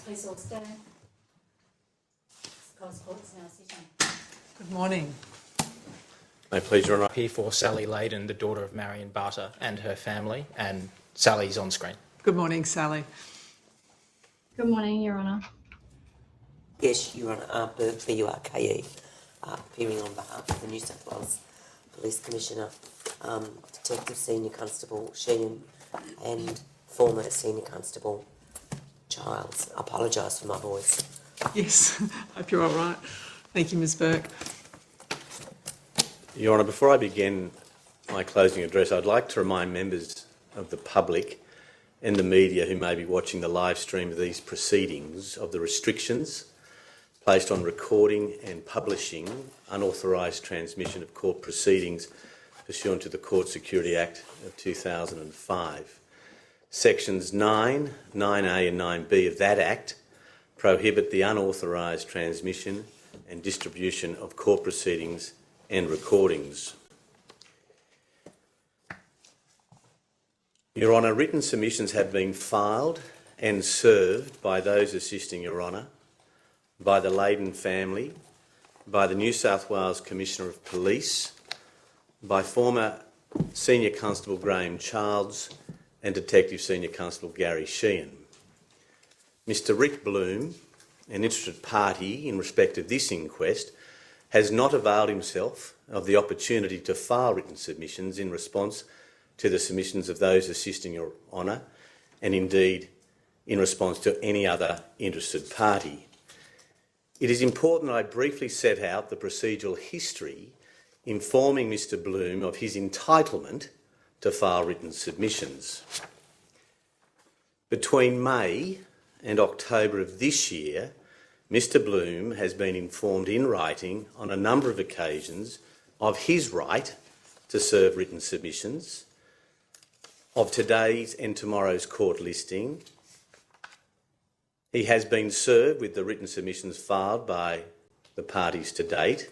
Please all stand. The court is now sitting. Good morning. May I please, Your Honour? Here for Sally Layden, the daughter of Marion Barter and her family, and Sally's on screen. Good morning, Sally. Good morning, Your Honour. Yes, Your Honour, BURKE, appearing on behalf of the New South Wales Police Commissioner, Detective Senior Constable Sheehan and former Senior Constable Childs. I apologise for my voice. Yes, hope you're all right. Thank you, Ms Burke. Your Honour, before I begin my closing address, I'd like to remind members of the public and the media who may be watching the live stream of these proceedings of the restrictions placed on recording and publishing unauthorised transmission of court proceedings pursuant to the Court Security Act of 2005. Sections 9, 9A and 9B of that Act prohibit the unauthorised transmission and distribution of court proceedings and recordings. Your Honour, written submissions have been filed and served by those assisting Your Honour, by the Layden family, by the New South Wales Commissioner of Police, by former Senior Constable Graham Childs and Detective Senior Constable Gary Sheehan. Mr Rick Bloom, an interested party in respect of this inquest, has not availed himself of the opportunity to file written submissions in response to the submissions of those assisting Your Honour, and indeed in response to any other interested party. It is important that I briefly set out the procedural history informing Mr Bloom of his entitlement to file written submissions. Between May and October of this year, Mr Bloom has been informed in writing on a number of occasions of his right to serve written submissions, of today's and tomorrow's court listing. He has been served with the written submissions filed by the parties to date,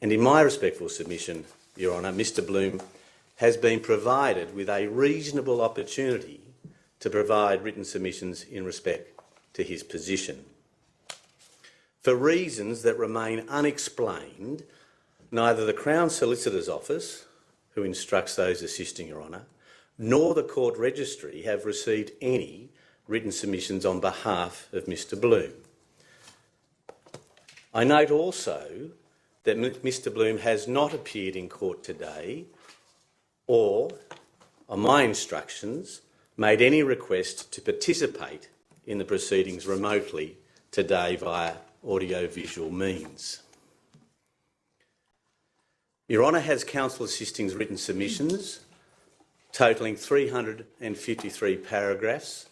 and in my respectful submission, Your Honour, Mr Bloom has been provided with a reasonable opportunity to provide written submissions in respect to his position. For reasons that remain unexplained, neither the Crown Solicitor's Office, who instructs those assisting Your Honour, nor the Court Registry have received any written submissions on behalf of Mr Bloom. I note also that Mr Bloom has not appeared in court today or, on my instructions, made any request to participate in the proceedings remotely today via audio-visual means. Your Honour has counsel assisting's written submissions totalling 353 paragraphs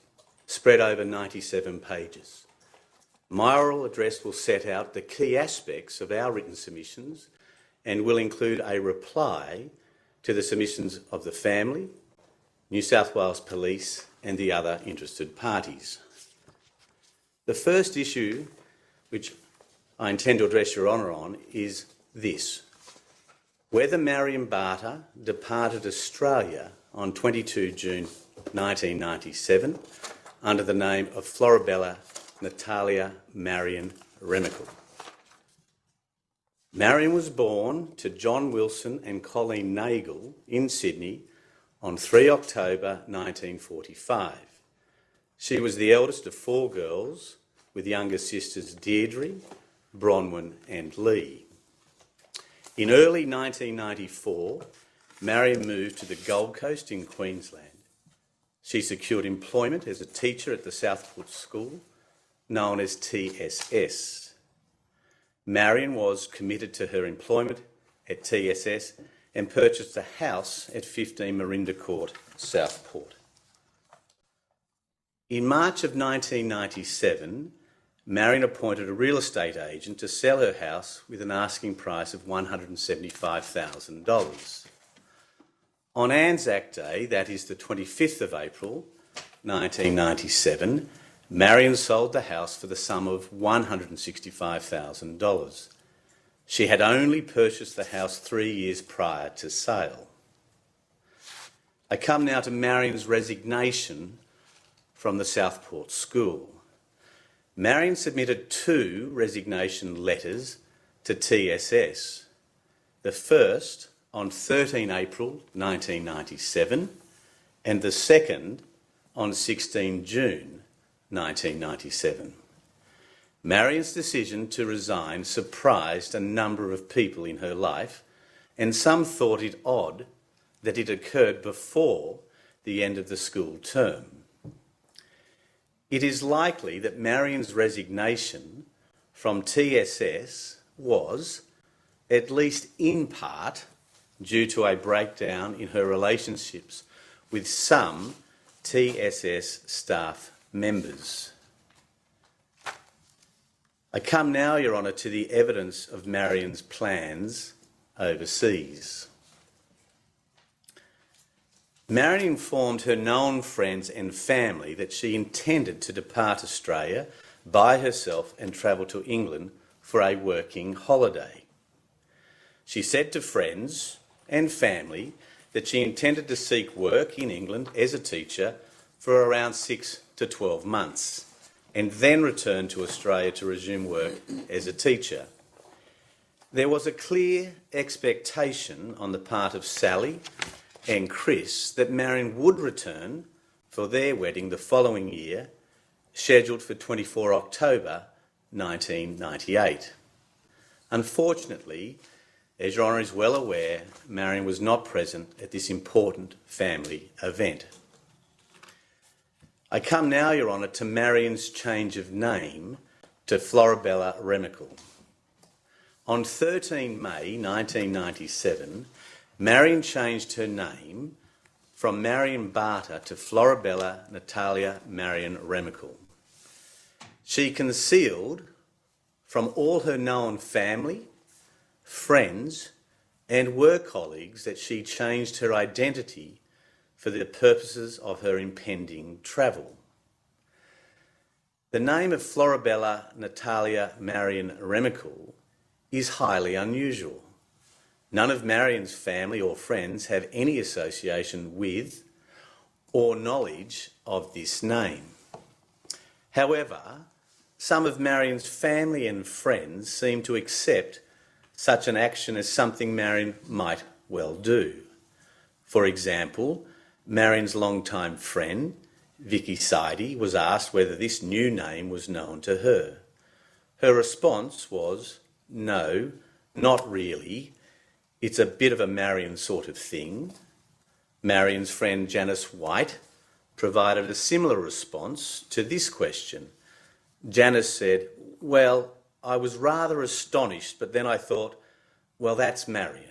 spread over 97 pages. My oral address will set out the key aspects of our written submissions and will include a reply to the submissions of the family, New South Wales Police and the other interested parties. The first issue which I intend to address Your Honour on is this: whether Marion Barter departed Australia on 22 June 1997 under the name of Florabella Natalia Marion Remakel. Marion was born to John Wilson and Colleen Nagel in Sydney on 3 October 1945. She was the eldest of 4 girls, with younger sisters Deirdre, Bronwyn and Lee. In early 1994, Marion moved to the Gold Coast in Queensland. She secured employment as a teacher at the Southport School, known as TSS. Marion was committed to her employment at TSS and purchased a house at 15 Marinda Court, Southport. In March of 1997, Marion appointed a real estate agent to sell her house with an asking price of $175,000. On Anzac Day, that is the 25th of April 1997, Marion sold the house for the sum of $165,000. She had only purchased the house 3 years prior to sale. I come now to Marion's resignation from the Southport School. Marion submitted 2 resignation letters to TSS. The first on 13 April 1997 and the second on 16 June 1997. Marion's decision to resign surprised a number of people in her life, and some thought it odd that it occurred before the end of the school term. It is likely that Marion's resignation from TSS was, at least in part, due to a breakdown in her relationships with some TSS staff members. I come now, Your Honour, to the evidence of Marion's plans overseas. Marion informed her known friends and family that she intended to depart Australia by herself and travel to England for a working holiday. She said to friends and family that she intended to seek work in England as a teacher for around 6 to 12 months and then return to Australia to resume work as a teacher. There was a clear expectation on the part of Sally and Chris that Marion would return for their wedding the following year, scheduled for 24 October 1998. Unfortunately, as Your Honour is well aware, Marion was not present at this important family event. I come now, Your Honour, to Marion's change of name to Florabella Remakel. On 13 May 1997, Marion changed her name from Marion Barter to Florabella Natalia Marion Remakel. She concealed from all her known family, friends and work colleagues that she changed her identity for the purposes of her impending travel. The name of Florabella Natalia Marion Remakel is highly unusual. None of Marion's family or friends have any association with or knowledge of this name. However, some of Marion's family and friends seem to accept such an action as something Marion might well do. For example, Marion's longtime friend, Vicky Sidey, was asked whether this new name was known to her. Her response was, "No, not really. It's a bit of a Marion sort of thing." Marion's friend Janice White provided a similar response to this question. Janice said, "Well, I was rather astonished, but then I thought, well, that's Marion."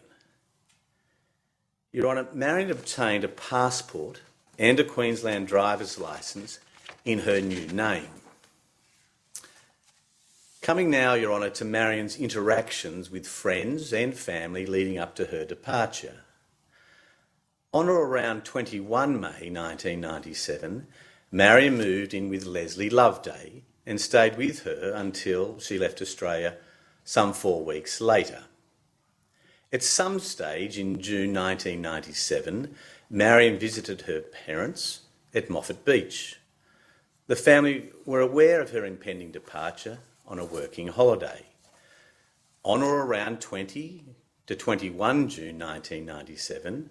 Your Honour, Marion obtained a passport and a Queensland driver's licence in her new name. Coming now, Your Honour, to Marion's interactions with friends and family leading up to her departure. On or around 21 May 1997, Marion moved in with Leslie Loveday and stayed with her until she left Australia some 4 weeks later. At some stage in June 1997, Marion visited her parents at Moffat Beach. The family were aware of her impending departure on a working holiday. On or around 20 to 21 June 1997,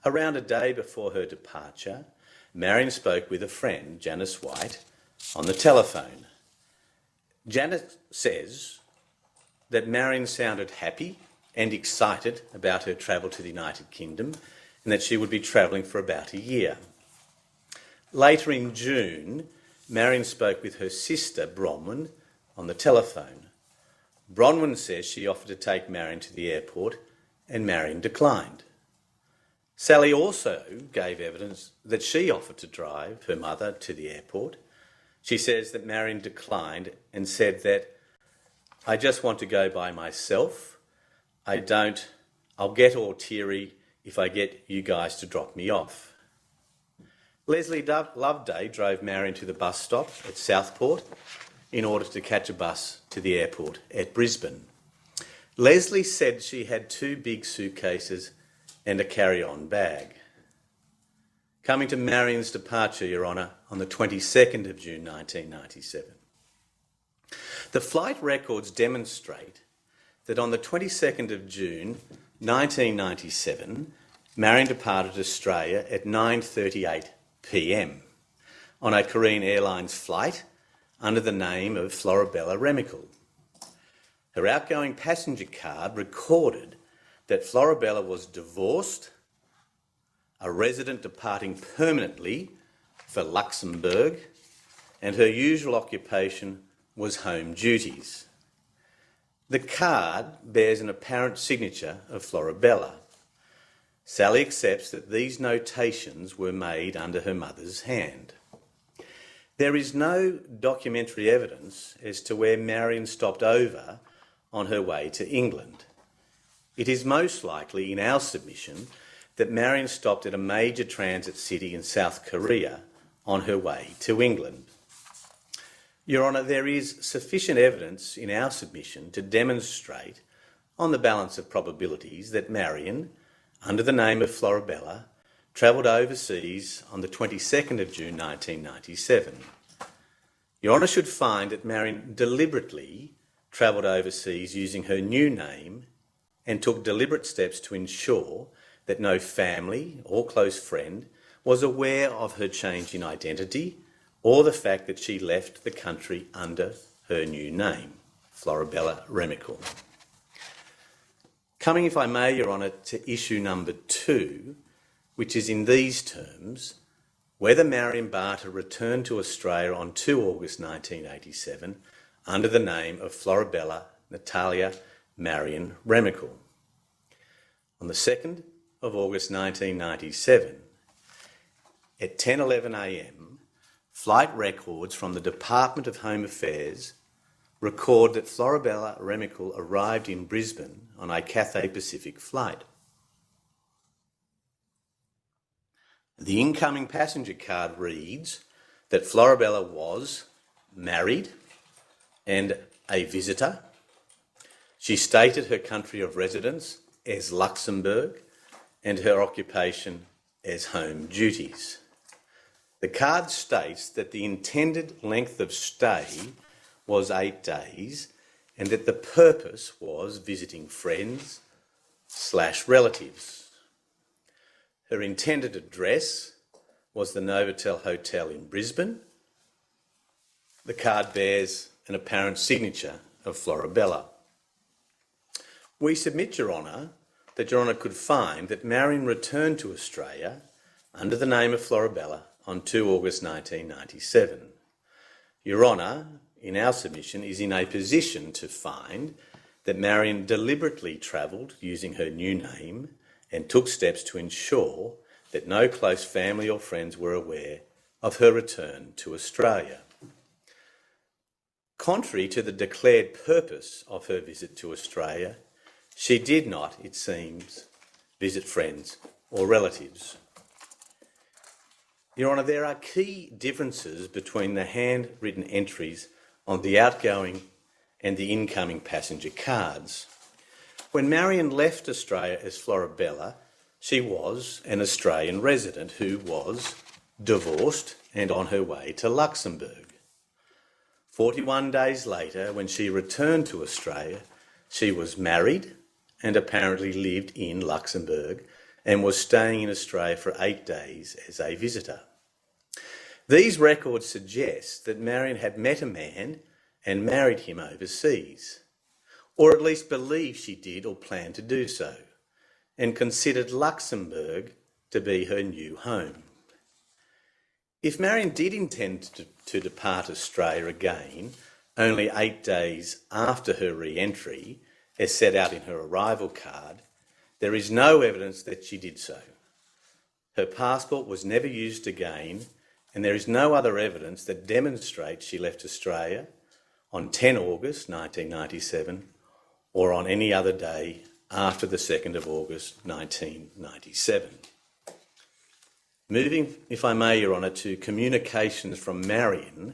around a day before her departure, Marion spoke with a friend, Janice White, on the telephone. Janice says that Marion sounded happy and excited about her travel to the United Kingdom and that she would be travelling for about a year. Later in June, Marion spoke with her sister, Bronwyn, on the telephone. Bronwyn says she offered to take Marion to the airport and Marion declined. Sally also gave evidence that she offered to drive her mother to the airport. She says that Marion declined and said that, "I just want to go by myself. I'll get all teary if I get you guys to drop me off." Leslie Loveday drove Marion to the bus stop at Southport in order to catch a bus to the airport at Brisbane. Leslie said she had 2 big suitcases and a carry-on bag. Coming to Marion's departure, Your Honour, on the 22nd of June 1997. The flight records demonstrate that on the 22nd of June 1997, Marion departed Australia at 9:38 p.m. on a Korean Airlines flight under the name of Florabella Remakel. Her outgoing passenger card recorded that Florabella was divorced, a resident departing permanently for Luxembourg, and her usual occupation was home duties. The card bears an apparent signature of Florabella. Sally accepts that these notations were made under her mother's hand. There is no documentary evidence as to where Marion stopped over on her way to England. It is most likely, in our submission, that Marion stopped at a major transit city in South Korea on her way to England. Your Honour, there is sufficient evidence in our submission to demonstrate, on the balance of probabilities, that Marion, under the name of Florabella, travelled overseas on the 22nd of June 1997. Your Honour should find that Marion deliberately travelled overseas using her new name and took deliberate steps to ensure that no family or close friend was aware of her change in identity or the fact that she left the country under her new name, Florabella Remakel. Coming, if I may, Your Honour, to issue number 2, which is in these terms, whether Marion Barter returned to Australia on 2 August 1987 under the name of Florabella Natalia Marion Remakel. On the 2nd of August 1997, at 10:11 a.m, flight records from the Department of Home Affairs record that Florabella Remakel arrived in Brisbane on a Cathay Pacific flight. The incoming passenger card reads that Florabella was married and a visitor. She stated her country of residence as Luxembourg and her occupation as home duties. The card states that the intended length of stay was 8 days and that the purpose was visiting friends/relatives. Her intended address was the Novotel Hotel in Brisbane. The card bears an apparent signature of Florabella. We submit, Your Honour, that Your Honour could find that Marion returned to Australia under the name of Florabella on 2 August 1997. Your Honour, in our submission, is in a position to find that Marion deliberately travelled using her new name and took steps to ensure that no close family or friends were aware of her return to Australia. Contrary to the declared purpose of her visit to Australia, she did not, it seems, visit friends or relatives. Your Honour, there are key differences between the handwritten entries on the outgoing and the incoming passenger cards. When Marion left Australia as Florabella, she was an Australian resident who was divorced and on her way to Luxembourg. 41 days later, when she returned to Australia, she was married and apparently lived in Luxembourg and was staying in Australia for 8 days as a visitor. These records suggest that Marion had met a man and married him overseas, or at least believed she did or planned to do so, and considered Luxembourg to be her new home. If Marion did intend to depart Australia again only 8 days after her re-entry, as set out in her arrival card, there is no evidence that she did so. Her passport was never used again, and there is no other evidence that demonstrates she left Australia on 10 August 1997 or on any other day after the 2nd of August 1997. Moving, if I may, Your Honour, to communications from Marion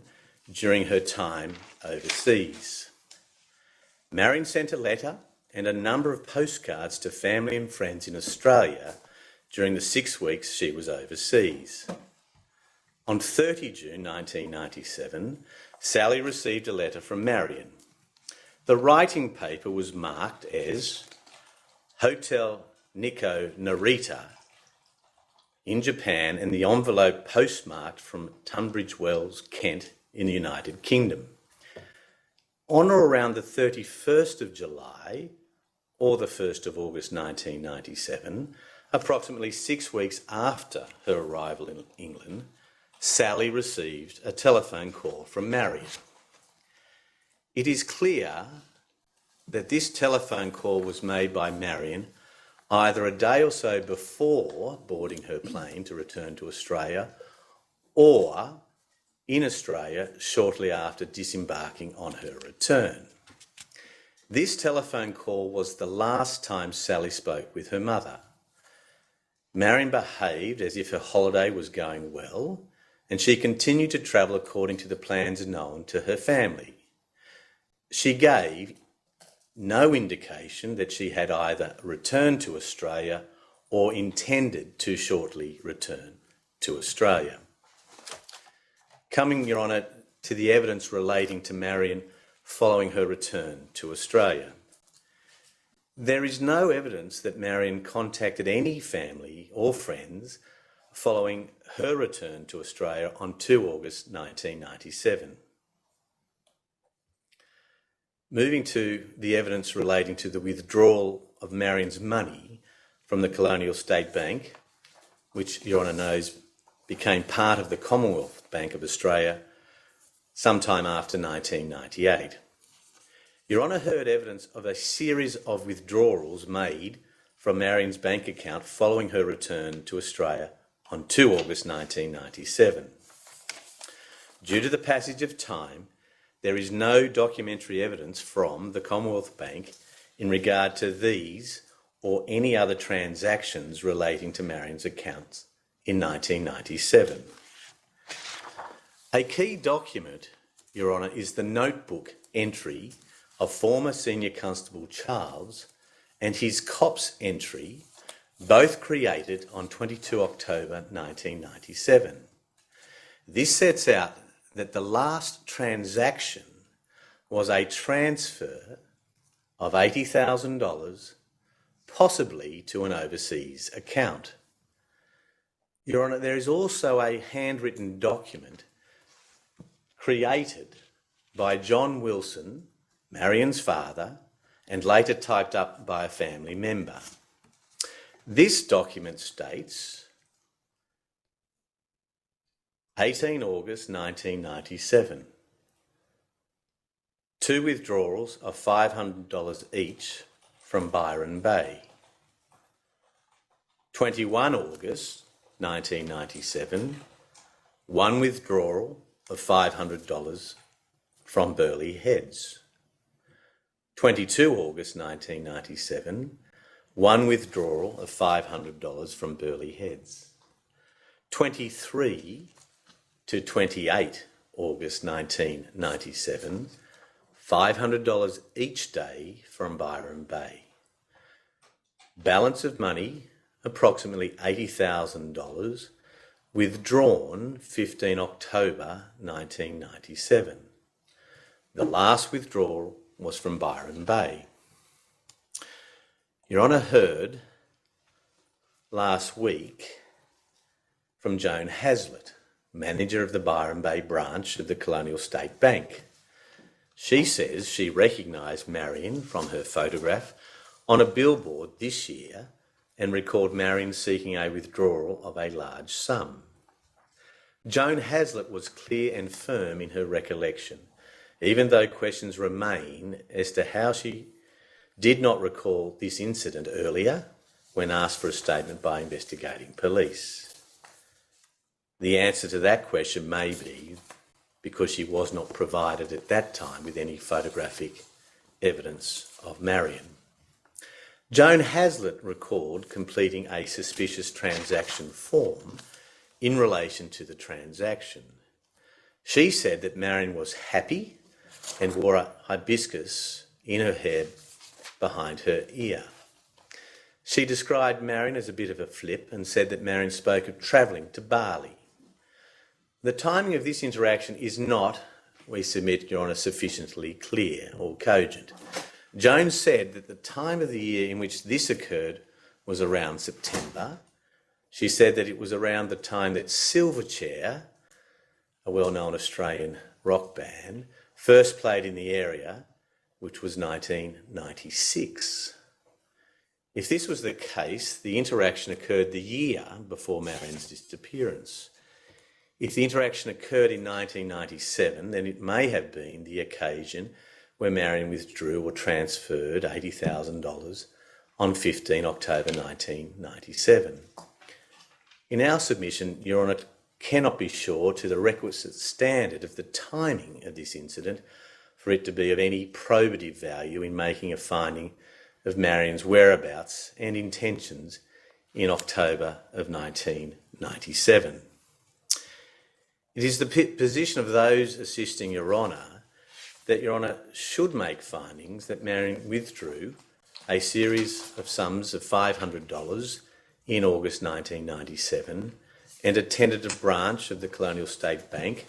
during her time overseas. Marion sent a letter and a number of postcards to family and friends in Australia during the 6 weeks she was overseas. On 30 June 1997, Sally received a letter from Marion The writing paper was marked as Hotel Nikko Narita in Japan, and the envelope postmarked from Tunbridge Wells, Kent, in the United Kingdom. On or around the 31st of July or the 1st of August 1997, approximately 6 weeks after her arrival in England, Sally received a telephone call from Marion. It is clear that this telephone call was made by Marion either a day or so before boarding her plane to return to Australia, or in Australia shortly after disembarking on her return. This telephone call was the last time Sally spoke with her mother. Marion behaved as if her holiday was going well, and she continued to travel according to the plans known to her family. She gave no indication that she had either returned to Australia or intended to shortly return to Australia. Coming, Your Honour, to the evidence relating to Marion following her return to Australia. There is no evidence that Marion contacted any family or friends following her return to Australia on 2 August 1997. Moving to the evidence relating to the withdrawal of Marion's money from the Colonial State Bank, which Your Honour knows became part of the Commonwealth Bank of Australia sometime after 1998. Your Honour heard evidence of a series of withdrawals made from Marion's bank account following her return to Australia on 2 August 1997. Due to the passage of time, there is no documentary evidence from the Commonwealth Bank in regard to these or any other transactions relating to Marion's accounts in 1997. A key document, Your Honour, is the notebook entry of former Senior Constable Charles and his COPS entry, both created on 22 October 1997. This sets out that the last transaction was a transfer of $80,000, possibly to an overseas account. Your Honour, there is also a handwritten document created by John Wilson, Marion's father, and later typed up by a family member. This document states 18 August 1997. 2 withdrawals of $500 each from Byron Bay. 21 August 1997. 1 withdrawal of $500 from Burleigh Heads. 22 August 1997. 1 withdrawal of $500 from Burleigh Heads. 23 to 28 August 1997, $500 each day from Byron Bay. Balance of money, approximately $80,000, withdrawn 15 October 1997. The last withdrawal was from Byron Bay. Your Honour heard last week from Joan Hazlitt, manager of the Byron Bay branch of the Colonial State Bank. She says she recognised Marion from her photograph on a billboard this year and recalled Marion seeking a withdrawal of a large sum. Joan Hazlitt was clear and firm in her recollection, even though questions remain as to how she did not recall this incident earlier when asked for a statement by investigating police. The answer to that question may be because she was not provided at that time with any photographic evidence of Marion. Joan Hazlitt recalled completing a suspicious transaction form in relation to the transaction. She said that Marion was happy and wore a hibiscus in her hair behind her ear. She described Marion as a bit of a flip and said that Marion spoke of travelling to Bali. The timing of this interaction is not we submit, Your Honour, sufficiently clear or cogent. Jones said that the time of the year in which this occurred was around September. She said that it was around the time that Silverchair, a well-known Australian rock band, first played in the area, which was 1996. If this was the case, the interaction occurred the year before Marion's disappearance. If the interaction occurred in 1997, then it may have been the occasion where Marion withdrew or transferred $80,000 on 15 October 1997. In our submission, Your Honour cannot be sure to the requisite standard of the timing of this incident for it to be of any probative value in making a finding of Marion's whereabouts and intentions in October of 1997. It is the position of those assisting Your Honour that Your Honour should make findings that Marion withdrew a series of sums of $500 in August 1997 and attended a branch of the Colonial State Bank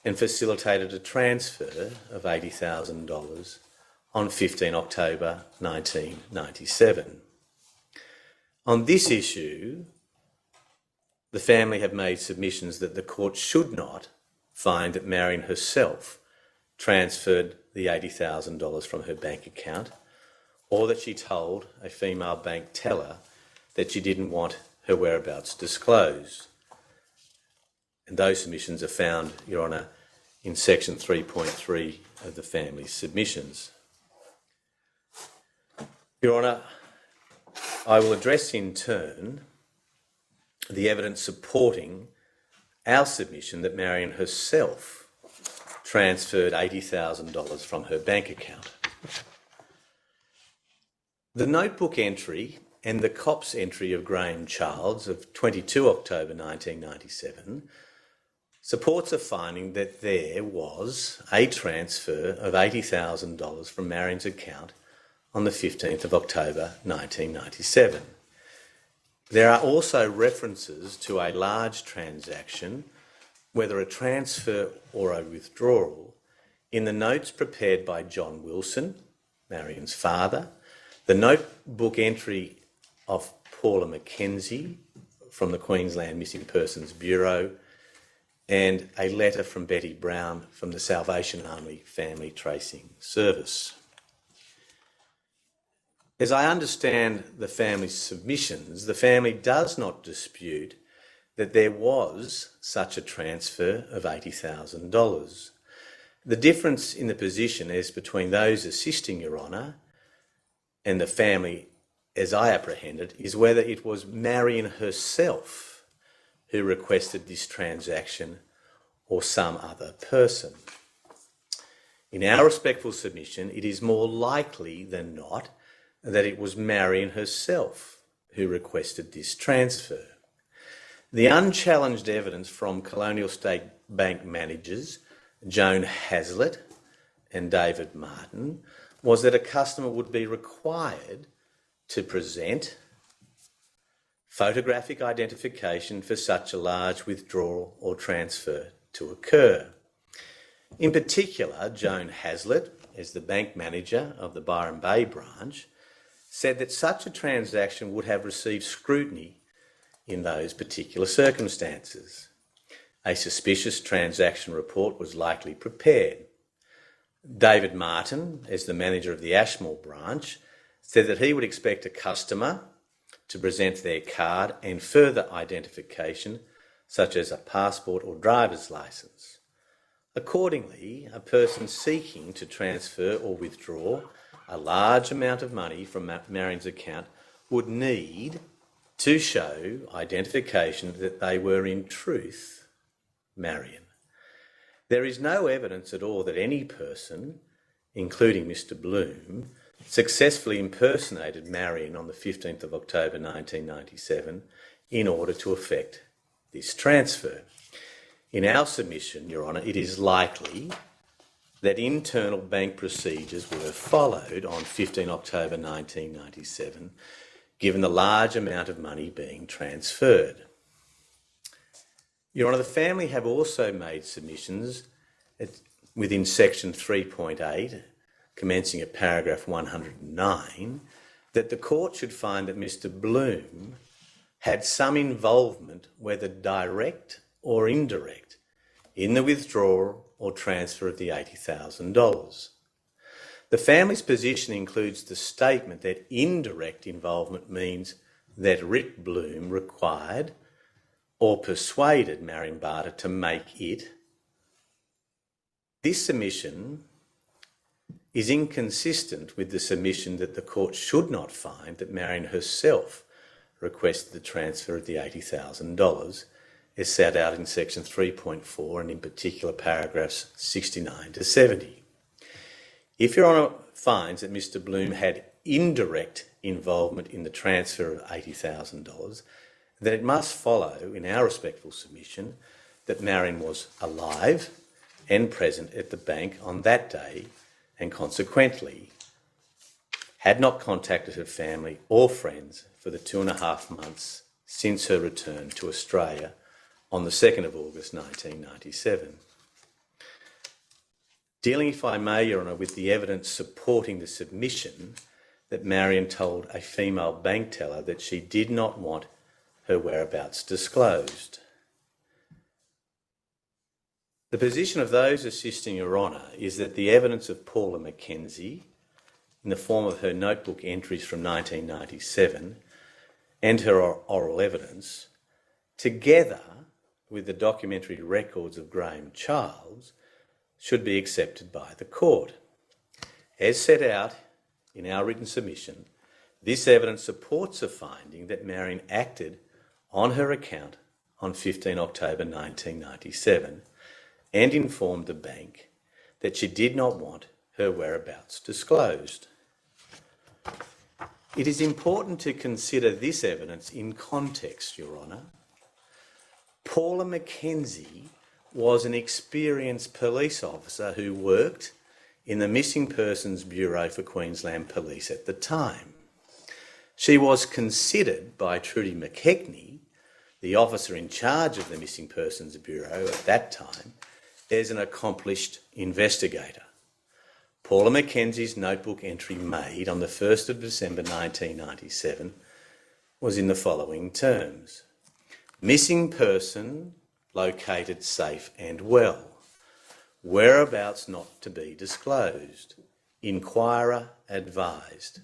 and facilitated a transfer of $80,000 on 15 October 1997. On this issue, the family have made submissions that the court should not find that Marion herself transferred the $80,000 from her bank account, or that she told a female bank teller that she didn't want her whereabouts disclosed. And those submissions are found, Your Honour, in section 3.3 of the family's submissions. Your Honour, I will address in turn the evidence supporting our submission that Marion herself transferred $80,000 from her bank account. The notebook entry and the COPS entry of Graham Childs of 22 October 1997 supports a finding that there was a transfer of $80,000 from Marion's account on the 15th of October 1997. There are also references to a large transaction, whether a transfer or a withdrawal, in the notes prepared by John Wilson, Marion's father, the notebook entry of Paula Mackenzie from the Queensland Missing Persons Bureau, and a letter from Betty Brown from the Salvation Army Family Tracing Service. As I understand the family's submissions, the family does not dispute that there was such a transfer of $80,000. The difference in the position is between those assisting Your Honour and the family, as I apprehend it, is whether it was Marion herself who requested this transaction or some other person. In our respectful submission, it is more likely than not that it was Marion herself who requested this transfer. The unchallenged evidence from Colonial State Bank managers Joan Hazlitt and David Martin was that a customer would be required to present photographic identification for such a large withdrawal or transfer to occur. In particular, Joan Hazlitt, as the bank manager of the Byron Bay branch, said that such a transaction would have received scrutiny in those particular circumstances. A suspicious transaction report was likely prepared. David Martin, as the manager of the Ashmore branch, said that he would expect a customer to present their card and further identification, such as a passport or driver's licence. Accordingly, a person seeking to transfer or withdraw a large amount of money from Marion's account would need to show identification that they were in truth Marion. There is no evidence at all that any person, including Mr Bloom, successfully impersonated Marion on the 15th of October 1997 in order to effect this transfer. In our submission, Your Honour, it is likely that internal bank procedures were followed on 15 October 1997, given the large amount of money being transferred. Your Honour, the family have also made submissions within section 3.8, commencing at paragraph 109, that the court should find that Mr Bloom had some involvement, whether direct or indirect, in the withdrawal or transfer of the $80,000. The family's position includes the statement that indirect involvement means that Rick Bloom required or persuaded Marion Barter to make it. This submission is inconsistent with the submission that the court should not find that Marion herself requested the transfer of the $80,000 as set out in section 3.4 and in particular paragraphs 69 to 70. If Your Honour finds that Mr Bloom had indirect involvement in the transfer of $80,000, then it must follow, in our respectful submission, that Marion was alive and present at the bank on that day and consequently had not contacted her family or friends for the 2.5 months since her return to Australia on the 2nd of August 1997. Dealing, if I may, Your Honour, with the evidence supporting the submission that Marion told a female bank teller that she did not want her whereabouts disclosed. The position of those assisting Your Honour is that the evidence of Paula Mackenzie, in the form of her notebook entries from 1997 and her oral evidence, together with the documentary records of Graham Charles, should be accepted by the court. As set out in our written submission, this evidence supports a finding that Marion acted on her account on 15 October 1997 and informed the bank that she did not want her whereabouts disclosed. It is important to consider this evidence in context, Your Honour. Paula Mackenzie was an experienced police officer who worked in the Missing Persons Bureau for Queensland Police at the time. She was considered by Trudy McKechnie, the officer in charge of the Missing Persons Bureau at that time, as an accomplished investigator. Paula Mackenzie's notebook entry made on the 1st of December 1997 was in the following terms: missing person located safe and well. Whereabouts not to be disclosed. Inquirer advised.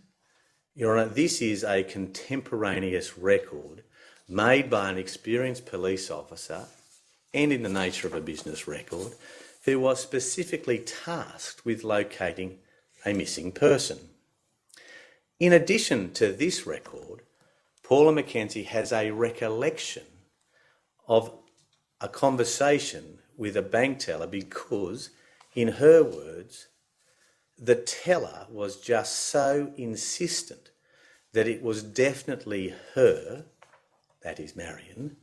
Your Honour, this is a contemporaneous record made by an experienced police officer and in the nature of a business record who was specifically tasked with locating a missing person. In addition to this record, Paula Mackenzie has a recollection of a conversation with a bank teller because, in her words, the teller was just so insistent that it was definitely her, that is Marion,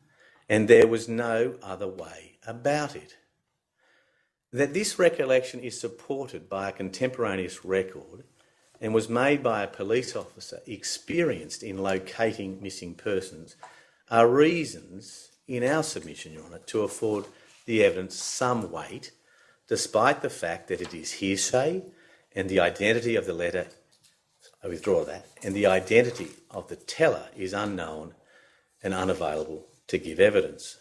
and there was no other way about it. That this recollection is supported by a contemporaneous record and was made by a police officer experienced in locating missing persons are reasons in our submission, Your Honour, to afford the evidence some weight, despite the fact that it is hearsay and the identity of the letter, I withdraw that, and the identity of the teller is unknown and unavailable to give evidence.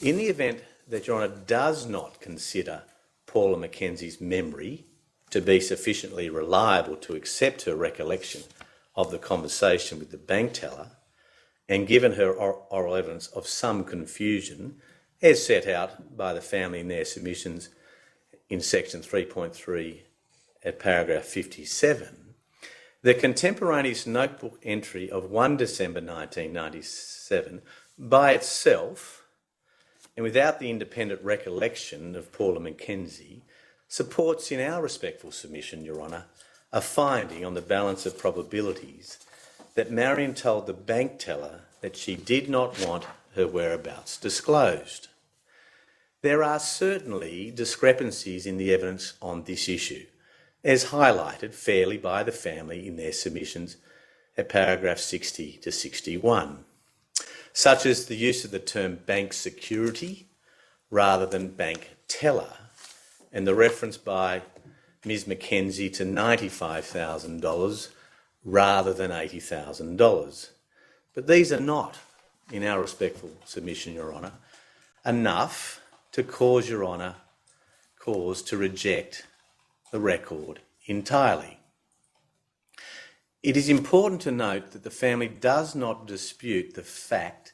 In the event that Your Honour does not consider Paula Mackenzie's memory to be sufficiently reliable to accept her recollection of the conversation with the bank teller, and given her oral evidence of some confusion, as set out by the family in their submissions in section 3.3 at paragraph 57, the contemporaneous notebook entry of 1 December 1997 by itself, and without the independent recollection of Paula Mackenzie, supports in our respectful submission, Your Honour, a finding on the balance of probabilities that Marion told the bank teller that she did not want her whereabouts disclosed. There are certainly discrepancies in the evidence on this issue, as highlighted fairly by the family in their submissions at paragraph 60 to 61, such as the use of the term bank security rather than bank teller, and the reference by Ms Mackenzie to $95,000 rather than $80,000. But these are not, in our respectful submission, Your Honour, enough to cause Your Honour cause to reject the record entirely. It is important to note that the family does not dispute the fact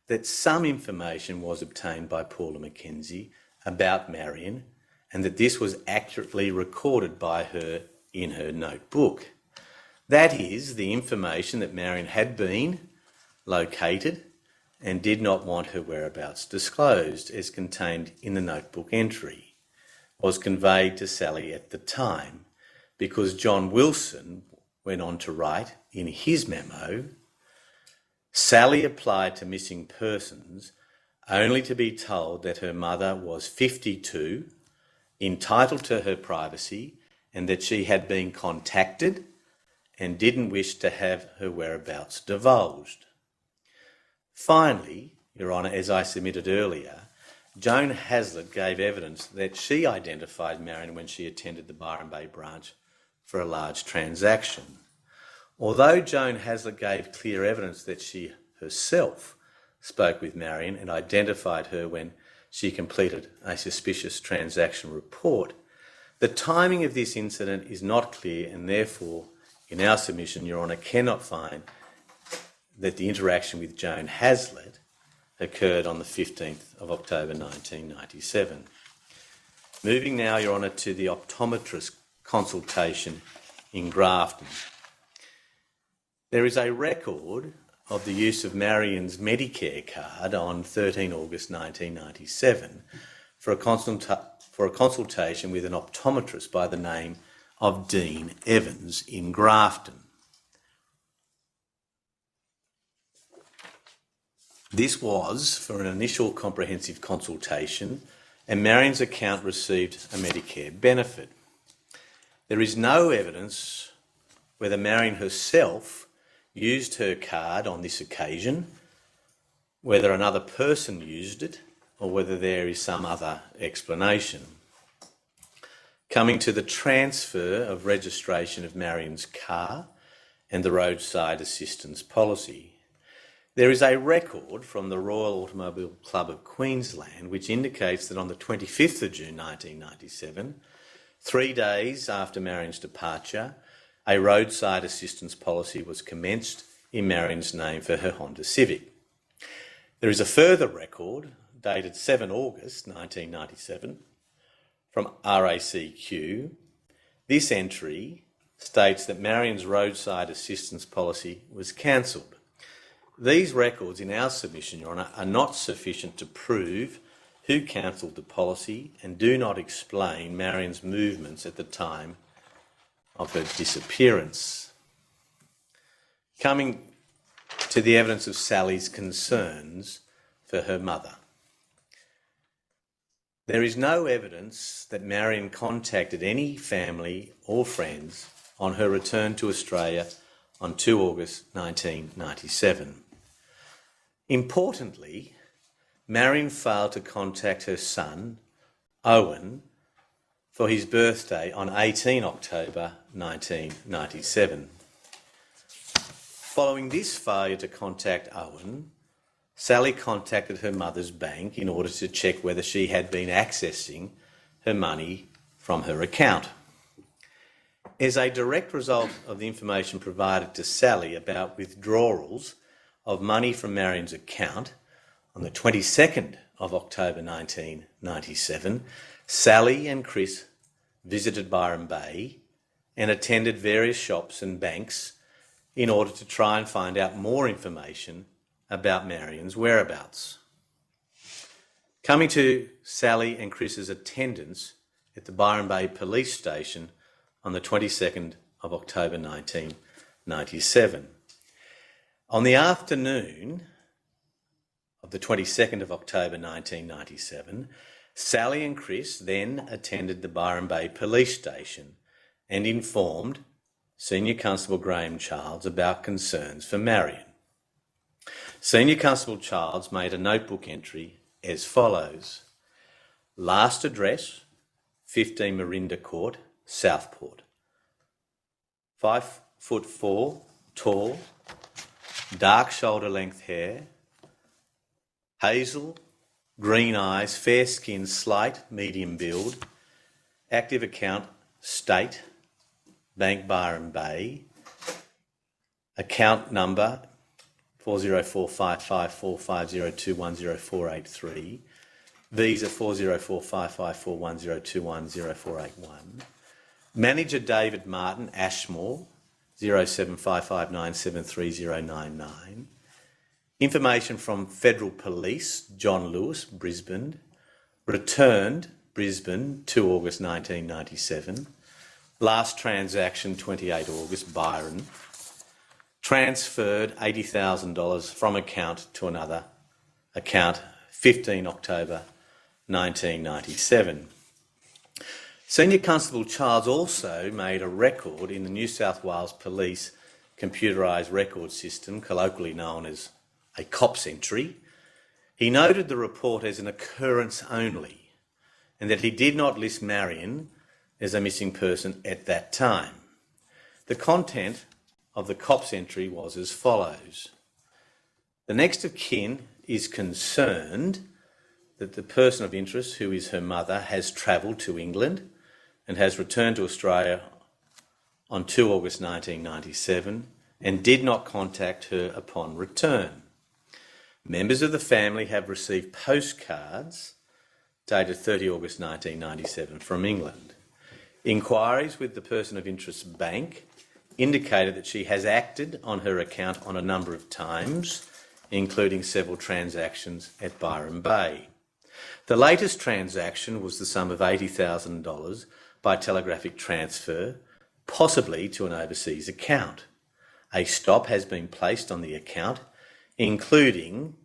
that some information was obtained by Paula Mackenzie about Marion and that this was accurately recorded by her in her notebook. That is, the information that Marion had been located and did not want her whereabouts disclosed, as contained in the notebook entry, was conveyed to Sally at the time because John Wilson went on to write in his memo, Sally applied to missing persons only to be told that her mother was 52, entitled to her privacy, and that she had been contacted and didn't wish to have her whereabouts divulged. Finally, Your Honour, as I submitted earlier, Joan Hazlitt gave evidence that she identified Marion when she attended the Byron Bay branch for a large transaction. Although Joan Hazlitt gave clear evidence that she herself spoke with Marion and identified her when she completed a suspicious transaction report, the timing of this incident is not clear and therefore, in our submission, Your Honour, cannot find that the interaction with Joan Hazlitt occurred on the 15th of October 1997. Moving now, Your Honour, to the optometrist consultation in Grafton. There is a record of the use of Marion's Medicare card on 13 August 1997 for a consultation with an optometrist by the name of Dean Evans in Grafton. This was for an initial comprehensive consultation and Marion's account received a Medicare benefit. There is no evidence whether Marion herself used her card on this occasion, whether another person used it, or whether there is some other explanation. Coming to the transfer of registration of Marion's car and the roadside assistance policy. There is a record from the Royal Automobile Club of Queensland which indicates that on the 25th of June 1997, 3 days after Marion's departure, a roadside assistance policy was commenced in Marion's name for her Honda Civic. There is a further record, dated 7 August 1997, from RACQ. This entry states that Marion's roadside assistance policy was cancelled. These records in our submission, Your Honour, are not sufficient to prove who cancelled the policy and do not explain Marion's movements at the time of her disappearance. Coming to the evidence of Sally's concerns for her mother. There is no evidence that Marion contacted any family or friends on her return to Australia on 2 August 1997. Importantly, Marion failed to contact her son, Owen, for his birthday on 18 October 1997. Following this failure to contact Owen, Sally contacted her mother's bank in order to check whether she had been accessing her money from her account. As a direct result of the information provided to Sally about withdrawals of money from Marion's account on the 22nd of October 1997, Sally and Chris visited Byron Bay and attended various shops and banks in order to try and find out more information about Marion's whereabouts. Coming to Sally and Chris's attendance at the Byron Bay Police Station on the 22nd of October 1997. On the afternoon of the 22nd of October 1997, Sally and Chris then attended the Byron Bay Police Station and informed Senior Constable Graham Childs about concerns for Marion. Senior Constable Childs made a notebook entry as follows: last address, 15 Marinda Court, Southport. 5'4", tall, dark shoulder length hair, hazel, green eyes, fair skin, slight, medium build, active account, state, Bank Byron Bay, account number 404554502104883, visa 404554102104881, manager David Martin, Ashmore, 0755973099, information from Federal Police, John Lewis, Brisbane, returned, Brisbane, 2 August 1997, last transaction 28 August, Byron, transferred $80,000 from account to another account 15 October 1997. Senior Constable Childs also made a record in the New South Wales Police computerised record system, colloquially known as a COPS entry. He noted the report as an occurrence only and that he did not list Marion as a missing person at that time. The content of the COPS entry was as follows. The next of kin is concerned that the person of interest, who is her mother, has travelled to England and has returned to Australia on 2 August 1997 and did not contact her upon return. Members of the family have received postcards dated 30 August 1997 from England. Inquiries with the person of interest's bank indicated that she has acted on her account on a number of times, including several transactions at Byron Bay. The latest transaction was the sum of $80,000 by telegraphic transfer, possibly to an overseas account. A stop has been placed on the account, including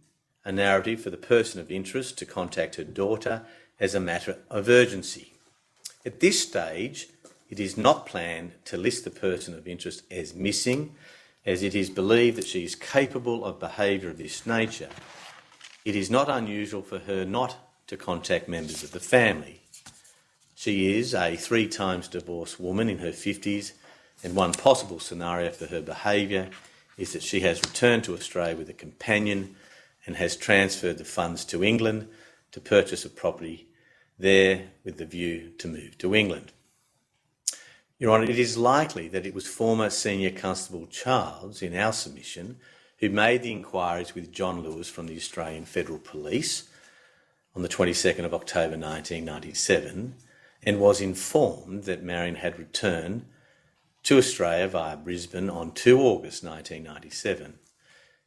a narrative for the person of interest to contact her daughter as a matter of urgency. At this stage, it is not planned to list the person of interest as missing, as it is believed that she is capable of behaviour of this nature. It is not unusual for her not to contact members of the family. She is a 3 times divorced woman in her 50s, and one possible scenario for her behaviour is that she has returned to Australia with a companion and has transferred the funds to England to purchase a property there with the view to move to England. Your Honour, it is likely that it was former Senior Constable Childs, in our submission, who made the inquiries with John Lewis from the Australian Federal Police on the 22nd of October 1997 and was informed that Marion had returned to Australia via Brisbane on 2 August 1997.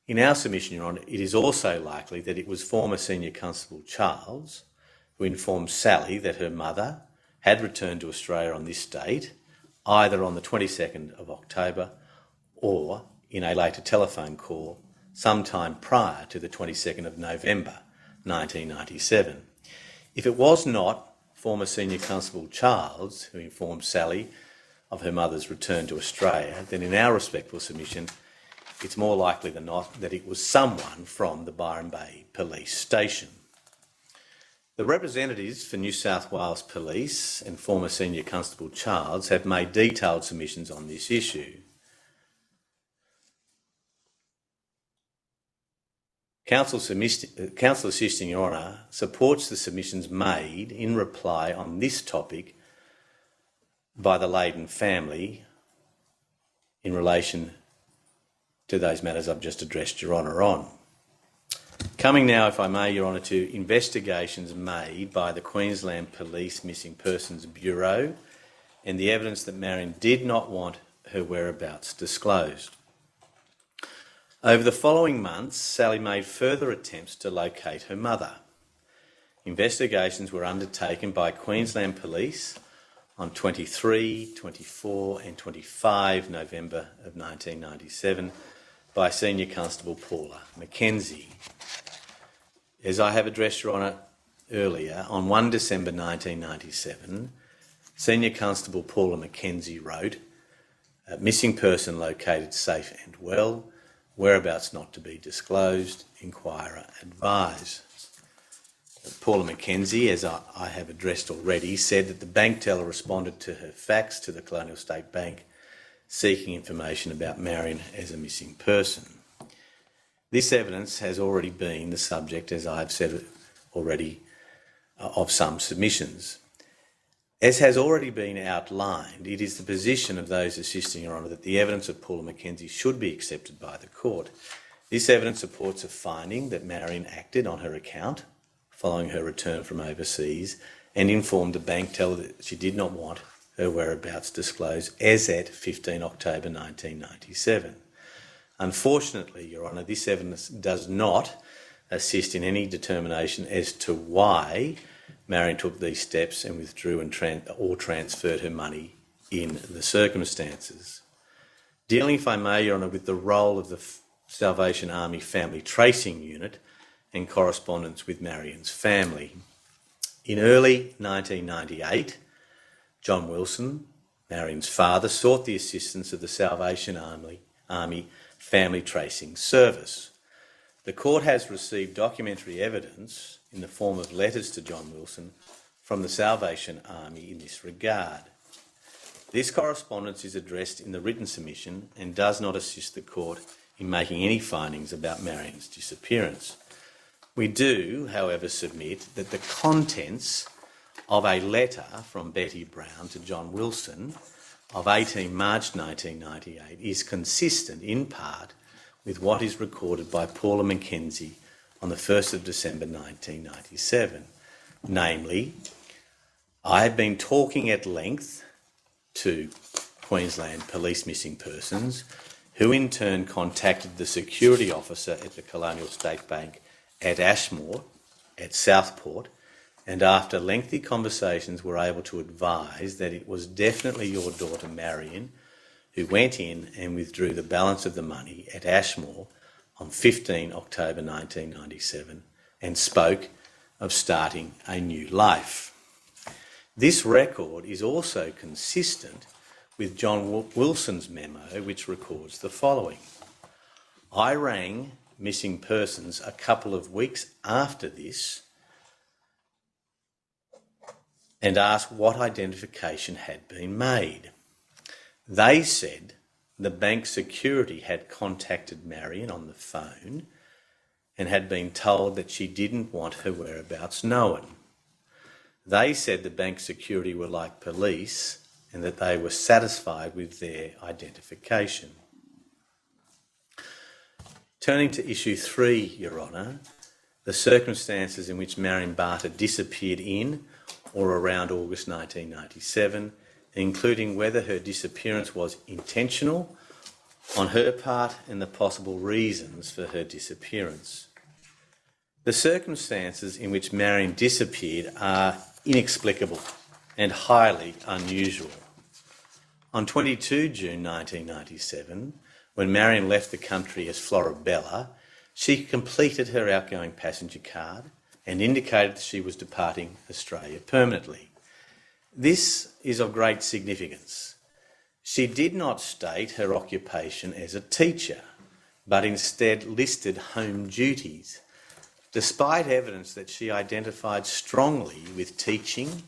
In our submission, Your Honour, it is also likely that it was former Senior Constable Childs who informed Sally that her mother had returned to Australia on this date, either on the 22nd of October or in a later telephone call sometime prior to the 22nd of November 1997. If it was not former Senior Constable Childs who informed Sally of her mother's return to Australia, then in our respectful submission, it's more likely than not that it was someone from the Byron Bay Police Station. The representatives for New South Wales Police and former Senior Constable Childs have made detailed submissions on this issue. Counsel assisting Your Honour supports the submissions made in reply on this topic by the Leyden family in relation to those matters I've just addressed Your Honour on. Coming now, if I may, Your Honour, to investigations made by the Queensland Police Missing Persons Bureau and the evidence that Marion did not want her whereabouts disclosed. Over the following months, Sally made further attempts to locate her mother. Investigations were undertaken by Queensland Police on 23, 24 and 25 November of 1997 by Senior Constable Paula Mackenzie. As I have addressed Your Honour earlier, on 1 December 1997, Senior Constable Paula Mackenzie wrote, "Missing person located safe and well, whereabouts not to be disclosed, inquirer advise." Paula Mackenzie, as I have addressed already, said that the bank teller responded to her fax to the Colonial State Bank seeking information about Marion as a missing person. This evidence has already been the subject, as I have said already, of some submissions. As has already been outlined, it is the position of those assisting Your Honour that the evidence of Paula Mackenzie should be accepted by the court. This evidence supports a finding that Marion acted on her account following her return from overseas and informed the bank teller that she did not want her whereabouts disclosed as at 15 October 1997. Unfortunately, Your Honour, this evidence does not assist in any determination as to why Marion took these steps and withdrew or transferred her money in the circumstances. Dealing, if I may, Your Honour, with the role of the Salvation Army Family Tracing Unit and correspondence with Marion's family. In early 1998, John Wilson, Marion's father, sought the assistance of the Salvation Army Family Tracing Service. The court has received documentary evidence in the form of letters to John Wilson from the Salvation Army in this regard. This correspondence is addressed in the written submission and does not assist the court in making any findings about Marion's disappearance. We do, however, submit that the contents of a letter from Betty Brown to John Wilson of 18 March 1998 is consistent in part with what is recorded by Paula Mackenzie on the 1st of December 1997. Namely, I have been talking at length to Queensland Police Missing Persons, who in turn contacted the security officer at the Colonial State Bank at Ashmore, at Southport, and after lengthy conversations were able to advise that it was definitely your daughter Marion who went in and withdrew the balance of the money at Ashmore on 15 October 1997 and spoke of starting a new life. This record is also consistent with John Wilson's memo, which records the following. I rang Missing Persons a couple of weeks after this and asked what identification had been made. They said the bank security had contacted Marion on the phone and had been told that she didn't want her whereabouts known. They said the bank security were like police and that they were satisfied with their identification. Turning to issue 3, Your Honour, the circumstances in which Marion Barter disappeared in or around August 1997, including whether her disappearance was intentional on her part and the possible reasons for her disappearance. The circumstances in which Marion disappeared are inexplicable and highly unusual. On 22 June 1997, when Marion left the country as Florabella, she completed her outgoing passenger card and indicated that she was departing Australia permanently. This is of great significance. She did not state her occupation as a teacher, but instead listed home duties, despite evidence that she identified strongly with teaching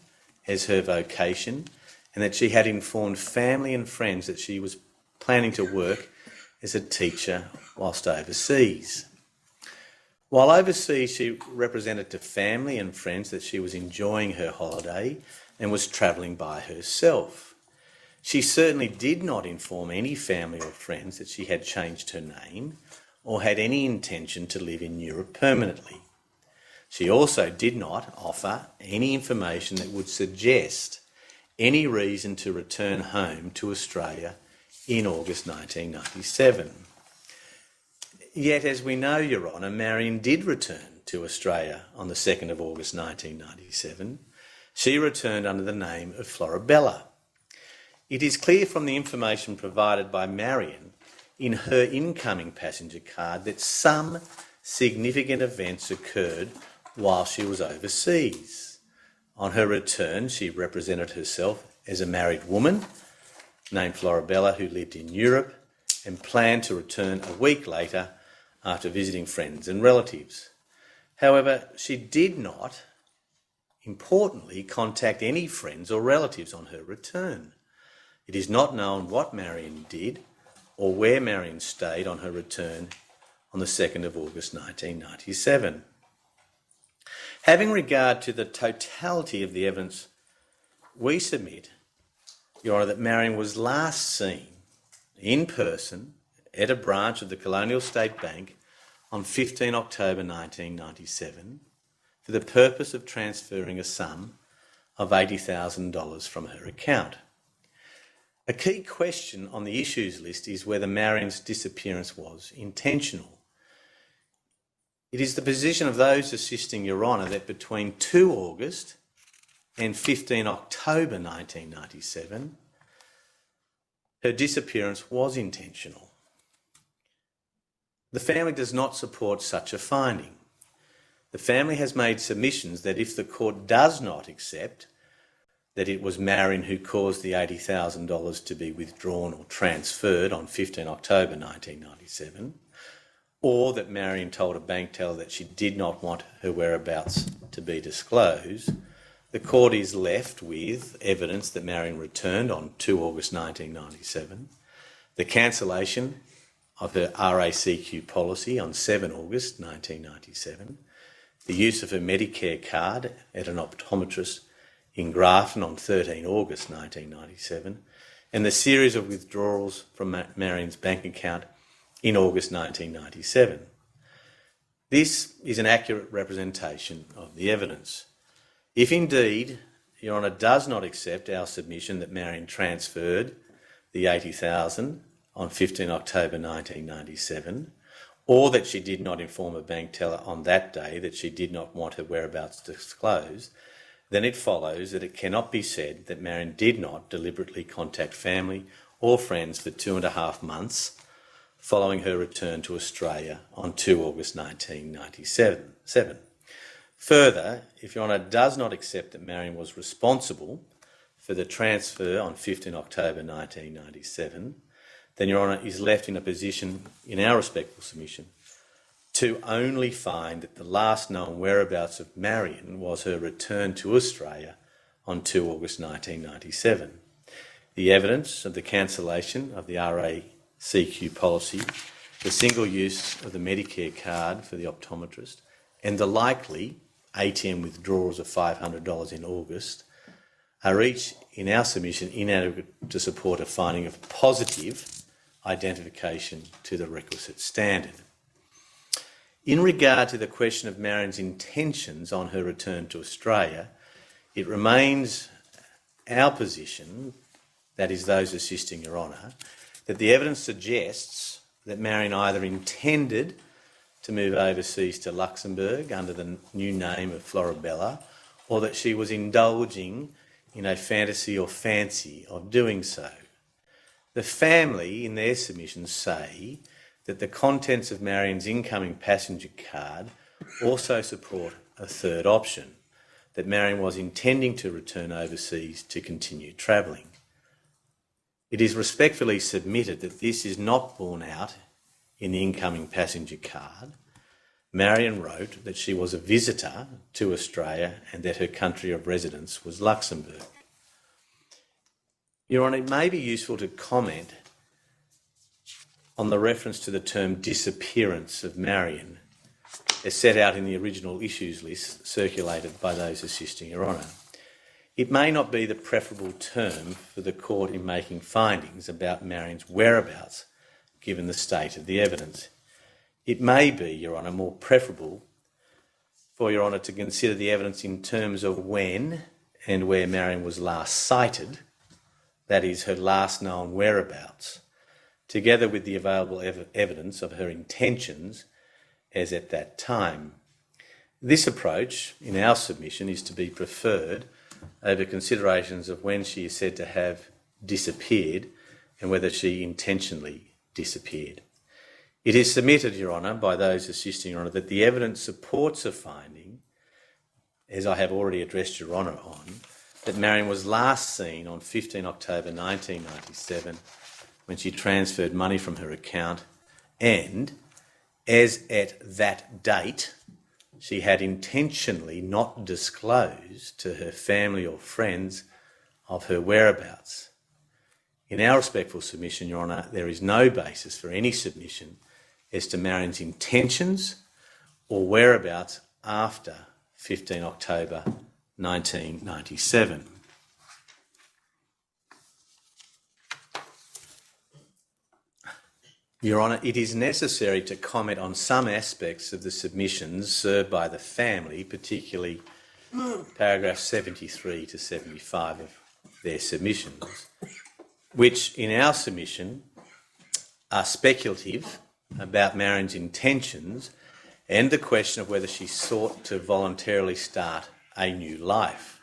as her vocation and that she had informed family and friends that she was planning to work as a teacher whilst overseas. While overseas, she represented to family and friends that she was enjoying her holiday and was travelling by herself. She certainly did not inform any family or friends that she had changed her name or had any intention to live in Europe permanently. She also did not offer any information that would suggest any reason to return home to Australia in August 1997. Yet, as we know, Your Honour, Marion did return to Australia on the 2nd of August 1997. She returned under the name of Florabella. It is clear from the information provided by Marion in her incoming passenger card that some significant events occurred while she was overseas. On her return, she represented herself as a married woman named Florabella who lived in Europe and planned to return a week later after visiting friends and relatives. However, she did not, importantly, contact any friends or relatives on her return. It is not known what Marion did or where Marion stayed on her return on the 2nd of August 1997. Having regard to the totality of the evidence, we submit, Your Honour, that Marion was last seen in person at a branch of the Colonial State Bank on 15 October 1997 for the purpose of transferring a sum of $80,000 from her account. A key question on the issues list is whether Marion's disappearance was intentional. It is the position of those assisting Your Honour that between 2 August and 15 October 1997, her disappearance was intentional. The family does not support such a finding. The family has made submissions that if the court does not accept that it was Marion who caused the $80,000 to be withdrawn or transferred on 15 October 1997, or that Marion told a bank teller that she did not want her whereabouts to be disclosed, the court is left with evidence that Marion returned on 2 August 1997, the cancellation of her RACQ policy on 7 August 1997, the use of her Medicare card at an optometrist in Grafton on 13 August 1997, and the series of withdrawals from Marion's bank account in August 1997. This is an accurate representation of the evidence. If indeed Your Honour does not accept our submission that Marion transferred the $80,000 on 15 October 1997, or that she did not inform a bank teller on that day that she did not want her whereabouts disclosed, then it follows that it cannot be said that Marion did not deliberately contact family or friends for 2.5 months following her return to Australia on 2 August 1997. Further, if Your Honour does not accept that Marion was responsible for the transfer on 15 October 1997, then Your Honour is left in a position, in our respectful submission, to only find that the last known whereabouts of Marion was her return to Australia on 2 August 1997. The evidence of the cancellation of the RACQ policy, the single use of the Medicare card for the optometrist, and the likely ATM withdrawals of $500 in August are each, in our submission, inadequate to support a finding of positive identification to the requisite standard. In regard to the question of Marion's intentions on her return to Australia, it remains our position, that is those assisting Your Honour, that the evidence suggests that Marion either intended to move overseas to Luxembourg under the new name of Florabella, or that she was indulging in a fantasy or fancy of doing so. The family, in their submissions, say that the contents of Marion's incoming passenger card also support a third option, that Marion was intending to return overseas to continue travelling. It is respectfully submitted that this is not borne out in the incoming passenger card. Marion wrote that she was a visitor to Australia and that her country of residence was Luxembourg. Your Honour, it may be useful to comment on the reference to the term disappearance of Marion as set out in the original issues list circulated by those assisting Your Honour. It may not be the preferable term for the court in making findings about Marion's whereabouts given the state of the evidence. It may be, Your Honour, more preferable for Your Honour to consider the evidence in terms of when and where Marion was last sighted, that is, her last known whereabouts, together with the available evidence of her intentions as at that time. This approach, in our submission, is to be preferred over considerations of when she is said to have disappeared and whether she intentionally disappeared. It is submitted, Your Honour, by those assisting Your Honour, that the evidence supports a finding, as I have already addressed Your Honour on, that Marion was last seen on 15 October 1997 when she transferred money from her account and, as at that date, she had intentionally not disclosed to her family or friends of her whereabouts. In our respectful submission, Your Honour, there is no basis for any submission as to Marion's intentions or whereabouts after 15 October 1997. Your Honour, it is necessary to comment on some aspects of the submissions served by the family, particularly paragraphs 73 to 75 of their submissions, which in our submission are speculative about Marion's intentions and the question of whether she sought to voluntarily start a new life.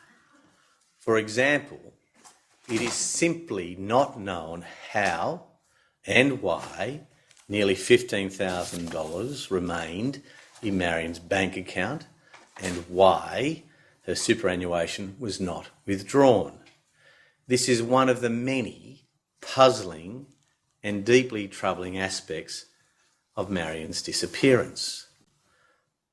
For example, it is simply not known how and why nearly $15,000 remained in Marion's bank account and why her superannuation was not withdrawn. This is one of the many puzzling and deeply troubling aspects of Marion's disappearance.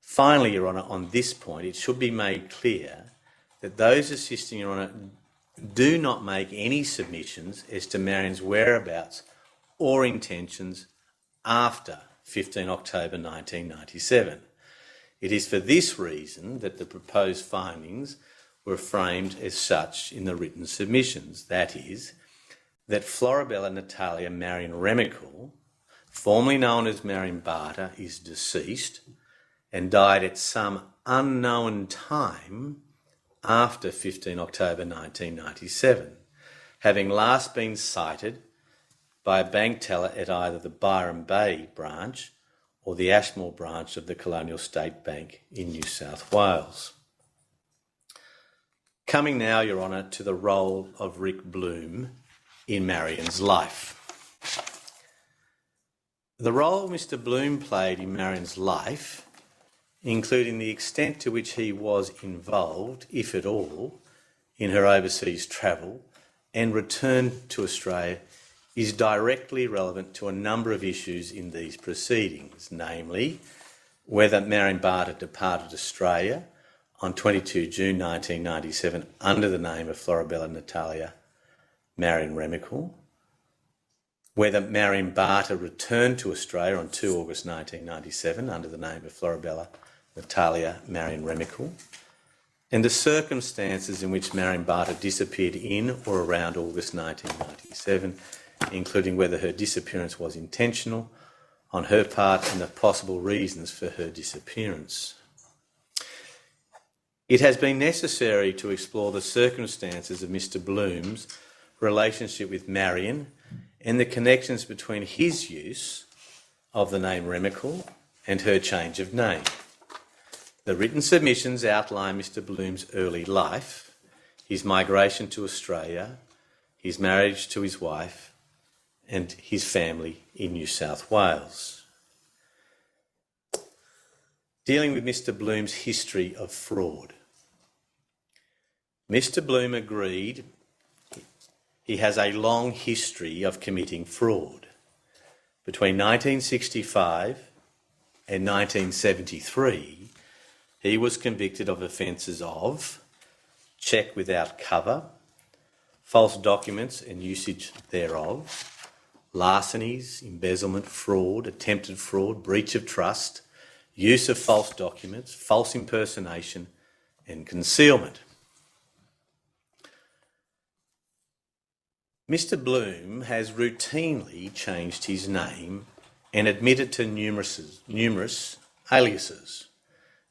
Finally, Your Honour, on this point, it should be made clear that those assisting Your Honour do not make any submissions as to Marion's whereabouts or intentions after 15 October 1997. It is for this reason that the proposed findings were framed as such in the written submissions, that is, that Florabella Natalia Marion Remakel, formerly known as Marion Barter, is deceased and died at some unknown time after 15 October 1997, having last been cited by a bank teller at either the Byron Bay branch or the Ashmore branch of the Colonial State Bank in New South Wales. Coming now, Your Honour, to the role of Rick Bloom in Marion's life. The role Mr Bloom played in Marion's life, including the extent to which he was involved, if at all, in her overseas travel and return to Australia, is directly relevant to a number of issues in these proceedings, namely whether Marion Barter departed Australia on 22 June 1997 under the name of Florabella Natalia Marion Remakel, whether Marion Barter returned to Australia on 2 August 1997 under the name of Florabella Natalia Marion Remakel, and the circumstances in which Marion Barter disappeared in or around August 1997, including whether her disappearance was intentional on her part and the possible reasons for her disappearance. It has been necessary to explore the circumstances of Mr Bloom's relationship with Marion and the connections between his use of the name Remakel and her change of name. The written submissions outline Mr Bloom's early life, his migration to Australia, his marriage to his wife, and his family in New South Wales. Dealing with Mr Bloom's history of fraud. Mr Bloom agreed he has a long history of committing fraud. Between 1965 and 1973, he was convicted of offences of cheque without cover, false documents and usage thereof, larcenies, embezzlement, fraud, attempted fraud, breach of trust, use of false documents, false impersonation and concealment. Mr Bloom has routinely changed his name and admitted to numerous aliases.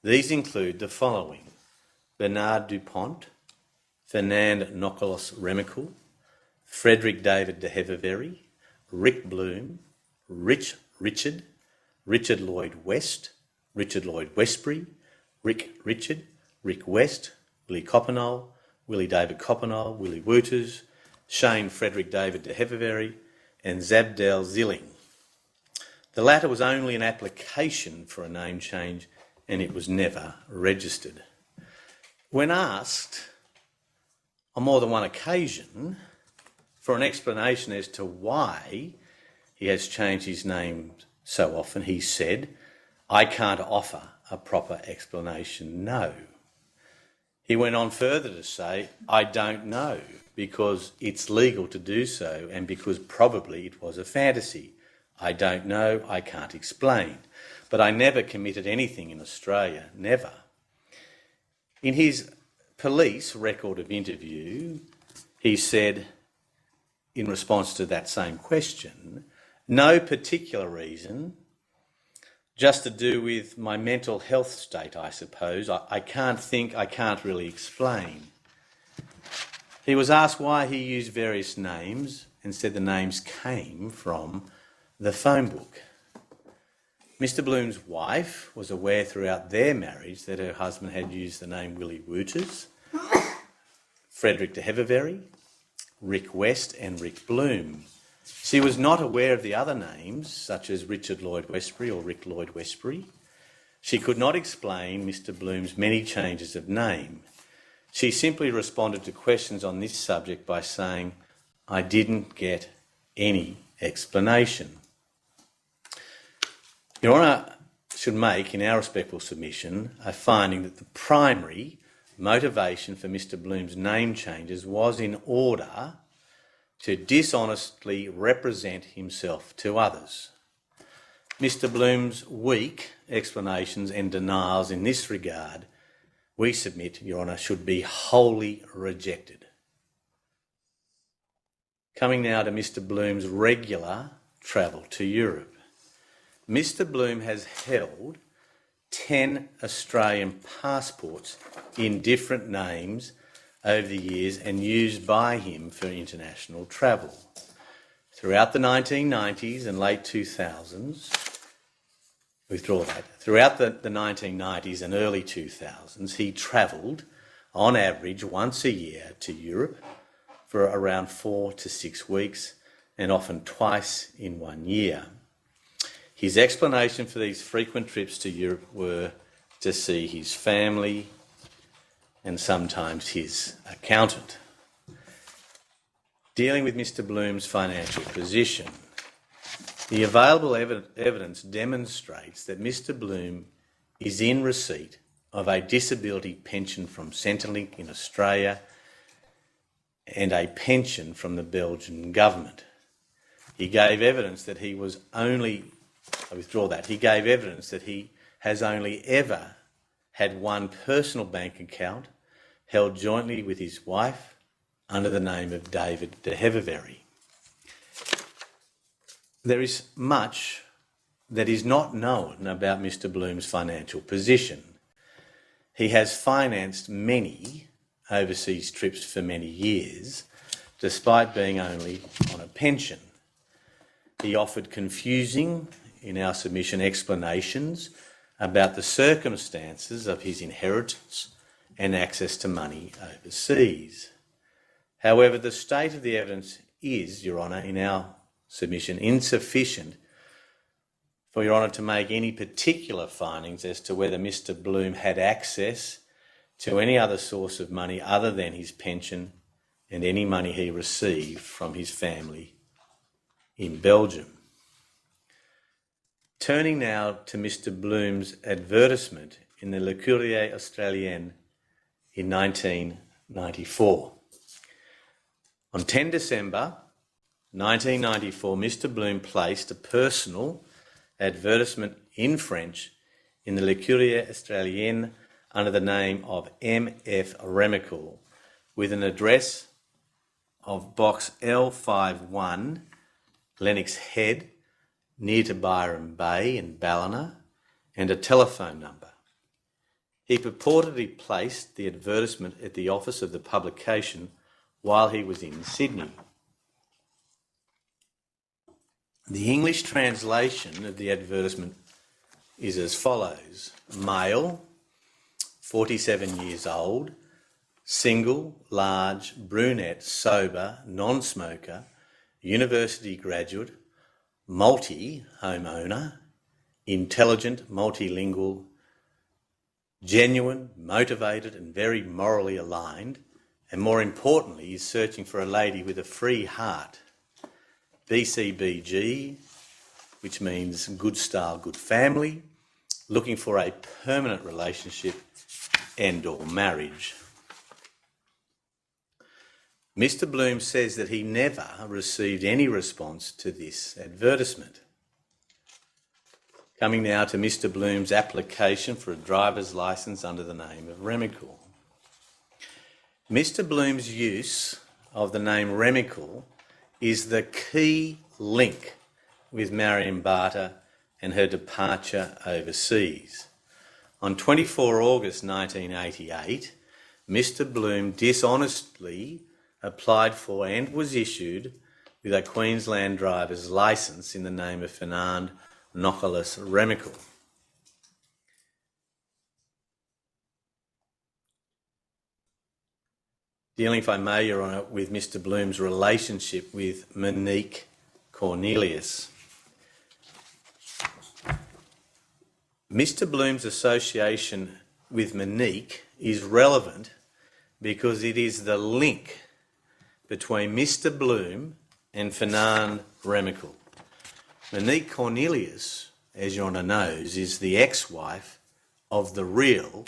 These include the following: Bernard Dupont, Fernand Nokolos Remakel, Frederick David de Heverberry, Rick Bloom, Richard, Richard Lloyd West, Richard Lloyd Westbury, Rick Richard, Rick West, Willie Coppenole, Willie David Coppenole, Willie Wooters, Shane Frederick David de Heverberry and Zabdel Zilling. The latter was only an application for a name change and it was never registered. When asked on more than one occasion for an explanation as to why he has changed his name so often, he said, "I can't offer a proper explanation? No. He went on further to say, I don't know, because it's legal to do so and because probably it was a fantasy. I don't know, I can't explain. But I never committed anything in Australia, never. In his police record of interview, he said, in response to that same question, no particular reason, just to do with my mental health state, I suppose. I can't think, I can't really explain. He was asked why he used various names and said the names came from the phone book. Mr Bloom's wife was aware throughout their marriage that her husband had used the name Willie Wooters, Frederick de Heverberry, Rick West and Rick Bloom. She was not aware of the other names, such as Richard Lloyd Westbury or Rick Lloyd Westbury. She could not explain Mr Bloom's many changes of name. She simply responded to questions on this subject by saying, I didn't get any explanation. Your Honour should make, in our respectful submission, a finding that the primary motivation for Mr Bloom's name changes was in order to dishonestly represent himself to others. Mr Bloom's weak explanations and denials in this regard, we submit, Your Honour, should be wholly rejected. Coming now to Mr Bloom's regular travel to Europe. Mr Bloom has held 10 Australian passports in different names over the years and used by him for international travel. Throughout the 1990s and late 2000s, throughout the 1990s and early 2000s, he travelled on average once a year to Europe for around 4 to 6 weeks and often twice in 1 year. His explanation for these frequent trips to Europe were to see his family and sometimes his accountant. Dealing with Mr Bloom's financial position, the available evidence demonstrates that Mr Bloom is in receipt of a disability pension from Centrelink in Australia and a pension from the Belgian government. He gave evidence that he was only... He gave evidence that he has only ever had one personal bank account held jointly with his wife under the name of David de Heverberry. There is much that is not known about Mr Bloom's financial position. He has financed many overseas trips for many years, despite being only on a pension. He offered confusing, in our submission, explanations about the circumstances of his inheritance and access to money overseas. However, the state of the evidence is, Your Honour, in our submission, insufficient for Your Honour to make any particular findings as to whether Mr Bloom had access to any other source of money other than his pension and any money he received from his family in Belgium. Turning now to Mr Bloom's advertisement in the Le Courrier Australien in 1994. On 10 December 1994, Mr Bloom placed a personal advertisement in French in the Le Courrier Australien under the name of M.F. Remakel with an address of box L51, Lennox Head, near to Byron Bay in Ballina, and a telephone number. He purportedly placed the advertisement at the office of the publication while he was in Sydney. The English translation of the advertisement is as follows: male, 47 years old, single, large, brunette, sober, non-smoker, university graduate, multi-homeowner, intelligent, multilingual, genuine, motivated and very morally aligned, and more importantly is searching for a lady with a free heart. BCBG, which means good style, good family, looking for a permanent relationship and/or marriage. Mr. Bloom says that he never received any response to this advertisement. Coming now to Mr. Bloom's application for a driver's licence under the name of Remakel. Mr. Bloom's use of the name Remakel is the key link with Marion Barter and her departure overseas. On 24 August 1988, Mr. Bloom dishonestly applied for and was issued with a Queensland driver's licence in the name of Fernand Nicholas Remakel. Dealing, if I may, Your Honour, with Mr. Bloom's relationship with Monique Cornelius. Mr. Bloom's association with Monique is relevant because it is the link between Mr. Bloom and Fernand Remakel. Monique Cornelius, as Your Honour knows, is the ex-wife of the real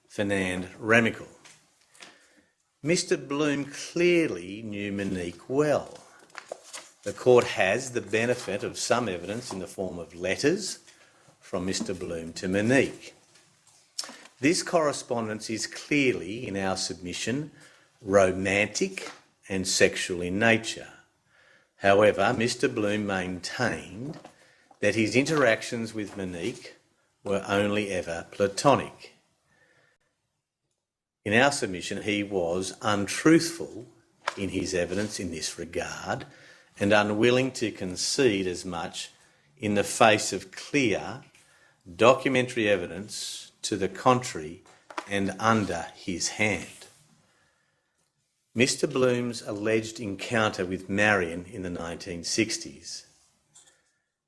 Fernand Remakel. Mr. Bloom clearly knew Monique well. The court has the benefit of some evidence in the form of letters from Mr. Bloom to Monique. This correspondence is clearly, in our submission, romantic and sexual in nature. However, Mr. Bloom maintained that his interactions with Monique were only ever platonic. In our submission, he was untruthful in his evidence in this regard and unwilling to concede as much in the face of clear documentary evidence to the contrary and under his hand. Mr. Bloom's alleged encounter with Marion in the 1960s.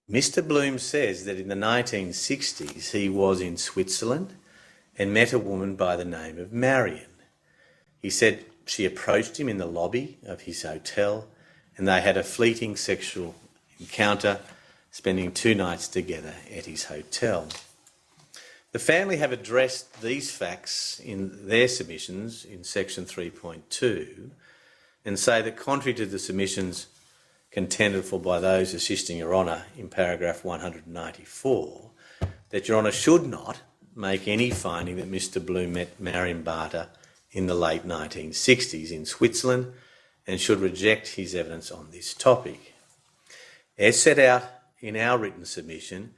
Mr. Bloom says that in the 1960s he was in Switzerland and met a woman by the name of Marion. He said she approached him in the lobby of his hotel and they had a fleeting sexual encounter, spending 2 nights together at his hotel. The family have addressed these facts in their submissions in section 3.2 and say that contrary to the submissions contended for by those assisting Your Honour in paragraph 194, that Your Honour should not make any finding that Mr. Bloom met Marion Barter in the late 1960s in Switzerland and should reject his evidence on this topic. As set out in our written submission,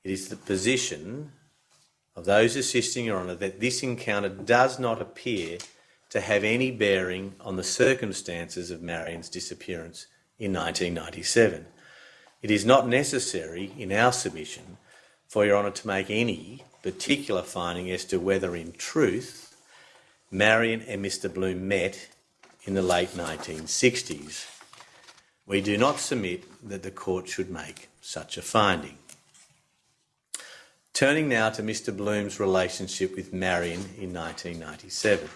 it is the position of those assisting Your Honour that this encounter does not appear to have any bearing on the circumstances of Marion's disappearance in 1997. It is not necessary in our submission for Your Honour to make any particular finding as to whether in truth Marion and Mr. Bloom met in the late 1960s. We do not submit that the court should make such a finding. Turning now to Mr. Bloom's relationship with Marion in 1997.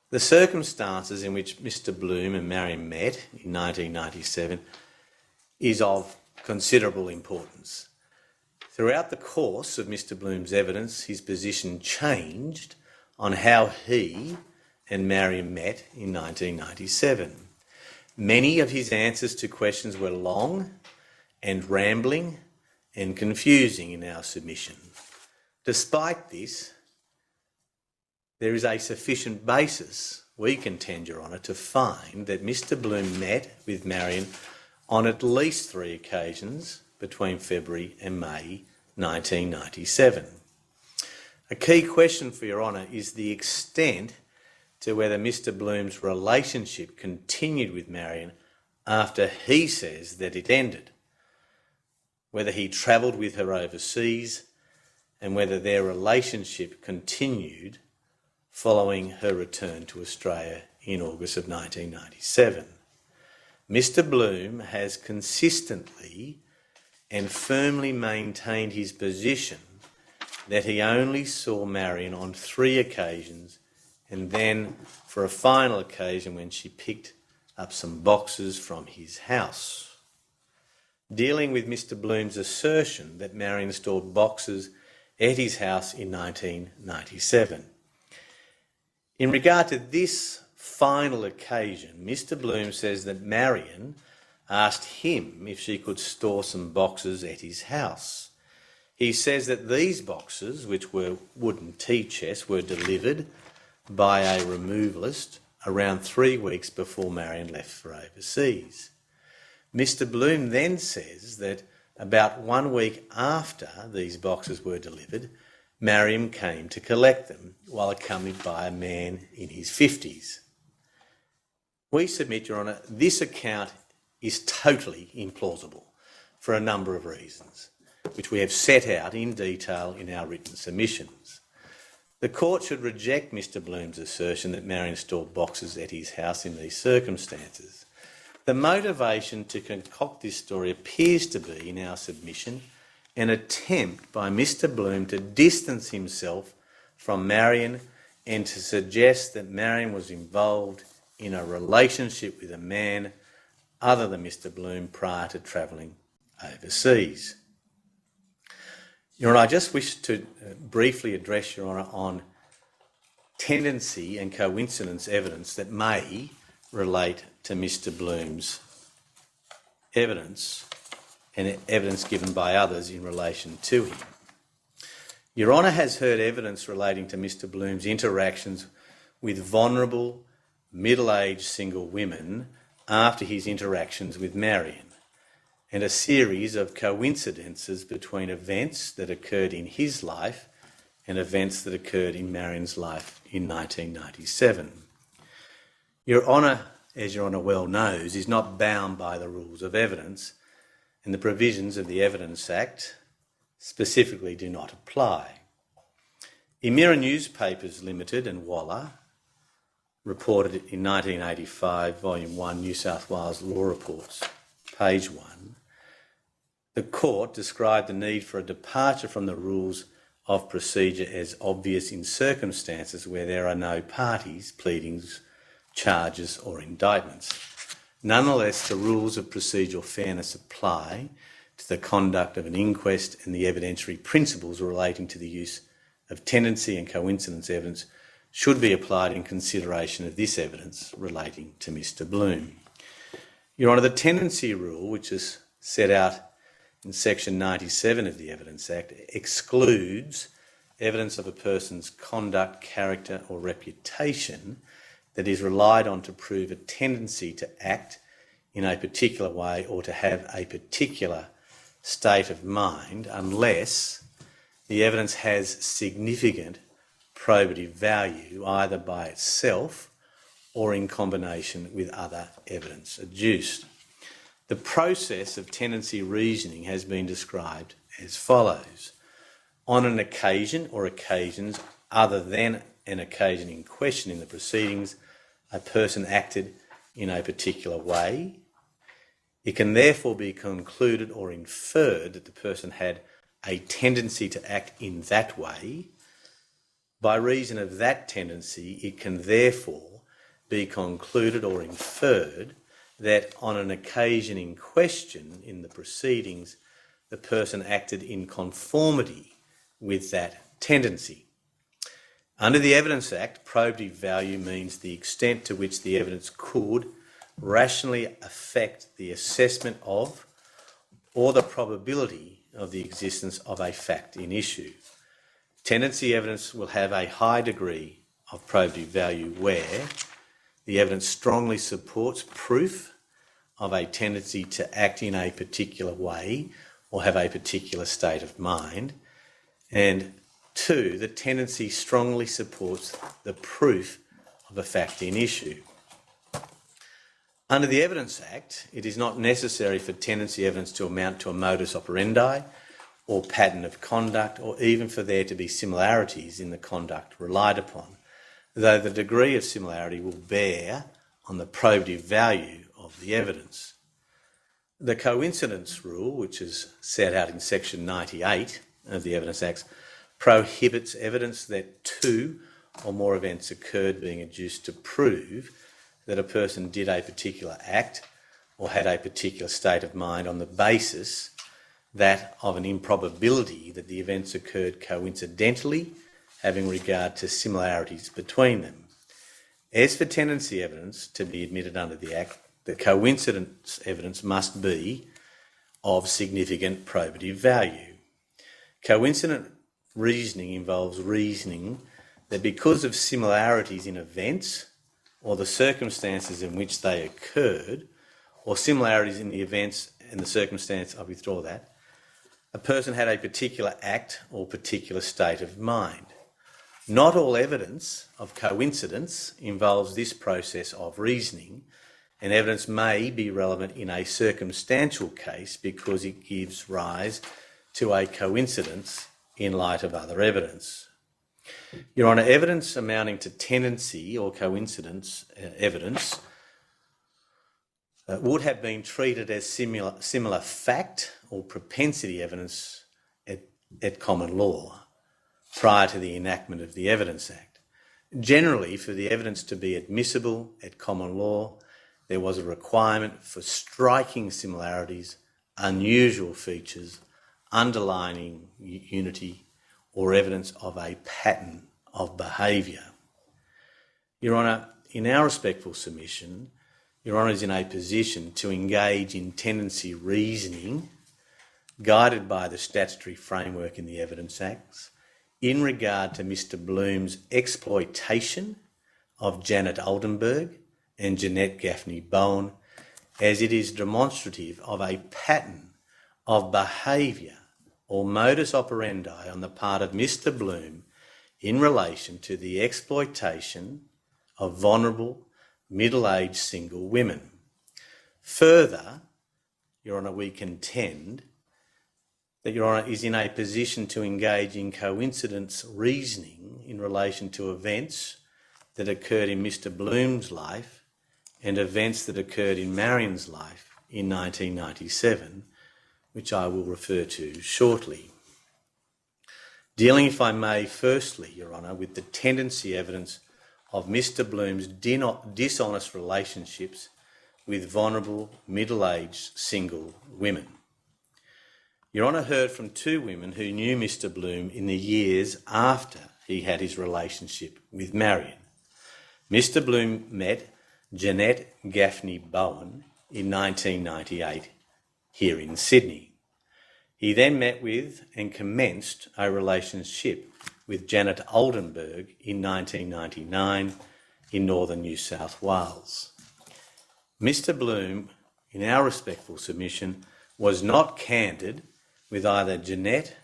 The circumstances in which Mr. Bloom and Marion met in 1997 is of considerable importance. Throughout the course of Mr. Bloom's evidence, his position changed on how he and Marion met in 1997. Many of his answers to questions were long and rambling and confusing in our submission. Despite this, there is a sufficient basis, we contend, Your Honour, to find that Mr. Bloom met with Marion on at least 3 occasions between February and May 1997. A key question for Your Honour is the extent to whether Mr. Bloom's relationship continued with Marion after he says that it ended, whether he travelled with her overseas and whether their relationship continued following her return to Australia in August of 1997. Mr. Bloom has consistently and firmly maintained his position that he only saw Marion on 3 occasions and then for a final occasion when she picked up some boxes from his house. Dealing with Mr. Bloom's assertion that Marion stored boxes at his house in 1997. In regard to this final occasion, Mr. Bloom says that Marion asked him if she could store some boxes at his house. He says that these boxes, which were wooden tea chests, were delivered by a removalist around 3 weeks before Marion left for overseas. Mr. Bloom then says that about 1 week after these boxes were delivered, Marion came to collect them while accompanied by a man in his 50s. We submit, Your Honour, this account is totally implausible for a number of reasons, which we have set out in detail in our written submissions. The court should reject Mr. Bloom's assertion that Marion stored boxes at his house in these circumstances. The motivation to concoct this story appears to be, in our submission, an attempt by Mr. Bloom to distance himself from Marion and to suggest that Marion was involved in a relationship with a man other than Mr. Bloom prior to travelling overseas. Your Honour, I just wish to briefly address Your Honour on tendency and coincidence evidence that may relate to Mr. Bloom's evidence and evidence given by others in relation to him. Your Honour has heard evidence relating to Mr. Bloom's interactions with vulnerable, middle-aged single women after his interactions with Marion, and a series of coincidences between events that occurred in his life and events that occurred in Marion's life in 1997. Your Honour, as Your Honour well knows, is not bound by the rules of evidence, and the provisions of the Evidence Act specifically do not apply. Emira Newspapers Limited and Waller reported in 1985, Volume 1, New South Wales Law Reports, page 1, the court described the need for a departure from the rules of procedure as obvious in circumstances where there are no parties, pleadings, charges or indictments. Nonetheless, the rules of procedural fairness apply to the conduct of an inquest, and the evidentiary principles relating to the use of tendency and coincidence evidence should be applied in consideration of this evidence relating to Mr. Bloom. Your Honour, the tendency rule, which is set out in section 97 of the Evidence Act, excludes evidence of a person's conduct, character or reputation that is relied on to prove a tendency to act in a particular way or to have a particular state of mind unless the evidence has significant probative value either by itself or in combination with other evidence adduced. The process of tendency reasoning has been described as follows. On an occasion or occasions other than an occasion in question in the proceedings, a person acted in a particular way. It can therefore be concluded or inferred that the person had a tendency to act in that way. By reason of that tendency, it can therefore be concluded or inferred that on an occasion in question in the proceedings, the person acted in conformity with that tendency. Under the Evidence Act, probative value means the extent to which the evidence could rationally affect the assessment of or the probability of the existence of a fact in issue. Tendency evidence will have a high degree of probative value where the evidence strongly supports proof of a tendency to act in a particular way or have a particular state of mind, and 2, the tendency strongly supports the proof of a fact in issue. Under the Evidence Act, it is not necessary for tendency evidence to amount to a modus operandi or pattern of conduct, or even for there to be similarities in the conduct relied upon, though the degree of similarity will bear on the probative value of the evidence. The coincidence rule, which is set out in section 98 of the Evidence Act, prohibits evidence that 2 or more events occurred being adduced to prove that a person did a particular act or had a particular state of mind on the basis that of an improbability that the events occurred coincidentally, having regard to similarities between them. As for tenancy evidence to be admitted under the Act, the coincidence evidence must be of significant probative value. Coincident reasoning involves reasoning that because of similarities in events or the circumstances in which they occurred, or similarities in the events and the circumstance, I withdraw that, a person had a particular act or particular state of mind. Not all evidence of coincidence involves this process of reasoning, and evidence may be relevant in a circumstantial case because it gives rise to a coincidence in light of other evidence. Your Honour, evidence amounting to tenancy or coincidence evidence would have been treated as similar fact or propensity evidence at common law prior to the enactment of the Evidence Act. Generally, for the evidence to be admissible at common law, there was a requirement for striking similarities, unusual features, underlining unity, or evidence of a pattern of behaviour. Your Honour, in our respectful submission, Your Honour is in a position to engage in tenancy reasoning guided by the statutory framework in the Evidence Acts in regard to Mr Bloom's exploitation of Janet Oldenburg and Jeanette Gaffney Bowen, as it is demonstrative of a pattern of behaviour or modus operandi on the part of Mr Bloom in relation to the exploitation of vulnerable, middle-aged single women. Further, Your Honour, we contend that Your Honour is in a position to engage in coincidence reasoning in relation to events that occurred in Mr Bloom's life and events that occurred in Marion's life in 1997, which I will refer to shortly. Dealing, if I may, firstly, Your Honour, with the tendency evidence of Mr Bloom's dishonest relationships with vulnerable, middle-aged single women. Your Honour heard from two women who knew Mr Bloom in the years after he had his relationship with Marion. Mr Bloom met Jeanette Gaffney Bowen in 1998 here in Sydney. He then met with and commenced a relationship with Janet Oldenburg in 1999 in northern New South Wales. Mr Bloom, in our respectful submission, was not candid with either Jeanette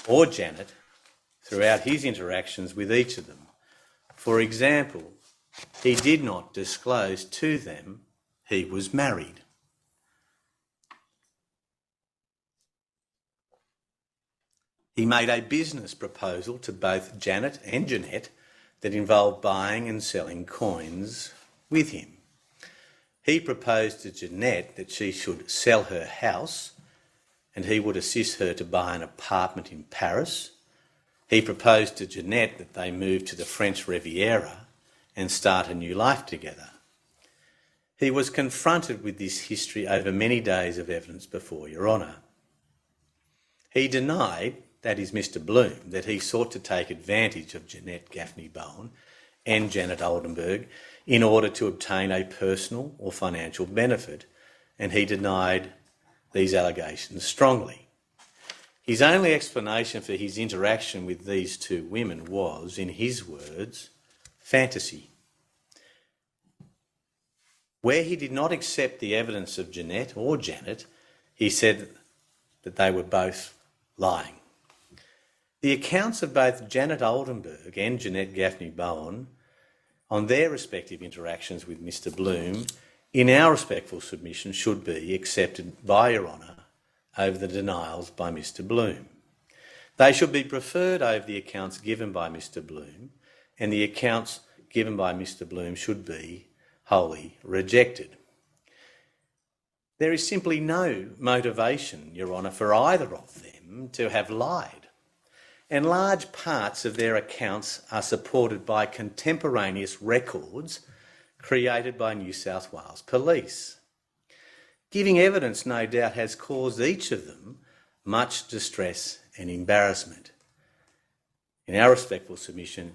or Janet throughout his interactions with each of them. For example, he did not disclose to them he was married. He made a business proposal to both Janet and Jeanette that involved buying and selling coins with him. He proposed to Jeanette that she should sell her house and he would assist her to buy an apartment in Paris. He proposed to Jeanette that they move to the French Riviera and start a new life together. He was confronted with this history over many days of evidence before Your Honour. He denied, that is Mr Bloom, that he sought to take advantage of Jeanette Gaffney Bowen and Janet Oldenburg in order to obtain a personal or financial benefit, and he denied these allegations strongly. His only explanation for his interaction with these two women was, in his words, fantasy. Where he did not accept the evidence of Jeanette or Janet, he said that they were both lying. The accounts of both Janet Oldenburg and Jeanette Gaffney Bowen on their respective interactions with Mr Bloom, in our respectful submission, should be accepted by Your Honour over the denials by Mr Bloom. They should be preferred over the accounts given by Mr Bloom, and the accounts given by Mr Bloom should be wholly rejected. There is simply no motivation, Your Honour, for either of them to have lied, and large parts of their accounts are supported by contemporaneous records created by New South Wales Police. Giving evidence, no doubt, has caused each of them much distress and embarrassment. In our respectful submission,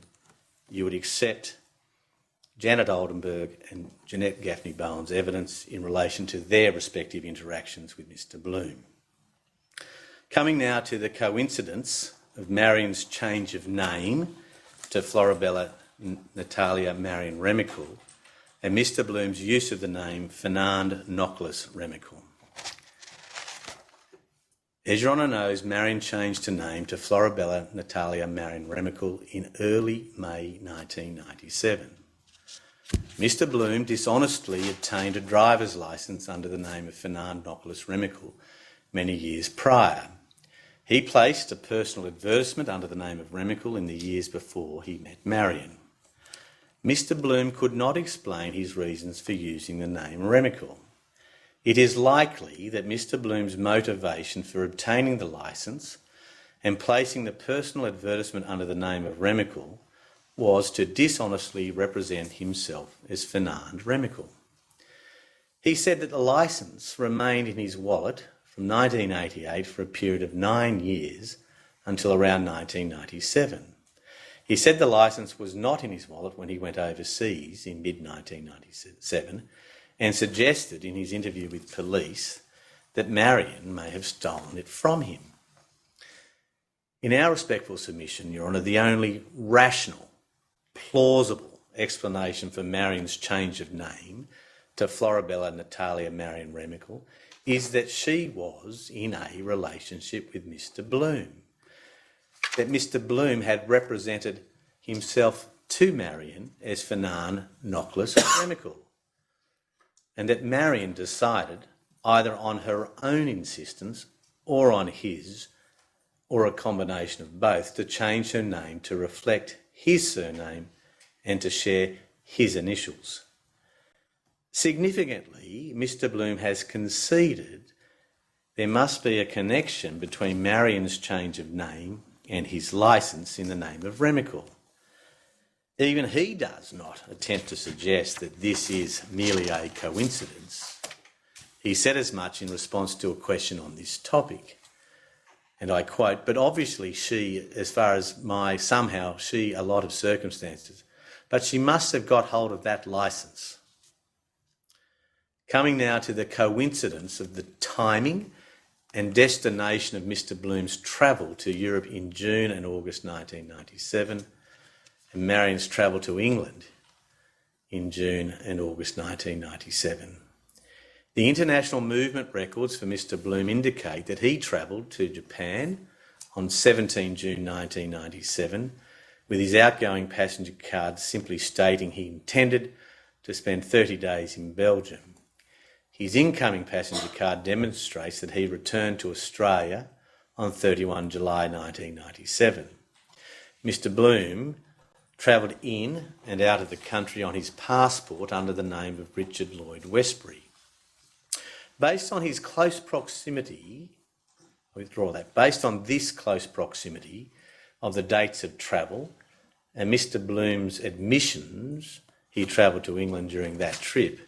you would accept Janet Oldenburg and Jeanette Gaffney-Bowen's evidence in relation to their respective interactions with Mr Bloom. Coming now to the coincidence of Marion's change of name to Florabella Natalia Marion Remakel and Mr Bloom's use of the name Fernand Nicholas Remakel. As Your Honour knows, Marion changed her name to Florabella Natalia Marion Remakel in early May 1997. Mr Bloom dishonestly obtained a driver's licence under the name of Fernand Nicholas Remakel many years prior. He placed a personal advertisement under the name of Remakel in the years before he met Marion. Mr Bloom could not explain his reasons for using the name Remakel. It is likely that Mr Bloom's motivation for obtaining the licence and placing the personal advertisement under the name of Remakel was to dishonestly represent himself as Fernand Remakel. He said that the licence remained in his wallet from 1988 for a period of 9 years until around 1997. He said the licence was not in his wallet when he went overseas in mid-1997 and suggested in his interview with police that Marion may have stolen it from him. In our respectful submission, Your Honour, the only rational, plausible explanation for Marion's change of name to Florabella Natalia Marion Remakel is that she was in a relationship with Mr Bloom, that Mr Bloom had represented himself to Marion as Fernand Nicholas Remakel, and that Marion decided, either on her own insistence or on his, or a combination of both, to change her name to reflect his surname and to share his initials. Significantly, Mr Bloom has conceded there must be a connection between Marion's change of name and his licence in the name of Remakel. Even he does not attempt to suggest that this is merely a coincidence. He said as much in response to a question on this topic. And I quote, "But obviously she, as far as somehow she, a lot of circumstances, but she must have got hold of that licence." Coming now to the coincidence of the timing and destination of Mr Bloom's travel to Europe in June and August 1997 and Marion's travel to England in June and August 1997. The international movement records for Mr Bloom indicate that he travelled to Japan on 17 June 1997 with his outgoing passenger card simply stating he intended to spend 30 days in Belgium. His incoming passenger card demonstrates that he returned to Australia on 31 July 1997. Mr Bloom travelled in and out of the country on his passport under the name of Richard Lloyd Westbury. Based on his close proximity, based on this close proximity of the dates of travel and Mr Bloom's admissions he travelled to England during that trip,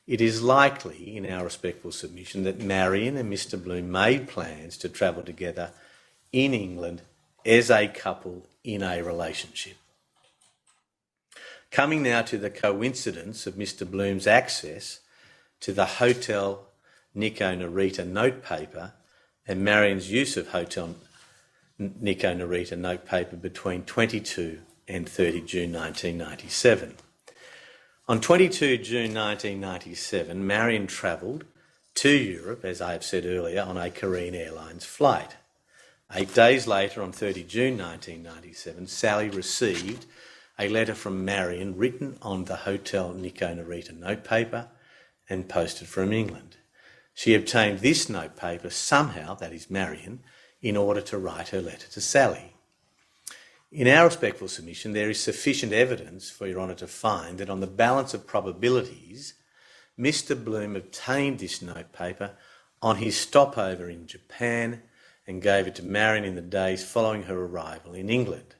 it is likely, in our respectful submission, that Marion and Mr Bloom made plans to travel together in England as a couple in a relationship. Coming now to the coincidence of Mr Bloom's access to the Hotel Nico Narita notepaper and Marion's use of Hotel Nico Narita notepaper between 22 and 30 June 1997. On 22 June 1997, Marion travelled to Europe, as I have said earlier, on a Korean Airlines flight. 8 days later, on 30 June 1997, Sally received a letter from Marion written on the Hotel Nico Narita notepaper and posted from England. She obtained this notepaper somehow, that is Marion, in order to write her letter to Sally. In our respectful submission, there is sufficient evidence for Your Honour to find that on the balance of probabilities, Mr Bloom obtained this notepaper on his stopover in Japan and gave it to Marion in the days following her arrival in England.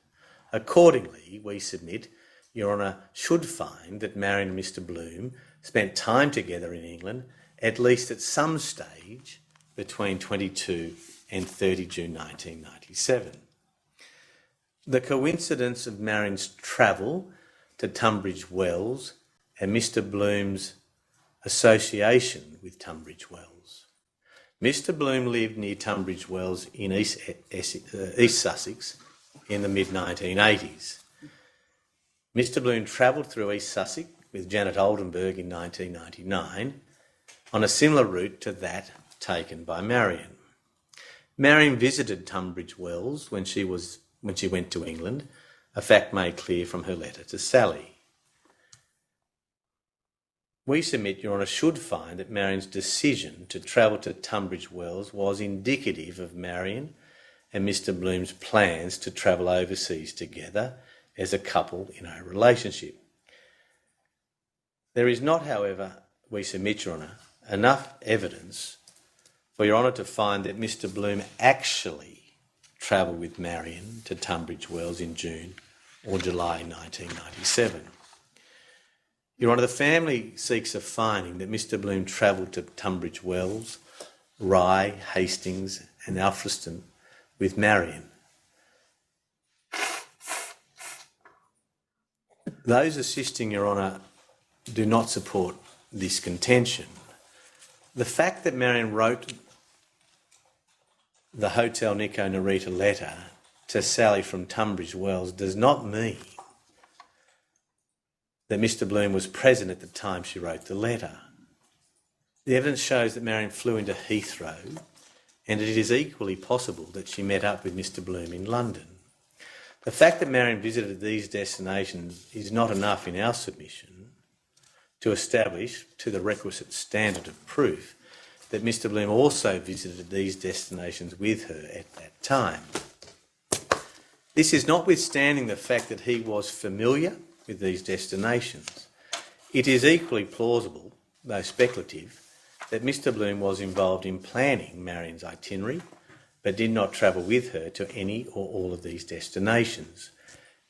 Accordingly, we submit Your Honour should find that Marion and Mr Bloom spent time together in England, at least at some stage between 22 and 30 June 1997. The coincidence of Marion's travel to Tunbridge Wells and Mr Bloom's association with Tunbridge Wells. Mr Bloom lived near Tunbridge Wells in East Sussex in the mid-1980s. Mr Bloom travelled through East Sussex with Janet Oldenburg in 1999 on a similar route to that taken by Marion. Marion visited Tunbridge Wells when she went to England, a fact made clear from her letter to Sally. We submit Your Honour should find that Marion's decision to travel to Tunbridge Wells was indicative of Marion and Mr Bloom's plans to travel overseas together as a couple in a relationship. There is not, however, we submit, Your Honour, enough evidence for Your Honour to find that Mr Bloom actually travelled with Marion to Tunbridge Wells in June or July 1997. Your Honour, the family seeks a finding that Mr Bloom travelled to Tunbridge Wells, Rye, Hastings and Alfriston with Marion. Those assisting, Your Honour, do not support this contention. The fact that Marion wrote the Hotel Nico Narita letter to Sally from Tunbridge Wells does not mean that Mr Bloom was present at the time she wrote the letter. The evidence shows that Marion flew into Heathrow, and it is equally possible that she met up with Mr Bloom in London. The fact that Marion visited these destinations is not enough in our submission to establish, to the requisite standard of proof, that Mr Bloom also visited these destinations with her at that time. This is notwithstanding the fact that he was familiar with these destinations. It is equally plausible, though speculative, that Mr Bloom was involved in planning Marion's itinerary, but did not travel with her to any or all of these destinations,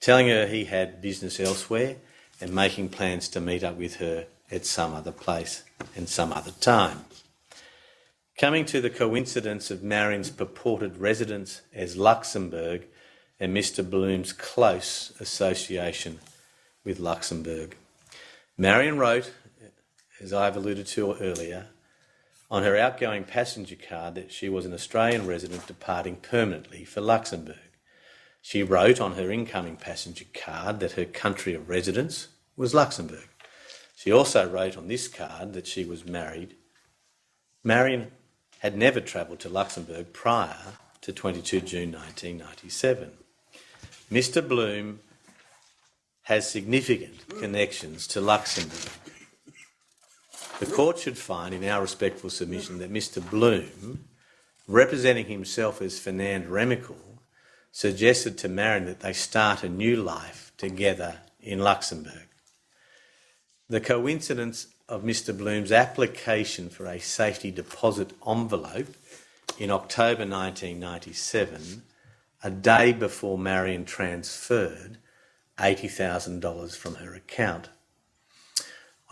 telling her he had business elsewhere and making plans to meet up with her at some other place and some other time. Coming to the coincidence of Marion's purported residence as Luxembourg and Mr Bloom's close association with Luxembourg. Marion wrote, as I've alluded to earlier, on her outgoing passenger card that she was an Australian resident departing permanently for Luxembourg. She wrote on her incoming passenger card that her country of residence was Luxembourg. She also wrote on this card that she was married. Marion had never travelled to Luxembourg prior to 22 June 1997. Mr Bloom has significant connections to Luxembourg. The court should find, in our respectful submission, that Mr Bloom, representing himself as Fernand Remakel, suggested to Marion that they start a new life together in Luxembourg. The coincidence of Mr Bloom's application for a safety deposit envelope in October 1997, a day before Marion transferred $80,000 from her account.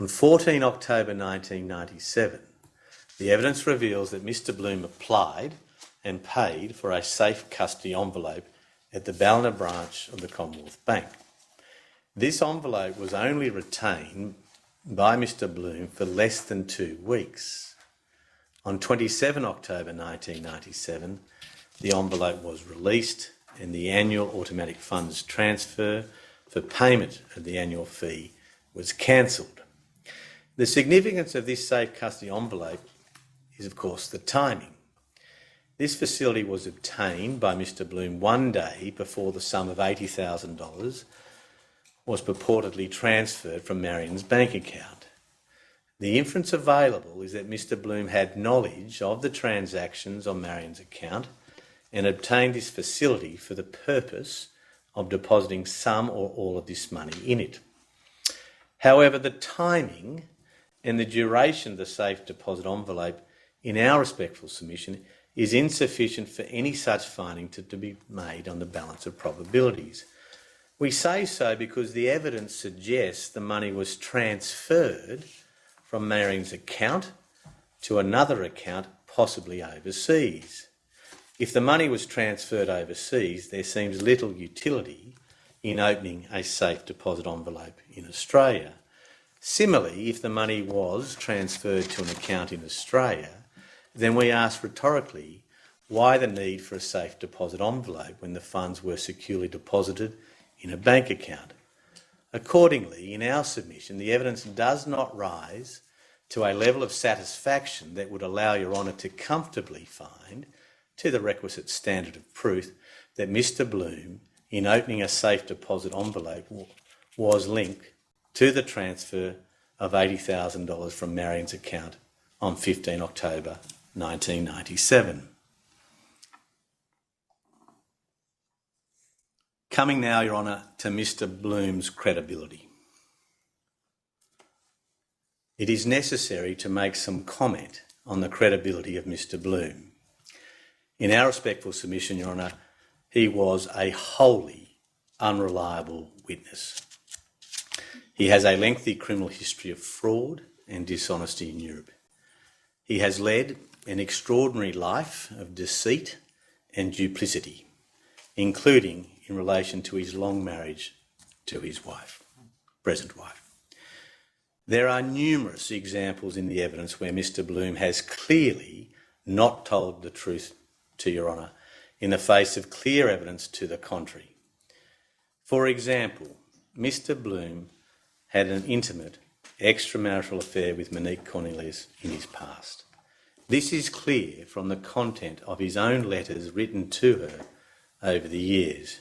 On 14 October 1997, the evidence reveals that Mr Bloom applied and paid for a safe custody envelope at the Ballina branch of the Commonwealth Bank. This envelope was only retained by Mr Bloom for less than 2 weeks. On 27 October 1997, the envelope was released and the annual automatic funds transfer for payment of the annual fee was cancelled. The significance of this safe custody envelope is, of course, the timing. This facility was obtained by Mr Bloom one day before the sum of $80,000 was purportedly transferred from Marion's bank account. The inference available is that Mr Bloom had knowledge of the transactions on Marion's account and obtained this facility for the purpose of depositing some or all of this money in it. However, the timing and the duration of the safe deposit envelope, in our respectful submission, is insufficient for any such finding to be made on the balance of probabilities. We say so because the evidence suggests the money was transferred from Marion's account to another account, possibly overseas. If the money was transferred overseas, there seems little utility in opening a safe deposit envelope in Australia. Similarly, if the money was transferred to an account in Australia, then we ask rhetorically, why the need for a safe deposit envelope when the funds were securely deposited in a bank account? Accordingly, in our submission, the evidence does not rise to a level of satisfaction that would allow Your Honour to comfortably find, to the requisite standard of proof, that Mr Bloom, in opening a safe deposit envelope, was linked to the transfer of $80,000 from Marion's account on 15 October 1997. Coming now, Your Honour, to Mr Bloom's credibility. It is necessary to make some comment on the credibility of Mr Bloom. In our respectful submission, Your Honour, he was a wholly unreliable witness. He has a lengthy criminal history of fraud and dishonesty in Europe. He has led an extraordinary life of deceit and duplicity, including in relation to his long marriage to his wife, present wife. There are numerous examples in the evidence where Mr Bloom has clearly not told the truth to Your Honour in the face of clear evidence to the contrary. For example, Mr Bloom had an intimate extramarital affair with Monique Cornelius in his past. This is clear from the content of his own letters written to her over the years.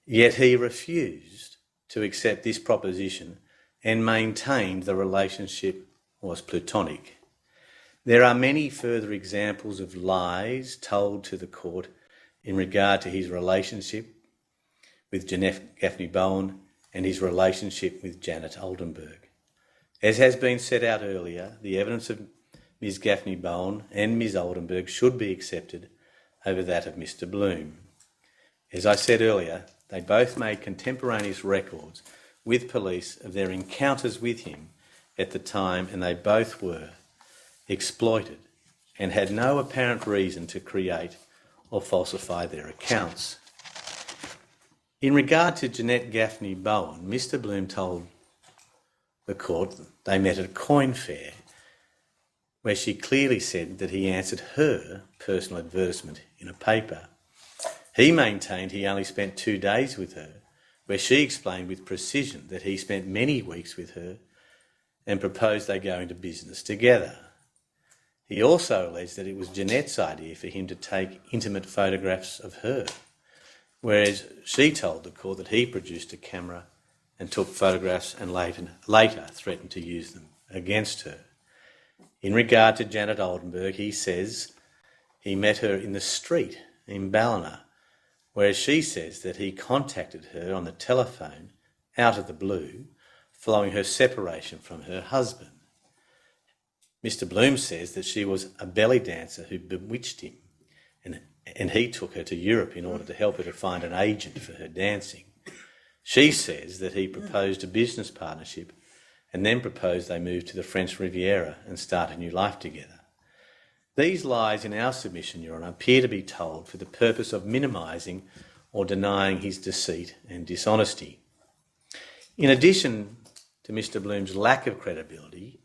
Yet he refused to accept this proposition and maintained the relationship was platonic. There are many further examples of lies told to the court in regard to his relationship with Jeanette Gaffney Bowen and his relationship with Janet Oldenburg. As has been set out earlier, the evidence of Ms Gaffney Bowen and Ms Oldenburg should be accepted over that of Mr Bloom. As I said earlier, they both made contemporaneous records with police of their encounters with him at the time, and they both were exploited and had no apparent reason to create or falsify their accounts. In regard to Jeanette Gaffney Bowen, Mr Bloom told the court they met at a coin fair where she clearly said that he answered her personal advertisement in a paper. He maintained he only spent 2 days with her, where she explained with precision that he spent many weeks with her and proposed they go into business together. He also alleged that it was Jeanette's idea for him to take intimate photographs of her, whereas she told the court that he produced a camera and took photographs and later threatened to use them against her. In regard to Janet Oldenburg, he says he met her in the street in Ballina, whereas she says that he contacted her on the telephone out of the blue following her separation from her husband. Mr Bloom says that she was a belly dancer who bewitched him and he took her to Europe in order to help her to find an agent for her dancing. She says that he proposed a business partnership and then proposed they move to the French Riviera and start a new life together. These lies in our submission, Your Honour, appear to be told for the purpose of minimising or denying his deceit and dishonesty. In addition to Mr Bloom's lack of credibility,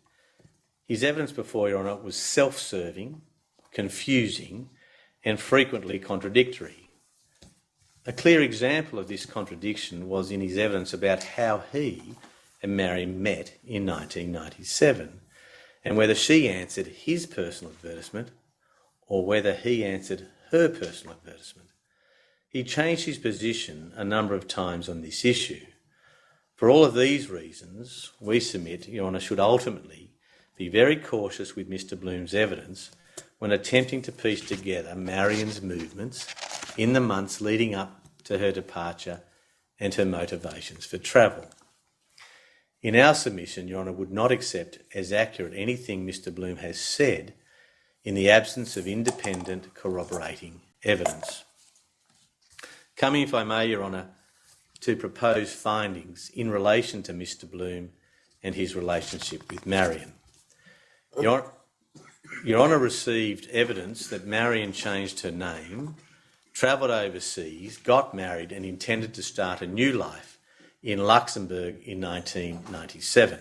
his evidence before Your Honour was self-serving, confusing and frequently contradictory. A clear example of this contradiction was in his evidence about how he and Marion met in 1997 and whether she answered his personal advertisement or whether he answered her personal advertisement. He changed his position a number of times on this issue. For all of these reasons, we submit Your Honour should ultimately be very cautious with Mr Bloom's evidence when attempting to piece together Marion's movements in the months leading up to her departure and her motivations for travel. In our submission, Your Honour would not accept as accurate anything Mr Bloom has said in the absence of independent corroborating evidence. Coming, if I may, Your Honour, to propose findings in relation to Mr Bloom and his relationship with Marion. Your Your Honour received evidence that Marion changed her name, travelled overseas, got married and intended to start a new life in Luxembourg in 1997.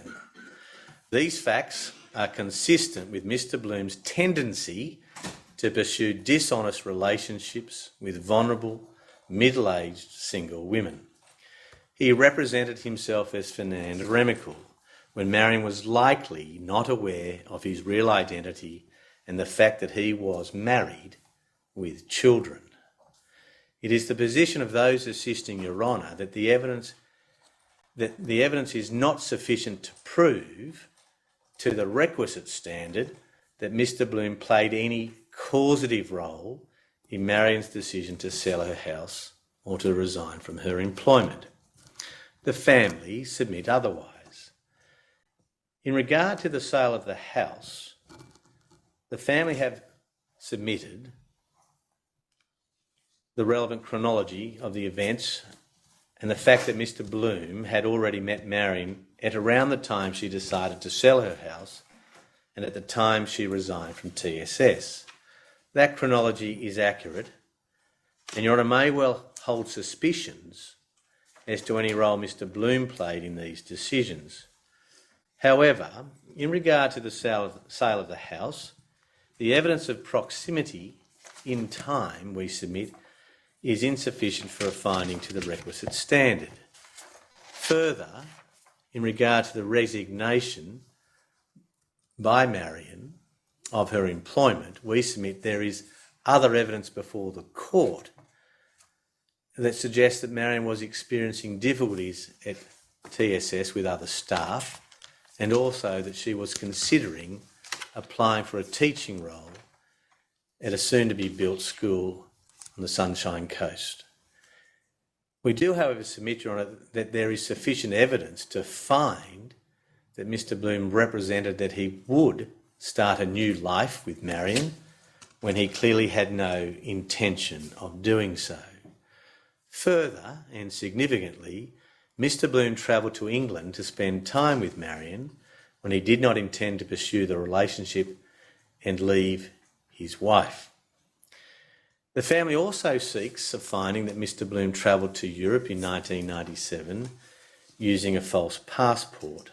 These facts are consistent with Mr Bloom's tendency to pursue dishonest relationships with vulnerable, middle-aged single women. He represented himself as Fernand Remakel when Marion was likely not aware of his real identity and the fact that he was married with children. It is the position of those assisting Your Honour that the evidence is not sufficient to prove, to the requisite standard, that Mr Bloom played any causative role in Marion's decision to sell her house or to resign from her employment. The family submit otherwise. In regard to the sale of the house, the family have submitted the relevant chronology of the events and the fact that Mr Bloom had already met Marion at around the time she decided to sell her house and at the time she resigned from TSS. That chronology is accurate, and Your Honour may well hold suspicions as to any role Mr Bloom played in these decisions. However, in regard to the sale of the house, the evidence of proximity in time we submit is insufficient for a finding to the requisite standard. Further, in regard to the resignation by Marion of her employment, we submit there is other evidence before the court that suggests that Marion was experiencing difficulties at TSS with other staff, and also that she was considering applying for a teaching role at a soon-to-be-built school on the Sunshine Coast. We do, however, submit, Your Honour, that there is sufficient evidence to find that Mr Bloom represented that he would start a new life with Marion when he clearly had no intention of doing so. Further, and significantly, Mr Bloom travelled to England to spend time with Marion when he did not intend to pursue the relationship and leave his wife. The family also seeks a finding that Mr Bloom travelled to Europe in 1997 using a false passport.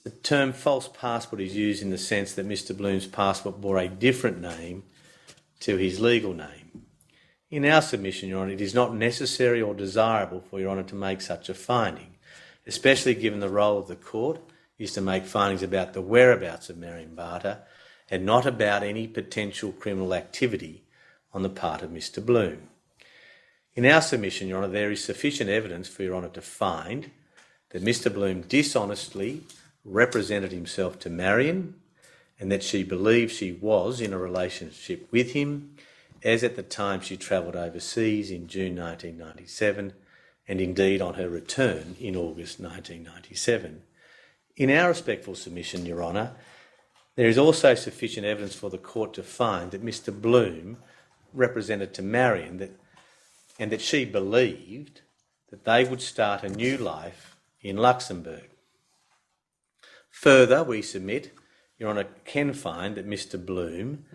The term false passport is used in the sense that Mr Bloom's passport bore a different name to his legal name. In our submission, Your Honour, it is not necessary or desirable for Your Honour to make such a finding, especially given the role of the court is to make findings about the whereabouts of Marion Barter and not about any potential criminal activity on the part of Mr Bloom. In our submission, Your Honour, there is sufficient evidence for Your Honour to find that Mr Bloom dishonestly represented himself to Marion and that she believed she was in a relationship with him as at the time she travelled overseas in June 1997 and indeed on her return in August 1997. In our respectful submission, Your Honour, there is also sufficient evidence for the court to find that Mr Bloom represented to Marion and that she believed that they would start a new life in Luxembourg. Further, we submit, Your Honour can find that Mr Bloom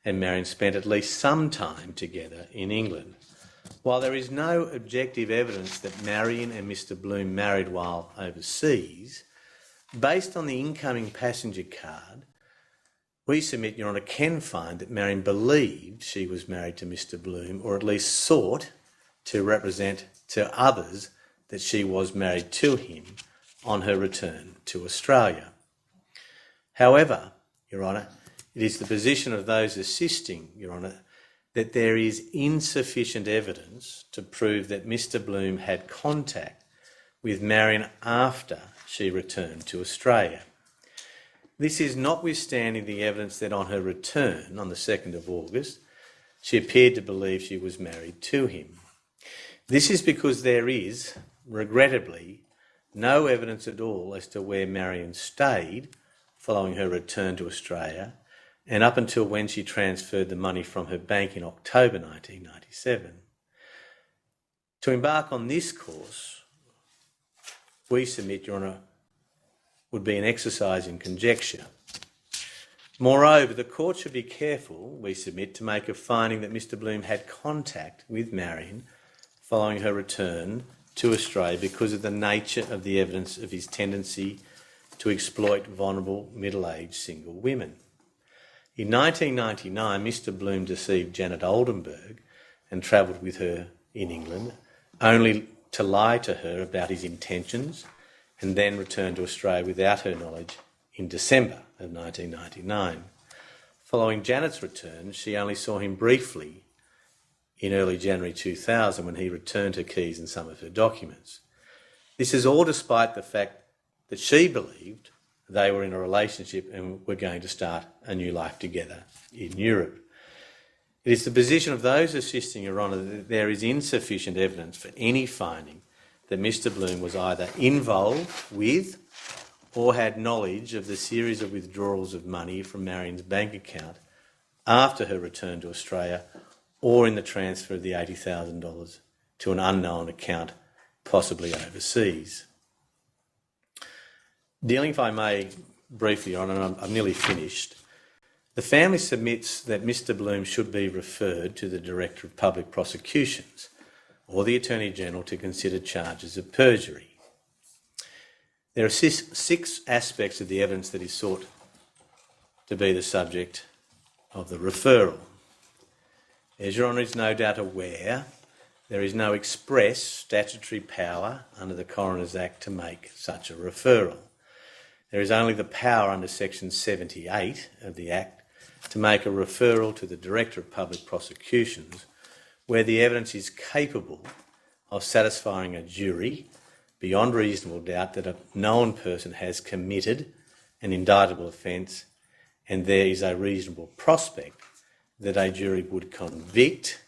and Marion spent at least some time together in England. While there is no objective evidence that Marion and Mr Bloom married while overseas, based on the incoming passenger card, we submit, Your Honour can find that Marion believed she was married to Mr Bloom, or at least sought to represent to others that she was married to him on her return to Australia. However, Your Honour, it is the position of those assisting, Your Honour, that there is insufficient evidence to prove that Mr Bloom had contact with Marion after she returned to Australia. This is notwithstanding the evidence that on her return on the 2nd of August, she appeared to believe she was married to him. This is because there is, regrettably, no evidence at all as to where Marion stayed following her return to Australia and up until when she transferred the money from her bank in October 1997. To embark on this course, we submit, Your Honour, would be an exercise in conjecture. Moreover, the court should be careful, we submit, to make a finding that Mr Bloom had contact with Marion following her return to Australia because of the nature of the evidence of his tendency to exploit vulnerable middle-aged single women. In 1999, Mr Bloom deceived Janet Oldenburg and travelled with her in England, only to lie to her about his intentions and then returned to Australia without her knowledge in December of 1999. Following Janet's return, she only saw him briefly in early January 2000 when he returned her keys and some of her documents. This is all despite the fact that she believed they were in a relationship and were going to start a new life together in Europe. It is the position of those assisting Your Honour that there is insufficient evidence for any finding that Mr Bloom was either involved with or had knowledge of the series of withdrawals of money from Marion's bank account after her return to Australia or in the transfer of the $80,000 to an unknown account, possibly overseas. Dealing, if I may, briefly, Your Honour, and I'm nearly finished, the family submits that Mr Bloom should be referred to the Director of Public Prosecutions or the Attorney-General to consider charges of perjury. There are six aspects of the evidence that is sought to be the subject of the referral. As Your Honour is no doubt aware, there is no express statutory power under the Coroners Act to make such a referral. There is only the power under Section 78 of the Act to make a referral to the Director of Public Prosecutions where the evidence is capable of satisfying a jury beyond reasonable doubt that a known person has committed an indictable offence and there is a reasonable prospect that a jury would convict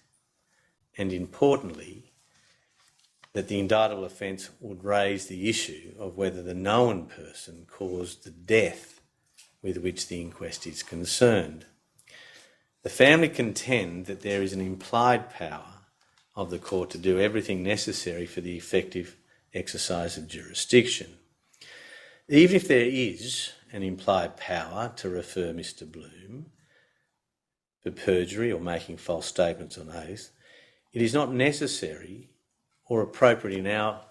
and, importantly, that the indictable offence would raise the issue of whether the known person caused the death with which the inquest is concerned. The family contend that there is an implied power of the court to do everything necessary for the effective exercise of jurisdiction. Even if there is an implied power to refer Mr Bloom for perjury or making false statements on oath, it is not necessary or appropriate in our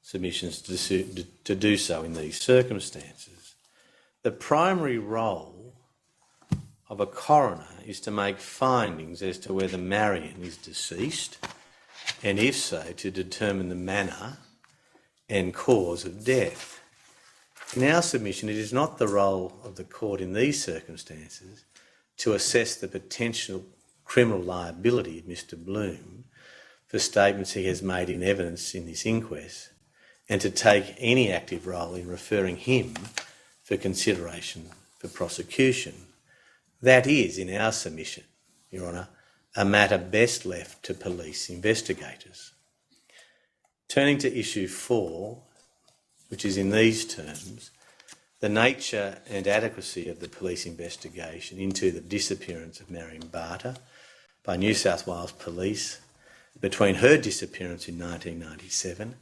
submissions to do so in these circumstances. The primary role of a coroner is to make findings as to whether Marion is deceased and, if so, to determine the manner and cause of death. In our submission, it is not the role of the court in these circumstances to assess the potential criminal liability of Mr Bloom for statements he has made in evidence in this inquest and to take any active role in referring him for consideration for prosecution. That is, in our submission, Your Honour, a matter best left to police investigators. Turning to issue 4, which is in these terms, the nature and adequacy of the police investigation into the disappearance of Marion Barter by New South Wales Police between her disappearance in 1997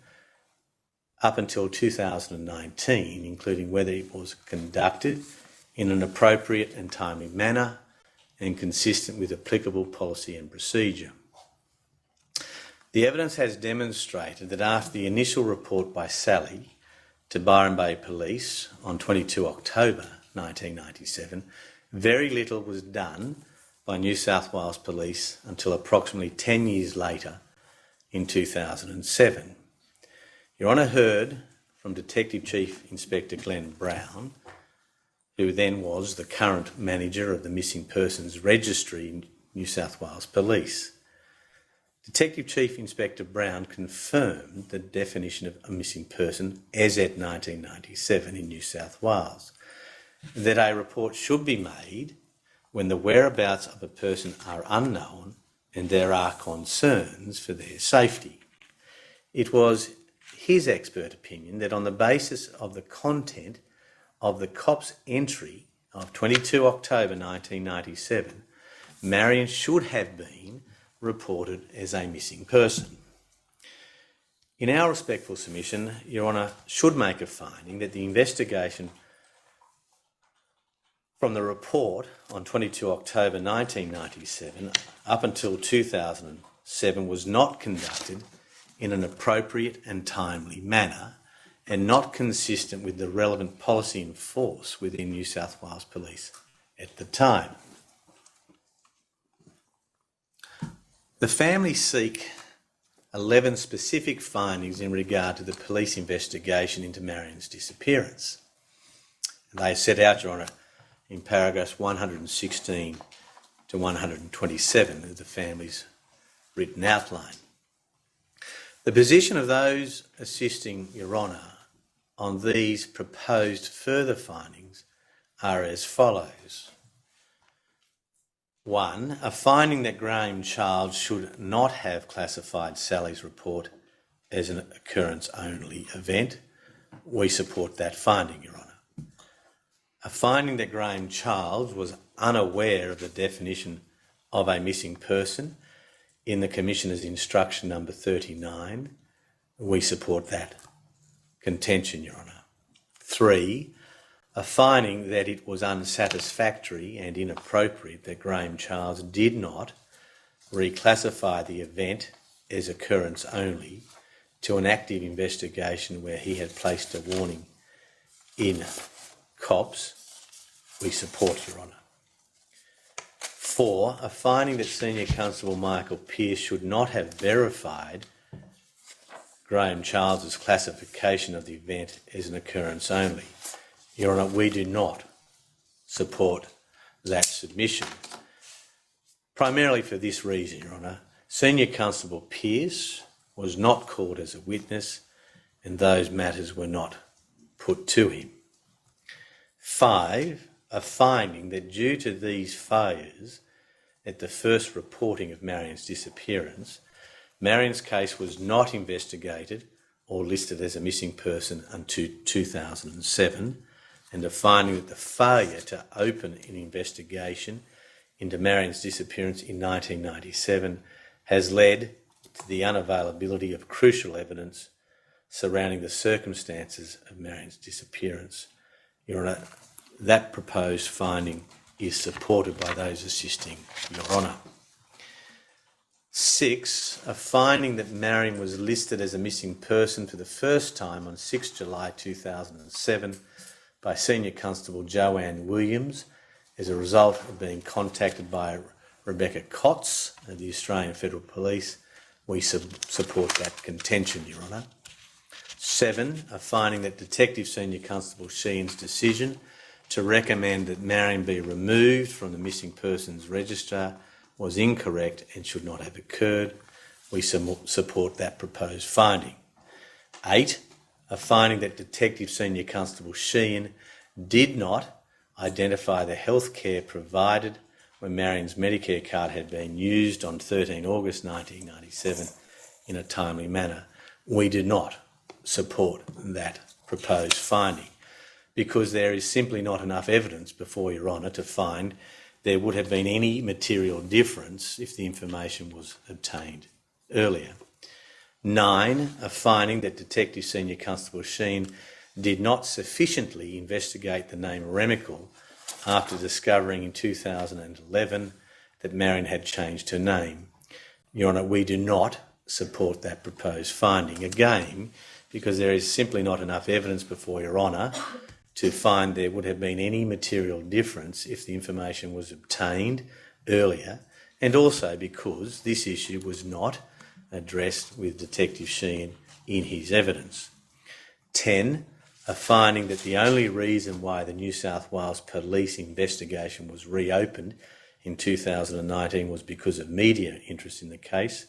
up until 2019, including whether it was conducted in an appropriate and timely manner and consistent with applicable policy and procedure. The evidence has demonstrated that after the initial report by Sally to Byron Bay Police on 22 October 1997, very little was done by New South Wales Police until approximately 10 years later in 2007. Your Honour heard from Detective Chief Inspector Glenn Brown, who then was the current manager of the Missing Persons Registry in New South Wales Police. Detective Chief Inspector Brown confirmed the definition of a missing person as at 1997 in New South Wales, that a report should be made when the whereabouts of a person are unknown and there are concerns for their safety. It was his expert opinion that on the basis of the content of the COPS entry of 22 October 1997, Marion should have been reported as a missing person. In our respectful submission, Your Honour should make a finding that the investigation from the report on 22 October 1997 up until 2007 was not conducted in an appropriate and timely manner and not consistent with the relevant policy in force within New South Wales Police at the time. The family seek 11 specific findings in regard to the police investigation into Marion's disappearance. And they are set out, Your Honour, in paragraphs 116 to 127 of the family's written outline. The position of those assisting Your Honour on these proposed further findings are as follows. 1. A finding that Graham Charles should not have classified Sally's report as an occurrence-only event. We support that finding, Your Honour. A finding that Graham Charles was unaware of the definition of a missing person in the Commissioner's Instruction number 39. We support that contention, Your Honour. 3. A finding that it was unsatisfactory and inappropriate that Graham Charles did not reclassify the event as occurrence only to an active investigation where he had placed a warning in COPS. We support, Your Honour. 4. A finding that Senior Constable Michael Pearce should not have verified Graham Charles's classification of the event as an occurrence only. Your Honour, we do not support that submission. Primarily for this reason, Your Honour, Senior Constable Pearce was not called as a witness and those matters were not put to him. 5. A finding that due to these failures at the first reporting of Marion's disappearance, Marion's case was not investigated or listed as a missing person until 2007, and a finding that the failure to open an investigation into Marion's disappearance in 1997 has led to the unavailability of crucial evidence surrounding the circumstances of Marion's disappearance. Your Honour, that proposed finding is supported by those assisting Your Honour. 6. A finding that Marion was listed as a missing person for the first time on 6 July 2007 by Senior Constable Joanne Williams as a result of being contacted by Rebecca Cotts of the Australian Federal Police. We support that contention, Your Honour. 7. A finding that Detective Senior Constable Sheehan's decision to recommend that Marion be removed from the missing persons register was incorrect and should not have occurred. We support that proposed finding. 8. A finding that Detective Senior Constable Sheehan did not identify the health care provided when Marion's Medicare card had been used on 13 August 1997 in a timely manner. We do not support that proposed finding because there is simply not enough evidence before Your Honour to find there would have been any material difference if the information was obtained earlier. 9. A finding that Detective Senior Constable Sheehan did not sufficiently investigate the name Remakel after discovering in 2011 that Marion had changed her name. Your Honour, we do not support that proposed finding, again, because there is simply not enough evidence before Your Honour to find there would have been any material difference if the information was obtained earlier, and also because this issue was not addressed with Detective Sheehan in his evidence. 10. A finding that the only reason why the New South Wales Police investigation was reopened in 2019 was because of media interest in the case.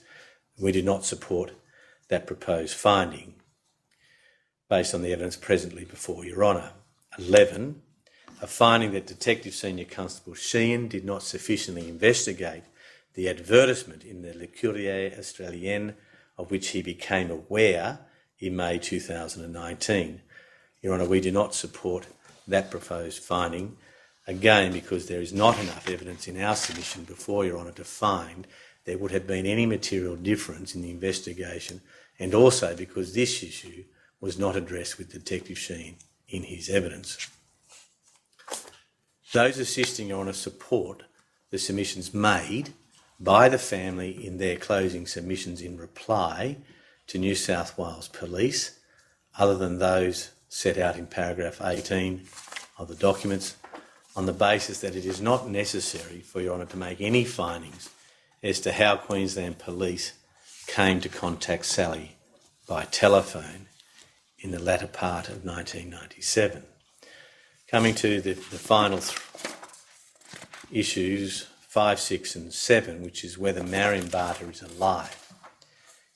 We do not support that proposed finding based on the evidence presently before Your Honour. 11. A finding that Detective Senior Constable Sheehan did not sufficiently investigate the advertisement in the Le Courrier Australien of which he became aware in May 2019. Your Honour, we do not support that proposed finding, again because there is not enough evidence in our submission before Your Honour to find there would have been any material difference in the investigation, and also because this issue was not addressed with Detective Sheehan in his evidence. Those assisting Your Honour support the submissions made by the family in their closing submissions in reply to New South Wales Police, other than those set out in paragraph 18 of the documents, on the basis that it is not necessary for Your Honour to make any findings as to how Queensland Police came to contact Sally by telephone in the latter part of 1997. Coming to the final issues 5, 6 and 7, which is whether Marion Barter is alive.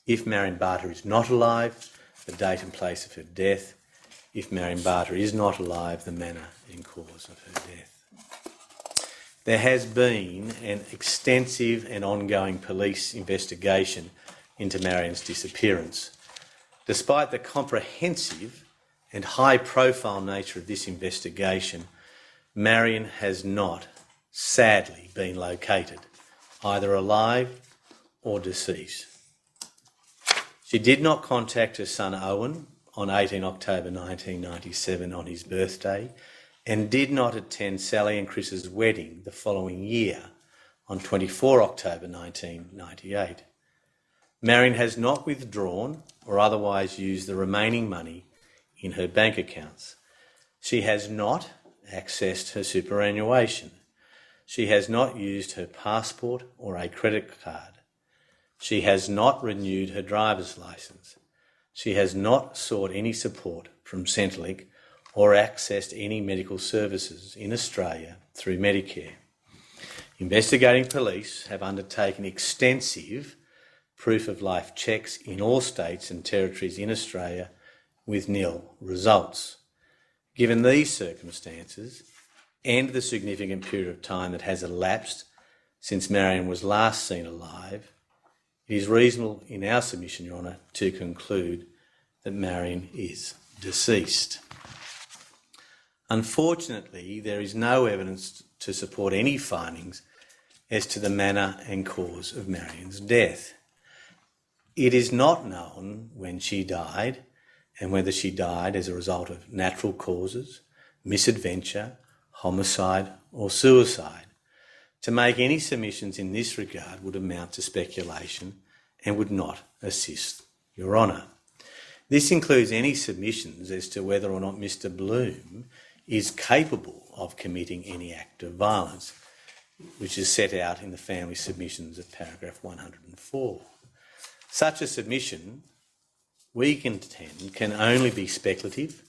If Marion Barter is not alive, the date and place of her death. If Marion Barter is not alive, the manner and cause of her death. There has been an extensive and ongoing police investigation into Marion's disappearance. Despite the comprehensive and high-profile nature of this investigation, Marion has not, sadly, been located, either alive or deceased. She did not contact her son Owen on 18 October 1997 on his birthday, and did not attend Sally and Chris's wedding the following year on 24 October 1998. Marion has not withdrawn or otherwise used the remaining money in her bank accounts. She has not accessed her superannuation. She has not used her passport or a credit card. She has not renewed her driver's licence. She has not sought any support from Centrelink or accessed any medical services in Australia through Medicare. Investigating police have undertaken extensive proof of life checks in all states and territories in Australia with nil results. Given these circumstances and the significant period of time that has elapsed since Marion was last seen alive, it is reasonable in our submission, Your Honour, to conclude that Marion is deceased. Unfortunately, there is no evidence to support any findings as to the manner and cause of Marion's death. It is not known when she died and whether she died as a result of natural causes, misadventure, homicide or suicide. To make any submissions in this regard would amount to speculation and would not assist Your Honour. This includes any submissions as to whether or not Mr Bloom is capable of committing any act of violence, which is set out in the family submissions of paragraph 104. Such a submission, we contend, can only be speculative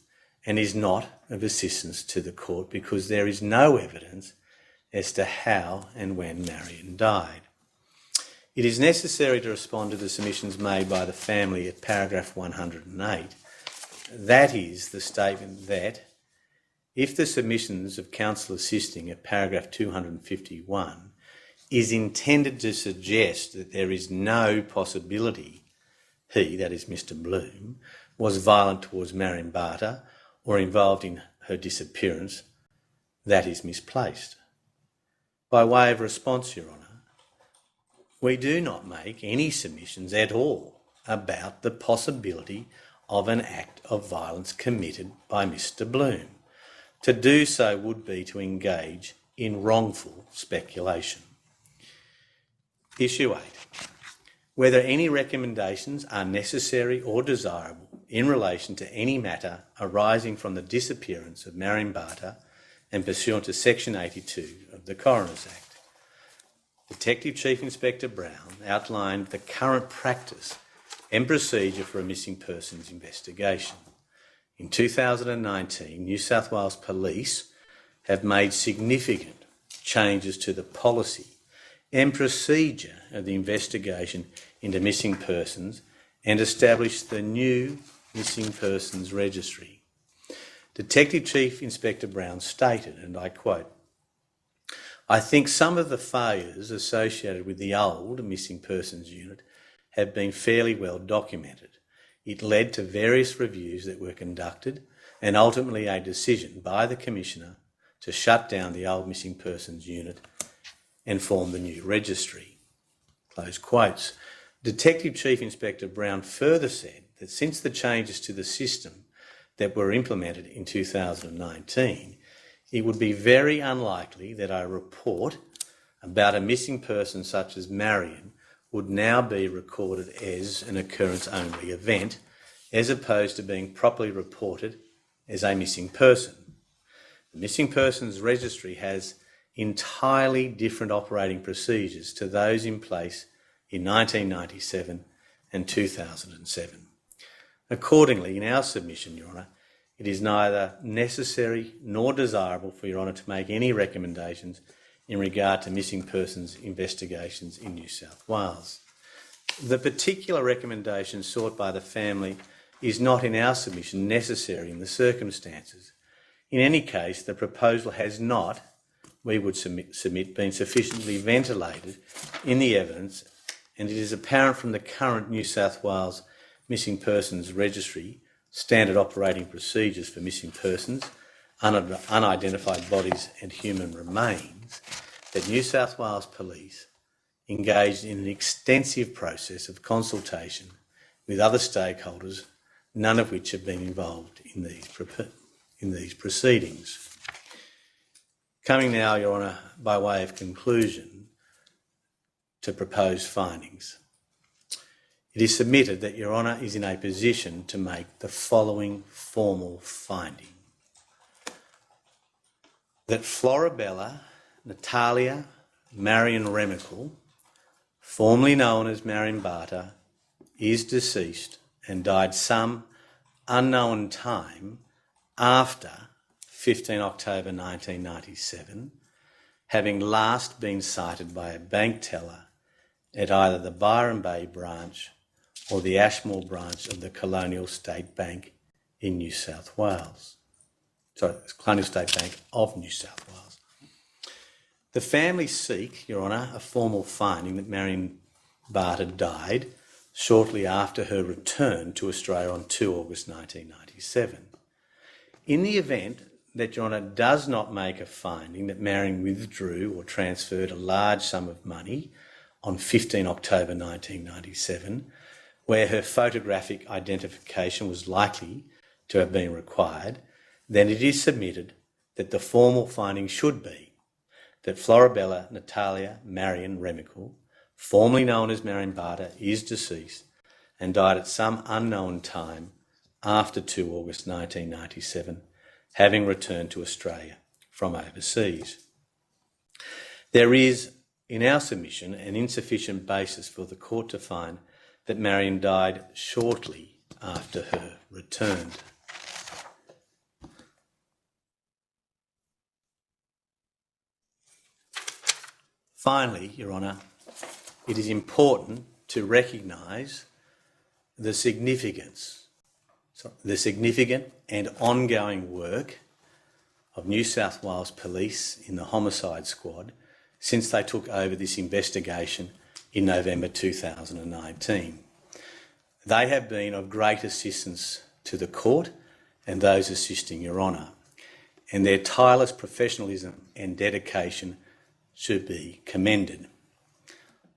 and is not of assistance to the court because there is no evidence as to how and when Marion died. It is necessary to respond to the submissions made by the family at paragraph 108. That is the statement that if the submissions of counsel assisting at paragraph 251 is intended to suggest that there is no possibility he, that is Mr Bloom, was violent towards Marion Barter or involved in her disappearance, that is misplaced. By way of response, Your Honour, we do not make any submissions at all about the possibility of an act of violence committed by Mr Bloom. To do so would be to engage in wrongful speculation. Issue 8. Whether any recommendations are necessary or desirable in relation to any matter arising from the disappearance of Marion Barter and pursuant to Section 82 of the Coroners Act. Detective Chief Inspector Brown outlined the current practice and procedure for a missing persons investigation. In 2019, New South Wales Police have made significant changes to the policy and procedure of the investigation into missing persons and established the new Missing Persons Registry. Detective Chief Inspector Brown stated, and I quote, "I think some of the failures associated with the old Missing Persons Unit have been fairly well documented. It led to various reviews that were conducted and ultimately a decision by the Commissioner to shut down the old Missing Persons Unit and form the new registry." Close quotes. Detective Chief Inspector Brown further said that since the changes to the system that were implemented in 2019, it would be very unlikely that a report about a missing person such as Marion would now be recorded as an occurrence-only event, as opposed to being properly reported as a missing person. The Missing Persons Registry has entirely different operating procedures to those in place in 1997 and 2007. Accordingly, in our submission, Your Honour, it is neither necessary nor desirable for Your Honour to make any recommendations in regard to missing persons investigations in New South Wales. The particular recommendation sought by the family is not in our submission necessary in the circumstances. In any case, the proposal has not, we would submit, been sufficiently ventilated in the evidence, and it is apparent from the current New South Wales Missing Persons Registry standard operating procedures for missing persons, unidentified bodies and human remains, that New South Wales Police engaged in an extensive process of consultation with other stakeholders, none of which have been involved in these proceedings. Coming now, Your Honour, by way of conclusion, to proposed findings. It is submitted that Your Honour is in a position to make the following formal finding. That Florabella Natalia Marion Remakel, formerly known as Marion Barter, is deceased and died some unknown time after 15 October 1997, having last been cited by a bank teller at either the Byron Bay branch or the Ashmore branch of the Colonial State Bank in New South Wales. Sorry, Colonial State Bank of New South Wales. The family seek, Your Honour, a formal finding that Marion Barter died shortly after her return to Australia on 2 August 1997. In the event that Your Honour does not make a finding that Marion withdrew or transferred a large sum of money on 15 October 1997, where her photographic identification was likely to have been required, then it is submitted that the formal finding should be that Florabella Natalia Marion Remakel, formerly known as Marion Barter, is deceased and died at some unknown time after 2 August 1997, having returned to Australia from overseas. There is, in our submission, an insufficient basis for the court to find that Marion died shortly after her return. Finally, Your Honour, it is important to recognise the significant and ongoing work of New South Wales Police in the Homicide Squad since they took over this investigation in November 2019. They have been of great assistance to the court and those assisting Your Honour, and their tireless professionalism and dedication should be commended.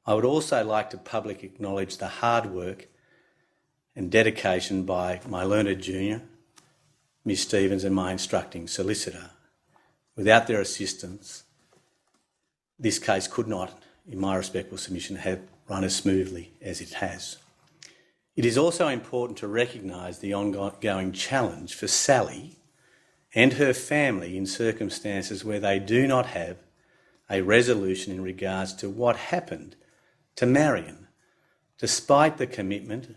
I would also like to publicly acknowledge the hard work and dedication by my learned junior, Ms Stevens, and my instructing solicitor. Without their assistance, this case could not, in my respectful submission, have run as smoothly as it has. It is also important to recognise the ongoing challenge for Sally and her family in circumstances where they do not have a resolution in regards to what happened to Marion, despite the commitment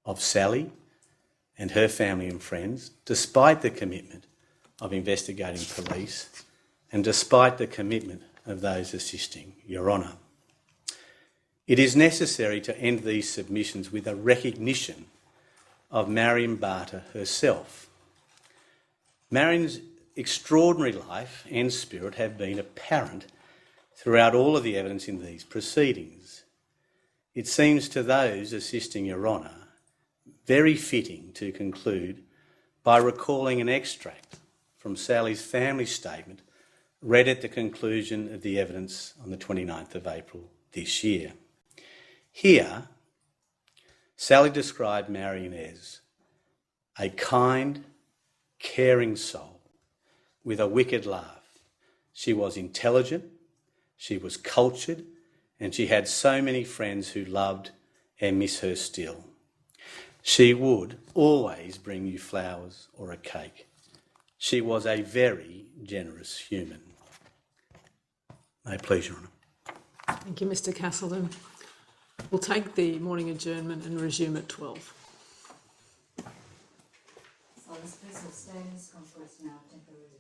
of Sally and her family and friends, despite the commitment of investigating police, and despite the commitment of those assisting Your Honour. It is necessary to end these submissions with a recognition of Marion Barter herself. Marion's extraordinary life and spirit have been apparent throughout all of the evidence in these proceedings. It seems to those assisting Your Honour very fitting to conclude by recalling an extract from Sally's family statement read at the conclusion of the evidence on the 29th of April this year. Here, Sally described Marion as a kind, caring soul, with a wicked laugh. She was intelligent, she was cultured, and she had so many friends who loved and miss her still. She would always bring you flowers or a cake. She was a very generous human. May it please Your Honour. Thank you, Mr Castleton. We'll take the morning adjournment and resume at 12. Silence, please, abstains. Council is now temporarily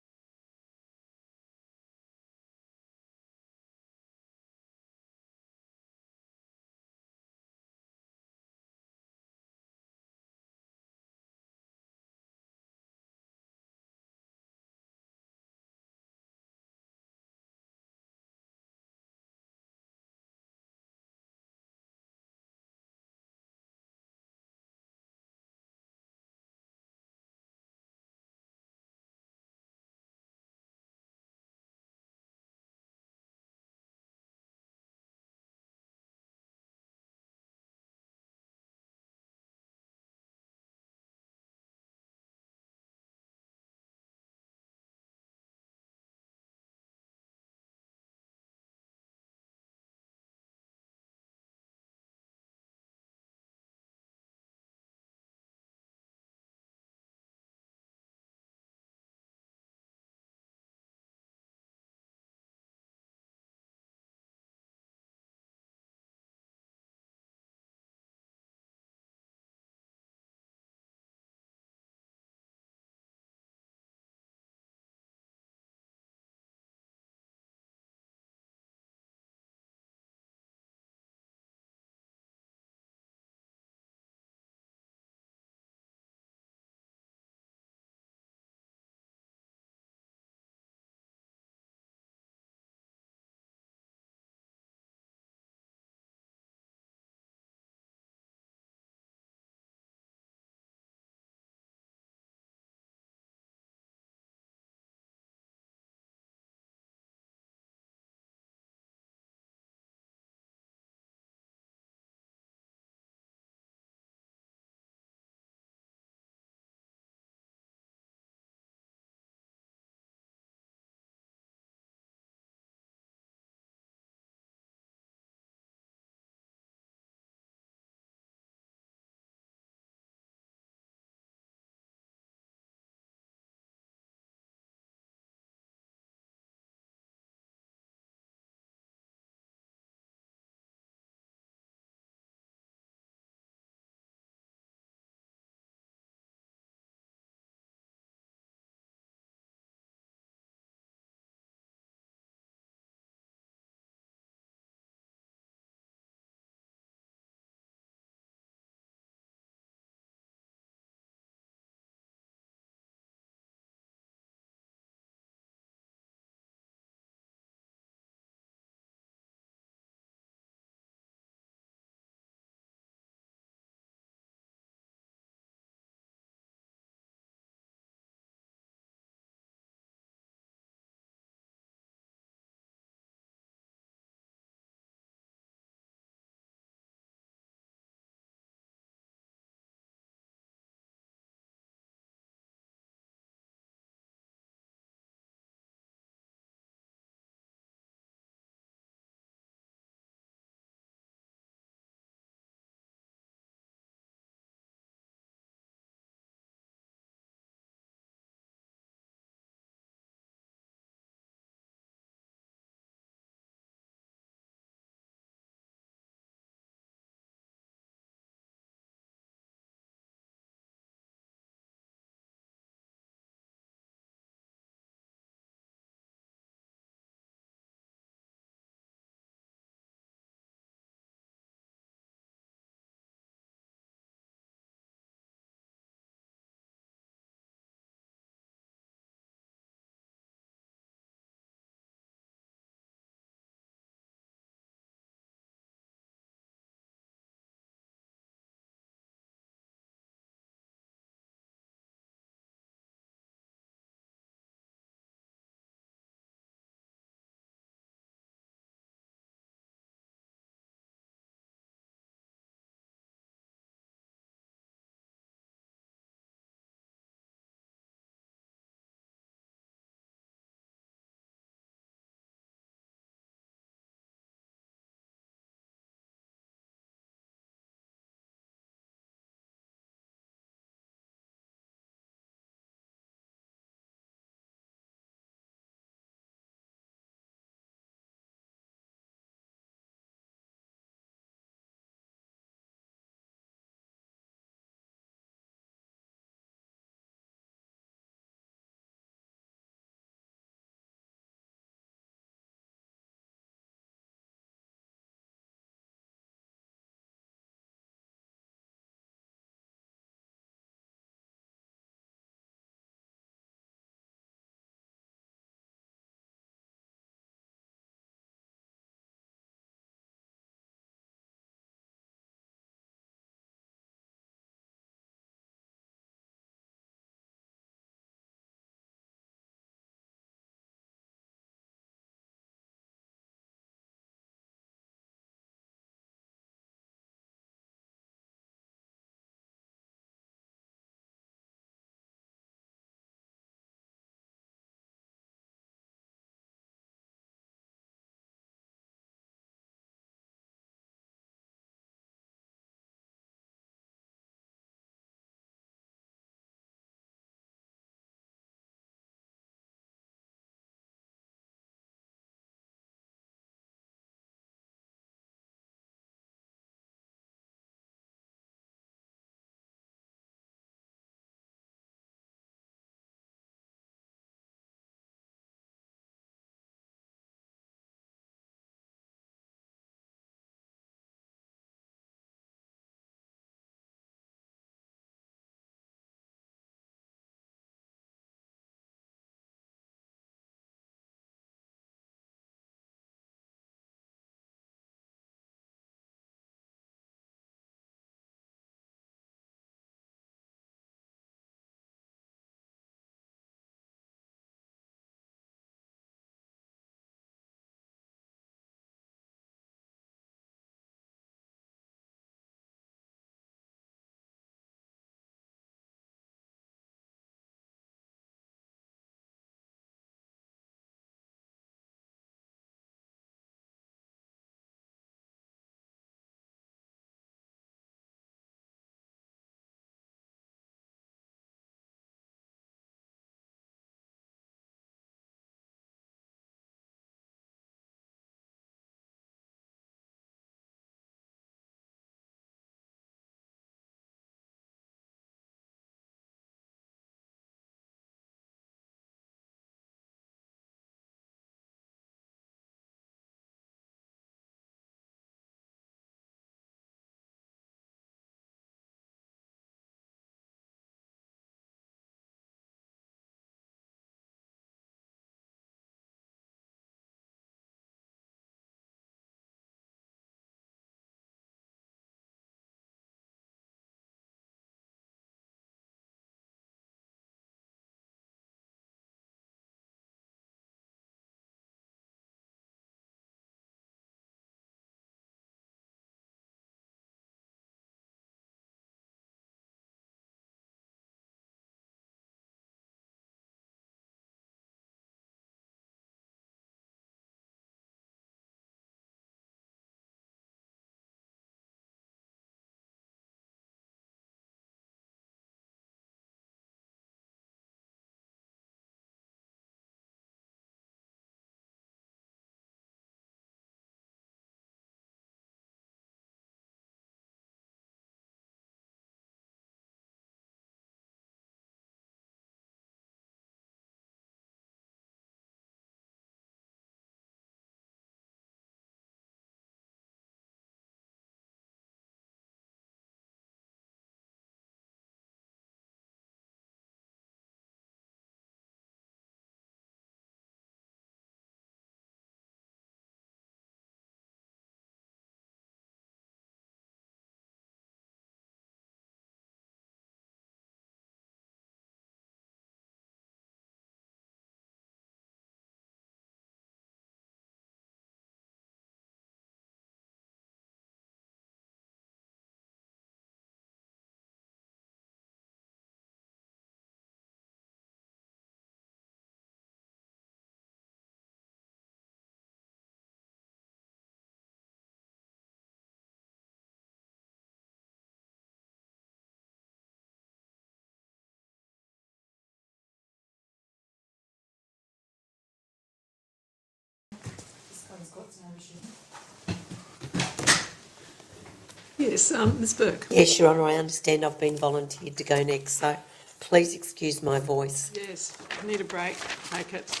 Yes, Ms Burke. Yes, Your Honour, I understand I've been volunteered to go next, so please excuse my voice. Yes, need a break, take it.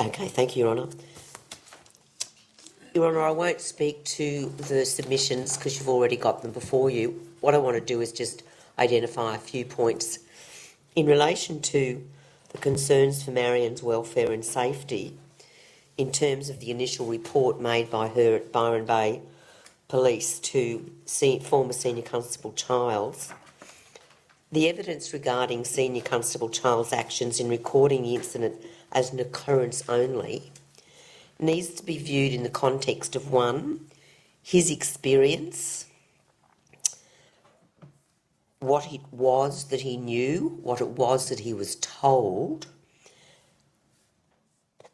Okay, thank you, Your Honour. Your Honour, I won't speak to the submissions because you've already got them before you. What I want to do is just identify a few points in relation to the concerns for Marion's welfare and safety in terms of the initial report made by her at Byron Bay Police to former Senior Constable Childs. The evidence regarding Senior Constable Childs' actions in recording the incident as an occurrence only needs to be viewed in the context of, one, his experience, what it was that he knew, what it was that he was told,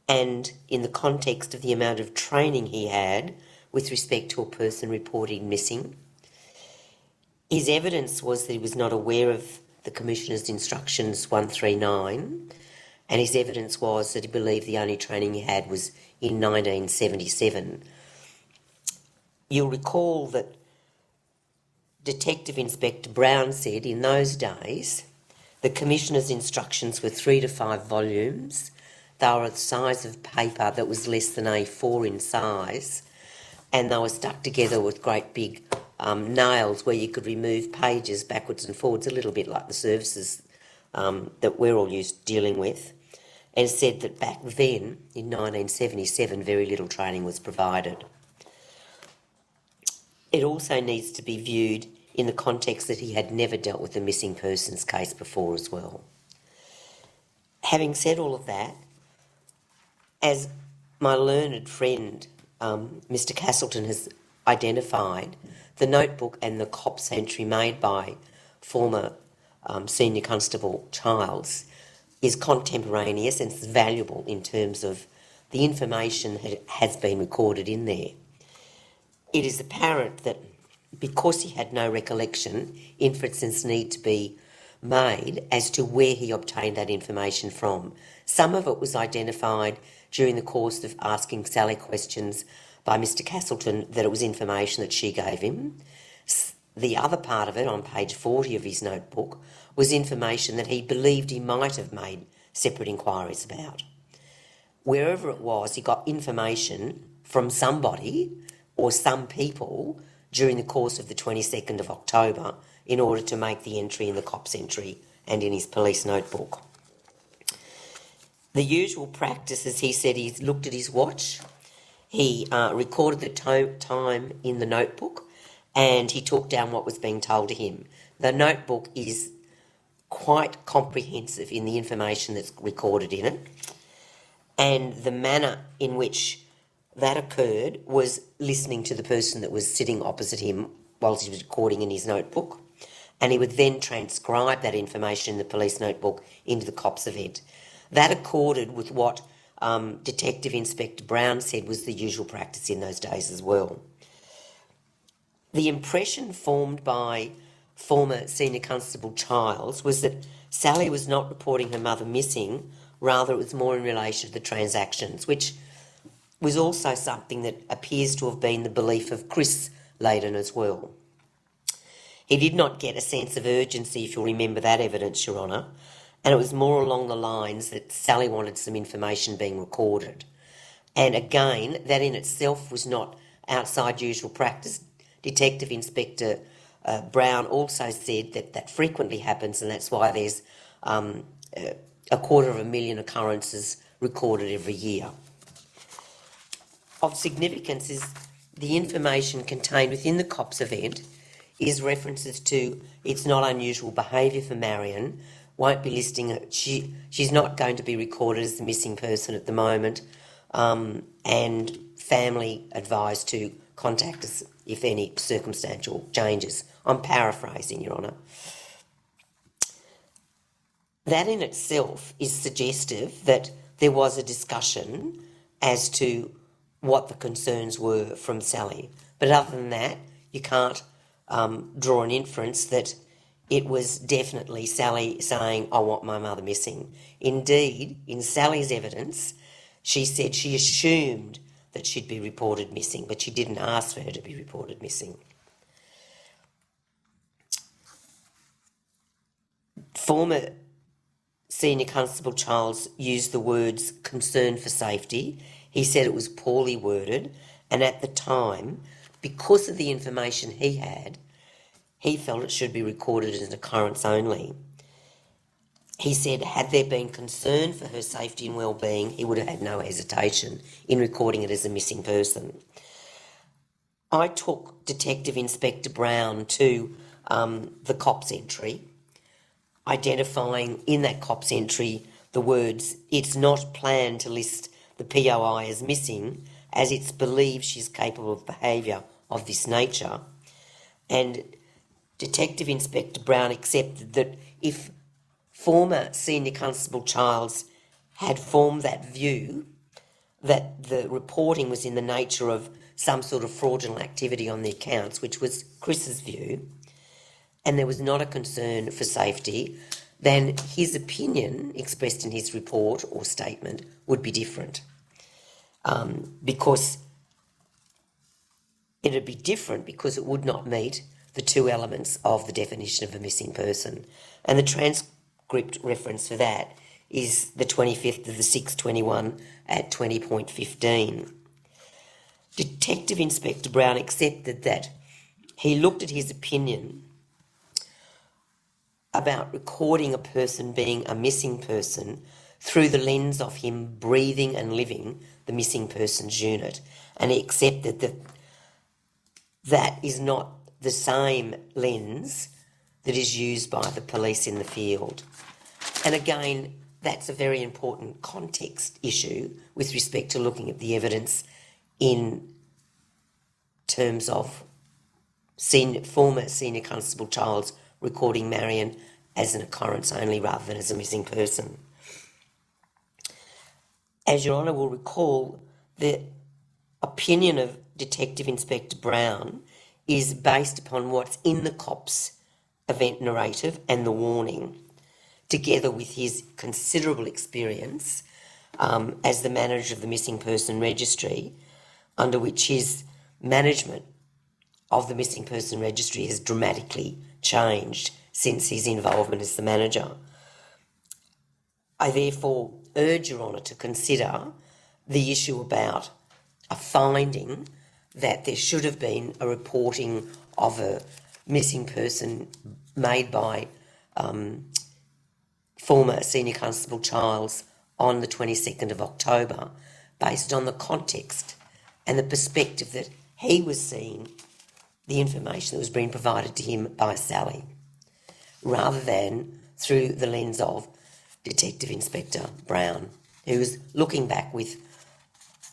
and in the context of the amount of training he had with respect to a person reported missing. His evidence was that he was not aware of the Commissioner's Instructions 139, and his evidence was that he believed the only training he had was in 1977. You'll recall that Detective Inspector Brown said in those days the Commissioner's instructions were 3 to 5 volumes. They were the size of paper that was less than A4 in size, and they were stuck together with great big nails where you could remove pages backwards and forwards, a little bit like the services that we're all used to dealing with, and said that back then, in 1977, very little training was provided. It also needs to be viewed in the context that he had never dealt with a missing persons case before as well. Having said all of that, as my learned friend, Mr Castleton, has identified, the notebook and the COPS entry made by former Senior Constable Childs is contemporaneous and it's valuable in terms of the information that has been recorded in there. It is apparent that because he had no recollection, inferences need to be made as to where he obtained that information from. Some of it was identified during the course of asking Sally questions by Mr Castleton that it was information that she gave him. The other part of it, on page 40 of his notebook, was information that he believed he might have made separate inquiries about. Wherever it was, he got information from somebody or some people during the course of the 22nd of October in order to make the entry in the COPS entry and in his police notebook. The usual practice, as he said, he looked at his watch, he recorded the time in the notebook, and he took down what was being told to him. The notebook is quite comprehensive in the information that's recorded in it, and the manner in which that occurred was listening to the person that was sitting opposite him whilst he was recording in his notebook, and he would then transcribe that information in the police notebook into the COPS event. That accorded with what Detective Inspector Brown said was the usual practice in those days as well. The impression formed by former Senior Constable Childs was that Sally was not reporting her mother missing, rather it was more in relation to the transactions, which was also something that appears to have been the belief of Chris Layden as well. He did not get a sense of urgency, if you'll remember that evidence, Your Honour, and it was more along the lines that Sally wanted some information being recorded. And again, that in itself was not outside usual practice. Detective Inspector Brown also said that that frequently happens, and that's why there's 250,000 occurrences recorded every year. Of significance is the information contained within the COPS event is references to it's not unusual behaviour for Marion, won't be listing it. She's not going to be recorded as the missing person at the moment, and family advised to contact us if any circumstantial changes. I'm paraphrasing, Your Honour. That in itself is suggestive that there was a discussion as to what the concerns were from Sally. But other than that, you can't draw an inference that it was definitely Sally saying, I want my mother missing. Indeed, in Sally's evidence, she said she assumed that she'd be reported missing, but she didn't ask for her to be reported missing. Former Senior Constable Charles used the words concern for safety. He said it was poorly worded, and at the time, because of the information he had, he felt it should be recorded as an occurrence only. He said, had there been concern for her safety and well-being, he would have had no hesitation in recording it as a missing person. I took Detective Inspector Brown to the COPS entry, identifying in that COPS entry the words, it's not planned to list the POI as missing, as it's believed she's capable of behaviour of this nature. And Detective Inspector Brown accepted that if former Senior Constable Childs had formed that view, that the reporting was in the nature of some sort of fraudulent activity on the accounts, which was Chris's view, and there was not a concern for safety, then his opinion expressed in his report or statement would be different. Because it would be different because it would not meet the two elements of the definition of a missing person. And the transcript reference for that is the 25th of the 6/21 at 20.15. Detective Inspector Brown accepted that he looked at his opinion about recording a person being a missing person through the lens of him breathing and living the missing persons unit, and he accepted that that is not the same lens that is used by the police in the field. And again, that's a very important context issue with respect to looking at the evidence in terms of former Senior Constable Childs recording Marion as an occurrence only rather than as a missing person. As Your Honour will recall, the opinion of Detective Inspector Brown is based upon what's in the COPS event narrative and the warning, together with his considerable experience as the manager of the Missing Person Registry, under which his management of the Missing Person Registry has dramatically changed since his involvement as the manager. I therefore urge Your Honour to consider the issue about a finding that there should have been a reporting of a missing person made by former Senior Constable Childs on the 22nd of October, based on the context and the perspective that he was seeing the information that was being provided to him by Sally, rather than through the lens of Detective Inspector Brown, who was looking back with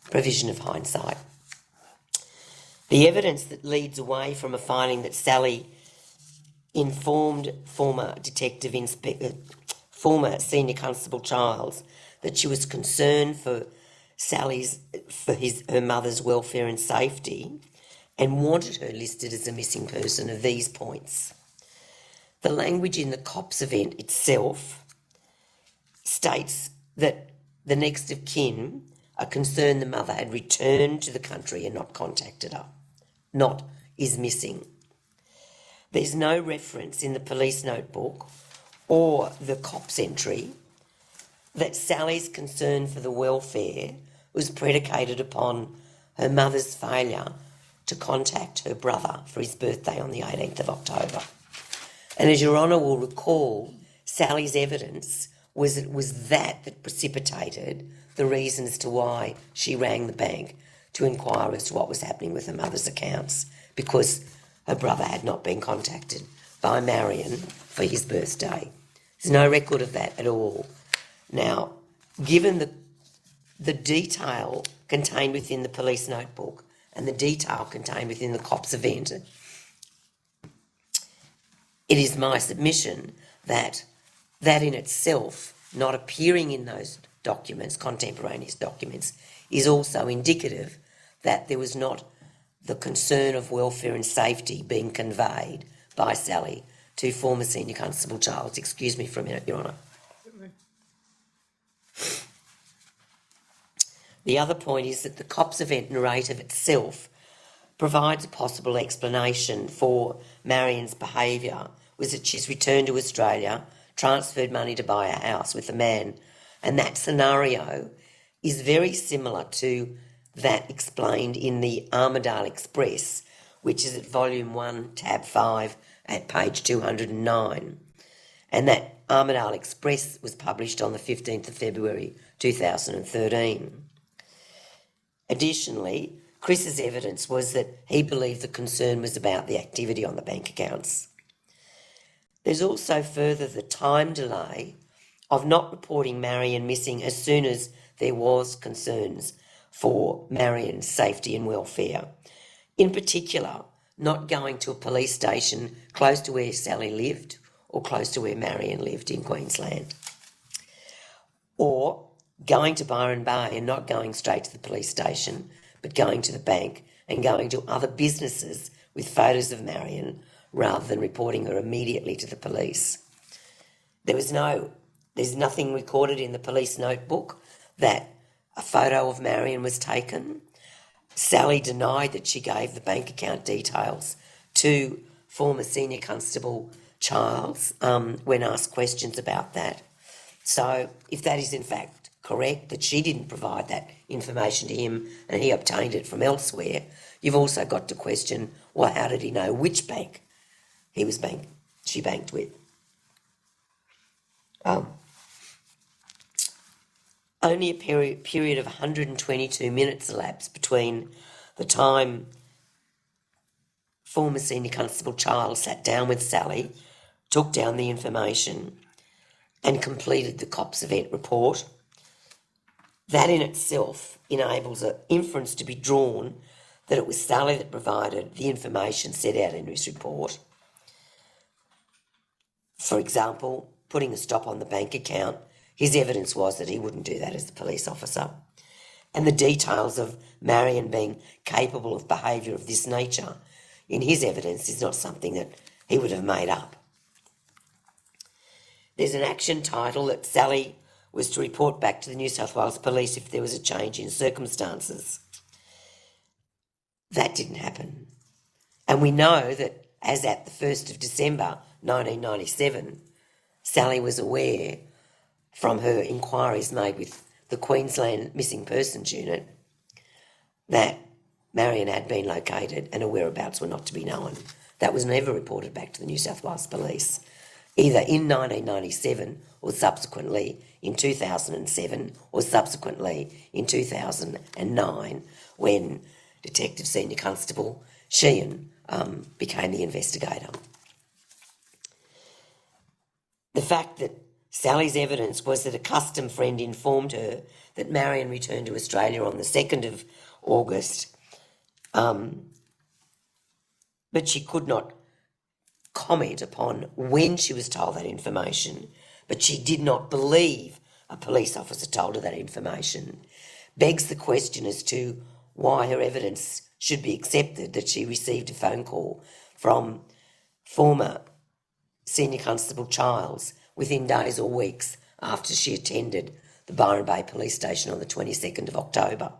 provision of hindsight. The evidence that leads away from a finding that Sally informed former Senior Constable Childs that she was concerned for her mother's welfare and safety and wanted her listed as a missing person are these points. The language in the COPS event itself states that the next of kin are concerned the mother had returned to the country and not contacted her, not is missing. There's no reference in the police notebook or the COPS entry that Sally's concern for the welfare was predicated upon her mother's failure to contact her brother for his birthday on the 18th of October. And as Your Honour will recall, Sally's evidence was it was that precipitated the reason as to why she rang the bank to inquire as to what was happening with her mother's accounts, because her brother had not been contacted by Marion for his birthday. There's no record of that at all. Now, given the detail contained within the police notebook and the detail contained within the COPS event, it is my submission that in itself, not appearing in those documents, contemporaneous documents, is also indicative that there was not the concern of welfare and safety being conveyed by Sally to former Senior Constable Childs. Excuse me for a minute, Your Honour. The other point is that the COPS event narrative itself provides a possible explanation for Marion's behaviour, was that she's returned to Australia, transferred money to buy a house with a man, and that scenario is very similar to that explained in the Armidale Express, which is at volume 1, tab 5 at page 209. And that Armidale Express was published on the 15th of February 2013. Additionally, Chris's evidence was that he believed the concern was about the activity on the bank accounts. There's also further the time delay of not reporting Marion missing as soon as there was concerns for Marion's safety and welfare. In particular, not going to a police station close to where Sally lived or close to where Marion lived in Queensland. Or going to Byron Bay and not going straight to the police station, but going to the bank and going to other businesses with photos of Marion rather than reporting her immediately to the police. There's nothing recorded in the police notebook that a photo of Marion was taken. Sally denied that she gave the bank account details to former Senior Constable Charles when asked questions about that. So if that is in fact correct, that she didn't provide that information to him and he obtained it from elsewhere, you've also got to question, well, how did he know which bank she banked with? Only a period of 122 minutes elapsed between the time former Senior Constable Charles sat down with Sally, took down the information and completed the COPS event report. That in itself enables an inference to be drawn that it was Sally that provided the information set out in his report. For example, putting a stop on the bank account, his evidence was that he wouldn't do that as a police officer. And the details of Marion being capable of behaviour of this nature in his evidence is not something that he would have made up. There's an action title that Sally was to report back to the New South Wales Police if there was a change in circumstances. That didn't happen. And we know that as at the 1st of December 1997, Sally was aware from her inquiries made with the Queensland Missing Persons Unit that Marion had been located and her whereabouts were not to be known. That was never reported back to the New South Wales Police, either in 1997 or subsequently in 2007 or subsequently in 2009 when Detective Senior Constable Sheehan became the investigator. The fact that Sally's evidence was that a custom friend informed her that Marion returned to Australia on the 2nd of August, but she could not comment upon when she was told that information, but she did not believe a police officer told her that information, begs the question as to why her evidence should be accepted that she received a phone call from former Senior Constable Childs within days or weeks after she attended the Byron Bay Police Station on the 22nd of October.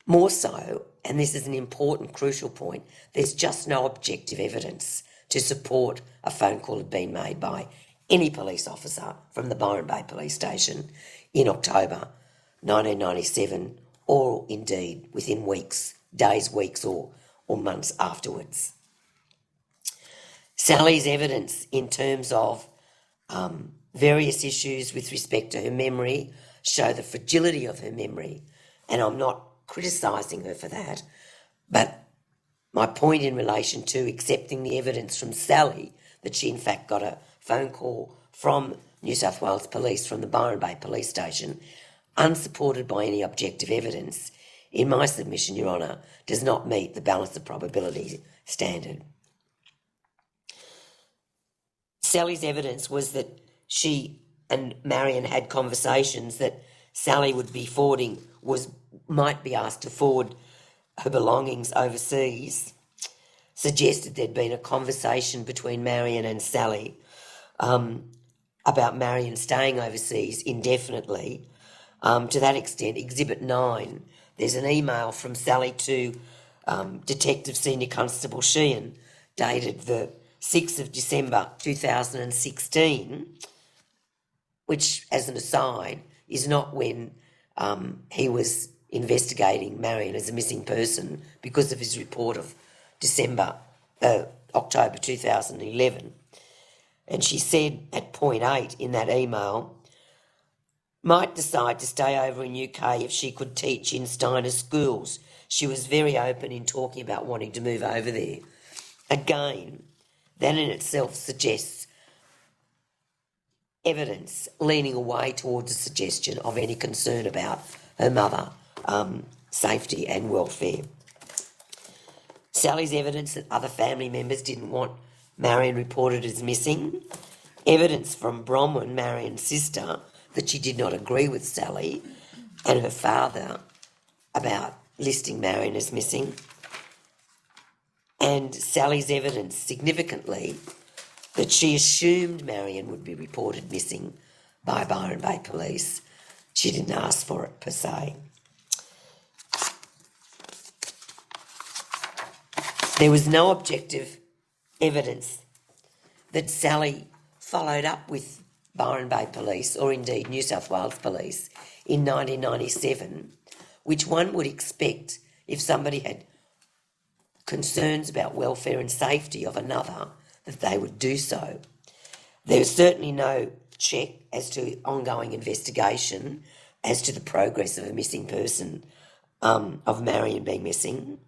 More so, and this is an important, crucial point, there's just no objective evidence to support a phone call had been made by any police officer from the Byron Bay Police Station in October 1997, or indeed within weeks, days, weeks or months afterwards. Sally's evidence in terms of various issues with respect to her memory show the fragility of her memory, and I'm not criticising her for that, but my point in relation to accepting the evidence from Sally that she in fact got a phone call from New South Wales Police from the Byron Bay Police Station, unsupported by any objective evidence, in my submission, Your Honour, does not meet the balance of probability standard. Sally's evidence was that she and Marion had conversations that Sally would be forwarding, might be asked to forward her belongings overseas, suggested there'd been a conversation between Marion and Sally about Marion staying overseas indefinitely, To that extent, Exhibit 9, there's an email from Sally to Detective Senior Constable Sheehan, dated the 6th of December 2016, which, as an aside, is not when he was investigating Marion as a missing person because of his report of October 2011. And she said at point 8 in that email, might decide to stay over in UK if she could teach in Steiner schools. She was very open in talking about wanting to move over there. Again, that in itself suggests evidence leaning away towards a suggestion of any concern about her mother, safety and welfare. Sally's evidence that other family members didn't want Marion reported as missing. Evidence from Bronwyn, Marion's sister, that she did not agree with Sally and her father about listing Marion as missing. And Sally's evidence, significantly, that she assumed Marion would be reported missing by Byron Bay Police. She didn't ask for it, per se. There was no objective evidence that Sally followed up with Byron Bay Police, or indeed New South Wales Police, in 1997, which one would expect if somebody had concerns about welfare and safety of another, that they would do so. There was certainly no check as to ongoing investigation as to the progress of a missing person, of Marion being missing,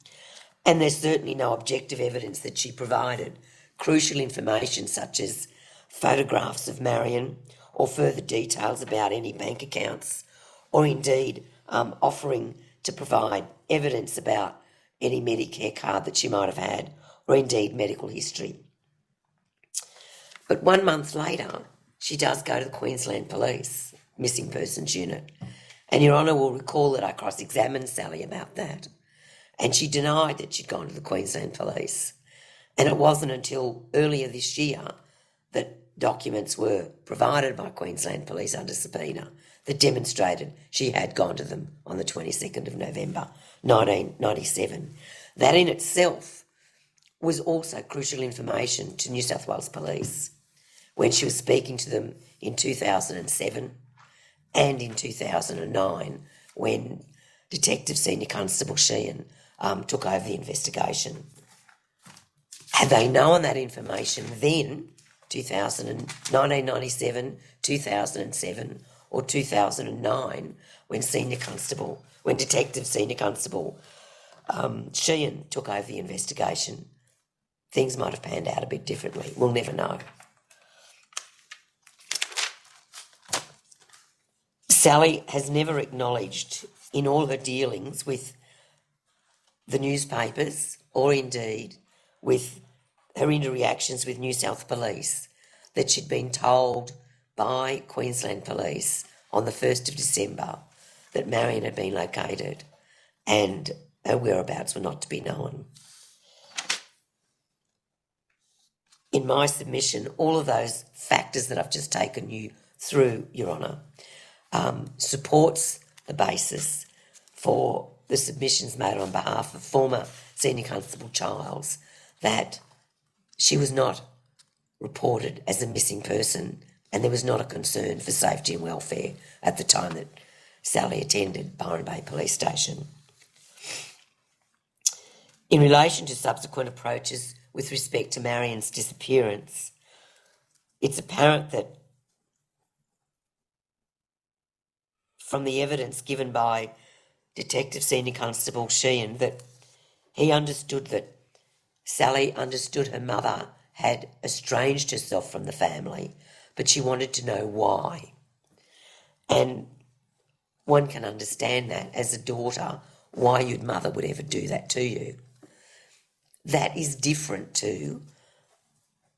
and there's certainly no objective evidence that she provided crucial information such as photographs of Marion or further details about any bank accounts, or indeed offering to provide evidence about any Medicare card that she might have had, or indeed medical history. But 1 month later, she does go to the Queensland Police Missing Persons Unit. And Your Honour will recall that I cross-examined Sally about that. And she denied that she'd gone to the Queensland Police. And it wasn't until earlier this year that documents were provided by Queensland Police under subpoena that demonstrated she had gone to them on the 22nd of November 1997. That in itself was also crucial information to New South Wales Police when she was speaking to them in 2007 and in 2009 when Detective Senior Constable Sheehan took over the investigation. Had they known that information then, 1997, 2007 or 2009, when Detective Senior Constable Sheehan took over the investigation, things might have panned out a bit differently. We'll never know. Sally has never acknowledged in all her dealings with the newspapers, or indeed with her interreactions with New South Police, that she'd been told by Queensland Police on the 1st of December that Marion had been located and her whereabouts were not to be known. In my submission, all of those factors that I've just taken you through, Your Honour, supports the basis for the submissions made on behalf of former Senior Constable Childs that she was not reported as a missing person and there was not a concern for safety and welfare at the time that Sally attended Byron Bay Police Station. In relation to subsequent approaches with respect to Marion's disappearance, it's apparent that from the evidence given by Detective Senior Constable Sheehan that he understood that Sally understood her mother had estranged herself from the family, but she wanted to know why. And one can understand that as a daughter, why your mother would ever do that to you. That is different to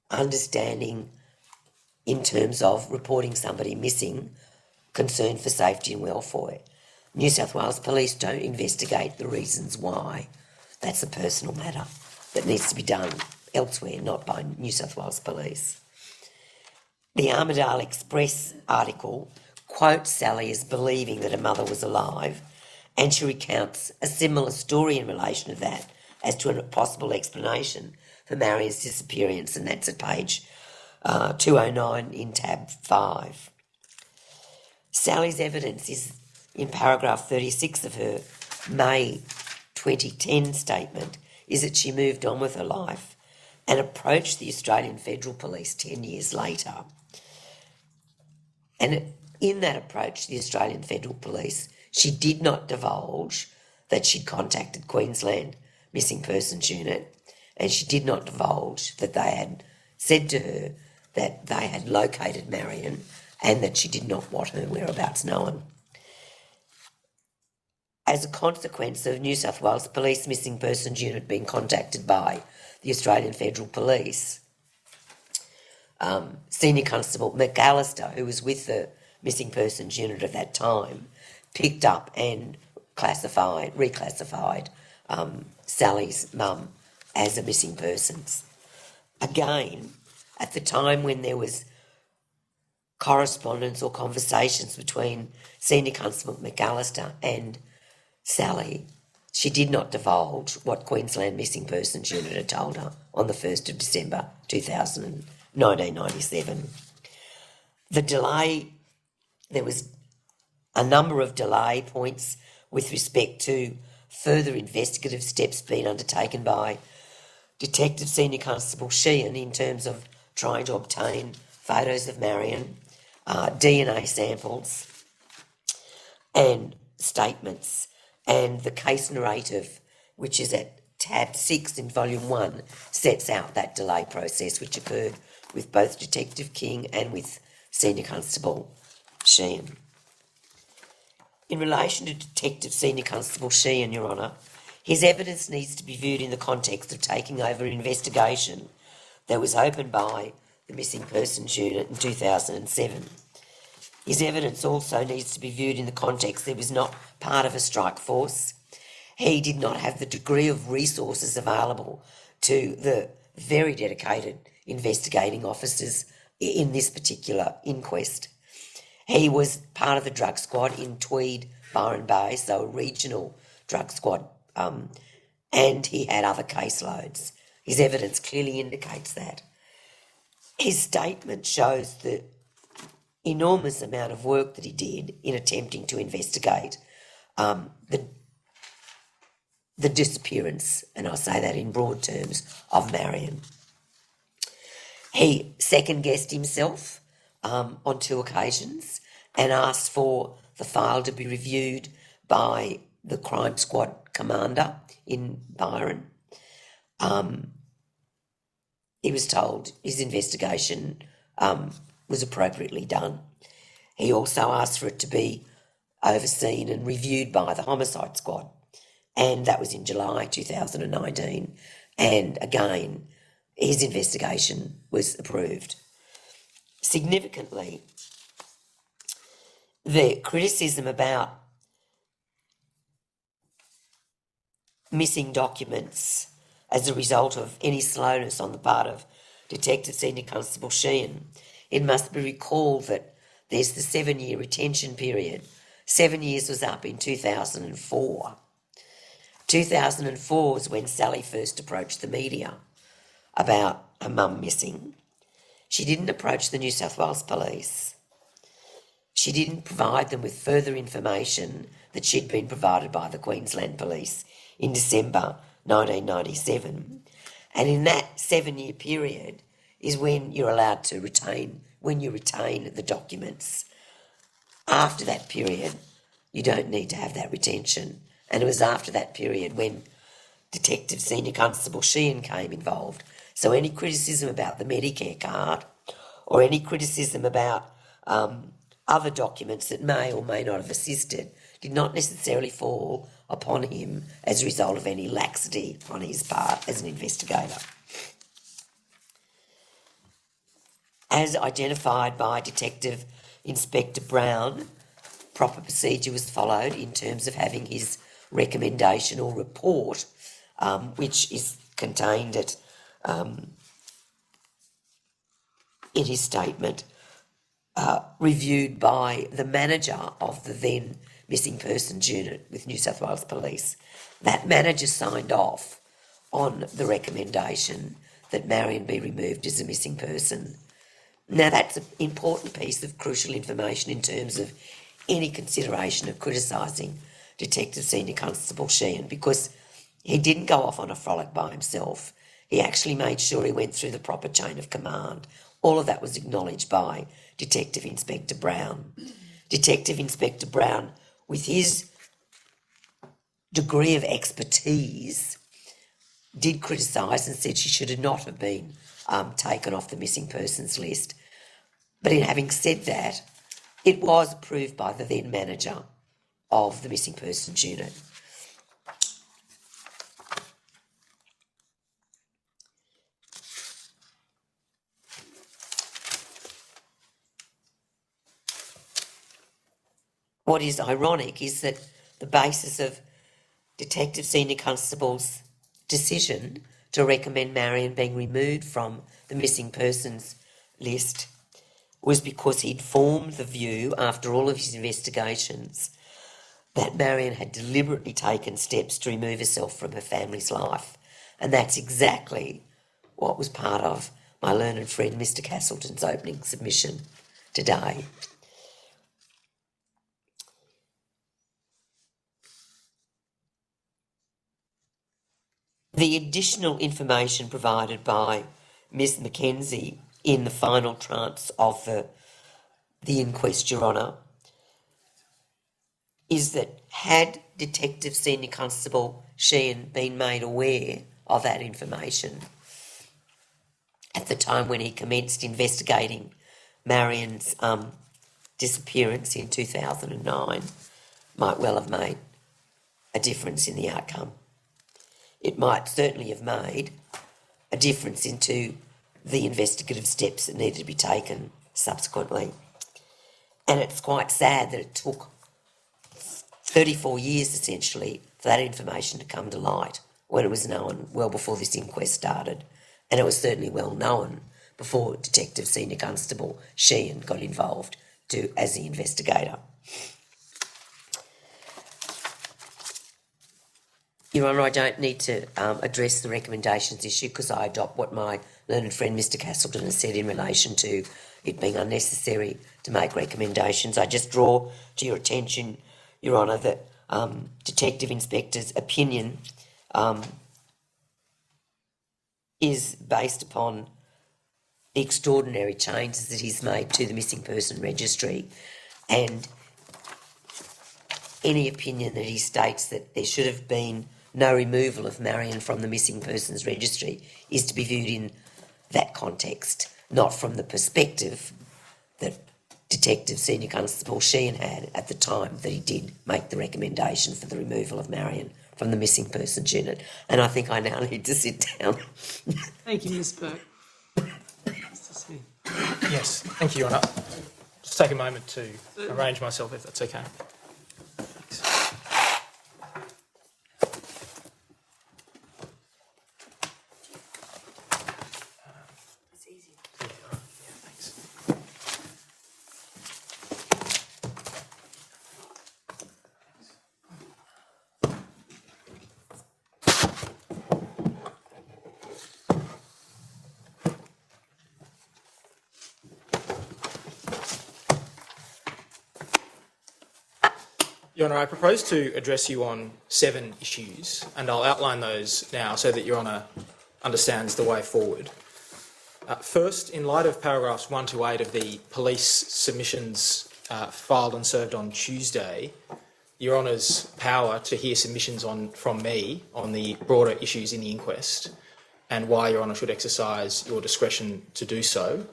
understanding in terms of reporting somebody missing, concern for safety and welfare. New South Wales Police don't investigate the reasons why. That's a personal matter that needs to be done elsewhere, not by New South Wales Police. The Armidale Express article quotes Sally as believing that her mother was alive, and she recounts a similar story in relation to that as to a possible explanation for Marion's disappearance, and that's at page 209 in tab 5. Sally's evidence is in paragraph 36 of her May 2010 statement, is that she moved on with her life and approached the Australian Federal Police 10 years later. And in that approach to the Australian Federal Police, she did not divulge that she'd contacted Queensland Missing Persons Unit, and she did not divulge that they had said to her that they had located Marion and that she did not want her whereabouts known. As a consequence of New South Wales Police Missing Persons Unit being contacted by the Australian Federal Police, Senior Constable McAllister, who was with the Missing Persons Unit at that time, picked up and reclassified Sally's mum as a missing persons. Again, at the time when there was correspondence or conversations between Senior Constable McAllister and Sally, she did not divulge what Queensland Missing Persons Unit had told her on the 1st of December 1997. The delay, there was a number of delay points with respect to further investigative steps being undertaken by Detective Senior Constable Sheehan in terms of trying to obtain photos of Marion, DNA samples and statements, and the case narrative, which is at tab 6 in volume 1, sets out that delay process which occurred with both Detective King and with Senior Constable Sheehan. In relation to Detective Senior Constable Sheehan, Your Honour, his evidence needs to be viewed in the context of taking over an investigation that was opened by the Missing Persons Unit in 2007. His evidence also needs to be viewed in the context that he was not part of a strike force. He did not have the degree of resources available to the very dedicated investigating officers in this particular inquest. He was part of the drug squad in Tweed, Byron Bay, so a regional drug squad, and he had other caseloads. His evidence clearly indicates that. His statement shows the enormous amount of work that he did in attempting to investigate the disappearance, and I say that in broad terms, of Marion. He second-guessed himself on 2 occasions and asked for the file to be reviewed by the crime squad commander in Byron. He was told his investigation was appropriately done. He also asked for it to be overseen and reviewed by the homicide squad, and that was in July 2019, and again his investigation was approved. Significantly, the criticism about missing documents as a result of any slowness on the part of Detective Senior Constable Sheehan, it must be recalled that there's the 7-year retention period. 7 years was up in 2004. 2004 is when Sally first approached the media about her mum missing. She didn't approach the New South Wales Police. She didn't provide them with further information that she'd been provided by the Queensland Police in December 1997. And in that 7-year period is when you're allowed to retain the documents. After that period, you don't need to have that retention. And it was after that period when Detective Senior Constable Sheehan came involved. So any criticism about the Medicare card or any criticism about other documents that may or may not have assisted did not necessarily fall upon him as a result of any laxity on his part as an investigator. As identified by Detective Inspector Brown, proper procedure was followed in terms of having his recommendation or report, which is contained at in his statement reviewed by the manager of the then missing persons unit with New South Wales Police. That manager signed off on the recommendation that Marion be removed as a missing person. Now, that's an important piece of crucial information in terms of any consideration of criticising Detective Senior Constable Sheehan, because he didn't go off on a frolic by himself. He actually made sure he went through the proper chain of command. All of that was acknowledged by Detective Inspector Brown. Detective Inspector Brown, with his degree of expertise, did criticise and said she should not have been taken off the missing persons list. But in having said that, it was approved by the then manager of the missing persons unit. What is ironic is that the basis of Detective Senior Constable's decision to recommend Marion being removed from the missing persons list was because he'd formed the view, after all of his investigations, that Marion had deliberately taken steps to remove herself from her family's life. And that's exactly what was part of my learned friend Mr. Castleton's opening submission today. The additional information provided by Ms. Mackenzie in the final tranche of the inquest, Your Honour, is that had Detective Senior Constable Sheehan been made aware of that information at the time when he commenced investigating Marion's disappearance in 2009, might well have made a difference in the outcome. It might certainly have made a difference into the investigative steps that needed to be taken subsequently. And it's quite sad that it took 34 years, essentially, for that information to come to light when it was known well before this inquest started. And it was certainly well known before Detective Senior Constable Sheehan got involved as the investigator. Your Honour, I don't need to address the recommendations issue because I adopt what my learned friend Mr. Castleton has said in relation to it being unnecessary to make recommendations. I just draw to your attention, Your Honour, that Detective Inspector's opinion is based upon the extraordinary changes that he's made to the missing person registry, and any opinion that he states that there should have been no removal of Marion from the missing persons registry is to be viewed in that context, not from the perspective that Detective Senior Constable Sheehan had at the time that he did make the recommendation for the removal of Marion from the missing persons unit. And I think I now need to sit down. Thank you, Ms. Burke. Mr. Smith. Yes, thank you, Your Honour. Just take a moment to arrange myself, if that's okay. Your Honour, I propose to address you on 7 issues, and I'll outline those now so that Your Honour understands the way forward. First, in light of paragraphs 1 to 8 of the police submissions filed and served on Tuesday, Your Honour's power to hear submissions from me on the broader issues in the inquest, and why Your Honour should exercise your discretion to do so,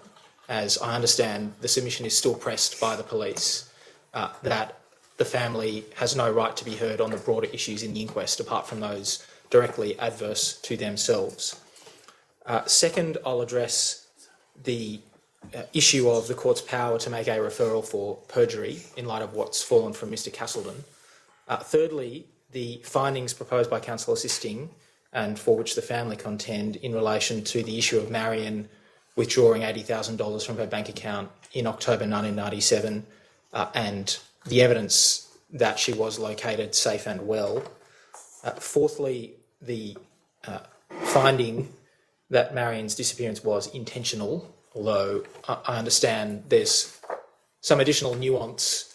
as I understand the submission is still pressed by the police, that the family has no right to be heard on the broader issues in the inquest apart from those directly adverse to themselves. Second, I'll address the issue of the court's power to make a referral for perjury in light of what's fallen from Mr. Castleton. Thirdly, the findings proposed by counsel assisting and for which the family contend in relation to the issue of Marion withdrawing $80,000 from her bank account in October 1997, and the evidence that she was located safe and well. Fourthly, the finding that Marion's disappearance was intentional, although I understand there's some additional nuance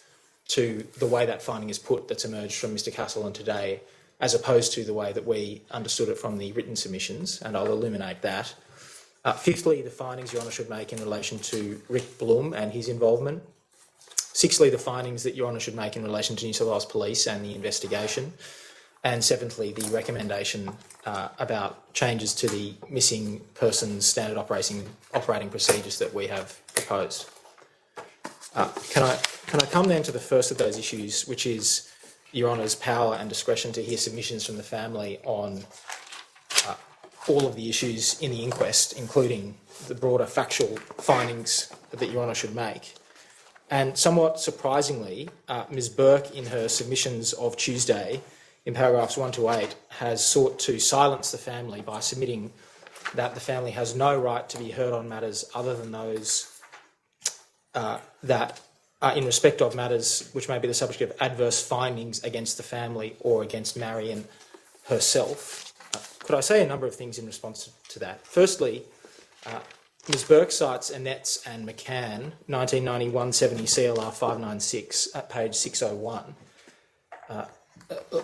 to the way that finding is put that's emerged from Mr. Castleton today, as opposed to the way that we understood it from the written submissions, and I'll illuminate that. Fifthly, the findings Your Honour should make in relation to Rick Blum and his involvement. Sixthly, the findings that Your Honour should make in relation to New South Wales Police and the investigation. And seventhly, the recommendation about changes to the missing persons standard operating procedures that we have proposed. Can I come then to the first of those issues, which is Your Honour's power and discretion to hear submissions from the family on all of the issues in the inquest, including the broader factual findings that Your Honour should make. And somewhat surprisingly, Ms Burke, in her submissions of Tuesday, in paragraphs 1 to 8, has sought to silence the family by submitting that the family has no right to be heard on matters other than those that are in respect of matters which may be the subject of adverse findings against the family or against Marion herself. Could I say a number of things in response to that? Firstly, Ms Burke cites Annetts and McCann, 1991-70 CLR 596 at page 601.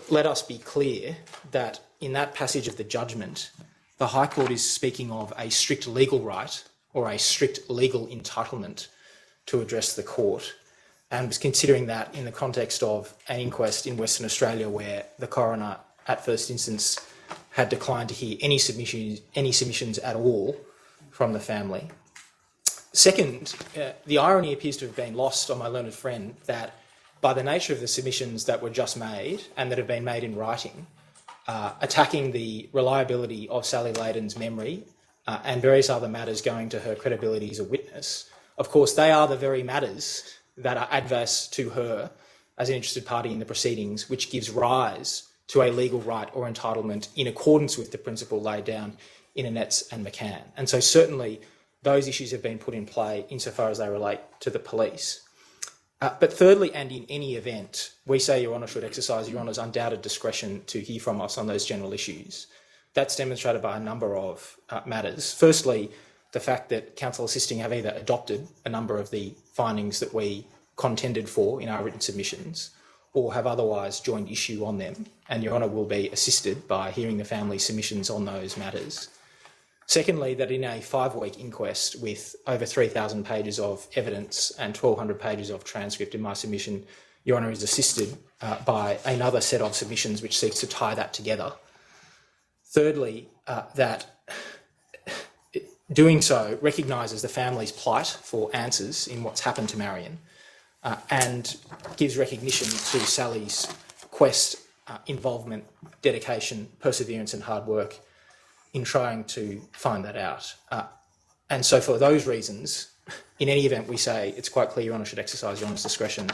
Let us be clear that in that passage of the judgment, the High Court is speaking of a strict legal right or a strict legal entitlement to address the court, and was considering that in the context of an inquest in Western Australia where the coroner at first instance had declined to hear any submissions at all from the family. Second, the irony appears to have been lost on my learned friend that by the nature of the submissions that were just made and that have been made in writing, attacking the reliability of Sally Layden's memory and various other matters going to her credibility as a witness, of course, they are the very matters that are adverse to her as an interested party in the proceedings, which gives rise to a legal right or entitlement in accordance with the principle laid down in Annetts and McCann. And so certainly those issues have been put in play insofar as they relate to the police. But thirdly, and in any event, we say Your Honour should exercise Your Honour's undoubted discretion to hear from us on those general issues. That's demonstrated by a number of matters. Firstly, the fact that counsel assisting have either adopted a number of the findings that we contended for in our written submissions or have otherwise joined issue on them, and Your Honour will be assisted by hearing the family's submissions on those matters. Secondly, that in a 5-week inquest with over 3,000 pages of evidence and 1,200 pages of transcript in my submission, Your Honour is assisted by another set of submissions which seeks to tie that together. Thirdly, that doing so recognises the family's plight for answers in what's happened to Marion and gives recognition to Sally's quest, involvement, dedication, perseverance and hard work in trying to find that out. And so for those reasons, in any event, we say it's quite clear Your Honour should exercise Your Honour's discretion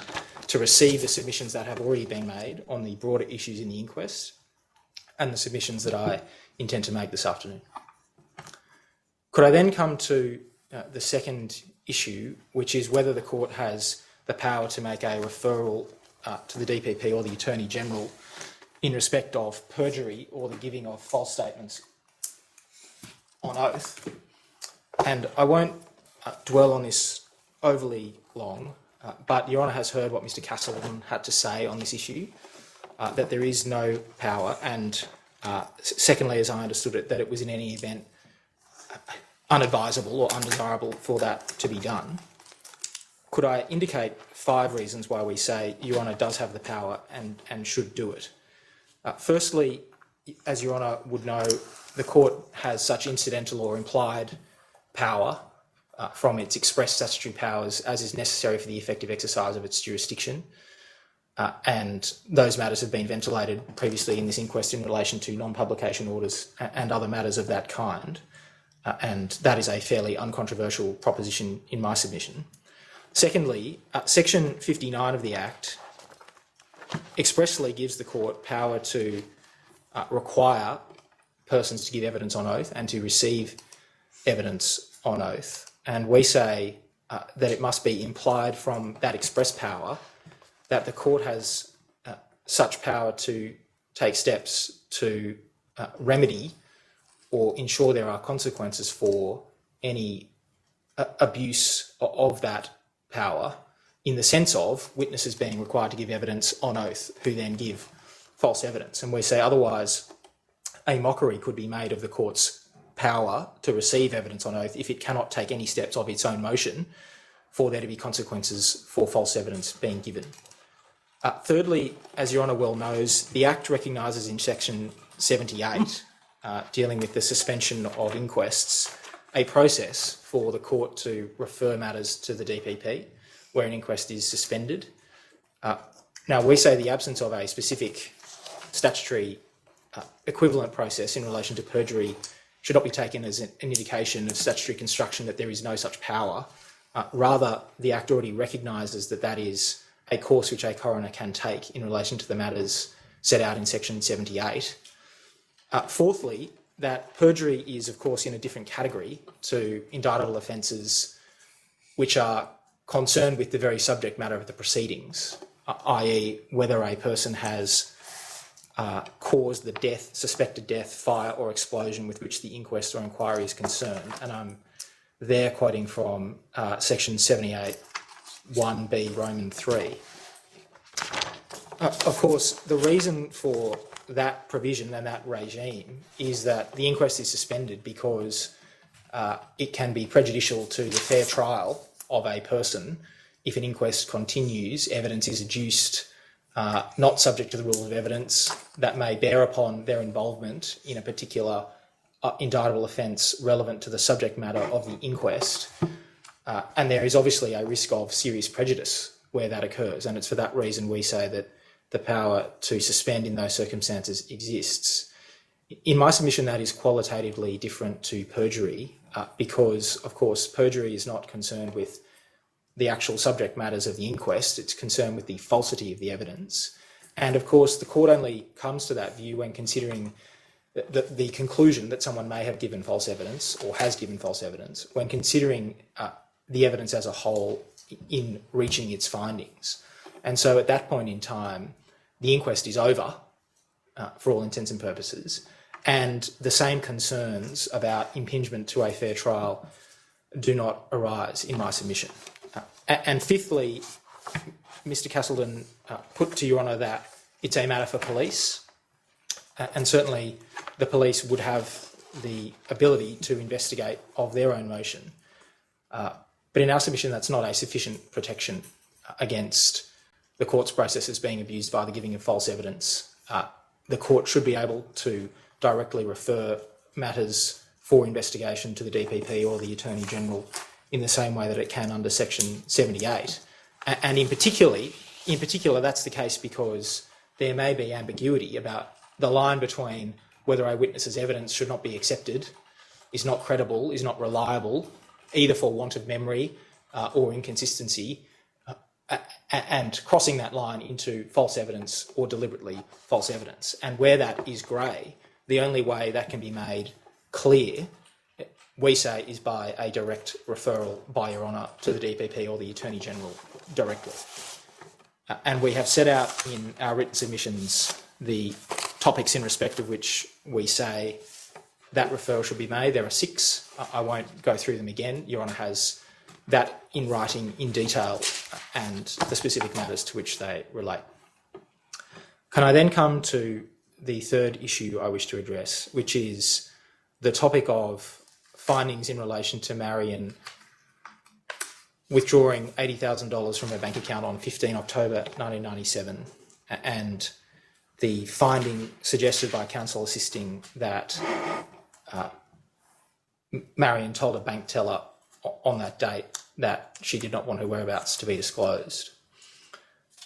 to receive the submissions that have already been made on the broader issues in the inquest and the submissions that I intend to make this afternoon. Could I then come to the second issue, which is whether the court has the power to make a referral to the DPP or the Attorney General in respect of perjury or the giving of false statements on oath. And I won't dwell on this overly long, but Your Honour has heard what Mr Castleton had to say on this issue, that there is no power, and secondly, as I understood it, that it was in any event unadvisable or undesirable for that to be done. Could I indicate 5 reasons why we say Your Honour does have the power and should do it? Firstly, as Your Honour would know, the court has such incidental or implied power from its express statutory powers as is necessary for the effective exercise of its jurisdiction. And those matters have been ventilated previously in this inquest in relation to non-publication orders and other matters of that kind. And that is a fairly uncontroversial proposition in my submission. Secondly, Section 59 of the Act expressly gives the court power to require persons to give evidence on oath and to receive evidence on oath, and we say that it must be implied from that express power that the court has such power to take steps to remedy or ensure there are consequences for any abuse of that power, in the sense of witnesses being required to give evidence on oath who then give false evidence. And we say otherwise a mockery could be made of the court's power to receive evidence on oath if it cannot take any steps of its own motion for there to be consequences for false evidence being given. Thirdly, as Your Honour well knows, the Act recognises in section 78, dealing with the suspension of inquests, a process for the court to refer matters to the DPP where an inquest is suspended. Now, we say the absence of a specific statutory equivalent process in relation to perjury should not be taken as an indication of statutory construction that there is no such power. Rather, the Act already recognises that that is a course which a coroner can take in relation to the matters set out in section 78. Fourthly, that perjury is, of course, in a different category to indictable offences which are concerned with the very subject matter of the proceedings, i.e. whether a person has caused the death, suspected death, fire or explosion with which the inquest or inquiry is concerned. And I'm there quoting from section 78, 1b, Roman 3. Of course, the reason for that provision and that regime is that the inquest is suspended because it can be prejudicial to the fair trial of a person if an inquest continues, evidence is adduced not subject to the rules of evidence that may bear upon their involvement in a particular indictable offence relevant to the subject matter of the inquest. And there is obviously a risk of serious prejudice where that occurs. And it's for that reason we say that the power to suspend in those circumstances exists. In my submission, that is qualitatively different to perjury because, of course, perjury is not concerned with the actual subject matters of the inquest. It's concerned with the falsity of the evidence. And, of course, the court only comes to that view when considering the conclusion that someone may have given false evidence or has given false evidence, when considering the evidence as a whole in reaching its findings. And so at that point in time, the inquest is over for all intents and purposes, and the same concerns about impingement to a fair trial do not arise in my submission. And fifthly, Mr Castleton put to Your Honour that it's a matter for police, and certainly the police would have the ability to investigate of their own motion. But in our submission, that's not a sufficient protection against the court's processes being abused by the giving of false evidence. The court should be able to directly refer matters for investigation to the DPP or the Attorney General in the same way that it can under section 78. And in particular, that's the case because there may be ambiguity about the line between whether a witness's evidence should not be accepted, is not credible, is not reliable, either for want of memory or inconsistency, and crossing that line into false evidence or deliberately false evidence. And where that is grey, the only way that can be made clear, we say, is by a direct referral by Your Honour to the DPP or the Attorney General directly. And we have set out in our written submissions the topics in respect of which we say that referral should be made. There are 6. I won't go through them again. Your Honour has that in writing in detail and the specific matters to which they relate. Can I then come to the third issue I wish to address, which is the topic of findings in relation to Marion withdrawing $80,000 from her bank account on 15 October 1997 and the finding suggested by counsel assisting that Marion told a bank teller on that date that she did not want her whereabouts to be disclosed.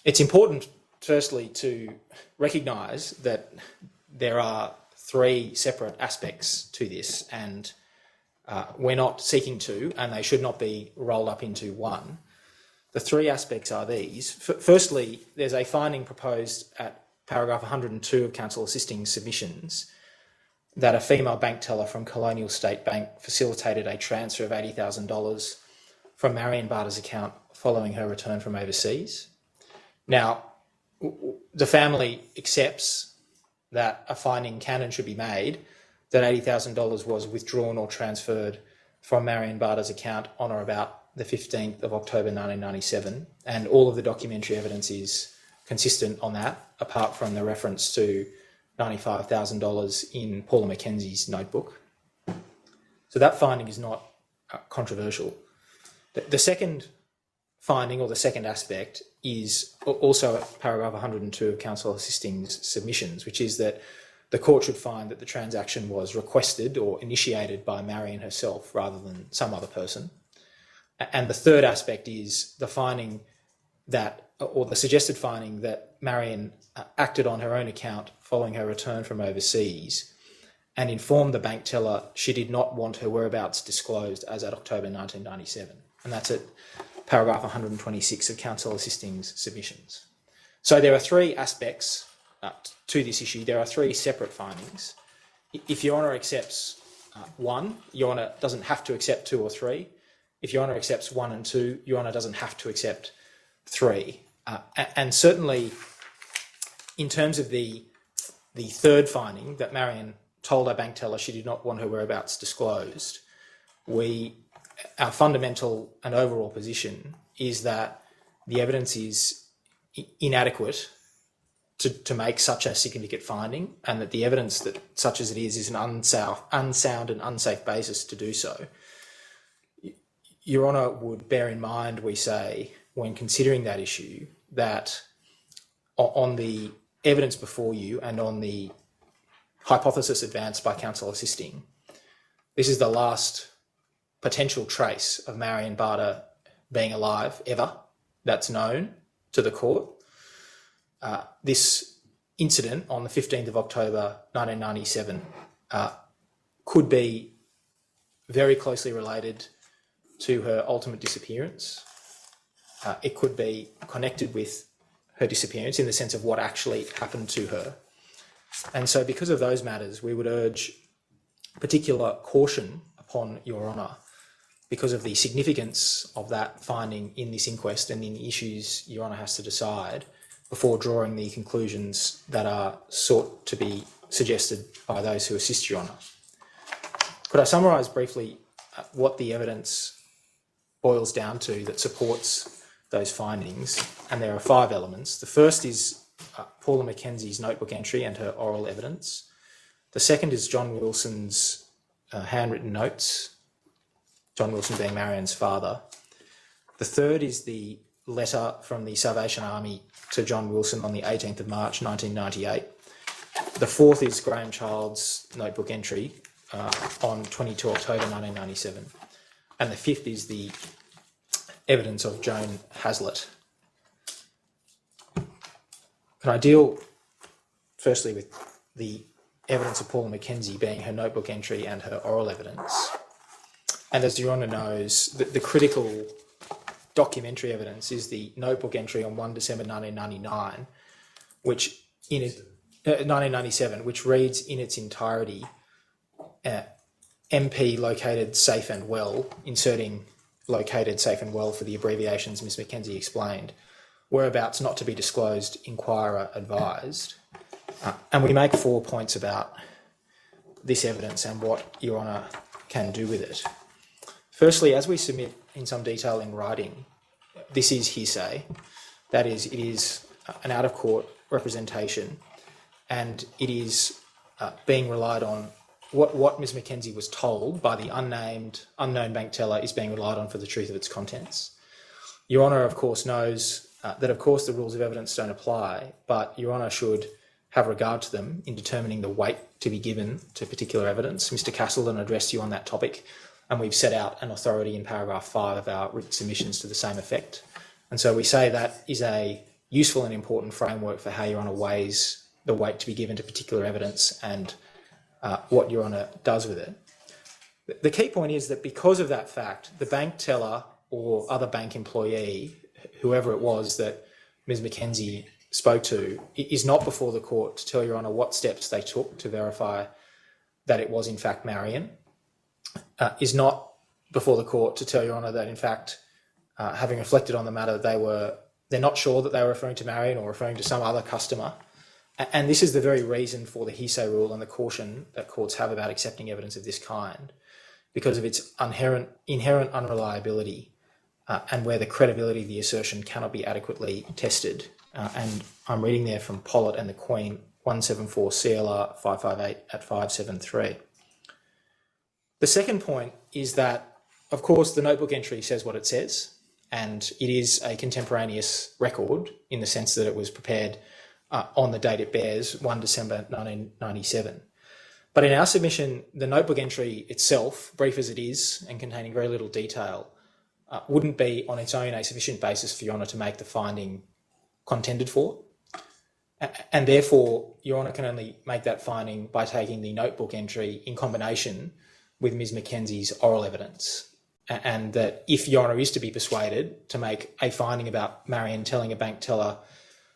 It's important, firstly, to recognise that there are 3 separate aspects to this, and we're not seeking to, and they should not be rolled up into one. The 3 aspects are these. Firstly, there's a finding proposed at paragraph 102 of counsel assisting submissions that a female bank teller from Colonial State Bank facilitated a transfer of $80,000 from Marion Barter's account following her return from overseas. Now, the family accepts that a finding can and should be made that $80,000 was withdrawn or transferred from Marion Barter's account on or about the 15th of October 1997, and all of the documentary evidence is consistent on that, apart from the reference to $95,000 in Paula Mackenzie's notebook. So that finding is not controversial. The second finding, or the second aspect, is also at paragraph 102 of Counsel Assisting's submissions, which is that the court should find that the transaction was requested or initiated by Marion herself rather than some other person. And the third aspect is the finding that, or the suggested finding, that Marion acted on her own account following her return from overseas and informed the bank teller she did not want her whereabouts disclosed as at October 1997. And that's at paragraph 126 of Counsel Assisting's submissions. So there are three aspects to this issue. There are three separate findings. If Your Honour accepts one, Your Honour doesn't have to accept two or three. If Your Honour accepts one and two, Your Honour doesn't have to accept three. And certainly, in terms of the third finding, that Marion told our bank teller she did not want her whereabouts disclosed, our fundamental and overall position is that the evidence is inadequate to make such a significant finding, and that the evidence that such as it is an unsound and unsafe basis to do so. Your Honour would bear in mind, we say, when considering that issue, that on the evidence before you and on the hypothesis advanced by Counsel Assisting, this is the last potential trace of Marion Barter being alive ever that's known to the court. This incident on the 15th of October 1997 could be very closely related to her ultimate disappearance. It could be connected with her disappearance in the sense of what actually happened to her. And so because of those matters, we would urge particular caution upon Your Honour because of the significance of that finding in this inquest and in the issues Your Honour has to decide before drawing the conclusions that are sought to be suggested by those who assist Your Honour. Could I summarise briefly what the evidence boils down to that supports those findings? And there are 5 elements. The first is Paula Mackenzie's notebook entry and her oral evidence. The second is John Wilson's handwritten notes, John Wilson being Marion's father. The third is the letter from the Salvation Army to John Wilson on the 18th of March 1998. The fourth is Graham Child's notebook entry on 22 October 1997. And the fifth is the evidence of Joan Hazlitt. Can I deal firstly with the evidence of Paula Mackenzie being her notebook entry and her oral evidence? And as Your Honour knows, the critical documentary evidence is the notebook entry on 1 December 1999, which 1997, which reads in its entirety, MP located safe and well, inserting located safe and well for the abbreviations Ms Mackenzie explained, whereabouts not to be disclosed, inquirer advised. And we make 4 points about this evidence and what Your Honour can do with it. Firstly, as we submit in some detail in writing, this is hearsay. That is, it is an out-of-court representation, and it is being relied on. What Ms Mackenzie was told by the unknown bank teller is being relied on for the truth of its contents. Your Honour, of course, knows that, of course, the rules of evidence don't apply, but Your Honour should have regard to them in determining the weight to be given to particular evidence. Mr Castleton addressed you on that topic, and we've set out an authority in paragraph 5 of our written submissions to the same effect. And so we say that is a useful and important framework for how Your Honour weighs the weight to be given to particular evidence and what Your Honour does with it. The key point is that because of that fact, the bank teller or other bank employee, whoever it was that Ms Mackenzie spoke to, is not before the court to tell Your Honour what steps they took to verify that it was in fact Marion, is not before the court to tell Your Honour that in fact, having reflected on the matter, they're not sure that they were referring to Marion or referring to some other customer. And this is the very reason for the hearsay rule and the caution that courts have about accepting evidence of this kind, because of its inherent unreliability and where the credibility of the assertion cannot be adequately tested. And I'm reading there from Pollitt and the Queen, 174 CLR 558 at 573. The second point is that, of course, the notebook entry says what it says, and it is a contemporaneous record in the sense that it was prepared on the date it bears, 1 December 1997. But in our submission, the notebook entry itself, brief as it is and containing very little detail, wouldn't be on its own a sufficient basis for Your Honour to make the finding contended for. And therefore, Your Honour can only make that finding by taking the notebook entry in combination with Ms Mackenzie's oral evidence. And that if Your Honour is to be persuaded to make a finding about Marion telling a bank teller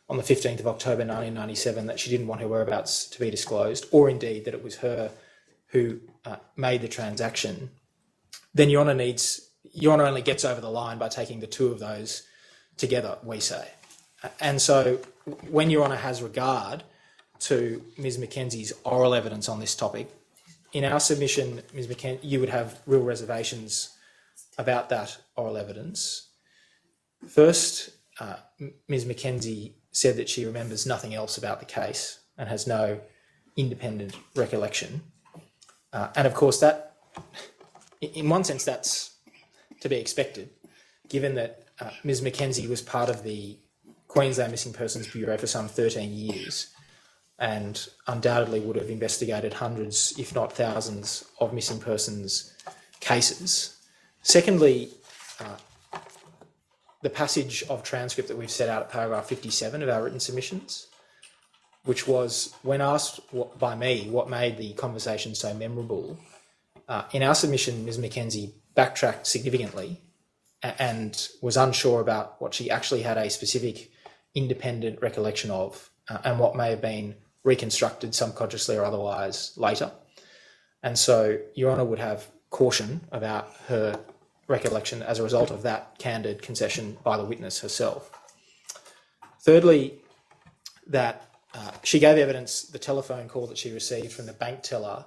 on the 15th of October 1997 that she didn't want her whereabouts to be disclosed, or indeed that it was her who made the transaction, then Your Honour only gets over the line by taking the two of those together, we say. And so when Your Honour has regard to Ms Mackenzie's oral evidence on this topic, in our submission, Ms Mackenzie, you would have real reservations about that oral evidence. First, Ms Mackenzie said that she remembers nothing else about the case and has no independent recollection. And of course, that, in one sense, that's to be expected, given that Ms Mackenzie was part of the Queensland Missing Persons Bureau for some 13 years and undoubtedly would have investigated hundreds, if not thousands, of missing persons cases. Secondly, the passage of transcript that we've set out at paragraph 57 of our written submissions, which was, when asked by me what made the conversation so memorable, in our submission, Ms Mackenzie backtracked significantly and was unsure about what she actually had a specific independent recollection of and what may have been reconstructed subconsciously or otherwise later. And so Your Honour would have caution about her recollection as a result of that candid concession by the witness herself. Thirdly, that she gave evidence the telephone call that she received from the bank teller,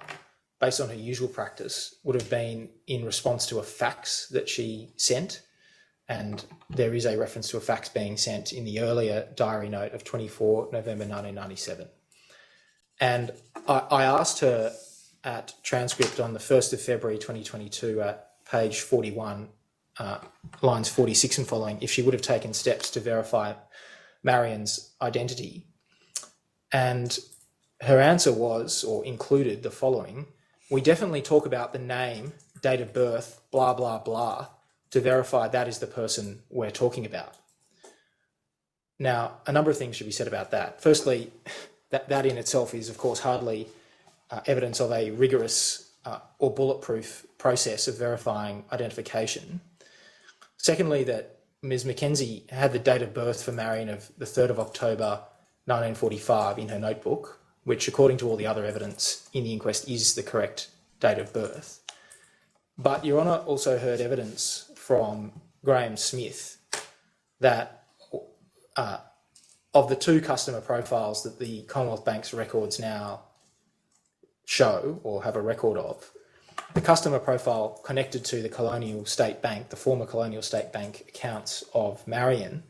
based on her usual practice, would have been in response to a fax that she sent. And there is a reference to a fax being sent in the earlier diary note of 24 November 1997. And I asked her at transcript on the 1st of February 2022 at page 41, lines 46 and following, if she would have taken steps to verify Marion's identity. And her answer was, or included, the following: we definitely talk about the name, date of birth, blah, blah, blah, to verify that is the person we're talking about. Now, a number of things should be said about that. Firstly, that in itself is, of course, hardly evidence of a rigorous or bulletproof process of verifying identification. Secondly, that Ms Mackenzie had the date of birth for Marion of the 3rd of October 1945 in her notebook, which, according to all the other evidence in the inquest, is the correct date of birth. But Your Honour also heard evidence from Graham Smith that of the two customer profiles that the Commonwealth Bank's records now show or have a record of, the customer profile connected to the Colonial State Bank, the former Colonial State Bank accounts of Marion,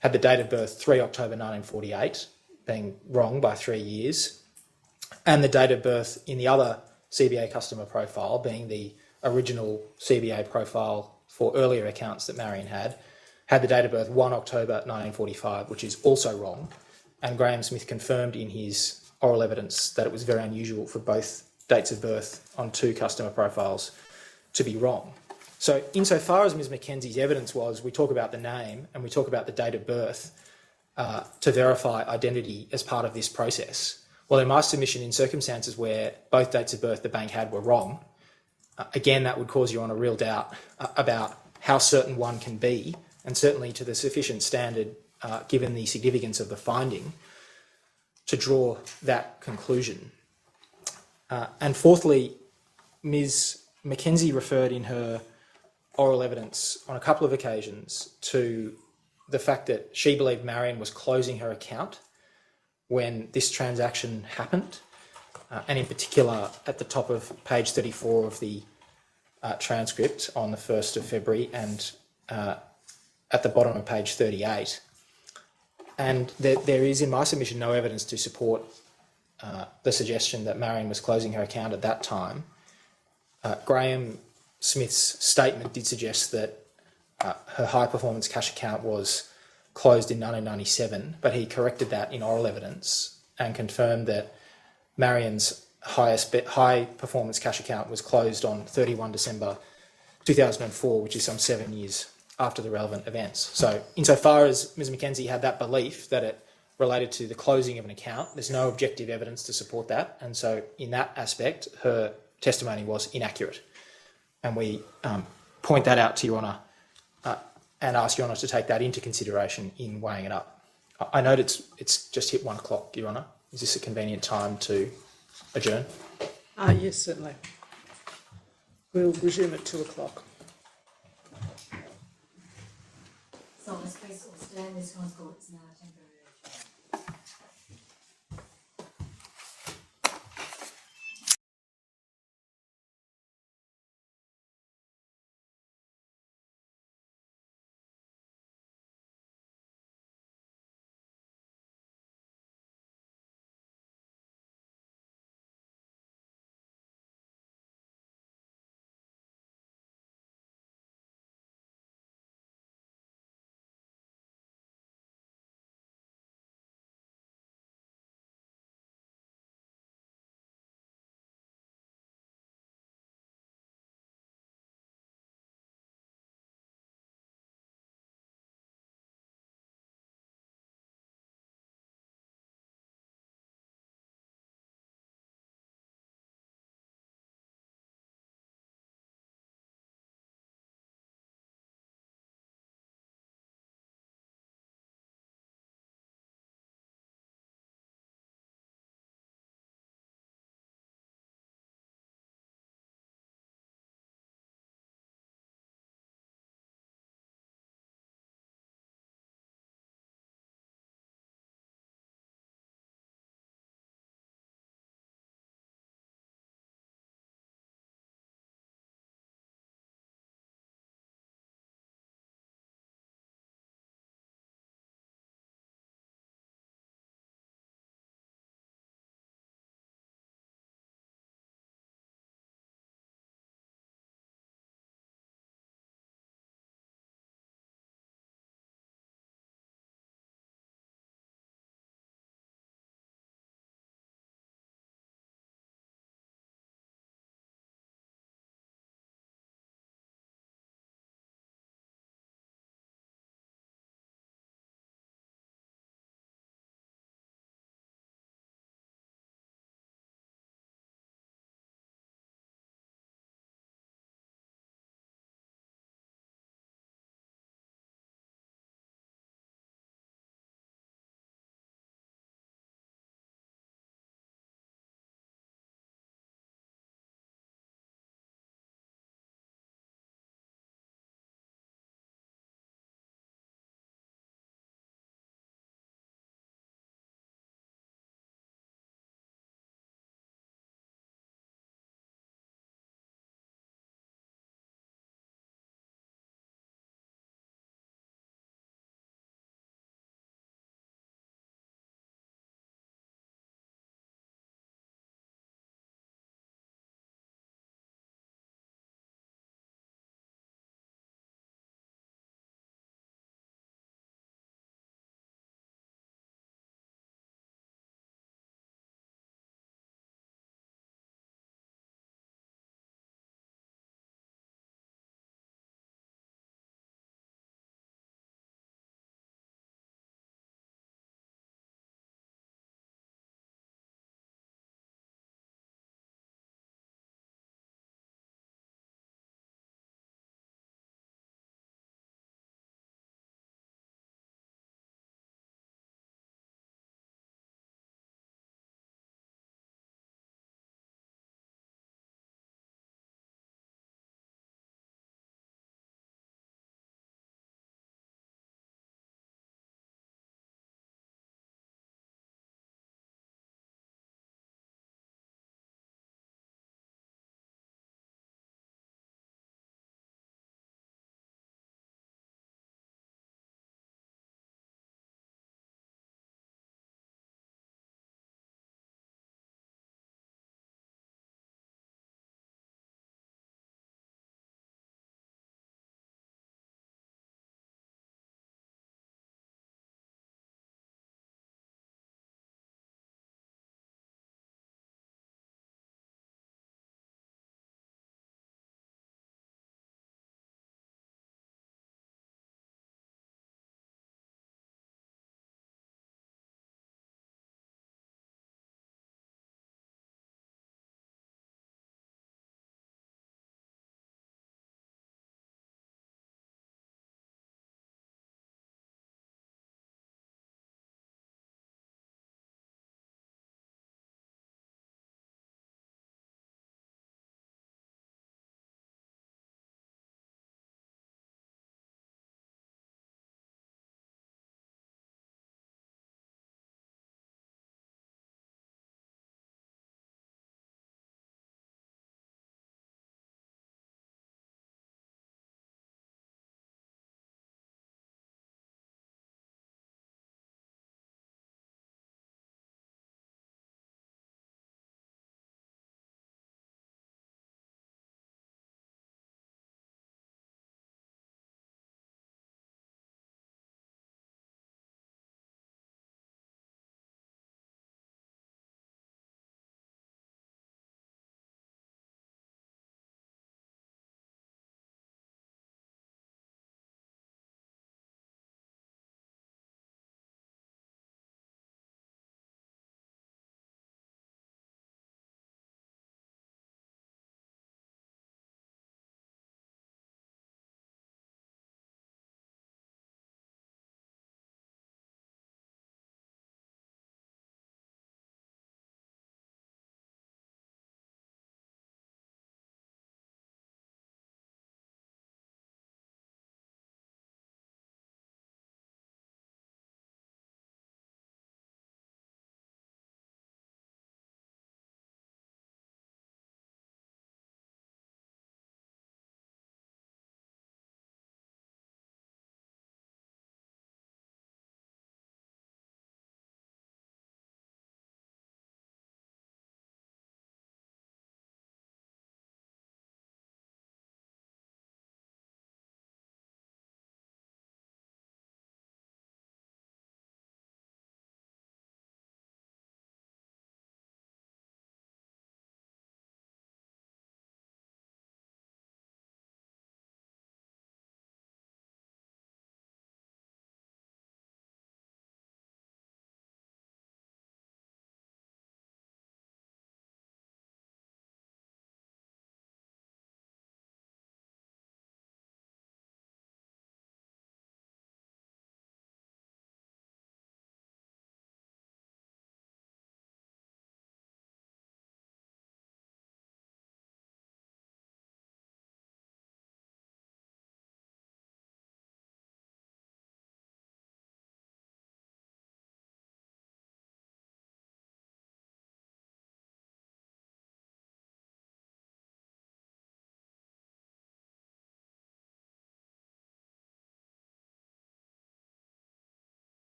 had the date of birth 3 October 1948, being wrong by 3 years, and the date of birth in the other CBA customer profile, being the original CBA profile for earlier accounts that Marion had the date of birth 1 October 1945, which is also wrong. And Graham Smith confirmed in his oral evidence that it was very unusual for both dates of birth on two customer profiles to be wrong. So insofar as Ms Mackenzie's evidence was, we talk about the name and we talk about the date of birth to verify identity as part of this process. Well, in my submission, in circumstances where both dates of birth the bank had were wrong, again, that would cause Your Honour real doubt about how certain one can be, and certainly to the sufficient standard, given the significance of the finding, to draw that conclusion. And fourthly, Ms Mackenzie referred in her oral evidence on a couple of occasions to the fact that she believed Marion was closing her account when this transaction happened, and in particular at the top of page 34 of the transcript on the 1st of February and at the bottom of page 38. And there is, in my submission, no evidence to support the suggestion that Marion was closing her account at that time. Graham Smith's statement did suggest that her high-performance cash account was closed in 1997, but he corrected that in oral evidence and confirmed that Marion's high-performance cash account was closed on 31 December 2004, which is some 7 years after the relevant events. So insofar as Ms Mackenzie had that belief that it related to the closing of an account, there's no objective evidence to support that. And so in that aspect, her testimony was inaccurate. And we point that out to Your Honour and ask Your Honour to take that into consideration in weighing it up. I note it's just hit 1 o'clock, Your Honour. Is this a convenient time to adjourn? Yes, certainly. We'll resume at 2 o'clock. Solemnist, please all stand. This court is now temporarily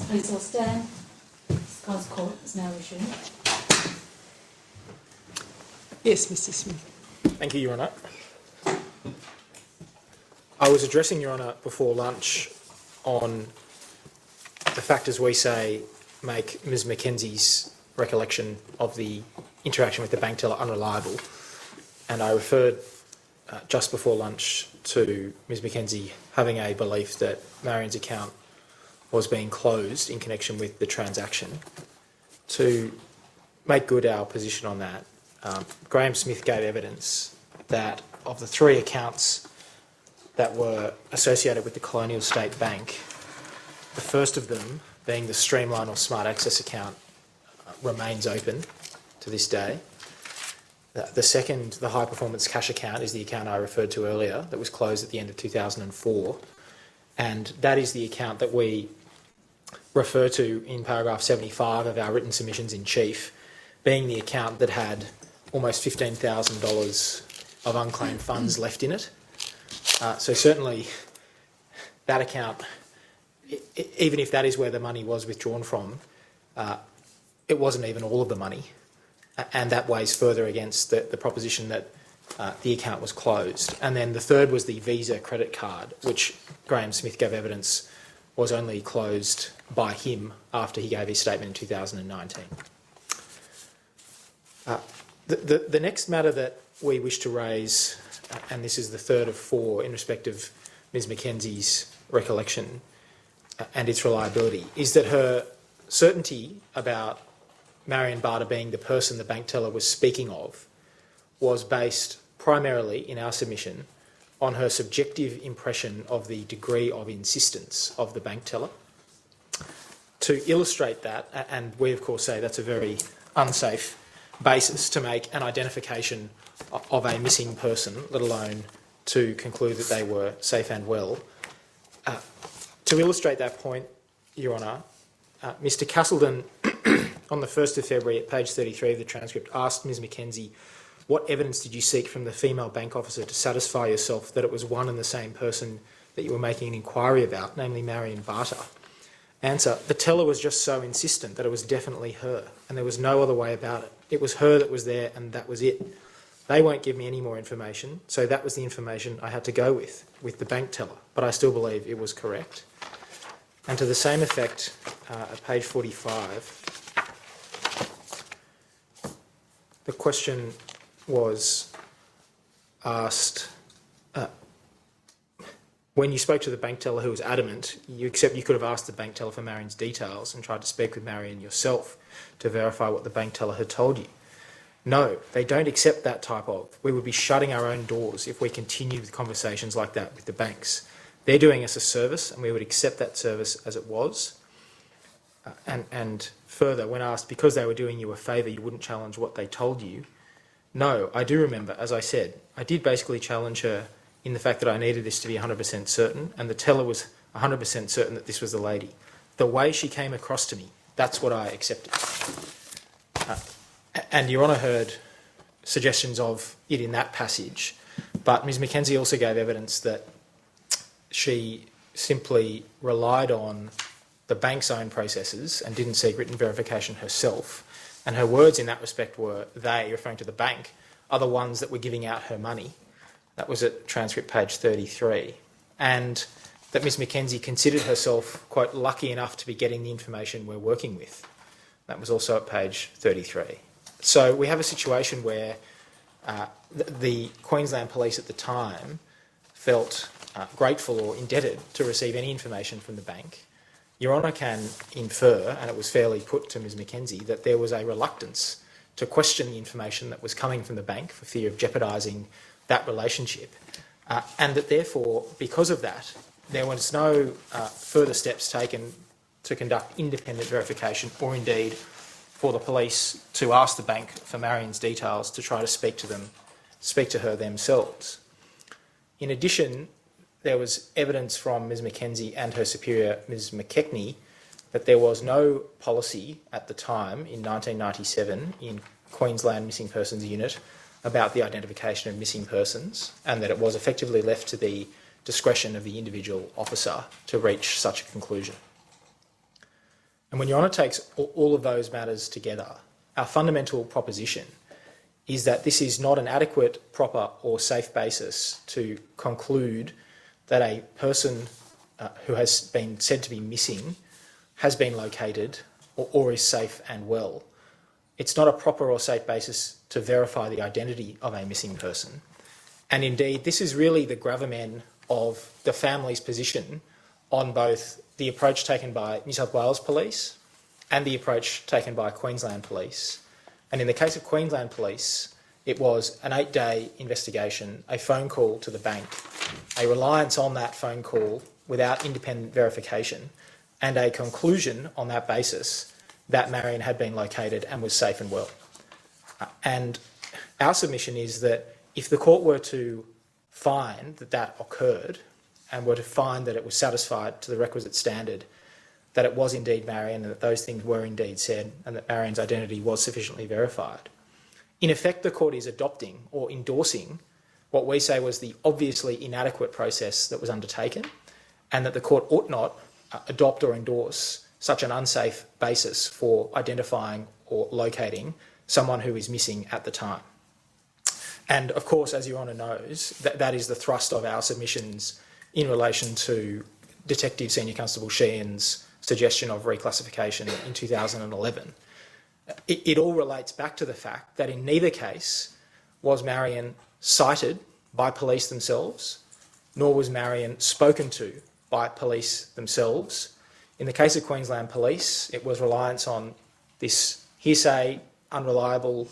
Please all stand. This court is now resumed. Yes, Mr Smith. Thank you, Your Honour. I was addressing Your Honour before lunch on the factors we say make Ms Mackenzie's recollection of the interaction with the bank teller unreliable, and I referred just before lunch to Ms Mackenzie having a belief that Marion's account was being closed in connection with the transaction. To make good our position on that, Graham Smith gave evidence that of the 3 accounts that were associated with the Colonial State Bank, the first of them, being the Streamline or Smart Access account, remains open to this day. The second, the High Performance Cash account, is the account I referred to earlier that was closed at the end of 2004, and that is the account that we refer to in paragraph 75 of our written submissions in chief, being the account that had almost $15,000 of unclaimed funds left in it. So certainly that account, even if that is where the money was withdrawn from, it wasn't even all of the money, and that weighs further against the proposition that the account was closed. And then the third was the Visa credit card, which Graham Smith gave evidence was only closed by him after he gave his statement in 2019. The next matter that we wish to raise, and this is the third of 4 in respect of Ms Mackenzie's recollection and its reliability, is that her certainty about Marion Barter being the person the bank teller was speaking of was based primarily, in our submission, on her subjective impression of the degree of insistence of the bank teller. To illustrate that, and we of course say that's a very unsafe basis to make an identification of a missing person, let alone to conclude that they were safe and well. To illustrate that point, Your Honour, Mr Castleton, on the 1st of February at page 33 of the transcript, asked Ms Mackenzie, what evidence did you seek from the female bank officer to satisfy yourself that it was one and the same person that you were making an inquiry about, namely Marion Barter? Answer, the teller was just so insistent that it was definitely her, and there was no other way about it. It was her that was there, and that was it. They won't give me any more information, so that was the information I had to go with the bank teller, but I still believe it was correct. And to the same effect, at page 45, the question was asked, when you spoke to the bank teller who was adamant, you could have asked the bank teller for Marion's details and tried to speak with Marion yourself to verify what the bank teller had told you. No, they don't accept that type of. We would be shutting our own doors if we continued with conversations like that with the banks. They're doing us a service, and we would accept that service as it was. And further, when asked, because they were doing you a favour, you wouldn't challenge what they told you. No, I do remember, as I said, I did basically challenge her in the fact that I needed this to be 100% certain, and the teller was 100% certain that this was the lady. The way she came across to me, that's what I accepted. And Your Honour heard suggestions of it in that passage, but Ms Mackenzie also gave evidence that she simply relied on the bank's own processes and didn't seek written verification herself. And her words in that respect were, they, referring to the bank, are the ones that were giving out her money. That was at transcript page 33. And that Ms Mackenzie considered herself quite lucky enough to be getting the information we're working with. That was also at page 33. So we have a situation where the Queensland Police at the time felt grateful or indebted to receive any information from the bank. Your Honour can infer, and it was fairly put to Ms Mackenzie, that there was a reluctance to question the information that was coming from the bank for fear of jeopardising that relationship, and that therefore, because of that, there was no further steps taken to conduct independent verification, or indeed for the police to ask the bank for Marion's details to try to speak to her themselves. In addition, there was evidence from Ms Mackenzie and her superior, Ms McKechnie, that there was no policy at the time in 1997 in Queensland Missing Persons Unit about the identification of missing persons, and that it was effectively left to the discretion of the individual officer to reach such a conclusion. And when Your Honour takes all of those matters together, our fundamental proposition is that this is not an adequate, proper or safe basis to conclude that a person who has been said to be missing has been located or is safe and well. It's not a proper or safe basis to verify the identity of a missing person. And indeed, this is really the gravamen of the family's position on both the approach taken by New South Wales Police and the approach taken by Queensland Police. And in the case of Queensland Police, it was an 8-day investigation, a phone call to the bank, a reliance on that phone call without independent verification, and a conclusion on that basis that Marion had been located and was safe and well. And our submission is that if the court were to find that that occurred and were to find that it was satisfied to the requisite standard, that it was indeed Marion and that those things were indeed said and that Marion's identity was sufficiently verified, in effect the court is adopting or endorsing what we say was the obviously inadequate process that was undertaken, and that the court ought not adopt or endorse such an unsafe basis for identifying or locating someone who is missing at the time. And of course, as Your Honour knows, that is the thrust of our submissions in relation to Detective Senior Constable Sheehan's suggestion of reclassification in 2011. It all relates back to the fact that in neither case was Marion cited by police themselves, nor was Marion spoken to by police themselves. In the case of Queensland Police, it was reliance on this hearsay, unreliable,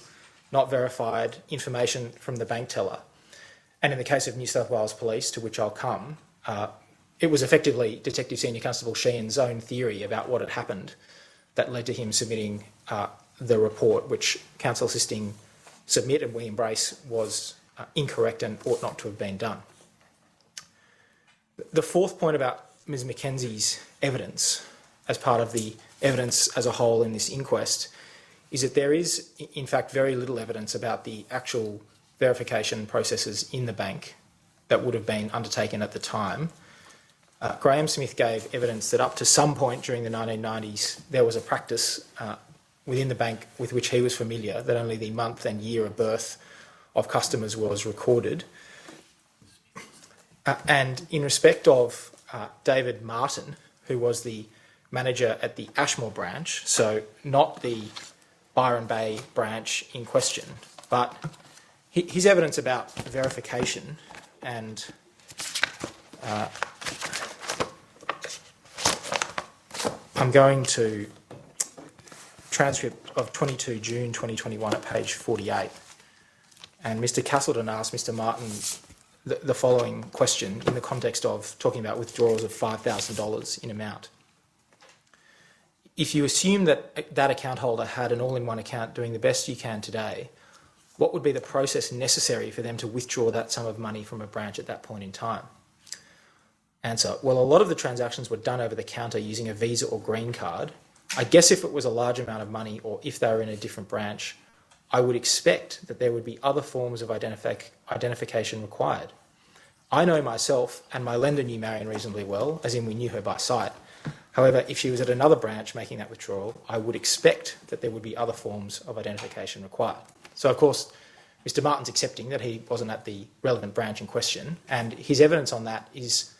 not verified information from the bank teller. And in the case of New South Wales Police, to which I'll come, it was effectively Detective Senior Constable Sheehan's own theory about what had happened that led to him submitting the report, which counsel assisting submit and we embrace was incorrect and ought not to have been done. The fourth point about Ms Mackenzie's evidence as part of the evidence as a whole in this inquest is that there is, in fact, very little evidence about the actual verification processes in the bank that would have been undertaken at the time. Graham Smith gave evidence that up to some point during the 1990s, there was a practice within the bank with which he was familiar, that only the month and year of birth of customers was recorded. And in respect of David Martin, who was the manager at the Ashmore branch, so not the Byron Bay branch in question, but his evidence about verification and I'm going to transcript of 22 June 2021 at page 48. And Mr Castleton asked Mr Martin the following question in the context of talking about withdrawals of $5,000 in amount. If you assume that that account holder had an all-in-one account doing the best you can today, what would be the process necessary for them to withdraw that sum of money from a branch at that point in time? Answer: well, a lot of the transactions were done over the counter using a Visa or green card. I guess if it was a large amount of money or if they were in a different branch, I would expect that there would be other forms of identification required. I know myself, and my lender knew Marion reasonably well, as in we knew her by sight. However, if she was at another branch making that withdrawal, I would expect that there would be other forms of identification required. So, of course, Mr Martin's accepting that he wasn't at the relevant branch in question, and his evidence on that is,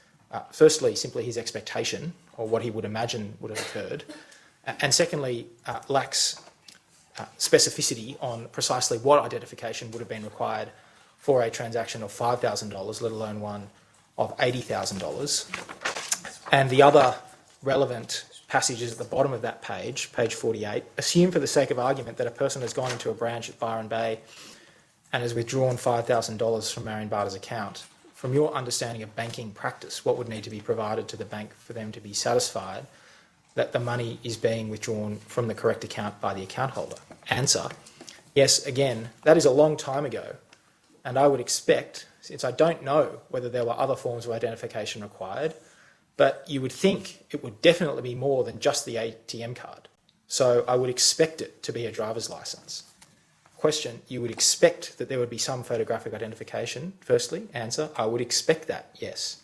firstly, simply his expectation, or what he would imagine would have occurred, and secondly, lacks specificity on precisely what identification would have been required for a transaction of $5,000, let alone one of $80,000. And the other relevant passages at the bottom of that page, page 48, assume for the sake of argument that a person has gone into a branch at Byron Bay and has withdrawn $5,000 from Marion Barter's account. From your understanding of banking practice, what would need to be provided to the bank for them to be satisfied that the money is being withdrawn from the correct account by the account holder? Answer: yes, again, that is a long time ago, and I would expect, since I don't know whether there were other forms of identification required, but you would think it would definitely be more than just the ATM card. So I would expect it to be a driver's licence. Question: you would expect that there would be some photographic identification, firstly. Answer: I would expect that, yes.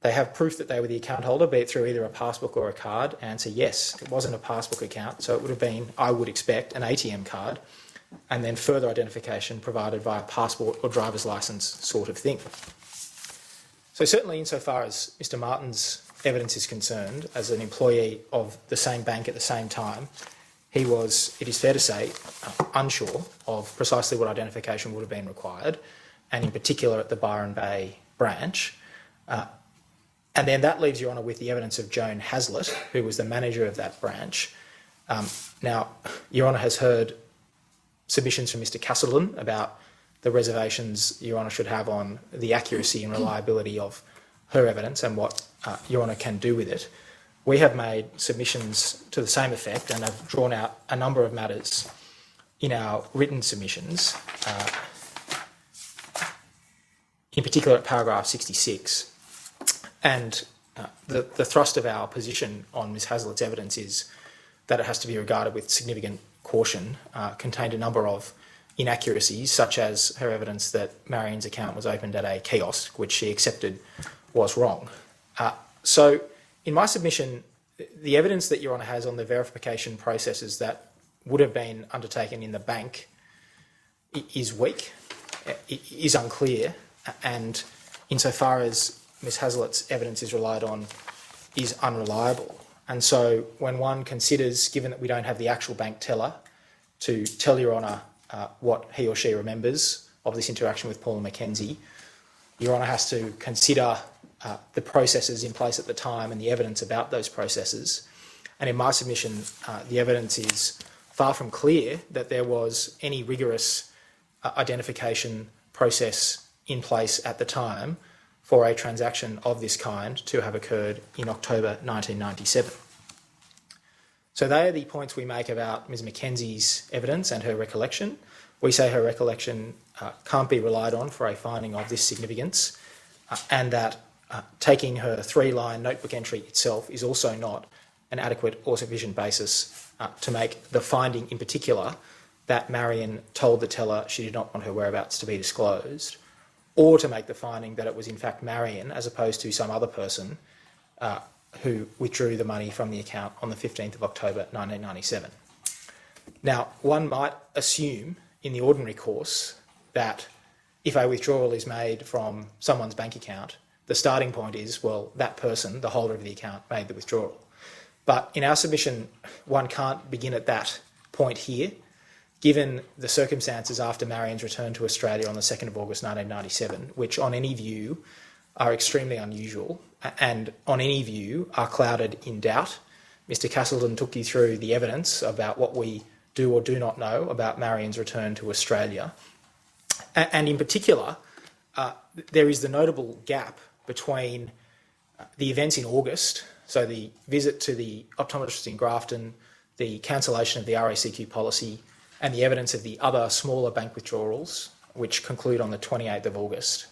they have proof that they were the account holder, be it through either a passbook or a card. Answer, yes. It wasn't a passbook account, so it would have been, I would expect, an ATM card, and then further identification provided via passport or driver's licence sort of thing. So certainly insofar as Mr Martin's evidence is concerned, as an employee of the same bank at the same time, he was, it is fair to say, unsure of precisely what identification would have been required, and in particular at the Byron Bay branch. And then that leaves Your Honour with the evidence of Joan Hazlitt, who was the manager of that branch. Now, Your Honour has heard submissions from Mr Castleton about the reservations Your Honour should have on the accuracy and reliability of her evidence and what Your Honour can do with it. We have made submissions to the same effect and have drawn out a number of matters in our written submissions, in particular at paragraph 66. And the thrust of our position on Ms Hazlitt's evidence is that it has to be regarded with significant caution, contained a number of inaccuracies, such as her evidence that Marion's account was opened at a kiosk, which she accepted was wrong. So in my submission, the evidence that Your Honour has on the verification processes that would have been undertaken in the bank is weak, is unclear, and insofar as Ms Hazlitt's evidence is relied on, is unreliable. And so when one considers, given that we don't have the actual bank teller to tell Your Honour what he or she remembers of this interaction with Paul Mackenzie, Your Honour has to consider the processes in place at the time and the evidence about those processes. And in my submission, the evidence is far from clear that there was any rigorous identification process in place at the time for a transaction of this kind to have occurred in October 1997. So they are the points we make about Ms Mackenzie's evidence and her recollection. We say her recollection can't be relied on for a finding of this significance, and that taking her 3-line notebook entry itself is also not an adequate or sufficient basis to make the finding in particular that Marion told the teller she did not want her whereabouts to be disclosed, or to make the finding that it was in fact Marion as opposed to some other person who withdrew the money from the account on the 15th of October 1997. Now, one might assume in the ordinary course that if a withdrawal is made from someone's bank account, the starting point is, well, that person, the holder of the account, made the withdrawal. But in our submission, one can't begin at that point here, given the circumstances after Marion's return to Australia on the 2nd of August 1997, which on any view are extremely unusual and on any view are clouded in doubt. Mr Castleton took you through the evidence about what we do or do not know about Marion's return to Australia. And in particular, there is the notable gap between the events in August, so the visit to the optometrist in Grafton, the cancellation of the RACQ policy, and the evidence of the other smaller bank withdrawals, which conclude on the 28th of August.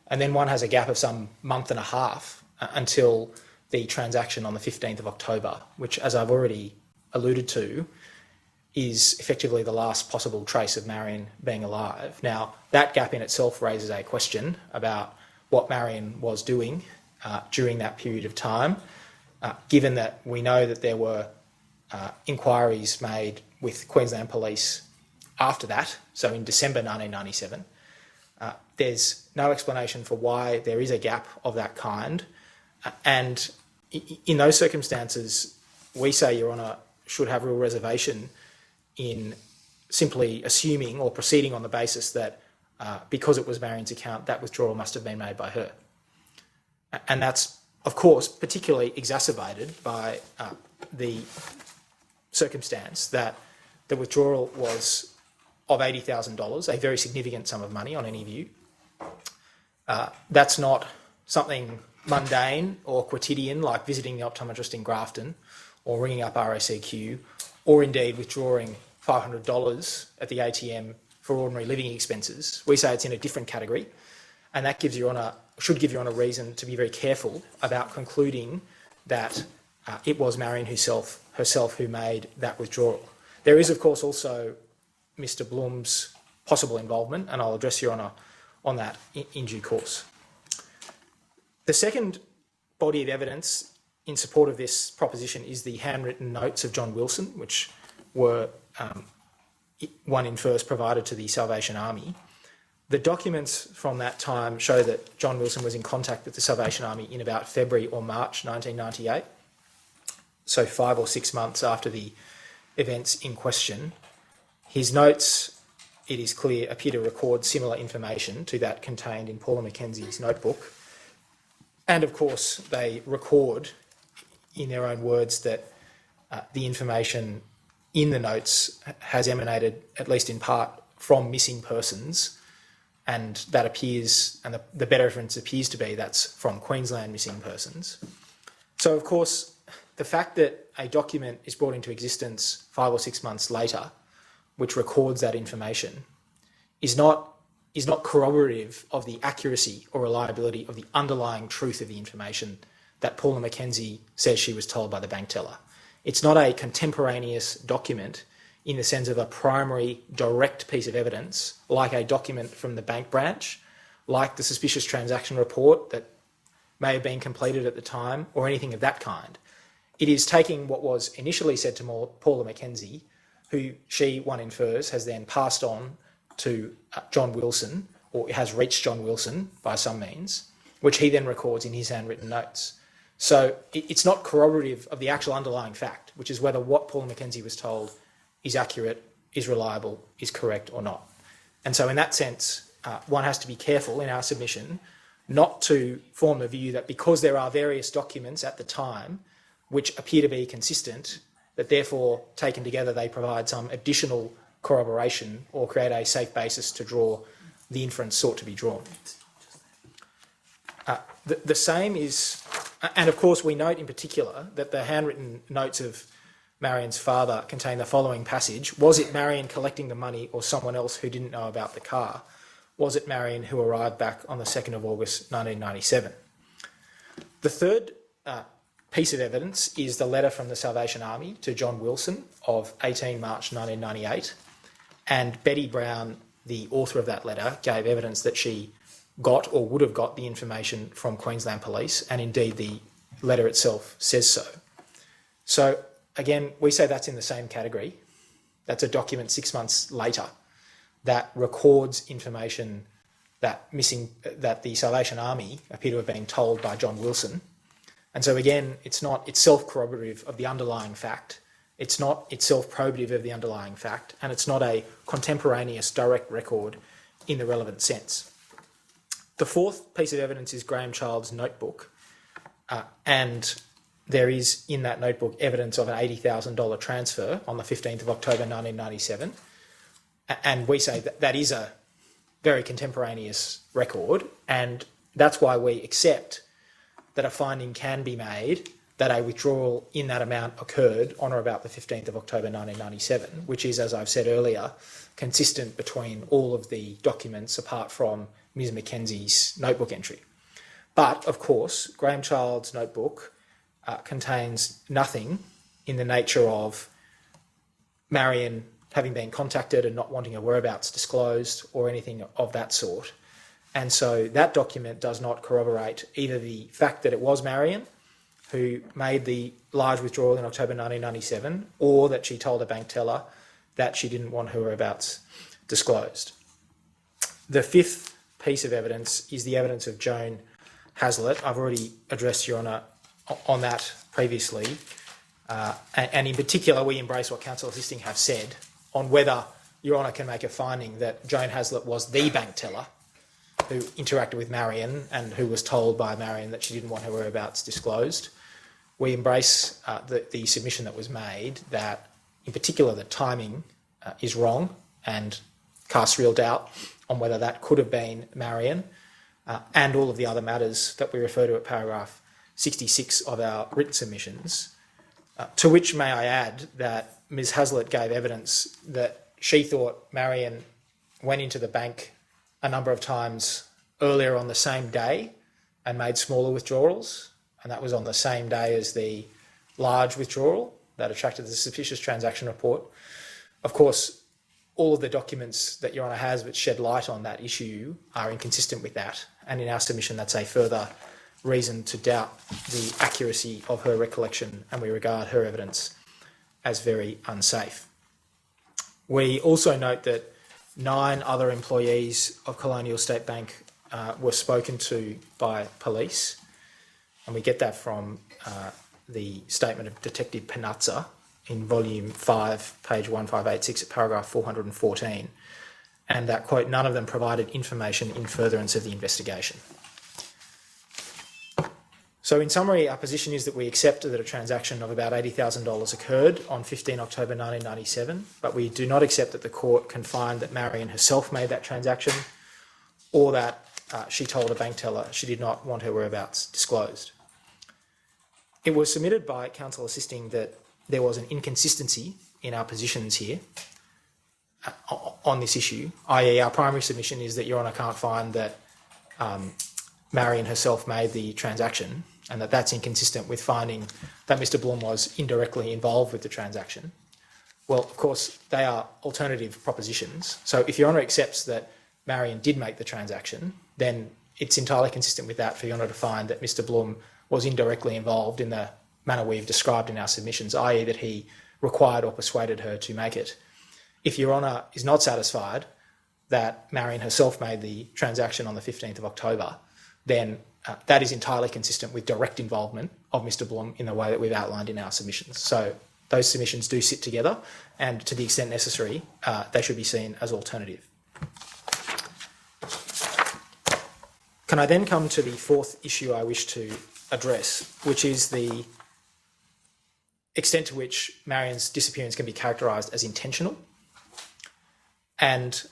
And then one has a gap of some month and a half until the transaction on the 15th of October, which, as I've already alluded to, is effectively the last possible trace of Marion being alive. Now, that gap in itself raises a question about what Marion was doing during that period of time, given that we know that there were inquiries made with Queensland Police after that, so in December 1997. There's no explanation for why there is a gap of that kind. And in those circumstances, we say Your Honour should have real reservation in simply assuming or proceeding on the basis that because it was Marion's account, that withdrawal must have been made by her. And that's, of course, particularly exacerbated by the circumstance that the withdrawal was of $80,000, a very significant sum of money on any view. That's not something mundane or quotidian like visiting the optometrist in Grafton or ringing up RACQ or indeed withdrawing $500 at the ATM for ordinary living expenses. We say it's in a different category, and that gives Your Honour, should give Your Honour reason to be very careful about concluding that it was Marion herself who made that withdrawal. There is, of course, also Mr Blum's possible involvement, and I'll address Your Honour on that in due course. The second body of evidence in support of this proposition is the handwritten notes of John Wilson, which were one in first provided to the Salvation Army. The documents from that time show that John Wilson was in contact with the Salvation Army in about February or March 1998, so 5 or 6 months after the events in question. His notes, it is clear, appear to record similar information to that contained in Paula Mackenzie's notebook. And of course, they record in their own words that the information in the notes has emanated, at least in part, from missing persons, and that appears, and the better reference appears to be, that's from Queensland missing persons. So of course, the fact that a document is brought into existence 5 or 6 months later, which records that information, is not corroborative of the accuracy or reliability of the underlying truth of the information that Paula Mackenzie says she was told by the bank teller. It's not a contemporaneous document in the sense of a primary direct piece of evidence, like a document from the bank branch, like the suspicious transaction report that may have been completed at the time, or anything of that kind. It is taking what was initially said to Paula Mackenzie, who she, one infers, has then passed on to John Wilson, or has reached John Wilson by some means, which he then records in his handwritten notes. So it's not corroborative of the actual underlying fact, which is whether what Paula Mackenzie was told is accurate, is reliable, is correct or not. And so in that sense, one has to be careful in our submission not to form the view that because there are various documents at the time which appear to be consistent, that therefore, taken together, they provide some additional corroboration or create a safe basis to draw the inference sought to be drawn. The same is, and of course we note in particular that the handwritten notes of Marion's father contain the following passage: was it Marion collecting the money or someone else who didn't know about the car? Was it Marion who arrived back on the 2nd of August 1997? The third piece of evidence is the letter from the Salvation Army to John Wilson of 18 March 1998. And Betty Brown, the author of that letter, gave evidence that she got or would have got the information from Queensland Police, and indeed the letter itself says so. So again, we say that's in the same category. That's a document 6 months later that records information that the Salvation Army appear to have been told by John Wilson. And so again, it's not itself corroborative of the underlying fact. It's not itself probative of the underlying fact, and it's not a contemporaneous direct record in the relevant sense. The fourth piece of evidence is Graham Child's notebook, and there is in that notebook evidence of an $80,000 transfer on the 15th of October 1997, and we say that that is a very contemporaneous record, and that's why we accept that a finding can be made that a withdrawal in that amount occurred on or about the 15th of October 1997, which is, as I've said earlier, consistent between all of the documents apart from Ms Mackenzie's notebook entry. But, of course, Graham Child's notebook contains nothing in the nature of Marion having been contacted and not wanting her whereabouts disclosed or anything of that sort. And so that document does not corroborate either the fact that it was Marion who made the large withdrawal in October 1997, or that she told a bank teller that she didn't want her whereabouts disclosed. The fifth piece of evidence is the evidence of Joan Hazlitt. I've already addressed Your Honour on that previously, and in particular we embrace what counsel assisting have said on whether Your Honour can make a finding that Joan Hazlitt was the bank teller who interacted with Marion and who was told by Marion that she didn't want her whereabouts disclosed. We embrace the submission that was made that, in particular, the timing is wrong and casts real doubt on whether that could have been Marion, and all of the other matters that we refer to at paragraph 66 of our written submissions, to which may I add that Ms Hazlitt gave evidence that she thought Marion went into the bank a number of times earlier on the same day and made smaller withdrawals, and that was on the same day as the large withdrawal that attracted the suspicious transaction report. Of course, all of the documents that Your Honour has which shed light on that issue are inconsistent with that, and in our submission that's a further reason to doubt the accuracy of her recollection, and we regard her evidence as very unsafe. We also note that 9 other employees of Colonial State Bank were spoken to by police, and we get that from the statement of Detective Panazza in volume 5, page 1586 at paragraph 414, and that, quote, none of them provided information in furtherance of the investigation. So in summary, our position is that we accept that a transaction of about $80,000 occurred on 15 October 1997, but we do not accept that the court can find that Marion herself made that transaction, or that she told a bank teller she did not want her whereabouts disclosed. It was submitted by counsel assisting that there was an inconsistency in our positions here on this issue, i.e. our primary submission is that Your Honour can't find that Marion herself made the transaction, and that that's inconsistent with finding that Mr Blum was indirectly involved with the transaction. Well, of course, they are alternative propositions. So if Your Honour accepts that Marion did make the transaction, then it's entirely consistent with that for Your Honour to find that Mr Blum was indirectly involved in the manner we've described in our submissions, i.e. that he required or persuaded her to make it. If Your Honour is not satisfied that Marion herself made the transaction on the 15th of October, then that is entirely consistent with direct involvement of Mr Blum in the way that we've outlined in our submissions. So those submissions do sit together, and to the extent necessary, they should be seen as alternative. Can I then come to the fourth issue I wish to address, which is the extent to which Marion's disappearance can be characterised as intentional. And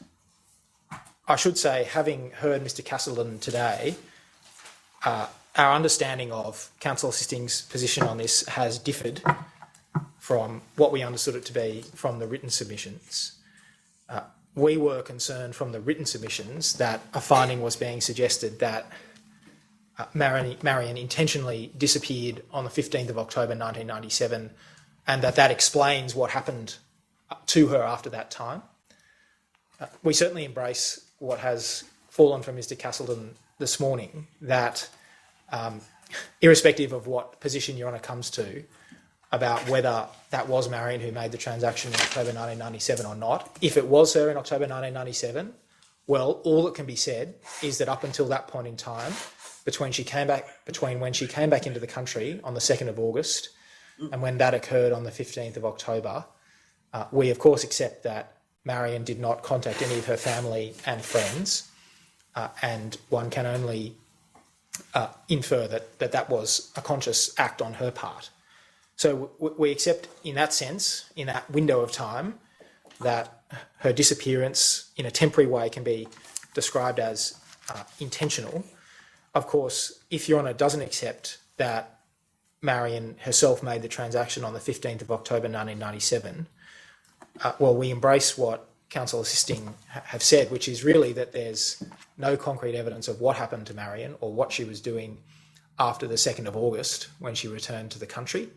I should say, having heard Mr Castleton today, our understanding of counsel assisting's position on this has differed from what we understood it to be from the written submissions. We were concerned from the written submissions that a finding was being suggested that Marion intentionally disappeared on the 15th of October 1997, and that explains what happened to her after that time. We certainly embrace what has fallen from Mr Castleton this morning, that irrespective of what position Your Honour comes to about whether that was Marion who made the transaction in October 1997 or not, if it was her in October 1997, well, all that can be said is that up until that point in time, between when she came back into the country on the 2nd of August and when that occurred on the 15th of October, we of course accept that Marion did not contact any of her family and friends, and one can only infer that was a conscious act on her part. So we accept in that sense, in that window of time, that her disappearance in a temporary way can be described as intentional. Of course, if Your Honour doesn't accept that Marion herself made the transaction on the 15th of October 1997, well, we embrace what counsel assisting have said, which is really that there's no concrete evidence of what happened to Marion or what she was doing after the 2nd of August when she returned to the country.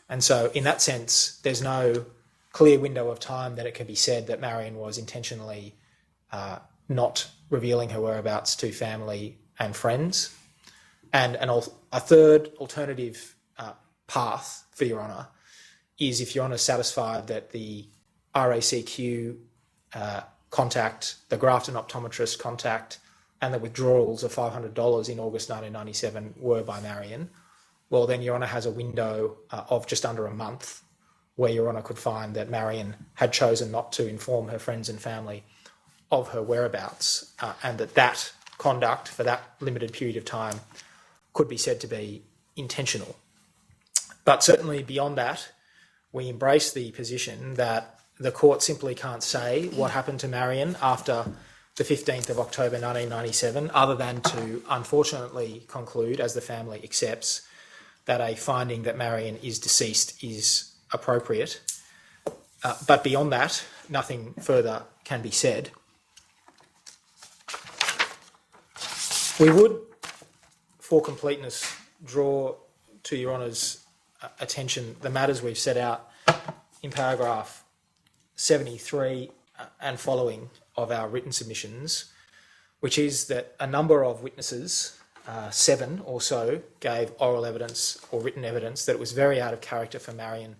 And so in that sense, there's no clear window of time that it can be said that Marion was intentionally not revealing her whereabouts to family and friends. And a third alternative path for Your Honour is if Your Honour is satisfied that the RACQ contact, the Grafton optometrist contact, and the withdrawals of $500 in August 1997 were by Marion, well, then Your Honour has a window of just under a month where Your Honour could find that Marion had chosen not to inform her friends and family of her whereabouts, and that conduct for that limited period of time could be said to be intentional. But certainly beyond that, we embrace the position that the court simply can't say what happened to Marion after the 15th of October 1997, other than to unfortunately conclude, as the family accepts, that a finding that Marion is deceased is appropriate. But beyond that, nothing further can be said. We would, for completeness, draw to Your Honour's attention the matters we've set out in paragraph 73 and following of our written submissions, which is that a number of witnesses 7 or so gave oral evidence or written evidence that it was very out of character for Marion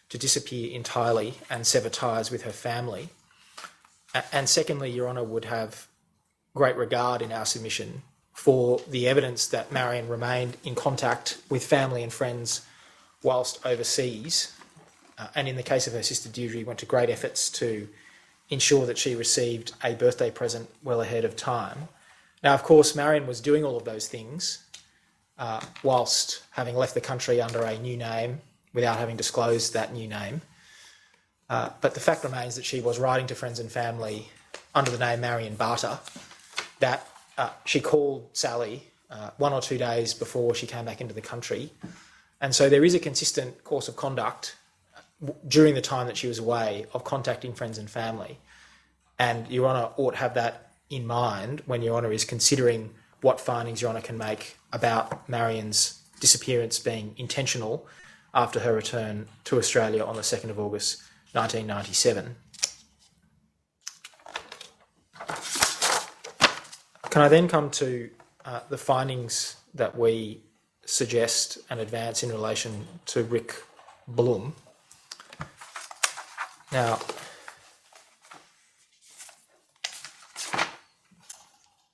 to disappear entirely and sever ties with her family. And secondly, Your Honour would have great regard in our submission for the evidence that Marion remained in contact with family and friends whilst overseas, and in the case of her sister Deirdre, went to great efforts to ensure that she received a birthday present well ahead of time. Now, of course, Marion was doing all of those things whilst having left the country under a new name without having disclosed that new name. But the fact remains that she was writing to friends and family under the name Marion Barter, that she called Sally 1 or 2 days before she came back into the country. And so there is a consistent course of conduct during the time that she was away of contacting friends and family. And Your Honour ought to have that in mind when Your Honour is considering what findings Your Honour can make about Marion's disappearance being intentional after her return to Australia on the 2nd of August 1997. Can I then come to the findings that we suggest and advance in relation to Rick Blum? Now,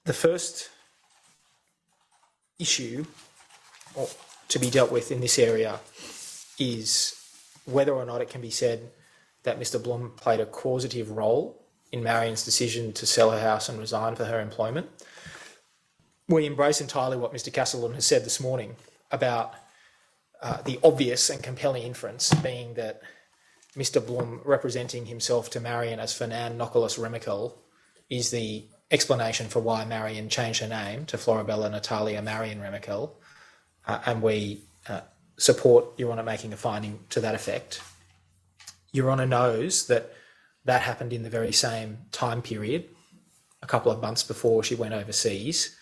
the first issue to be dealt with in this area is whether or not it can be said that Mr. Blum played a causative role in Marion's decision to sell her house and resign for her employment. We embrace entirely what Mr. Castleton has said this morning about the obvious and compelling inference being that Mr. Blum representing himself to Marion as Fernand Nicholas Remakel is the explanation for why Marion changed her name to Florabella Natalia Marion Remakel, and we support Your Honour making a finding to that effect. Your Honour knows that that happened in the very same time period, a couple of months before she went overseas,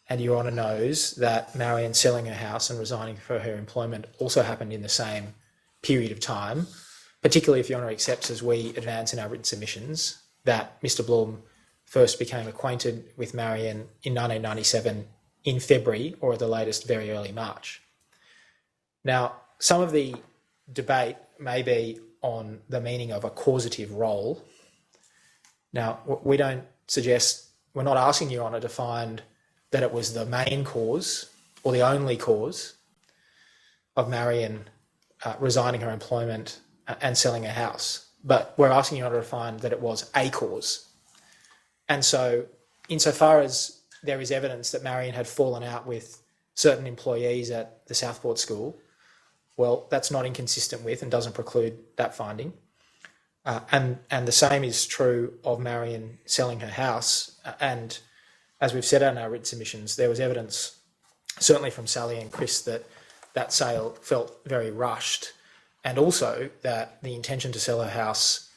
and Your Honour knows that Marion selling her house and resigning for her employment also happened in the same period of time, particularly if Your Honour accepts, as we advance in our written submissions, that Mr. Blum first became acquainted with Marion in 1997 in February, or at the latest, very early March. Now, some of the debate may be on the meaning of a causative role. Now, we're not asking Your Honour to find that it was the main cause or the only cause of Marion resigning her employment and selling her house, but we're asking Your Honour to find that it was a cause. And so, insofar as there is evidence that Marion had fallen out with certain employees at the Southport School, well, that's not inconsistent with and doesn't preclude that finding. And the same is true of Marion selling her house. And as we've said in our written submissions, there was evidence, certainly from Sally and Chris, that that sale felt very rushed, and also that the intention to sell her house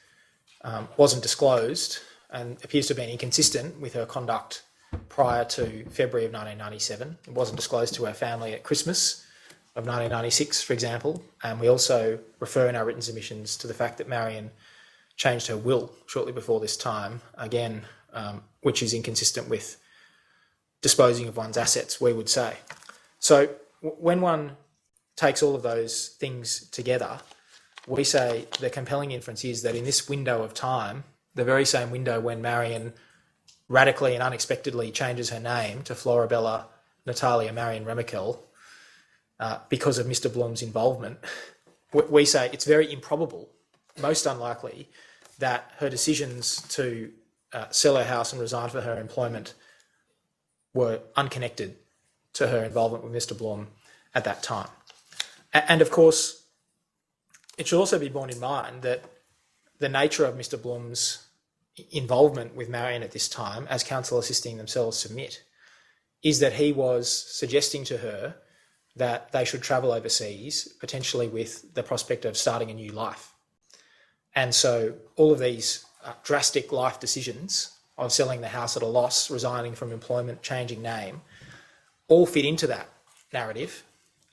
wasn't disclosed and appears to have been inconsistent with her conduct prior to February of 1997. It wasn't disclosed to her family at Christmas of 1996, for example, and we also refer in our written submissions to the fact that Marion changed her will shortly before this time, again, which is inconsistent with disposing of one's assets, we would say. So when one takes all of those things together, we say the compelling inference is that in this window of time, the very same window when Marion radically and unexpectedly changes her name to Florabella Natalia Marion Remakel because of Mr. Blum's involvement, we say it's very improbable, most unlikely, that her decisions to sell her house and resign for her employment were unconnected to her involvement with Mr. Blum at that time. And of course, it should also be borne in mind that the nature of Mr. Blum's involvement with Marion at this time, as counsel assisting themselves submit, is that he was suggesting to her that they should travel overseas, potentially with the prospect of starting a new life. And so all of these drastic life decisions of selling the house at a loss, resigning from employment, changing name, all fit into that narrative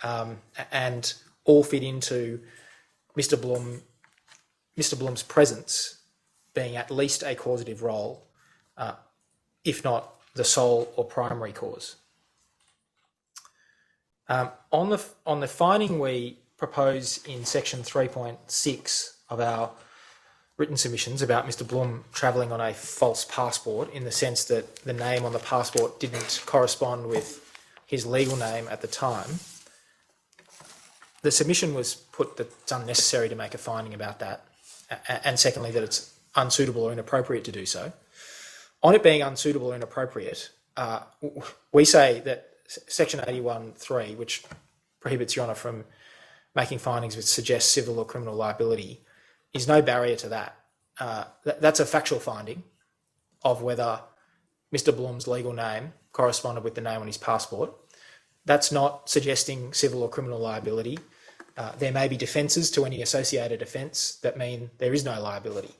and all fit into Mr. Blum's presence being at least a causative role, if not the sole or primary cause. On the finding we propose in section 3.6 of our written submissions about Mr. Blum travelling on a false passport, in the sense that the name on the passport didn't correspond with his legal name at the time, the submission was put that it's unnecessary to make a finding about that, and secondly that it's unsuitable or inappropriate to do so. On it being unsuitable or inappropriate, we say that section 81.3, which prohibits Your Honour from making findings which suggest civil or criminal liability, is no barrier to that. That's a factual finding of whether Mr. Blum's legal name corresponded with the name on his passport. That's not suggesting civil or criminal liability. There may be defences to any associated offence that mean there is no liability.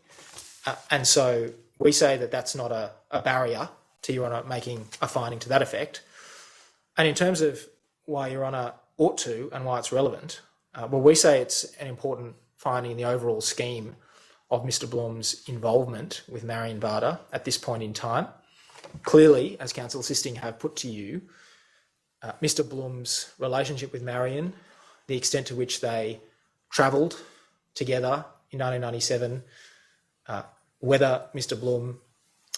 And so we say that that's not a barrier to Your Honour making a finding to that effect. And in terms of why Your Honour ought to and why it's relevant, well, we say it's an important finding in the overall scheme of Mr. Blum's involvement with Marion Barter at this point in time. Clearly, as counsel assisting have put to you, Mr. Blum's relationship with Marion, the extent to which they travelled together in 1997, whether Mr. Blum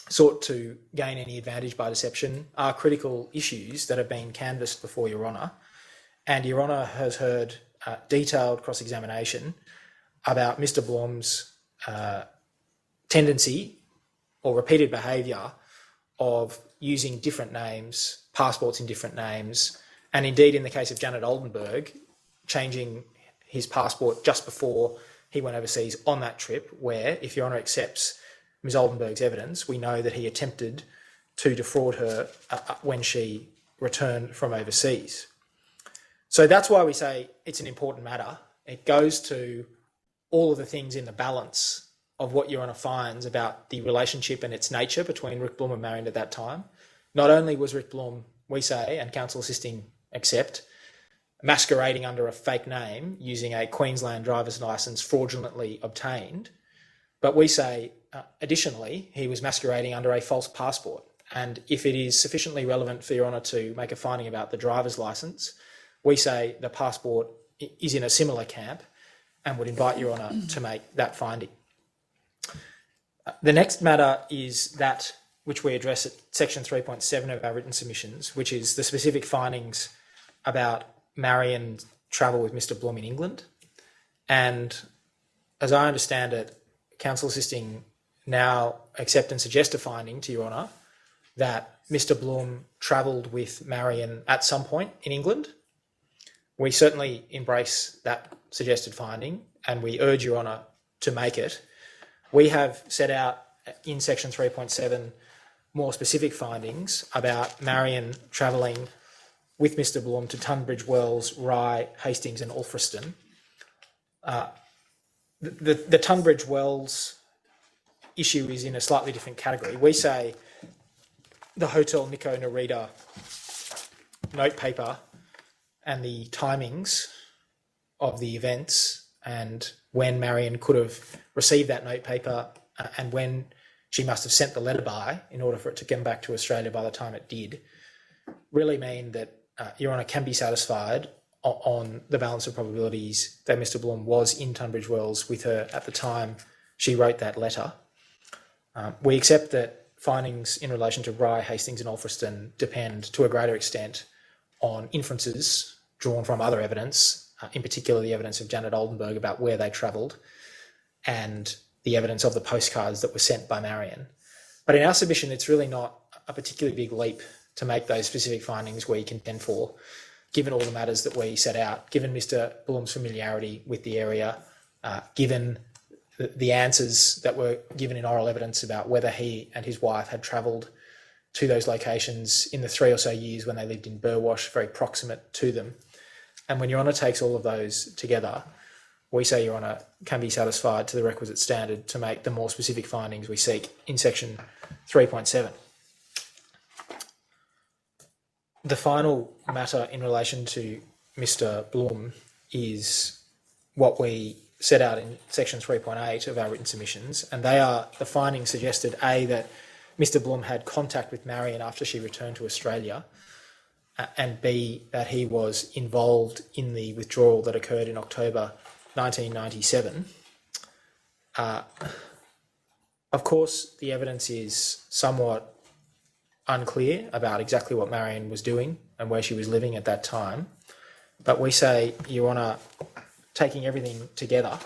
sought to gain any advantage by deception, are critical issues that have been canvassed before Your Honour. And Your Honour has heard detailed cross-examination about Mr. Blum's tendency or repeated behaviour of using different names, passports in different names, and indeed in the case of Janet Oldenburg, changing his passport just before he went overseas on that trip, where, if Your Honour accepts Ms. Oldenburg's evidence, we know that he attempted to defraud her when she returned from overseas. So that's why we say it's an important matter. It goes to all of the things in the balance of what Your Honour finds about the relationship and its nature between Rick Blum and Marion at that time. Not only was Rick Blum, we say, and counsel assisting accept, masquerading under a fake name using a Queensland driver's licence fraudulently obtained, but we say, additionally, he was masquerading under a false passport. And if it is sufficiently relevant for Your Honour to make a finding about the driver's licence, we say the passport is in a similar camp and would invite Your Honour to make that finding. The next matter is that which we address at section 3.7 of our written submissions, which is the specific findings about Marion's travel with Mr. Blum in England. And as I understand it, counsel assisting now accept and suggest a finding to Your Honour that Mr. Blum travelled with Marion at some point in England. We certainly embrace that suggested finding and we urge Your Honour to make it. We have set out in section 3.7 more specific findings about Marion travelling with Mr. Blum to Tunbridge Wells, Rye, Hastings and Alfriston. The Tunbridge Wells issue is in a slightly different category. We say the Hotel Nico Narita note paper and the timings of the events and when Marion could have received that note paper and when she must have sent the letter by in order for it to come back to Australia by the time it did, really mean that Your Honour can be satisfied on the balance of probabilities that Mr. Blum was in Tunbridge Wells with her at the time she wrote that letter. We accept that findings in relation to Rye, Hastings and Alfriston depend to a greater extent on inferences drawn from other evidence, in particular the evidence of Janet Oldenburg about where they travelled and the evidence of the postcards that were sent by Marion. But in our submission, it's really not a particularly big leap to make those specific findings we contend for, given all the matters that we set out, given Mr. Blum's familiarity with the area, given the answers that were given in oral evidence about whether he and his wife had travelled to those locations in the 3 or so years when they lived in Burwash, very proximate to them. And when Your Honour takes all of those together, we say Your Honour can be satisfied to the requisite standard to make the more specific findings we seek in section 3.7. The final matter in relation to Mr. Blum is what we set out in section 3.8 of our written submissions, and they are the findings suggested, A, that Mr. Blum had contact with Marion after she returned to Australia, and B, that he was involved in the withdrawal that occurred in October 1997. Of course, the evidence is somewhat unclear about exactly what Marion was doing and where she was living at that time. But we say, Your Honour, taking everything together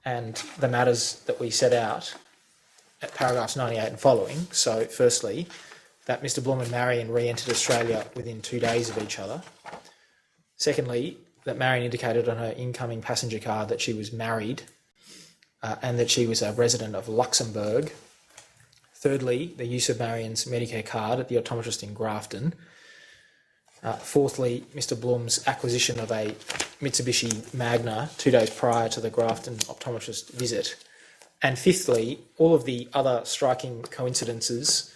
and the matters that we set out at paragraphs 98 and following. So, firstly, that Mr Blum and Marion re-entered Australia within 2 days of each other. Secondly, that Marion indicated on her incoming passenger card that she was married and that she was a resident of Luxembourg. Thirdly, the use of Marion's Medicare card at the optometrist in Grafton. Fourthly, Mr Blum's acquisition of a Mitsubishi Magna 2 days prior to the Grafton optometrist visit. And fifthly, all of the other striking coincidences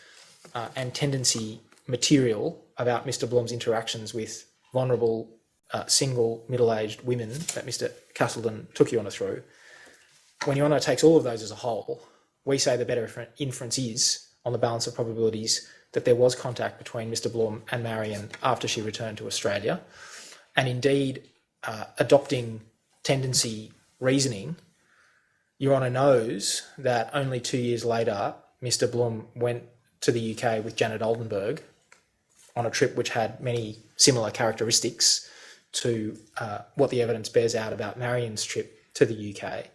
and tendency material about Mr Blum's interactions with vulnerable, single, middle-aged women that Mr Castleton took Your Honour through. When Your Honour takes all of those as a whole, we say the better inference is, on the balance of probabilities, that there was contact between Mr Blum and Marion after she returned to Australia. And indeed, adopting tendency reasoning, Your Honour knows that only 2 years later, Mr Blum went to the UK with Janet Oldenburg on a trip which had many similar characteristics to what the evidence bears out about Marion's trip to the UK.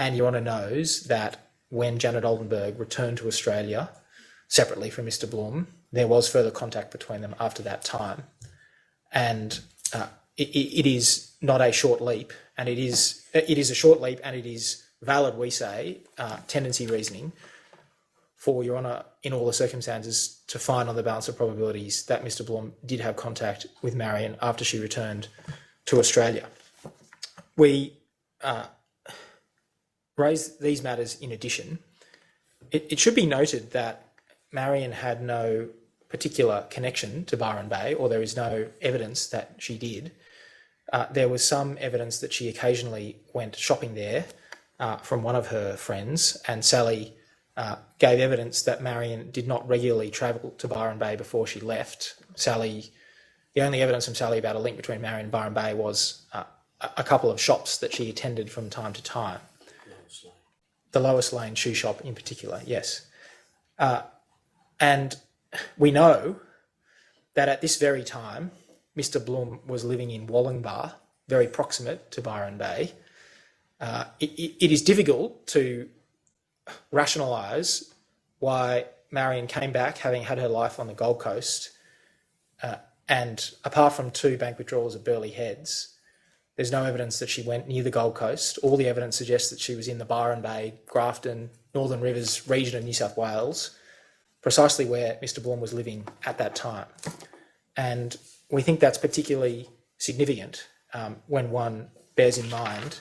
And Your Honour knows that when Janet Oldenburg returned to Australia, separately from Mr Blum, there was further contact between them after that time. And it is not a short leap, and it is a short leap, and it is valid, we say, tendency reasoning for Your Honour, in all the circumstances, to find on the balance of probabilities that Mr Blum did have contact with Marion after she returned to Australia. We raise these matters in addition. It should be noted that Marion had no particular connection to Byron Bay, or there is no evidence that she did. There was some evidence that she occasionally went shopping there from one of her friends, and Sally gave evidence that Marion did not regularly travel to Byron Bay before she left. The only evidence from Sally about a link between Marion and Byron Bay was a couple of shops that she attended from time to time. The Lois Lane shoe shop in particular, yes. And we know that at this very time, Mr Blum was living in Wollongbar, very proximate to Byron Bay. It is difficult to rationalise why Marion came back, having had her life on the Gold Coast, and apart from 2 bank withdrawals of Burleigh Heads, there's no evidence that she went near the Gold Coast. All the evidence suggests that she was in the Byron Bay, Grafton, Northern Rivers region of New South Wales, precisely where Mr Blum was living at that time. And we think that's particularly significant when one bears in mind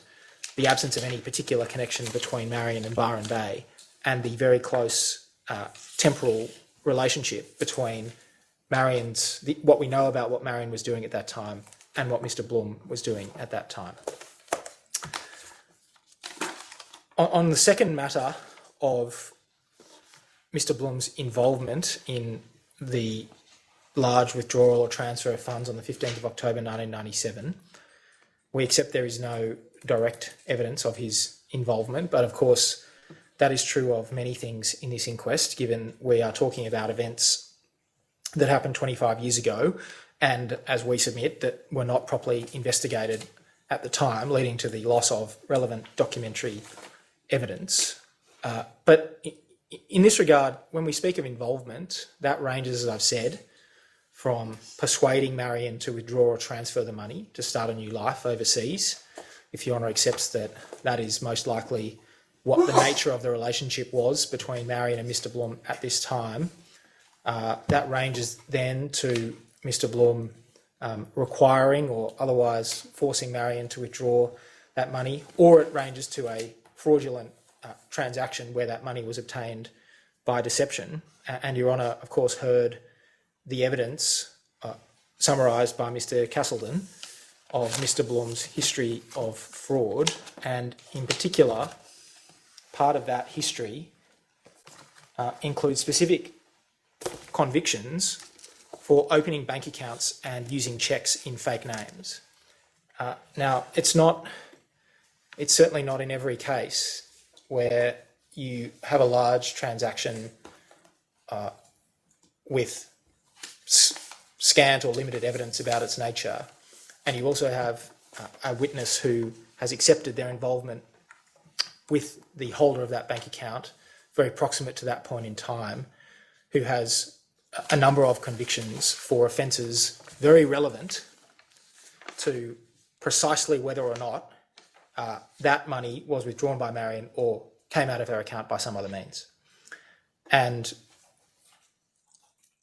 the absence of any particular connection between Marion and Byron Bay, and the very close temporal relationship between what we know about what Marion was doing at that time and what Mr Blum was doing at that time. On the second matter of Mr Blum's involvement in the large withdrawal or transfer of funds on the 15th of October 1997, we accept there is no direct evidence of his involvement, but of course that is true of many things in this inquest, given we are talking about events that happened 25 years ago and, as we submit, that were not properly investigated at the time, leading to the loss of relevant documentary evidence. But in this regard, when we speak of involvement, that ranges, as I've said, from persuading Marion to withdraw or transfer the money to start a new life overseas, if Your Honour accepts that that is most likely what the nature of the relationship was between Marion and Mr Blum at this time. That ranges then to Mr Blum requiring or otherwise forcing Marion to withdraw that money, or it ranges to a fraudulent transaction where that money was obtained by deception. And Your Honour, of course, heard the evidence summarised by Mr Castleton of Mr Blum's history of fraud, and in particular, part of that history includes specific convictions for opening bank accounts and using cheques in fake names. Now, it's certainly not in every case where you have a large transaction with scant or limited evidence about its nature, and you also have a witness who has accepted their involvement with the holder of that bank account, very proximate to that point in time, who has a number of convictions for offences very relevant to precisely whether or not that money was withdrawn by Marion or came out of her account by some other means. And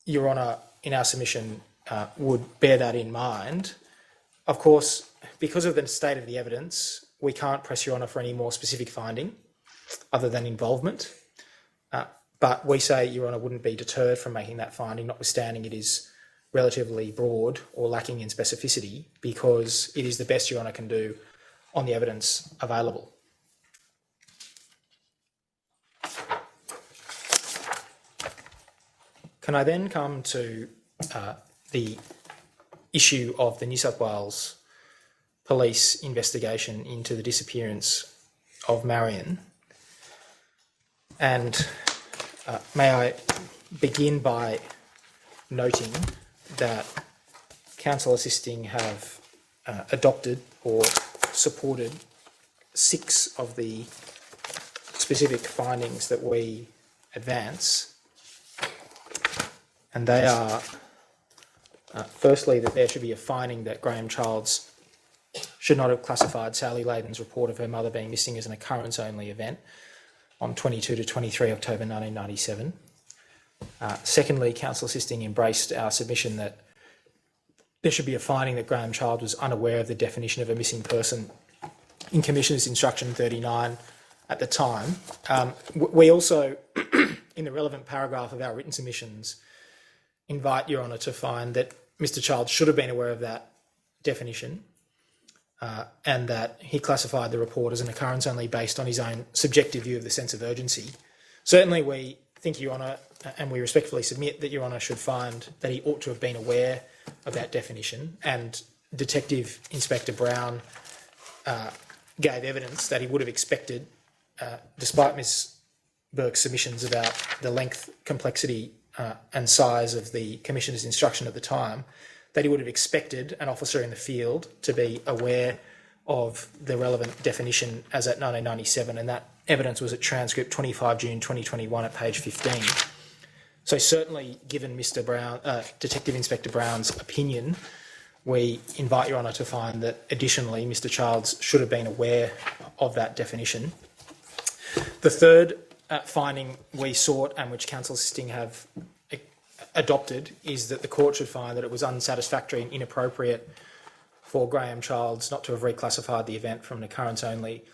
Your Honour, in our submission, would bear that in mind. Of course, because of the state of the evidence, we can't press Your Honour for any more specific finding other than involvement. But we say Your Honour wouldn't be deterred from making that finding, notwithstanding it is relatively broad or lacking in specificity, because it is the best Your Honour can do on the evidence available. Can I then come to the issue of the New South Wales Police investigation into the disappearance of Marion? And may I begin by noting that counsel assisting have adopted or supported 6 of the specific findings that we advance, and they are firstly that there should be a finding that Graham Childs should not have classified Sally Layden's report of her mother being missing as an occurrence-only event on 22 to 23 October 1997. Secondly, counsel assisting embraced our submission that there should be a finding that Graham Child was unaware of the definition of a missing person in Commissioner's Instruction 39 at the time. We also, in the relevant paragraph of our written submissions, invite Your Honour to find that Mr Child should have been aware of that definition and that he classified the report as an occurrence only based on his own subjective view of the sense of urgency. Certainly we think, Your Honour, and we respectfully submit that Your Honour should find that he ought to have been aware of that definition, and Detective Inspector Brown gave evidence that he would have expected, despite Ms Burke's submissions about the length, complexity and size of the Commissioner's instruction at the time, that he would have expected an officer in the field to be aware of the relevant definition as at 1997, and that evidence was at transcript 25 June 2021 at page 15. So certainly, given Mr Brown, Detective Inspector Brown's opinion, we invite Your Honour to find that additionally Mr Childs should have been aware of that definition. The third finding we sought, and which counsel assisting have adopted, is that the court should find that it was unsatisfactory and inappropriate for Graham Childs not to have reclassified the event from an occurrence only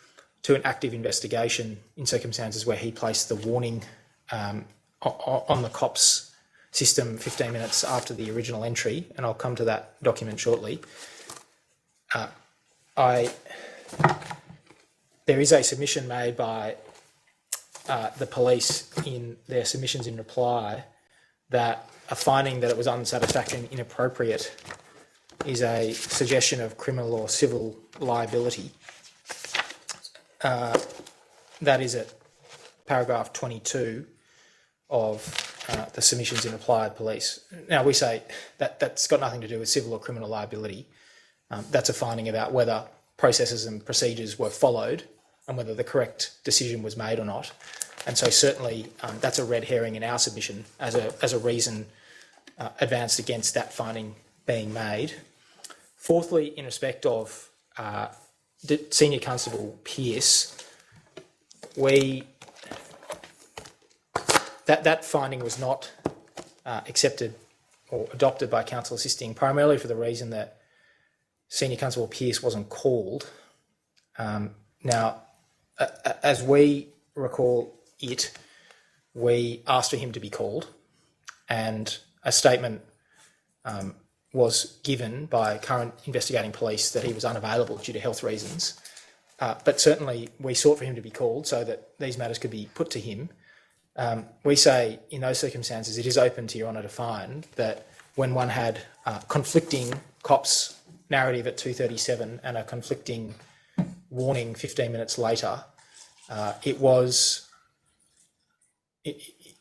to an active investigation in circumstances where he placed the warning on the COPS system 15 minutes after the original entry, and I'll come to that document shortly. There is a submission made by the police in their submissions in reply that a finding that it was unsatisfactory and inappropriate is a suggestion of criminal or civil liability. That is at paragraph 22 of the submissions in reply of police. Now, we say that that's got nothing to do with civil or criminal liability. That's a finding about whether processes and procedures were followed and whether the correct decision was made or not. And so certainly that's a red herring in our submission as a reason advanced against that finding being made. Fourthly, in respect of Senior Constable Pearce, that finding was not accepted or adopted by counsel assisting, primarily for the reason that Senior Constable Pearce wasn't called. Now, as we recall it, we asked for him to be called, and a statement was given by current investigating police that he was unavailable due to health reasons. But certainly we sought for him to be called so that these matters could be put to him. We say in those circumstances it is open to Your Honour to find that when one had conflicting cops' narrative at 2:37 and a conflicting warning 15 minutes later,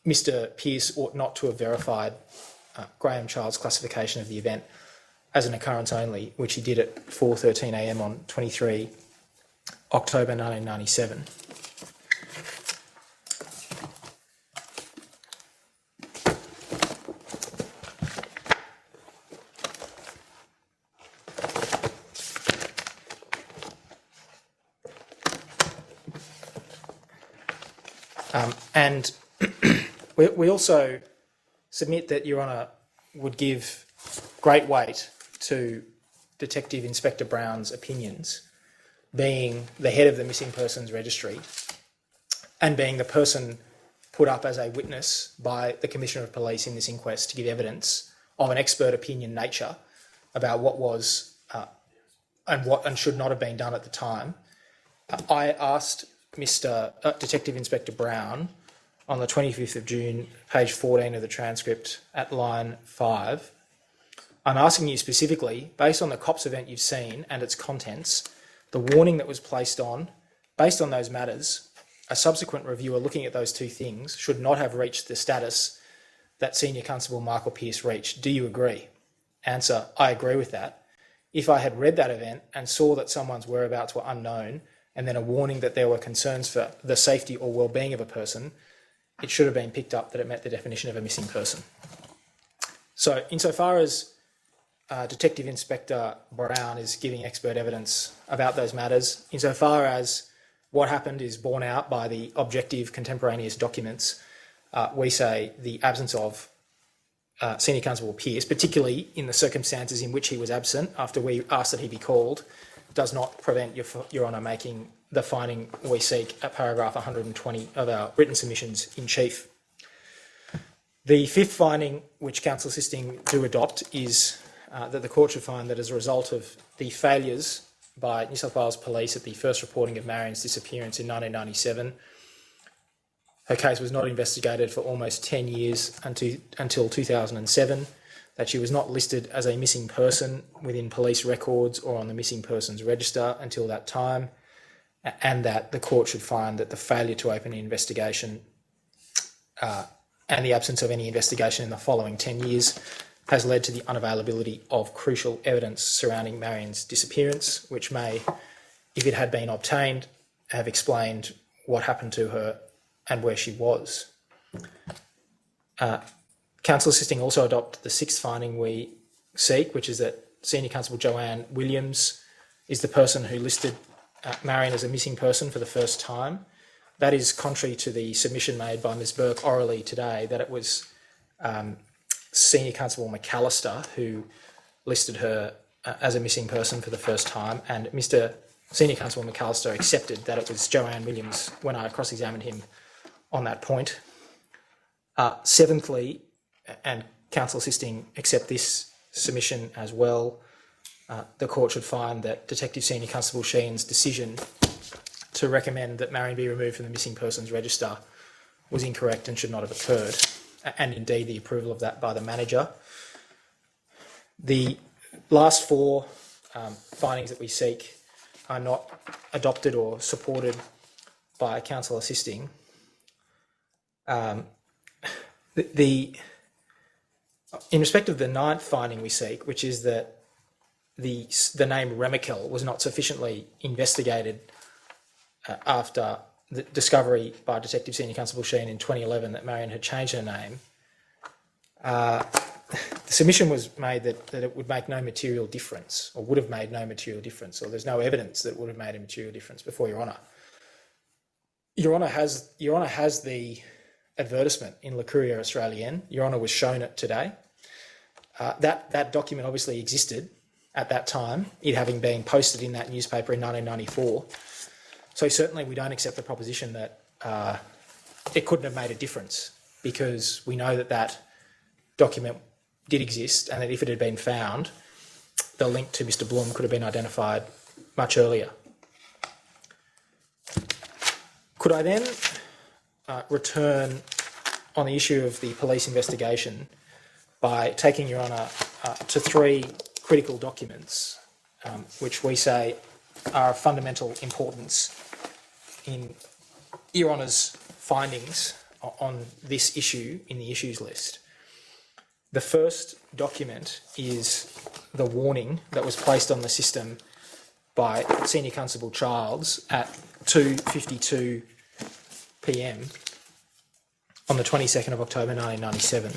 Mr. Pearce ought not to have verified Graham Child's classification of the event as an occurrence only, which he did at 4:13 a.m. on 23 October 1997. And we also submit that Your Honour would give great weight to Detective Inspector Brown's opinions, being the head of the Missing Persons Registry and being the person put up as a witness by the Commissioner of Police in this inquest to give evidence of an expert opinion nature about what was and should not have been done at the time. I asked Detective Inspector Brown on the 25th of June, page 14 of the transcript at line 5, I'm asking you specifically, based on the COPS event you've seen and its contents, the warning that was placed on, based on those matters, a subsequent reviewer looking at those two things should not have reached the status that Senior Constable Michael Pearce reached. Do you agree? Answer, I agree with that. If I had read that event and saw that someone's whereabouts were unknown and then a warning that there were concerns for the safety or well-being of a person, it should have been picked up that it met the definition of a missing person. So insofar as Detective Inspector Brown is giving expert evidence about those matters, insofar as what happened is borne out by the objective contemporaneous documents, we say the absence of Senior Constable Pearce, particularly in the circumstances in which he was absent after we asked that he be called, does not prevent Your Honour making the finding we seek at paragraph 120 of our written submissions in chief. The fifth finding, which counsel assisting do adopt, is that the court should find that as a result of the failures by New South Wales Police at the first reporting of Marion's disappearance in 1997, her case was not investigated for almost 10 years until 2007, that she was not listed as a missing person within police records or on the missing persons register until that time, and that the court should find that the failure to open an investigation and the absence of any investigation in the following 10 years has led to the unavailability of crucial evidence surrounding Marion's disappearance, which may, if it had been obtained, have explained what happened to her and where she was. Counsel assisting also adopt the sixth finding we seek, which is that Senior Constable Joanne Williams is the person who listed Marion as a missing person for the first time. That is contrary to the submission made by Ms Burke orally today, that it was Senior Constable McAllister who listed her as a missing person for the first time, and Mr Senior Constable McAllister accepted that it was Joanne Williams when I cross-examined him on that point. Seventhly, and counsel assisting accept this submission as well, the court should find that Detective Senior Constable Sheehan's decision to recommend that Marion be removed from the missing persons register was incorrect and should not have occurred, and indeed the approval of that by the manager. The last four findings that we seek are not adopted or supported by counsel assisting. In respect of the ninth finding we seek, which is that the name Remakel was not sufficiently investigated after the discovery by Detective Senior Constable Sheehan in 2011 that Marion had changed her name, the submission was made that it would make no material difference, or would have made no material difference, or there's no evidence that it would have made a material difference before Your Honour. Your Honour has the advertisement in Le Courrier Australien. Your Honour was shown it today. That document obviously existed at that time, it having been posted in that newspaper in 1994. So certainly we don't accept the proposition that it couldn't have made a difference, because we know that document did exist, and that if it had been found, the link to Mr Blum could have been identified much earlier. Could I then return on the issue of the police investigation by taking Your Honour to three critical documents which we say are of fundamental importance in Your Honour's findings on this issue in the issues list. The first document is the warning that was placed on the system by Senior Constable Childs at 2:52 p.m. on the 22nd of October 1997.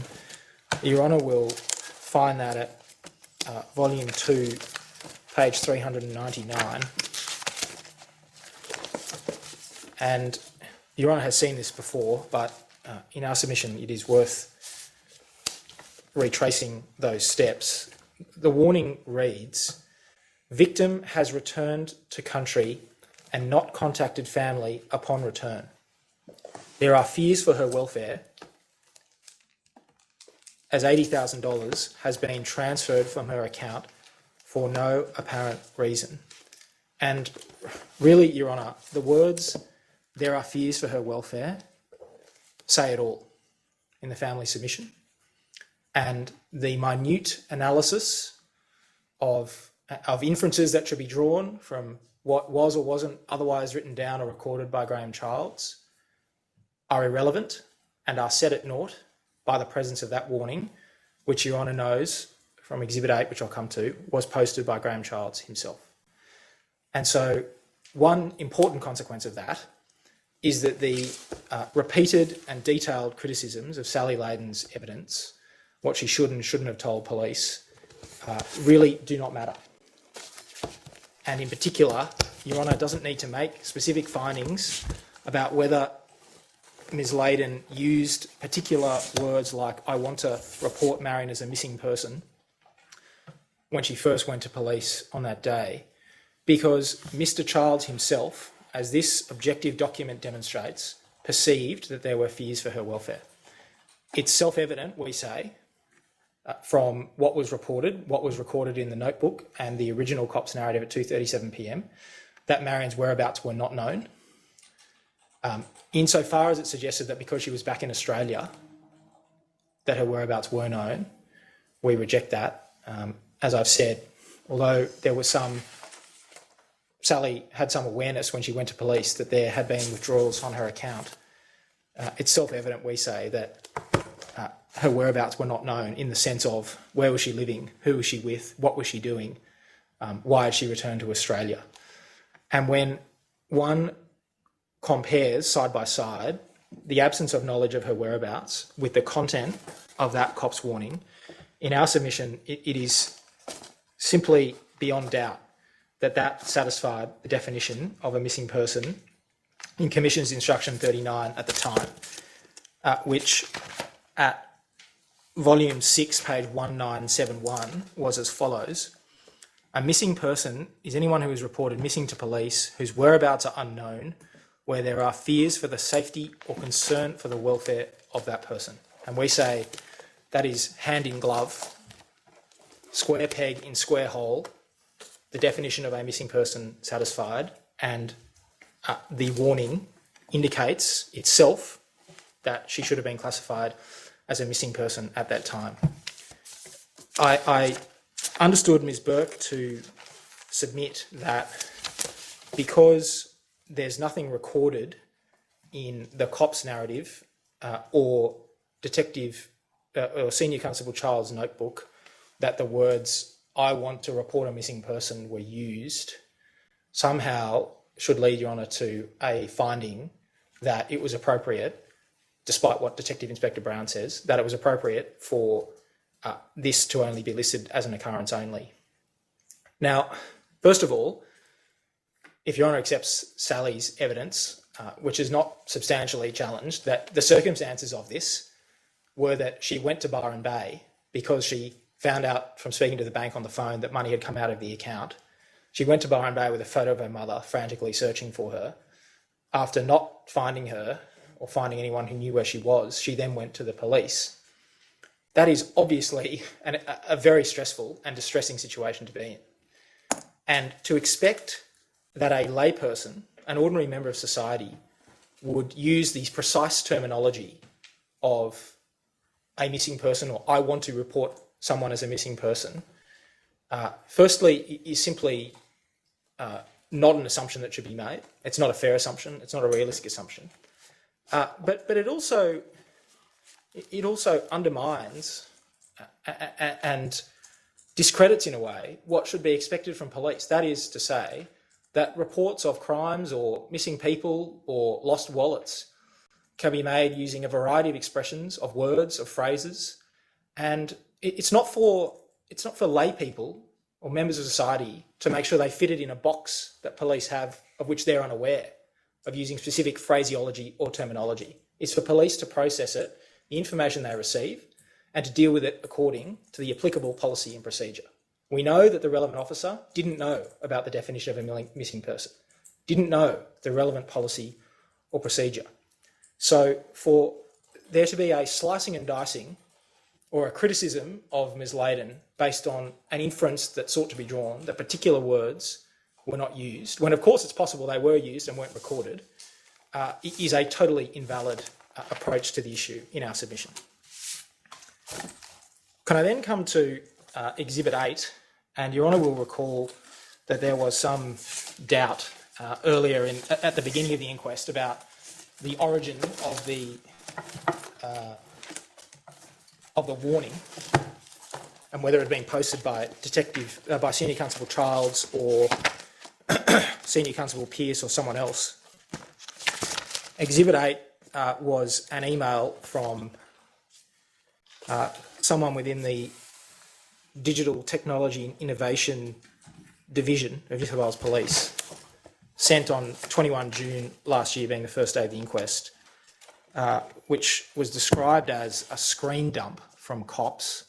Your Honour will find that at volume 2, page 399. And Your Honour has seen this before, but in our submission it is worth retracing those steps. The warning reads, "Victim has returned to country and not contacted family upon return. There are fears for her welfare as $80,000 has been transferred from her account for no apparent reason." And really, Your Honour, the words, "there are fears for her welfare," say it all in the family submission. And the minute analysis of inferences that should be drawn from what was or wasn't otherwise written down or recorded by Graham Childs are irrelevant and are set at naught by the presence of that warning, which Your Honour knows from Exhibit 8, which I'll come to, was posted by Graham Childs himself. And so one important consequence of that is that the repeated and detailed criticisms of Sally Layden's evidence, what she should and shouldn't have told police, really do not matter. And in particular, Your Honour doesn't need to make specific findings about whether Ms Layden used particular words like "I want to report Marion as a missing person" when she first went to police on that day, because Mr Childs himself, as this objective document demonstrates, perceived that there were fears for her welfare. It's self-evident, we say, from what was recorded in the notebook and the original COPS narrative at 2:37 p.m, that Marion's whereabouts were not known. Insofar as it suggested that because she was back in Australia that her whereabouts were known, we reject that. As I've said, although there was Sally had some awareness when she went to police that there had been withdrawals on her account, it's self-evident, we say, that her whereabouts were not known in the sense of where was she living, who was she with, what was she doing, why had she returned to Australia. And when one compares side by side the absence of knowledge of her whereabouts with the content of that COPS warning, in our submission it is simply beyond doubt that satisfied the definition of a missing person in Commission's Instruction 39 at the time, which at volume 6, page 1971, was as follows: "A missing person is anyone who is reported missing to police whose whereabouts are unknown, where there are fears for the safety or concern for the welfare of that person." And we say that is hand in glove, square peg in square hole, the definition of a missing person satisfied, and the warning indicates itself that she should have been classified as a missing person at that time. I understood Ms Burke to submit that because there's nothing recorded in the COPS narrative or Detective or Senior Constable Childs' notebook that the words "I want to report a missing person" were used, somehow should lead Your Honour to a finding that it was appropriate, despite what Detective Inspector Brown says, that it was appropriate for this to only be listed as an occurrence only. Now, first of all, if Your Honour accepts Sally's evidence, which is not substantially challenged, that the circumstances of this were that she went to Byron Bay because she found out from speaking to the bank on the phone that money had come out of the account. She went to Byron Bay with a photo of her mother, frantically searching for her. After not finding her or finding anyone who knew where she was, she then went to the police. That is obviously a very stressful and distressing situation to be in. And to expect that a layperson, an ordinary member of society, would use the precise terminology of a missing person, or I want to report someone as a missing person, firstly, is simply not an assumption that should be made. It's not a fair assumption. It's not a realistic assumption. But it also undermines and discredits, in a way, what should be expected from police. That is to say that reports of crimes or missing people or lost wallets can be made using a variety of expressions, of words, of phrases, and it's not for lay people or members of society to make sure they fit it in a box that police have, of which they're unaware of using specific phraseology or terminology. It's for police to process it, the information they receive, and to deal with it according to the applicable policy and procedure. We know that the relevant officer didn't know about the definition of a missing person, didn't know the relevant policy or procedure. So for there to be a slicing and dicing or a criticism of Ms. Layden based on an inference that sought to be drawn that particular words were not used, when of course it's possible they were used and weren't recorded, is a totally invalid approach to the issue in our submission. Can I then come to Exhibit 8? And Your Honour will recall that there was some doubt earlier at the beginning of the inquest about the origin of the warning and whether it had been posted by by Senior Constable Childs or Senior Constable Pearce or someone else. Exhibit 8 was an email from someone within the Digital Technology and Innovation Division of New South Wales Police, sent on 21 June last year, being the first day of the inquest, which was described as a screen dump from cops,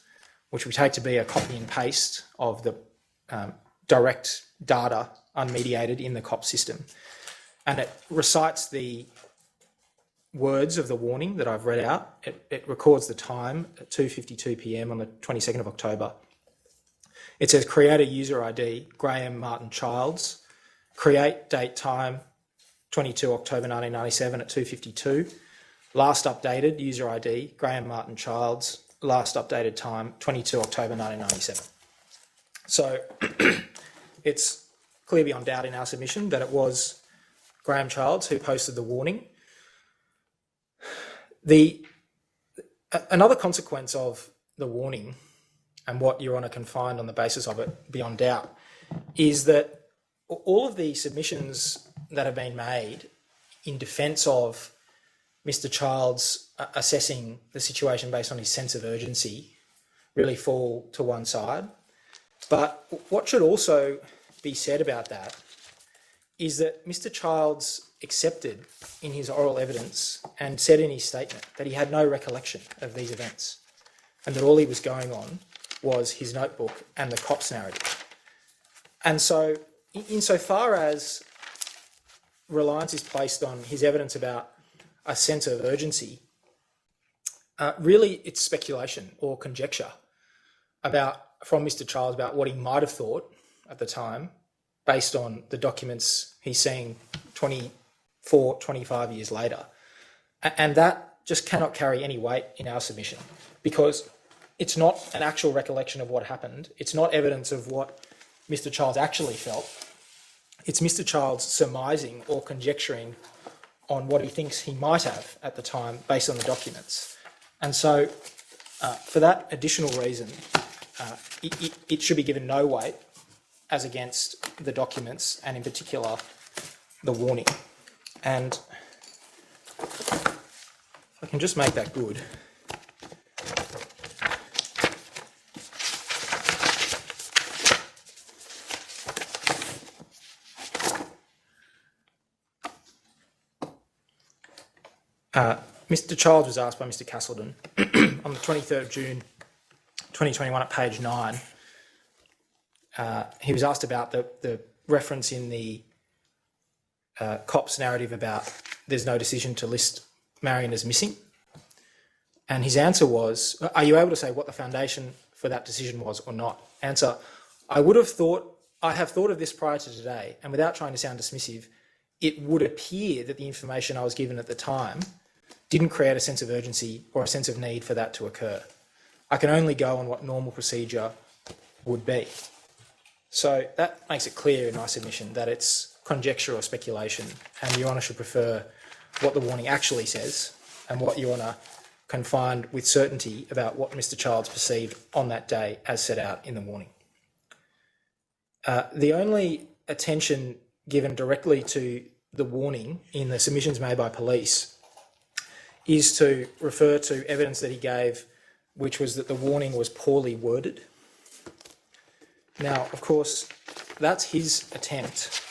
which we take to be a copy and paste of the direct data unmediated in the COP system. And it recites the words of the warning that I've read out. It records the time at 2:52 p.m. on the 22nd of October. It says creator user ID, Graham Martin Childs. Create date time, 22 October 1997 at 2:52. Last updated user ID, Graham Martin Childs. Last updated time, 22 October 1997. So it's clear beyond doubt in our submission that it was Graham Childs who posted the warning. Another consequence of the warning, and what Your Honour can find on the basis of it beyond doubt, is that all of the submissions that have been made in defence of Mr. Childs assessing the situation based on his sense of urgency really fall to one side. But what should also be said about that is that Mr. Childs accepted in his oral evidence and said in his statement that he had no recollection of these events and that all he was going on was his notebook and the COPS narrative. And so, insofar as reliance is placed on his evidence about a sense of urgency, really it's speculation or conjecture from Mr. Childs about what he might have thought at the time based on the documents he's seeing 24, 25 years later. And that just cannot carry any weight in our submission because it's not an actual recollection of what happened. It's not evidence of what Mr. Childs actually felt. It's Mr. Childs surmising or conjecturing on what he thinks he might have at the time based on the documents. And so for that additional reason, it should be given no weight as against the documents and in particular the warning. And if I can just make that good. Mr. Childs was asked by Mr. Castleton on the 23rd of June 2021 at page 9. He was asked about the reference in the COPS narrative about there's no decision to list Marion as missing. And his answer was, are you able to say what the foundation for that decision was or not? Answer, I have thought of this prior to today, and without trying to sound dismissive, it would appear that the information I was given at the time didn't create a sense of urgency or a sense of need for that to occur. I can only go on what normal procedure would be. So that makes it clear in my submission that it's conjecture or speculation, and Your Honour should prefer what the warning actually says and what Your Honour can find with certainty about what Mr Childs perceived on that day as set out in the warning. The only attention given directly to the warning in the submissions made by police is to refer to evidence that he gave, which was that the warning was poorly worded. Now, of course, that's his attempt,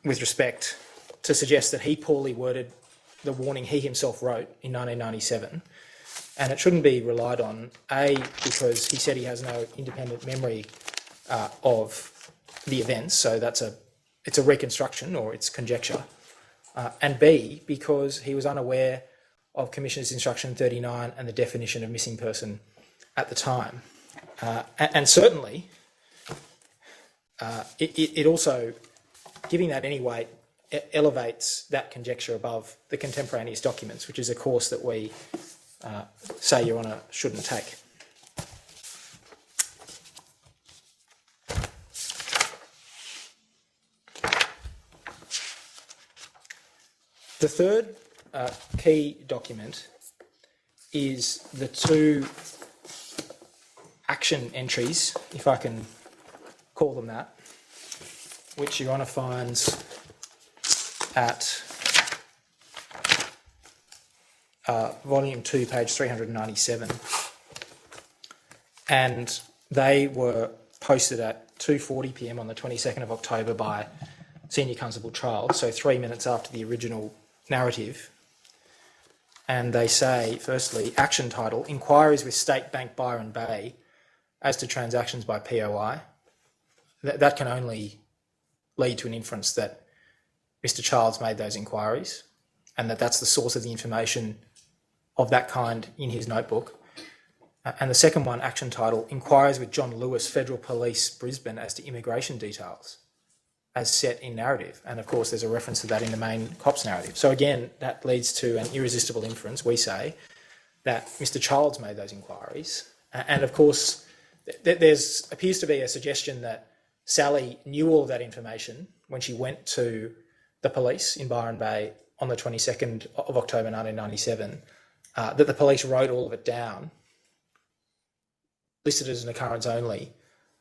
with respect, to suggest that he poorly worded the warning he himself wrote in 1997, and it shouldn't be relied on, A, because he said he has no independent memory of the events, so it's a reconstruction or it's conjecture, and B, because he was unaware of Commissioner's Instruction 39 and the definition of missing person at the time. And certainly, it also, giving that any weight, elevates that conjecture above the contemporaneous documents, which is a course that we say Your Honour shouldn't take. The third key document is the two action entries, if I can call them that, which Your Honour finds at volume 2, page 397. And they were posted at 2:40 p.m. on the 22nd of October by Senior Constable Childs, so 3 minutes after the original narrative. And they say, firstly, action title, Inquiries with State Bank Byron Bay as to transactions by POI. That can only lead to an inference that Mr Childs made those inquiries and that's the source of the information of that kind in his notebook. And the second one, action title, Inquiries with John Lewis, Federal Police, Brisbane, as to immigration details, as set in narrative. And of course, there's a reference to that in the main COPS narrative. So again, that leads to an irresistible inference, we say, that Mr Childs made those inquiries. And of course, there's appears to be a suggestion that Sally knew all of that information when she went to the police in Byron Bay on the 22nd of October 1997, that the police wrote all of it down, listed as an occurrence only,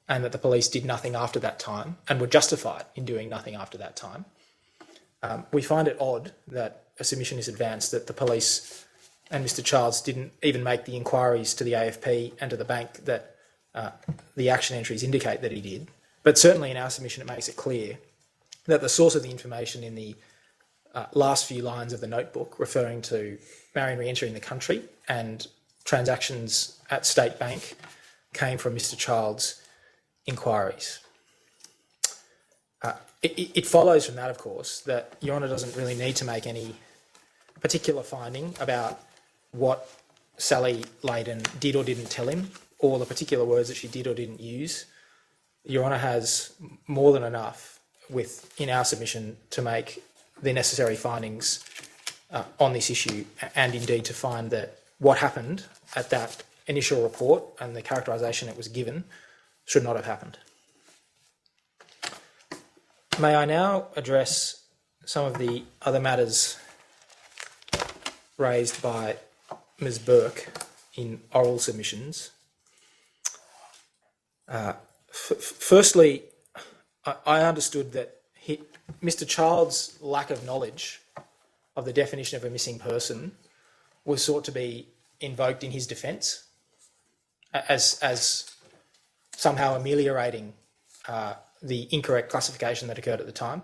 and that the police did nothing after that time and were justified in doing nothing after that time. We find it odd that a submission is advanced that the police and Mr Childs didn't even make the inquiries to the AFP and to the bank that the action entries indicate that he did. But certainly in our submission it makes it clear that the source of the information in the last few lines of the notebook, referring to Marion re-entering the country and transactions at State Bank, came from Mr Childs' inquiries. It follows from that, of course, that Your Honour doesn't really need to make any particular finding about what Sally Layden did or didn't tell him, or the particular words that she did or didn't use. Your Honour has more than enough in our submission to make the necessary findings on this issue, and indeed to find that what happened at that initial report and the characterisation it was given should not have happened. May I now address some of the other matters raised by Ms Burke in oral submissions. Firstly, I understood that Mr Childs' lack of knowledge of the definition of a missing person was sought to be invoked in his defence as somehow ameliorating the incorrect classification that occurred at the time.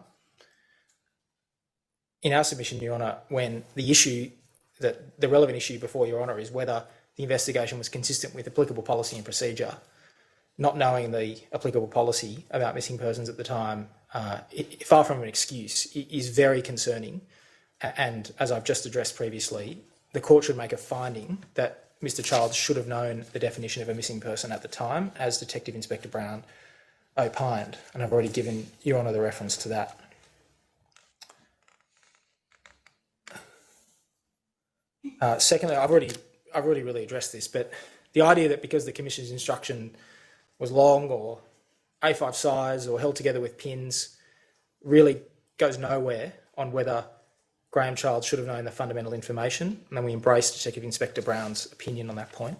In our submission, Your Honour, when the relevant issue before Your Honour is whether the investigation was consistent with applicable policy and procedure, not knowing the applicable policy about missing persons at the time, far from an excuse, is very concerning. And as I've just addressed previously, the court should make a finding that Mr Childs should have known the definition of a missing person at the time, as Detective Inspector Brown opined, and I've already given Your Honour the reference to that. Secondly, I've already really addressed this, but the idea that because the Commission's instruction was long or A5 size or held together with pins really goes nowhere on whether Graham Childs should have known the fundamental information, and then we embrace Detective Inspector Brown's opinion on that point.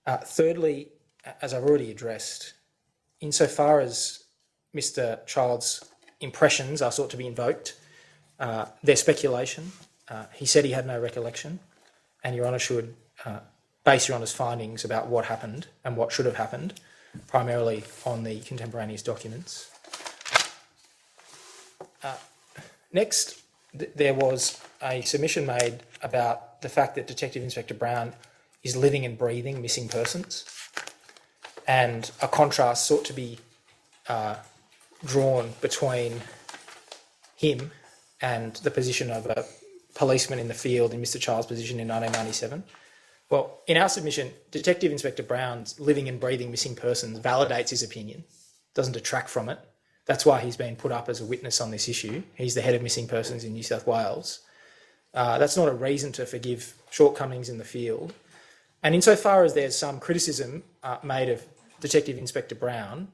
Thirdly, as I've already addressed, insofar as Mr. Childs' impressions are sought to be invoked, they're speculation. He said he had no recollection, and Your Honour should base Your Honour's findings about what happened and what should have happened primarily on the contemporaneous documents. Next, there was a submission made about the fact that Detective Inspector Brown is living and breathing missing persons, and a contrast sought to be drawn between him and the position of a policeman in the field in Mr. Childs' position in 1997. Well, in our submission, Detective Inspector Brown's living and breathing missing persons validates his opinion, doesn't detract from it. That's why he's been put up as a witness on this issue. He's the head of missing persons in New South Wales. That's not a reason to forgive shortcomings in the field. And insofar as there's some criticism made of Detective Inspector Brown,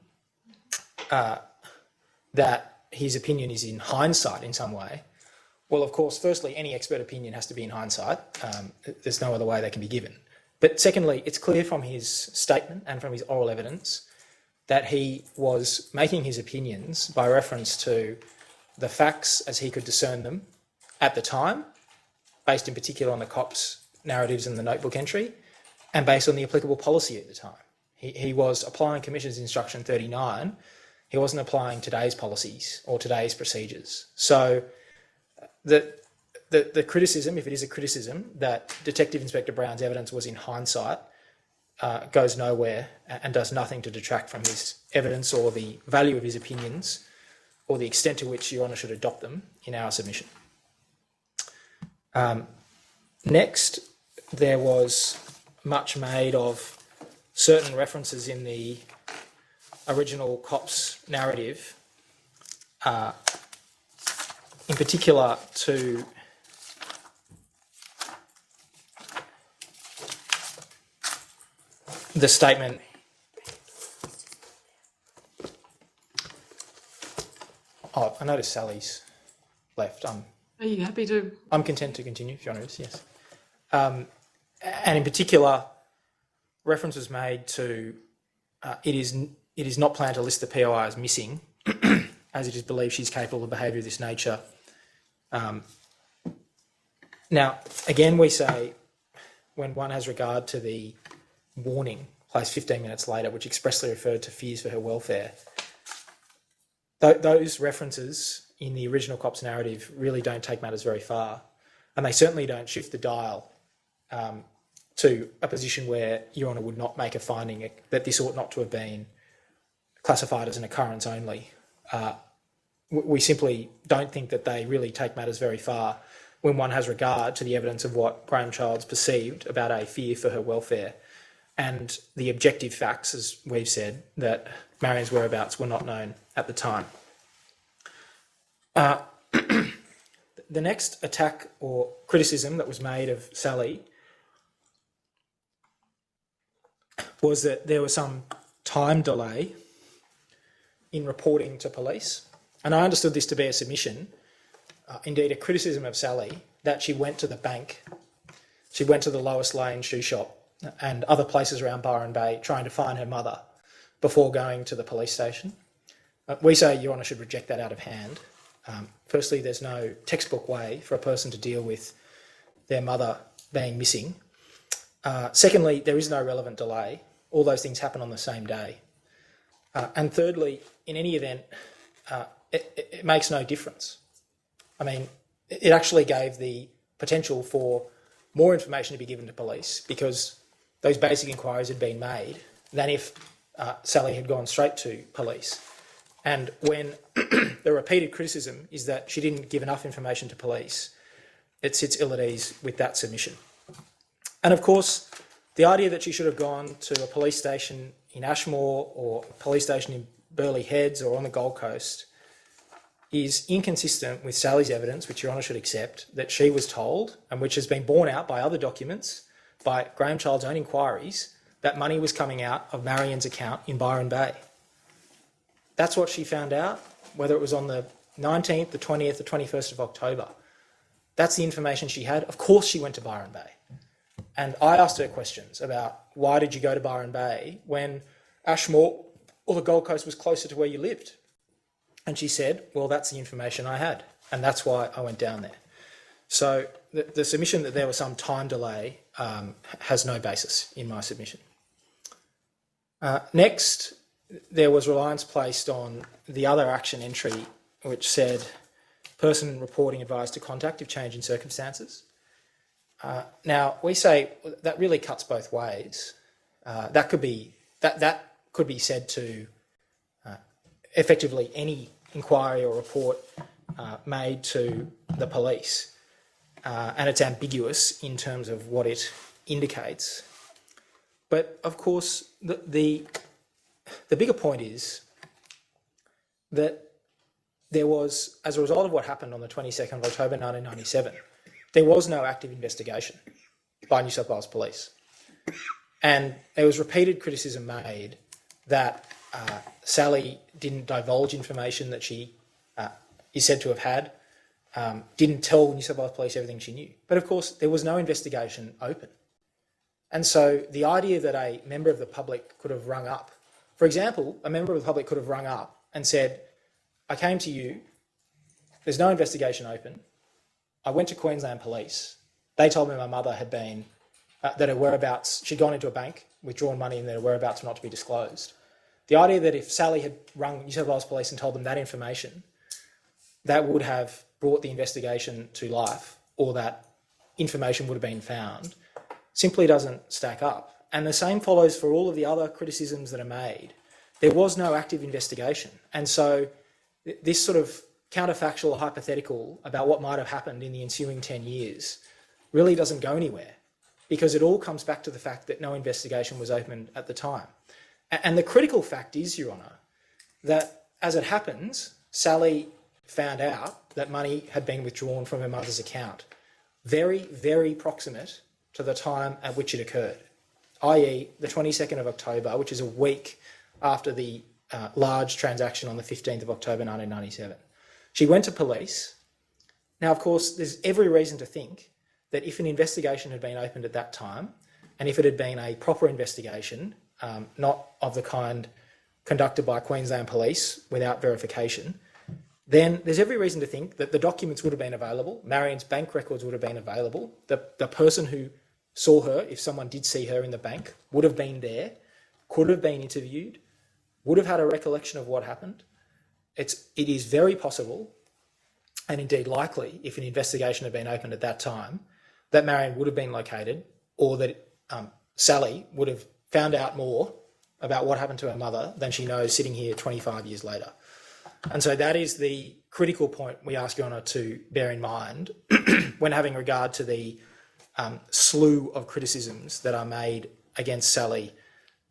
that his opinion is in hindsight in some way, well, of course, firstly, any expert opinion has to be in hindsight. There's no other way they can be given. But secondly, it's clear from his statement and from his oral evidence that he was making his opinions by reference to the facts as he could discern them at the time, based in particular on the cops' narratives and the notebook entry, and based on the applicable policy at the time. He was applying Commission's Instruction 39. He wasn't applying today's policies or today's procedures. So the criticism, if it is a criticism, that Detective Inspector Brown's evidence was in hindsight goes nowhere and does nothing to detract from his evidence or the value of his opinions or the extent to which Your Honour should adopt them in our submission. Next, there was much made of certain references in the original COPS narrative, in particular to the statement I noticed Sally's left. Are you happy to? I'm content to continue, if Your Honour is, yes. And in particular, reference was made to it is not planned to list the POI as missing, as it is believed she's capable of behaviour of this nature. Now, again, we say when one has regard to the warning placed 15 minutes later, which expressly referred to fears for her welfare, those references in the original COPS narrative really don't take matters very far, and they certainly don't shift the dial to a position where Your Honour would not make a finding that this ought not to have been classified as an occurrence only. We simply don't think that they really take matters very far when one has regard to the evidence of what Graham Childs perceived about a fear for her welfare and the objective facts, as we've said, that Marion's whereabouts were not known at the time. The next attack or criticism that was made of Sally was that there was some time delay in reporting to police. And I understood this to be a submission, indeed a criticism of Sally, that she went to the bank, she went to the Lois Lane shoe shop and other places around Byron Bay trying to find her mother before going to the police station. We say Your Honour should reject that out of hand. Firstly, there's no textbook way for a person to deal with their mother being missing. Secondly, there is no relevant delay. All those things happen on the same day. And thirdly, in any event, it makes no difference. I mean, it actually gave the potential for more information to be given to police because those basic inquiries had been made than if Sally had gone straight to police. And when the repeated criticism is that she didn't give enough information to police, it sits ill at ease with that submission. And of course, the idea that she should have gone to a police station in Ashmore or a police station in Burleigh Heads or on the Gold Coast is inconsistent with Sally's evidence, which Your Honour should accept, that she was told, and which has been borne out by other documents, by Graham Child's own inquiries, that money was coming out of Marion's account in Byron Bay. That's what she found out, whether it was on the 19th, the 20th, the 21st of October. That's the information she had. Of course she went to Byron Bay. And I asked her questions about why did you go to Byron Bay when Ashmore or the Gold Coast was closer to where you lived? And she said, well, that's the information I had, and that's why I went down there. So the submission that there was some time delay has no basis in my submission. Next, there was reliance placed on the other action entry, which said, person reporting advised to contact if change in circumstances. Now, we say that really cuts both ways. That could be said to effectively any inquiry or report made to the police, and it's ambiguous in terms of what it indicates. But of course, the bigger point is that there was, as a result of what happened on the 22nd of October 1997, there was no active investigation by New South Wales Police. And there was repeated criticism made that Sally didn't divulge information that she is said to have had, didn't tell New South Wales Police everything she knew. But of course, there was no investigation open. And so the idea that a member of the public could have rung up, for example, a member of the public could have rung up and said, I came to you, there's no investigation open, I went to Queensland Police, they told me my mother had been, that her whereabouts, she'd gone into a bank, withdrawn money and that her whereabouts were not to be disclosed. The idea that if Sally had rung New South Wales Police and told them that information, that would have brought the investigation to life, or that information would have been found, simply doesn't stack up. And the same follows for all of the other criticisms that are made. There was no active investigation. And so this sort of counterfactual or hypothetical about what might have happened in the ensuing 10 years really doesn't go anywhere, because it all comes back to the fact that no investigation was opened at the time. And the critical fact is, Your Honour, that as it happens, Sally found out that money had been withdrawn from her mother's account, very, very proximate to the time at which it occurred, i.e. the 22nd of October, which is a week after the large transaction on the 15th of October 1997. She went to police. Now, of course, there's every reason to think that if an investigation had been opened at that time, and if it had been a proper investigation, not of the kind conducted by Queensland Police without verification, then there's every reason to think that the documents would have been available, Marion's bank records would have been available, the person who saw her, if someone did see her in the bank, would have been there, could have been interviewed, would have had a recollection of what happened. It is very possible, and indeed likely, if an investigation had been opened at that time, that Marion would have been located, or that Sally would have found out more about what happened to her mother than she knows sitting here 25 years later. And so that is the critical point we ask Your Honour to bear in mind when having regard to the slew of criticisms that are made against Sally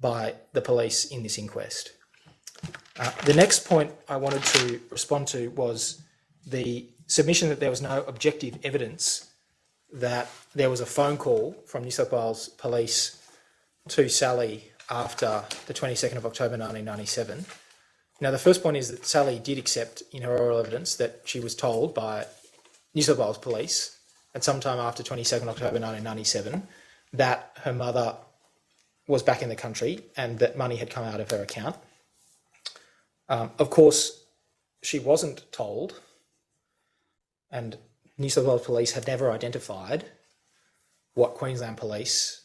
by the police in this inquest. The next point I wanted to respond to was the submission that there was no objective evidence that there was a phone call from New South Wales Police to Sally after the 22nd of October 1997. Now, the first point is that Sally did accept in her oral evidence that she was told by New South Wales Police at some time after 22nd October 1997 that her mother was back in the country and that money had come out of her account. Of course, she wasn't told, and New South Wales Police had never identified what Queensland Police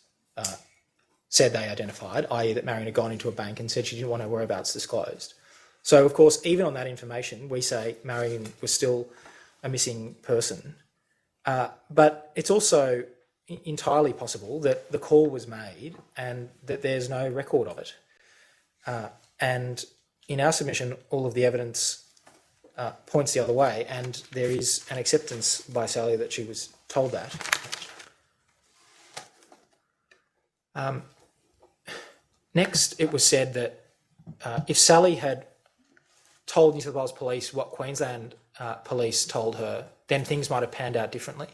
said they identified, i.e. that Marion had gone into a bank and said she didn't want her whereabouts disclosed. So, of course, even on that information, we say Marion was still a missing person. But it's also entirely possible that the call was made and that there's no record of it. And in our submission, all of the evidence points the other way, and there is an acceptance by Sally that she was told that. Next, it was said that if Sally had told New South Wales Police what Queensland police told her, then things might have panned out differently.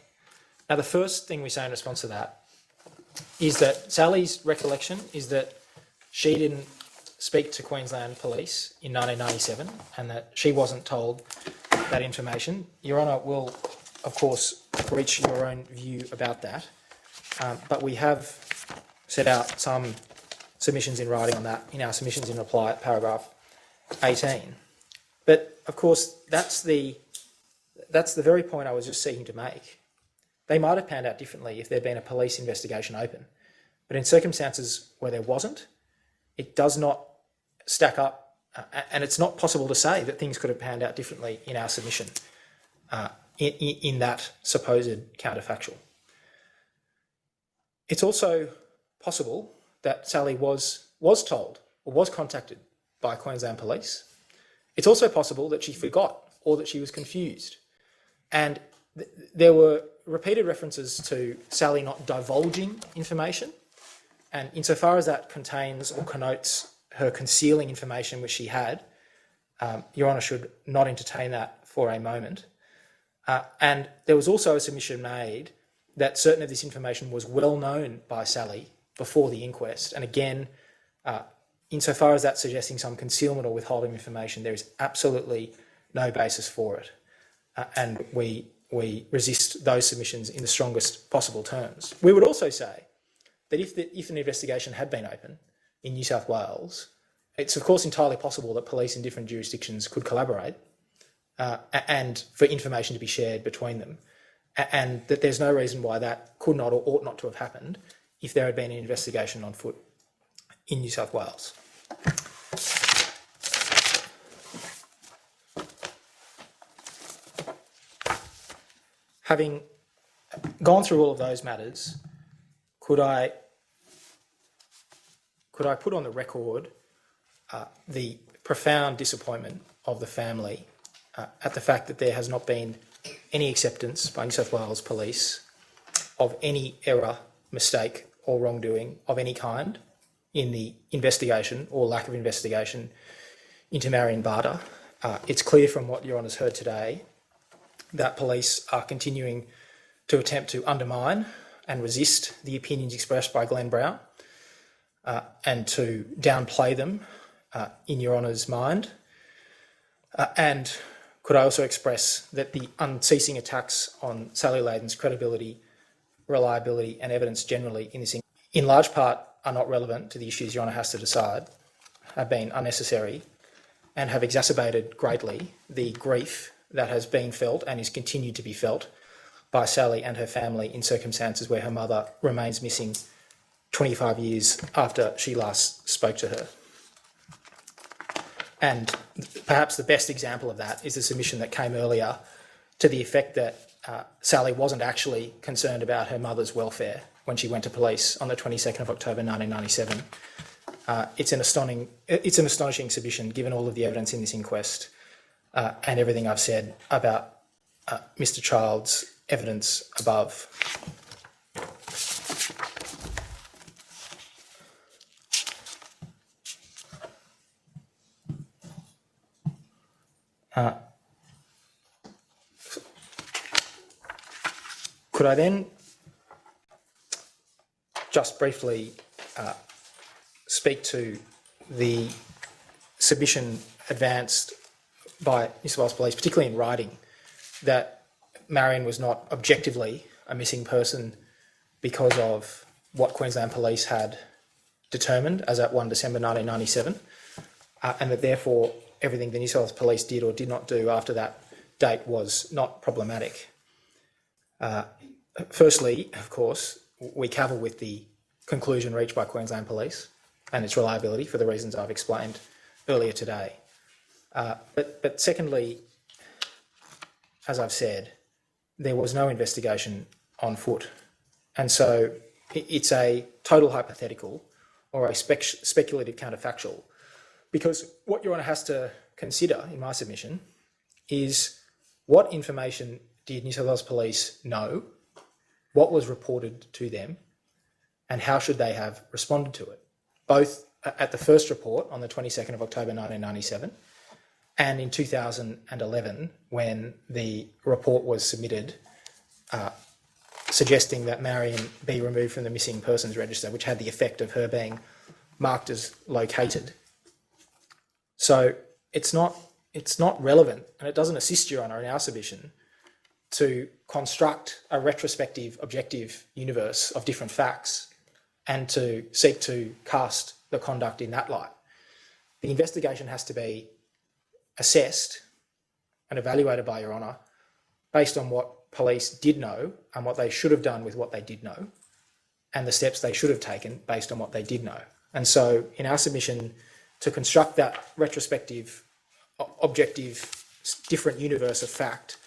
Now, the first thing we say in response to that is that Sally's recollection is that she didn't speak to Queensland Police in 1997 and that she wasn't told that information. Your Honour will, of course, reach your own view about that, but we have set out some submissions in writing on that in our submissions in reply at paragraph 18. But, of course, that's the very point I was just seeking to make. They might have panned out differently if there'd been a police investigation open, but in circumstances where there wasn't, it does not stack up, and it's not possible to say that things could have panned out differently in our submission in that supposed counterfactual. It's also possible that Sally was told or was contacted by Queensland Police. It's also possible that she forgot or that she was confused. And there were repeated references to Sally not divulging information, and insofar as that contains or connotes her concealing information which she had, Your Honour should not entertain that for a moment. And there was also a submission made that certain of this information was well known by Sally before the inquest. And again, insofar as that's suggesting some concealment or withholding of information, there is absolutely no basis for it. And we resist those submissions in the strongest possible terms. We would also say that if an investigation had been open in New South Wales, it's of course entirely possible that police in different jurisdictions could collaborate and for information to be shared between them, and that there's no reason why that could not or ought not to have happened if there had been an investigation on foot in New South Wales. Having gone through all of those matters, could I put on the record the profound disappointment of the family at the fact that there has not been any acceptance by New South Wales Police of any error, mistake or wrongdoing of any kind in the investigation or lack of investigation into Marion Barter. It's clear from what Your Honour's heard today that police are continuing to attempt to undermine and resist the opinions expressed by Glenn Brown and to downplay them in Your Honour's mind. And could I also express that the unceasing attacks on Sally Layden's credibility, reliability and evidence generally in this, in large part, are not relevant to the issues Your Honour has to decide, have been unnecessary and have exacerbated greatly the grief that has been felt and is continued to be felt by Sally and her family in circumstances where her mother remains missing 25 years after she last spoke to her. And perhaps the best example of that is the submission that came earlier to the effect that Sally wasn't actually concerned about her mother's welfare when she went to police on the 22nd of October 1997. It's an astonishing submission given all of the evidence in this inquest and everything I've said about Mr. Child's evidence above. Could I then just briefly speak to the submission advanced by New South Wales Police, particularly in writing, that Marion was not objectively a missing person because of what Queensland Police had determined as at 1 December 1997, and that therefore everything the New South Wales Police did or did not do after that date was not problematic. Firstly, of course, we cavil with the conclusion reached by Queensland Police and its reliability for the reasons I've explained earlier today. But secondly, as I've said, there was no investigation on foot. And so it's a total hypothetical or a speculative counterfactual, because what Your Honour has to consider in my submission is what information did New South Wales Police know, what was reported to them, and how should they have responded to it, both at the first report on the 22nd of October 1997 and in 2011 when the report was submitted suggesting that Marion be removed from the missing persons register, which had the effect of her being marked as located. So it's not relevant, and it doesn't assist Your Honour in our submission to construct a retrospective, objective universe of different facts and to seek to cast the conduct in that light. The investigation has to be assessed and evaluated by Your Honour based on what police did know and what they should have done with what they did know, and the steps they should have taken based on what they did know. And so in our submission, to construct that retrospective, objective, different universe of fact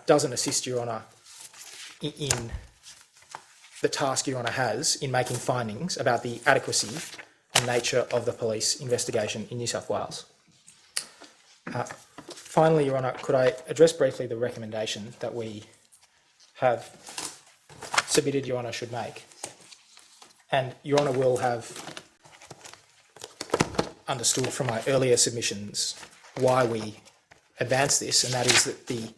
doesn't assist Your Honour in the task Your Honour has in making findings about the adequacy and nature of the police investigation in New South Wales. Finally, Your Honour, could I address briefly the recommendation that we have submitted Your Honour should make? And Your Honour will have understood from my earlier submissions why we advance this, and that is that the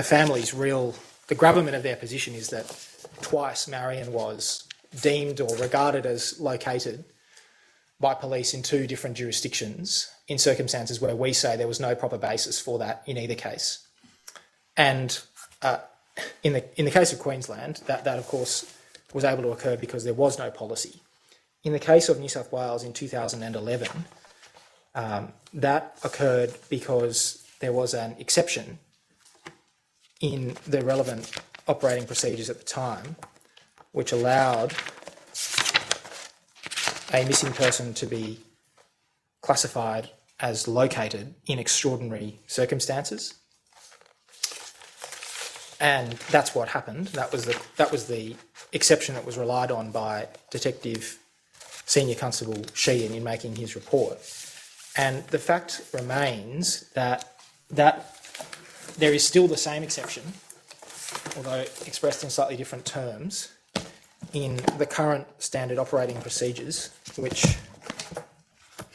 family's the gravamen of their position is that twice Marion was deemed or regarded as located by police in two different jurisdictions in circumstances where we say there was no proper basis for that in either case. And in the case of Queensland, that of course was able to occur because there was no policy. In the case of New South Wales in 2011, that occurred because there was an exception in the relevant operating procedures at the time, which allowed a missing person to be classified as located in extraordinary circumstances. And that's what happened. That was the exception that was relied on by Detective Senior Constable Sheehan in making his report. And the fact remains that there is still the same exception, although expressed in slightly different terms, in the current standard operating procedures, which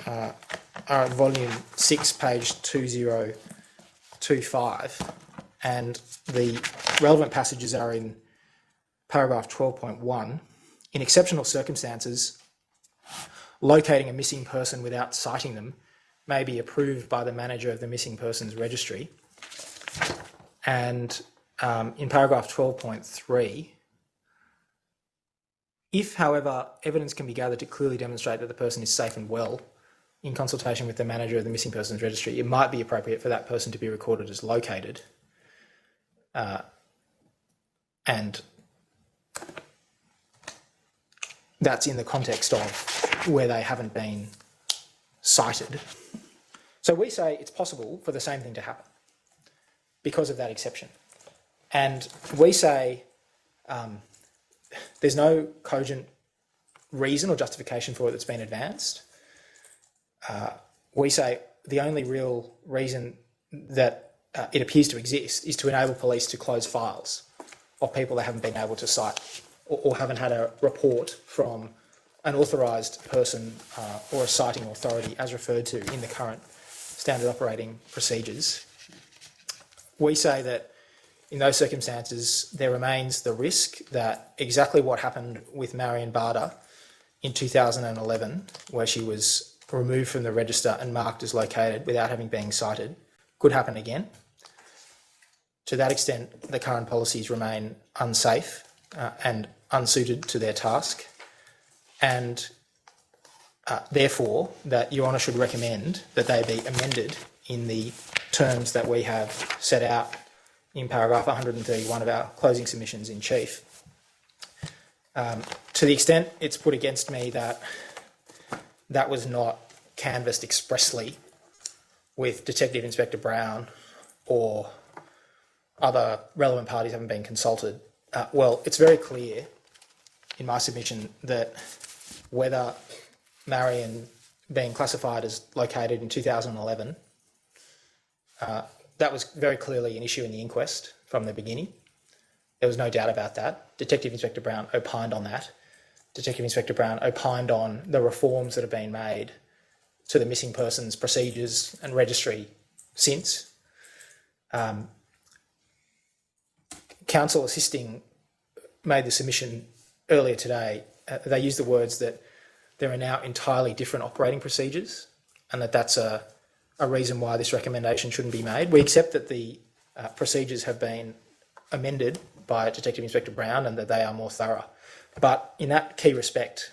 are at volume 6, page 2025, and the relevant passages are in paragraph 12.1. In exceptional circumstances, locating a missing person without citing them may be approved by the manager of the missing persons registry. And in paragraph 12.3, if, however, evidence can be gathered to clearly demonstrate that the person is safe and well in consultation with the manager of the missing persons registry, it might be appropriate for that person to be recorded as located. And that's in the context of where they haven't been cited. So we say it's possible for the same thing to happen because of that exception. And we say there's no cogent reason or justification for it that's been advanced. We say the only real reason that it appears to exist is to enable police to close files of people they haven't been able to cite or haven't had a report from an authorised person or a citing authority as referred to in the current standard operating procedures. We say that in those circumstances there remains the risk that exactly what happened with Marion Barter in 2011, where she was removed from the register and marked as located without having been cited, could happen again. To that extent, the current policies remain unsafe and unsuited to their task, and therefore that Your Honour should recommend that they be amended in the terms that we have set out in paragraph 131 of our closing submissions in chief. To the extent it's put against me that that was not canvassed expressly with Detective Inspector Brown or other relevant parties haven't been consulted, well, it's very clear in my submission that whether Marion being classified as located in 2011, that was very clearly an issue in the inquest from the beginning. There was no doubt about that. Detective Inspector Brown opined on that. Detective Inspector Brown opined on the reforms that have been made to the missing persons procedures and registry since. Counsel assisting made the submission earlier today. They used the words that there are now entirely different operating procedures, and that's a reason why this recommendation shouldn't be made. We accept that the procedures have been amended by Detective Inspector Brown and that they are more thorough. But in that key respect,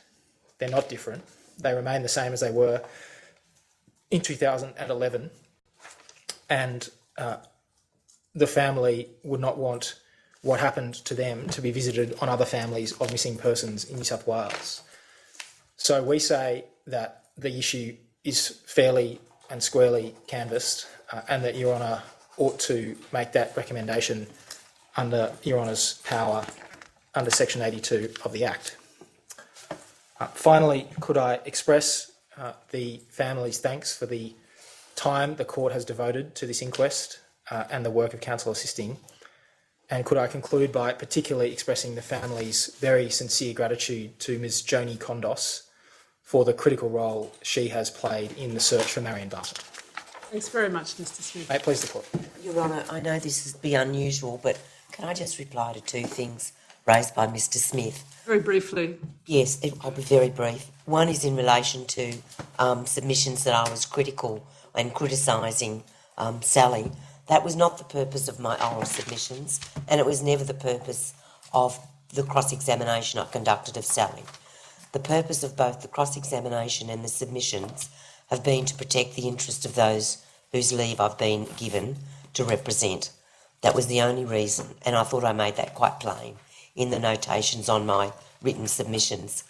they're not different. They remain the same as they were in 2011, and the family would not want what happened to them to be visited on other families of missing persons in New South Wales. So we say that the issue is fairly and squarely canvassed, and that Your Honour ought to make that recommendation under Your Honour's power under Section 82 of the Act. Finally, could I express the family's thanks for the time the court has devoted to this inquest and the work of counsel assisting, and could I conclude by particularly expressing the family's very sincere gratitude to Ms Joni Kondos for the critical role she has played in the search for Marion Barter. Thanks very much, Mr Smith. May it please the court. Your Honour, I know this would be unusual, but can I just reply to two things raised by Mr Smith? Very briefly. Yes, I'll be very brief. One is in relation to submissions that I was critical and criticising Sally. That was not the purpose of my oral submissions, and it was never the purpose of the cross-examination I conducted of Sally. The purpose of both the cross-examination and the submissions have been to protect the interest of those whose leave I've been given to represent. That was the only reason, and I thought I made that quite plain in the notations on my written submissions.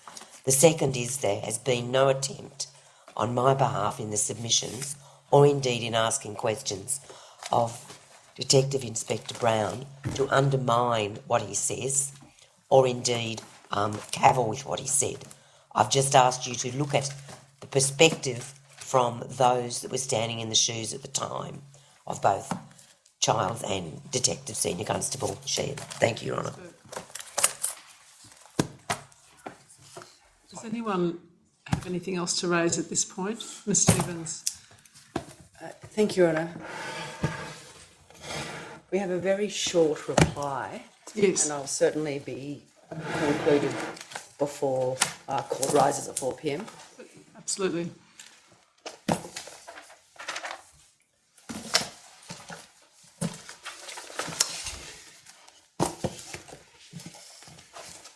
The second is there has been no attempt on my behalf in the submissions, or indeed in asking questions of Detective Inspector Brown, to undermine what he says, or indeed cavil with what he said. I've just asked you to look at the perspective from those that were standing in the shoes at the time of both Childs and Detective Senior Constable Sheehan. Thank you, Your Honour. Does anyone have anything else to raise at this point? Ms Stevens. Thank you, Your Honour. We have a very short reply, Yes. and I'll certainly be concluded before court rises at 4 p.m. Absolutely.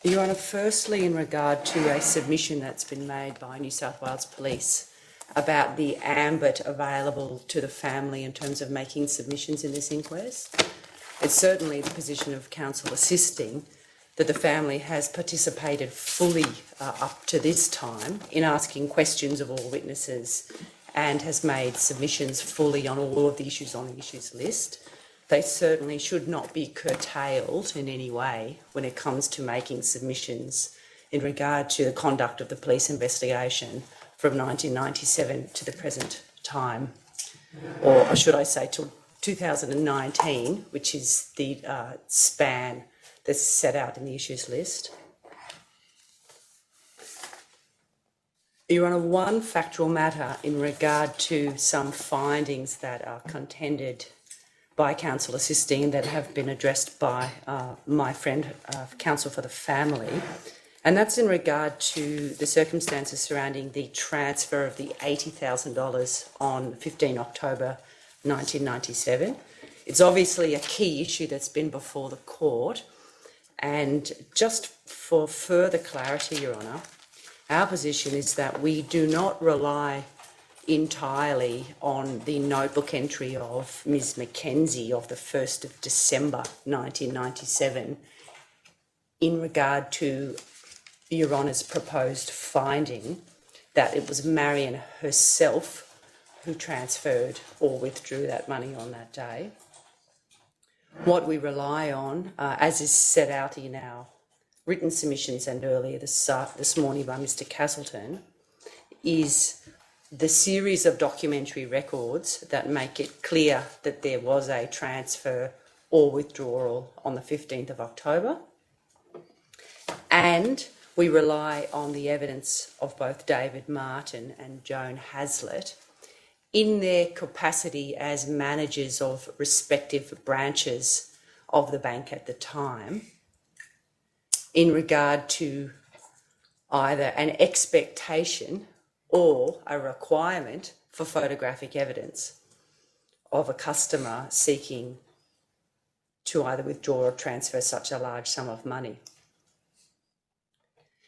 Your Honour, firstly, in regard to a submission that's been made by New South Wales Police about the ambit available to the family in terms of making submissions in this inquest, it's certainly the position of counsel assisting that the family has participated fully up to this time in asking questions of all witnesses and has made submissions fully on all of the issues on the issues list. They certainly should not be curtailed in any way when it comes to making submissions in regard to the conduct of the police investigation from 1997 to the present time, or should I say to 2019, which is the span that's set out in the issues list. Your Honour, one factual matter in regard to some findings that are contended by counsel assisting that have been addressed by my friend, counsel for the family, and that's in regard to the circumstances surrounding the transfer of the $80,000 on 15 October 1997. It's obviously a key issue that's been before the court, and just for further clarity, Your Honour, our position is that we do not rely entirely on the notebook entry of Ms Mackenzie of the 1st of December 1997 in regard to Your Honour's proposed finding that it was Marion herself who transferred or withdrew that money on that day. What we rely on, as is set out in our written submissions and earlier this morning by Mr Castleton, is the series of documentary records that make it clear that there was a transfer or withdrawal on the 15th of October, and we rely on the evidence of both David Martin and Joan Hazlitt in their capacity as managers of respective branches of the bank at the time in regard to either an expectation or a requirement for photographic evidence of a customer seeking to either withdraw or transfer such a large sum of money.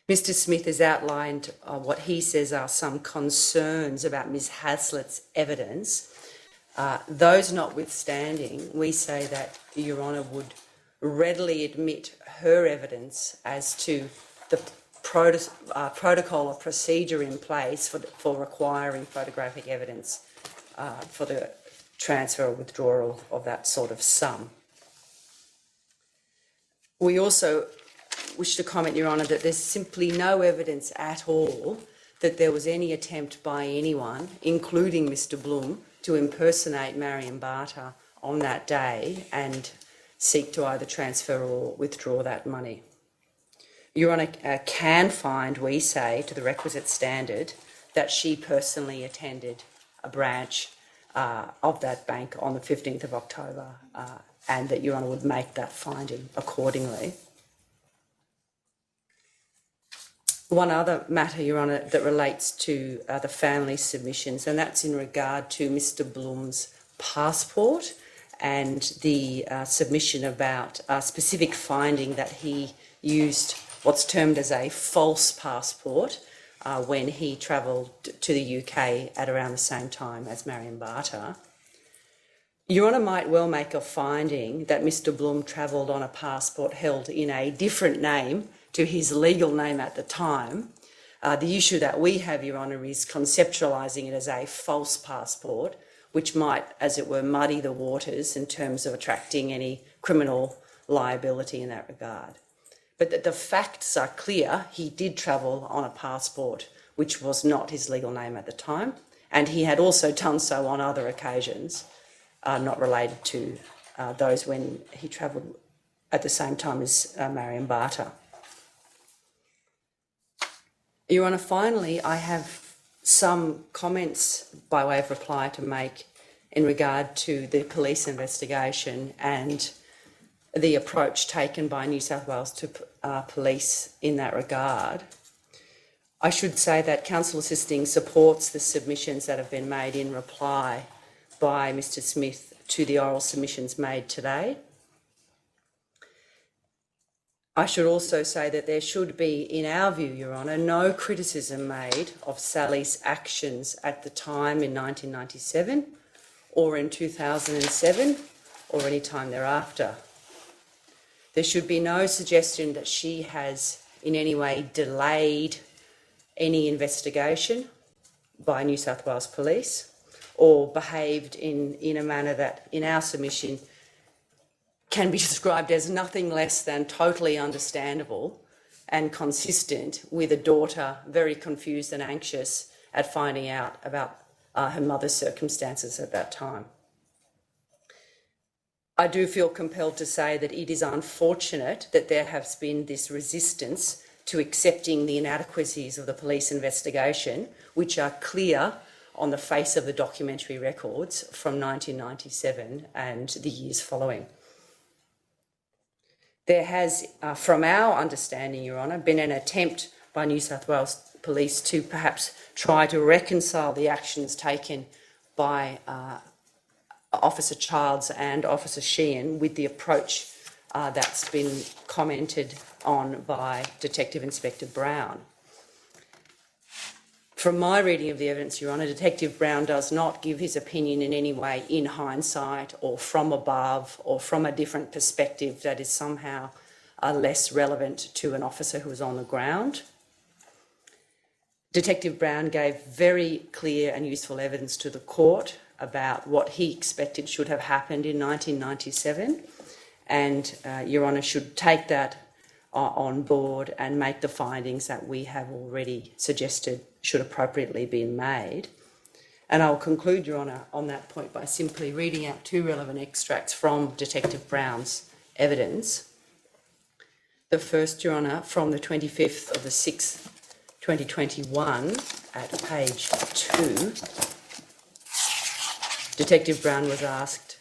Mr. Smith has outlined what he says are some concerns about Ms. Hazlitt's evidence. Those notwithstanding, we say that Your Honour would readily admit her evidence as to the protocol or procedure in place for requiring photographic evidence for the transfer or withdrawal of that sort of sum. We also wish to comment, Your Honour, that there's simply no evidence at all that there was any attempt by anyone, including Mr. Bloom, to impersonate Marion Barter on that day and seek to either transfer or withdraw that money. Your Honour can find, we say, to the requisite standard, that she personally attended a branch of that bank on the 15th of October and that Your Honour would make that finding accordingly. One other matter, Your Honour, that relates to the family submissions, and that's in regard to Mr. Bloom's passport and the submission about a specific finding that he used what's termed as a false passport when he travelled to the UK at around the same time as Marion Barter. Your Honour might well make a finding that Mr. Bloom travelled on a passport held in a different name to his legal name at the time. The issue that we have, Your Honour, is conceptualising it as a false passport, which might, as it were, muddy the waters in terms of attracting any criminal liability in that regard. But the facts are clear. He did travel on a passport which was not his legal name at the time, and he had also done so on other occasions, not related to those when he travelled at the same time as Marion Barter. Your Honour, finally, I have some comments by way of reply to make in regard to the police investigation and the approach taken by New South Wales to police in that regard. I should say that Counsel Assisting supports the submissions that have been made in reply by Mr. Smith to the oral submissions made today. I should also say that there should be, in our view, Your Honour, no criticism made of Sally's actions at the time in 1997 or in 2007 or any time thereafter. There should be no suggestion that she has in any way delayed any investigation by New South Wales Police or behaved in a manner that, in our submission, can be described as nothing less than totally understandable and consistent with a daughter very confused and anxious at finding out about her mother's circumstances at that time. I do feel compelled to say that it is unfortunate that there has been this resistance to accepting the inadequacies of the police investigation, which are clear on the face of the documentary records from 1997 and the years following. There has, from our understanding, Your Honour, been an attempt by New South Wales Police to perhaps try to reconcile the actions taken by Officer Childs and Officer Sheehan with the approach that's been commented on by Detective Inspector Brown. From my reading of the evidence, Your Honour, Detective Brown does not give his opinion in any way in hindsight or from above or from a different perspective that is somehow less relevant to an officer who was on the ground. Detective Brown gave very clear and useful evidence to the court about what he expected should have happened in 1997, and Your Honour should take that on board and make the findings that we have already suggested should appropriately be made. And I'll conclude, Your Honour, on that point by simply reading out two relevant extracts from Detective Brown's evidence. The first, Your Honour, from the 25th of the 6th, 2021, at page 2, Detective Brown was asked,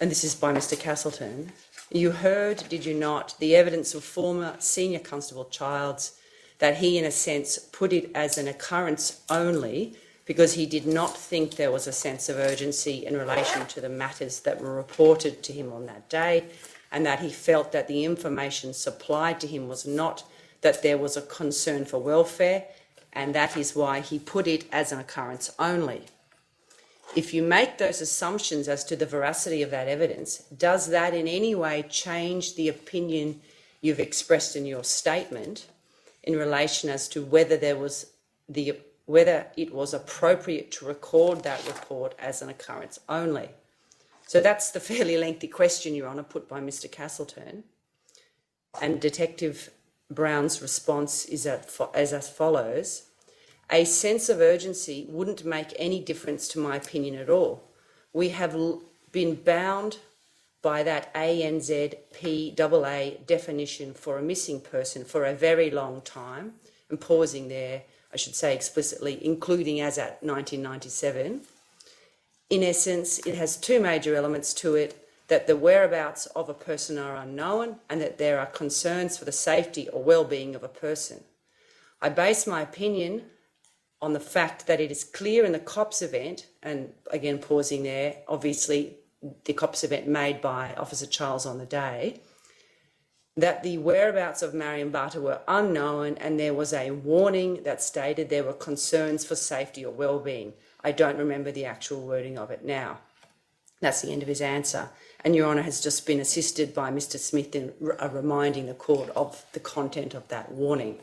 and this is by Mr Castleton, you heard, did you not, the evidence of former Senior Constable Childs that he, in a sense, put it as an occurrence only because he did not think there was a sense of urgency in relation to the matters that were reported to him on that day, and that he felt that the information supplied to him was not that there was a concern for welfare, and that is why he put it as an occurrence only. If you make those assumptions as to the veracity of that evidence, does that in any way change the opinion you've expressed in your statement in relation as to whether it was appropriate to record that report as an occurrence only? So that's the fairly lengthy question, Your Honour, put by Mr Castleton. And Detective Brown's response is as follows. A sense of urgency wouldn't make any difference to my opinion at all. We have been bound by that ANZPAA definition for a missing person for a very long time, and pausing there, I should say explicitly, including as at 1997. In essence, it has two major elements to it, that the whereabouts of a person are unknown and that there are concerns for the safety or well-being of a person. I base my opinion on the fact that it is clear in the COPS event, and again pausing there, obviously the COPS event made by Officer Charles on the day, that the whereabouts of Marion Barter were unknown and there was a warning that stated there were concerns for safety or well-being. I don't remember the actual wording of it now. That's the end of his answer. And Your Honour has just been assisted by Mr Smith in reminding the court of the content of that warning.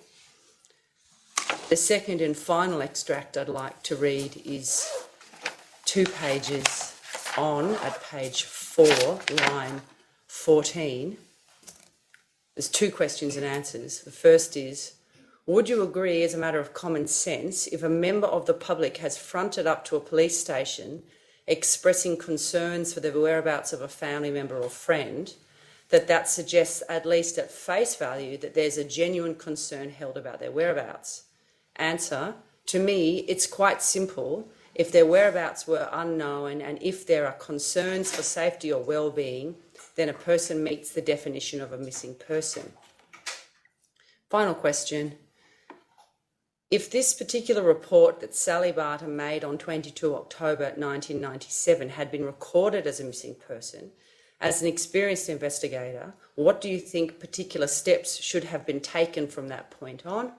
The second and final extract I'd like to read is 2 pages on, at page 4, line 14. There's 2 questions and answers. The first is, would you agree as a matter of common sense if a member of the public has fronted up to a police station expressing concerns for the whereabouts of a family member or friend, that suggests, at least at face value, that there's a genuine concern held about their whereabouts? Answer, to me, it's quite simple. If their whereabouts were unknown and if there are concerns for safety or well-being, then a person meets the definition of a missing person. Final question. If this particular report that Sally Barter made on 22 October 1997 had been recorded as a missing person, as an experienced investigator, what do you think particular steps should have been taken from that point on?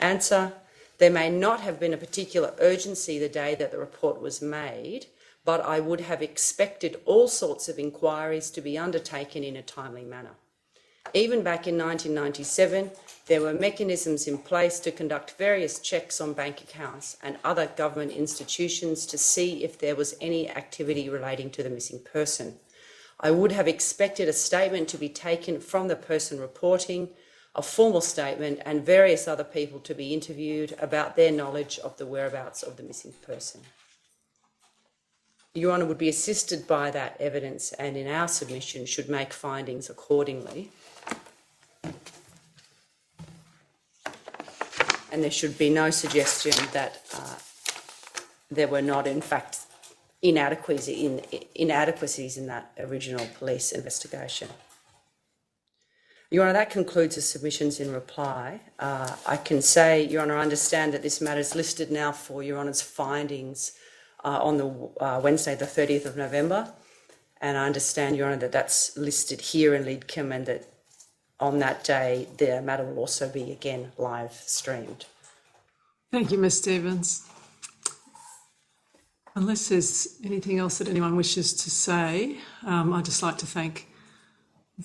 Answer, there may not have been a particular urgency the day that the report was made, but I would have expected all sorts of inquiries to be undertaken in a timely manner. Even back in 1997, there were mechanisms in place to conduct various checks on bank accounts and other government institutions to see if there was any activity relating to the missing person. I would have expected a statement to be taken from the person reporting, a formal statement, and various other people to be interviewed about their knowledge of the whereabouts of the missing person. Your Honour would be assisted by that evidence and in our submission should make findings accordingly. And there should be no suggestion that there were not, in fact, inadequacies in that original police investigation. Your Honour, that concludes the submissions in reply. I can say, Your Honour, I understand that this matter is listed now for Your Honour's findings on the Wednesday, the 30th of November, and I understand, Your Honour, that that's listed here in Lidcombe and that on that day the matter will also be again live streamed. Thank you, Ms Stevens. Unless there's anything else that anyone wishes to say, I'd just like to thank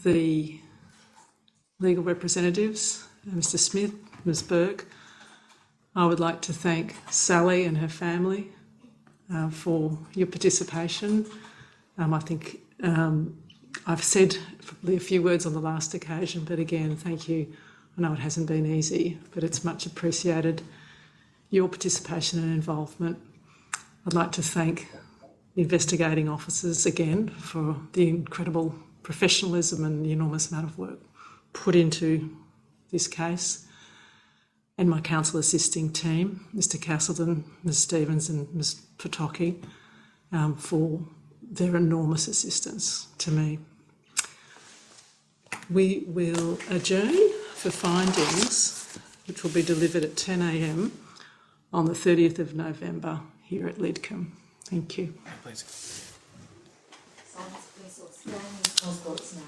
the legal representatives, Mr Smith, Ms Burke. I would like to thank Sally and her family for your participation. I think I've said probably a few words on the last occasion, but again, thank you. I know it hasn't been easy, but it's much appreciated, your participation and involvement. I'd like to thank the investigating officers again for the incredible professionalism and the enormous amount of work put into this case, and my counsel assisting team, Mr Castleton, Ms Stevens and Ms Patocki, for their enormous assistance to me. We will adjourn for findings, which will be delivered at 10 a.m. on the 30th of November here at Lidcombe. Thank you. Please. Silence, please, or stand in the court's now.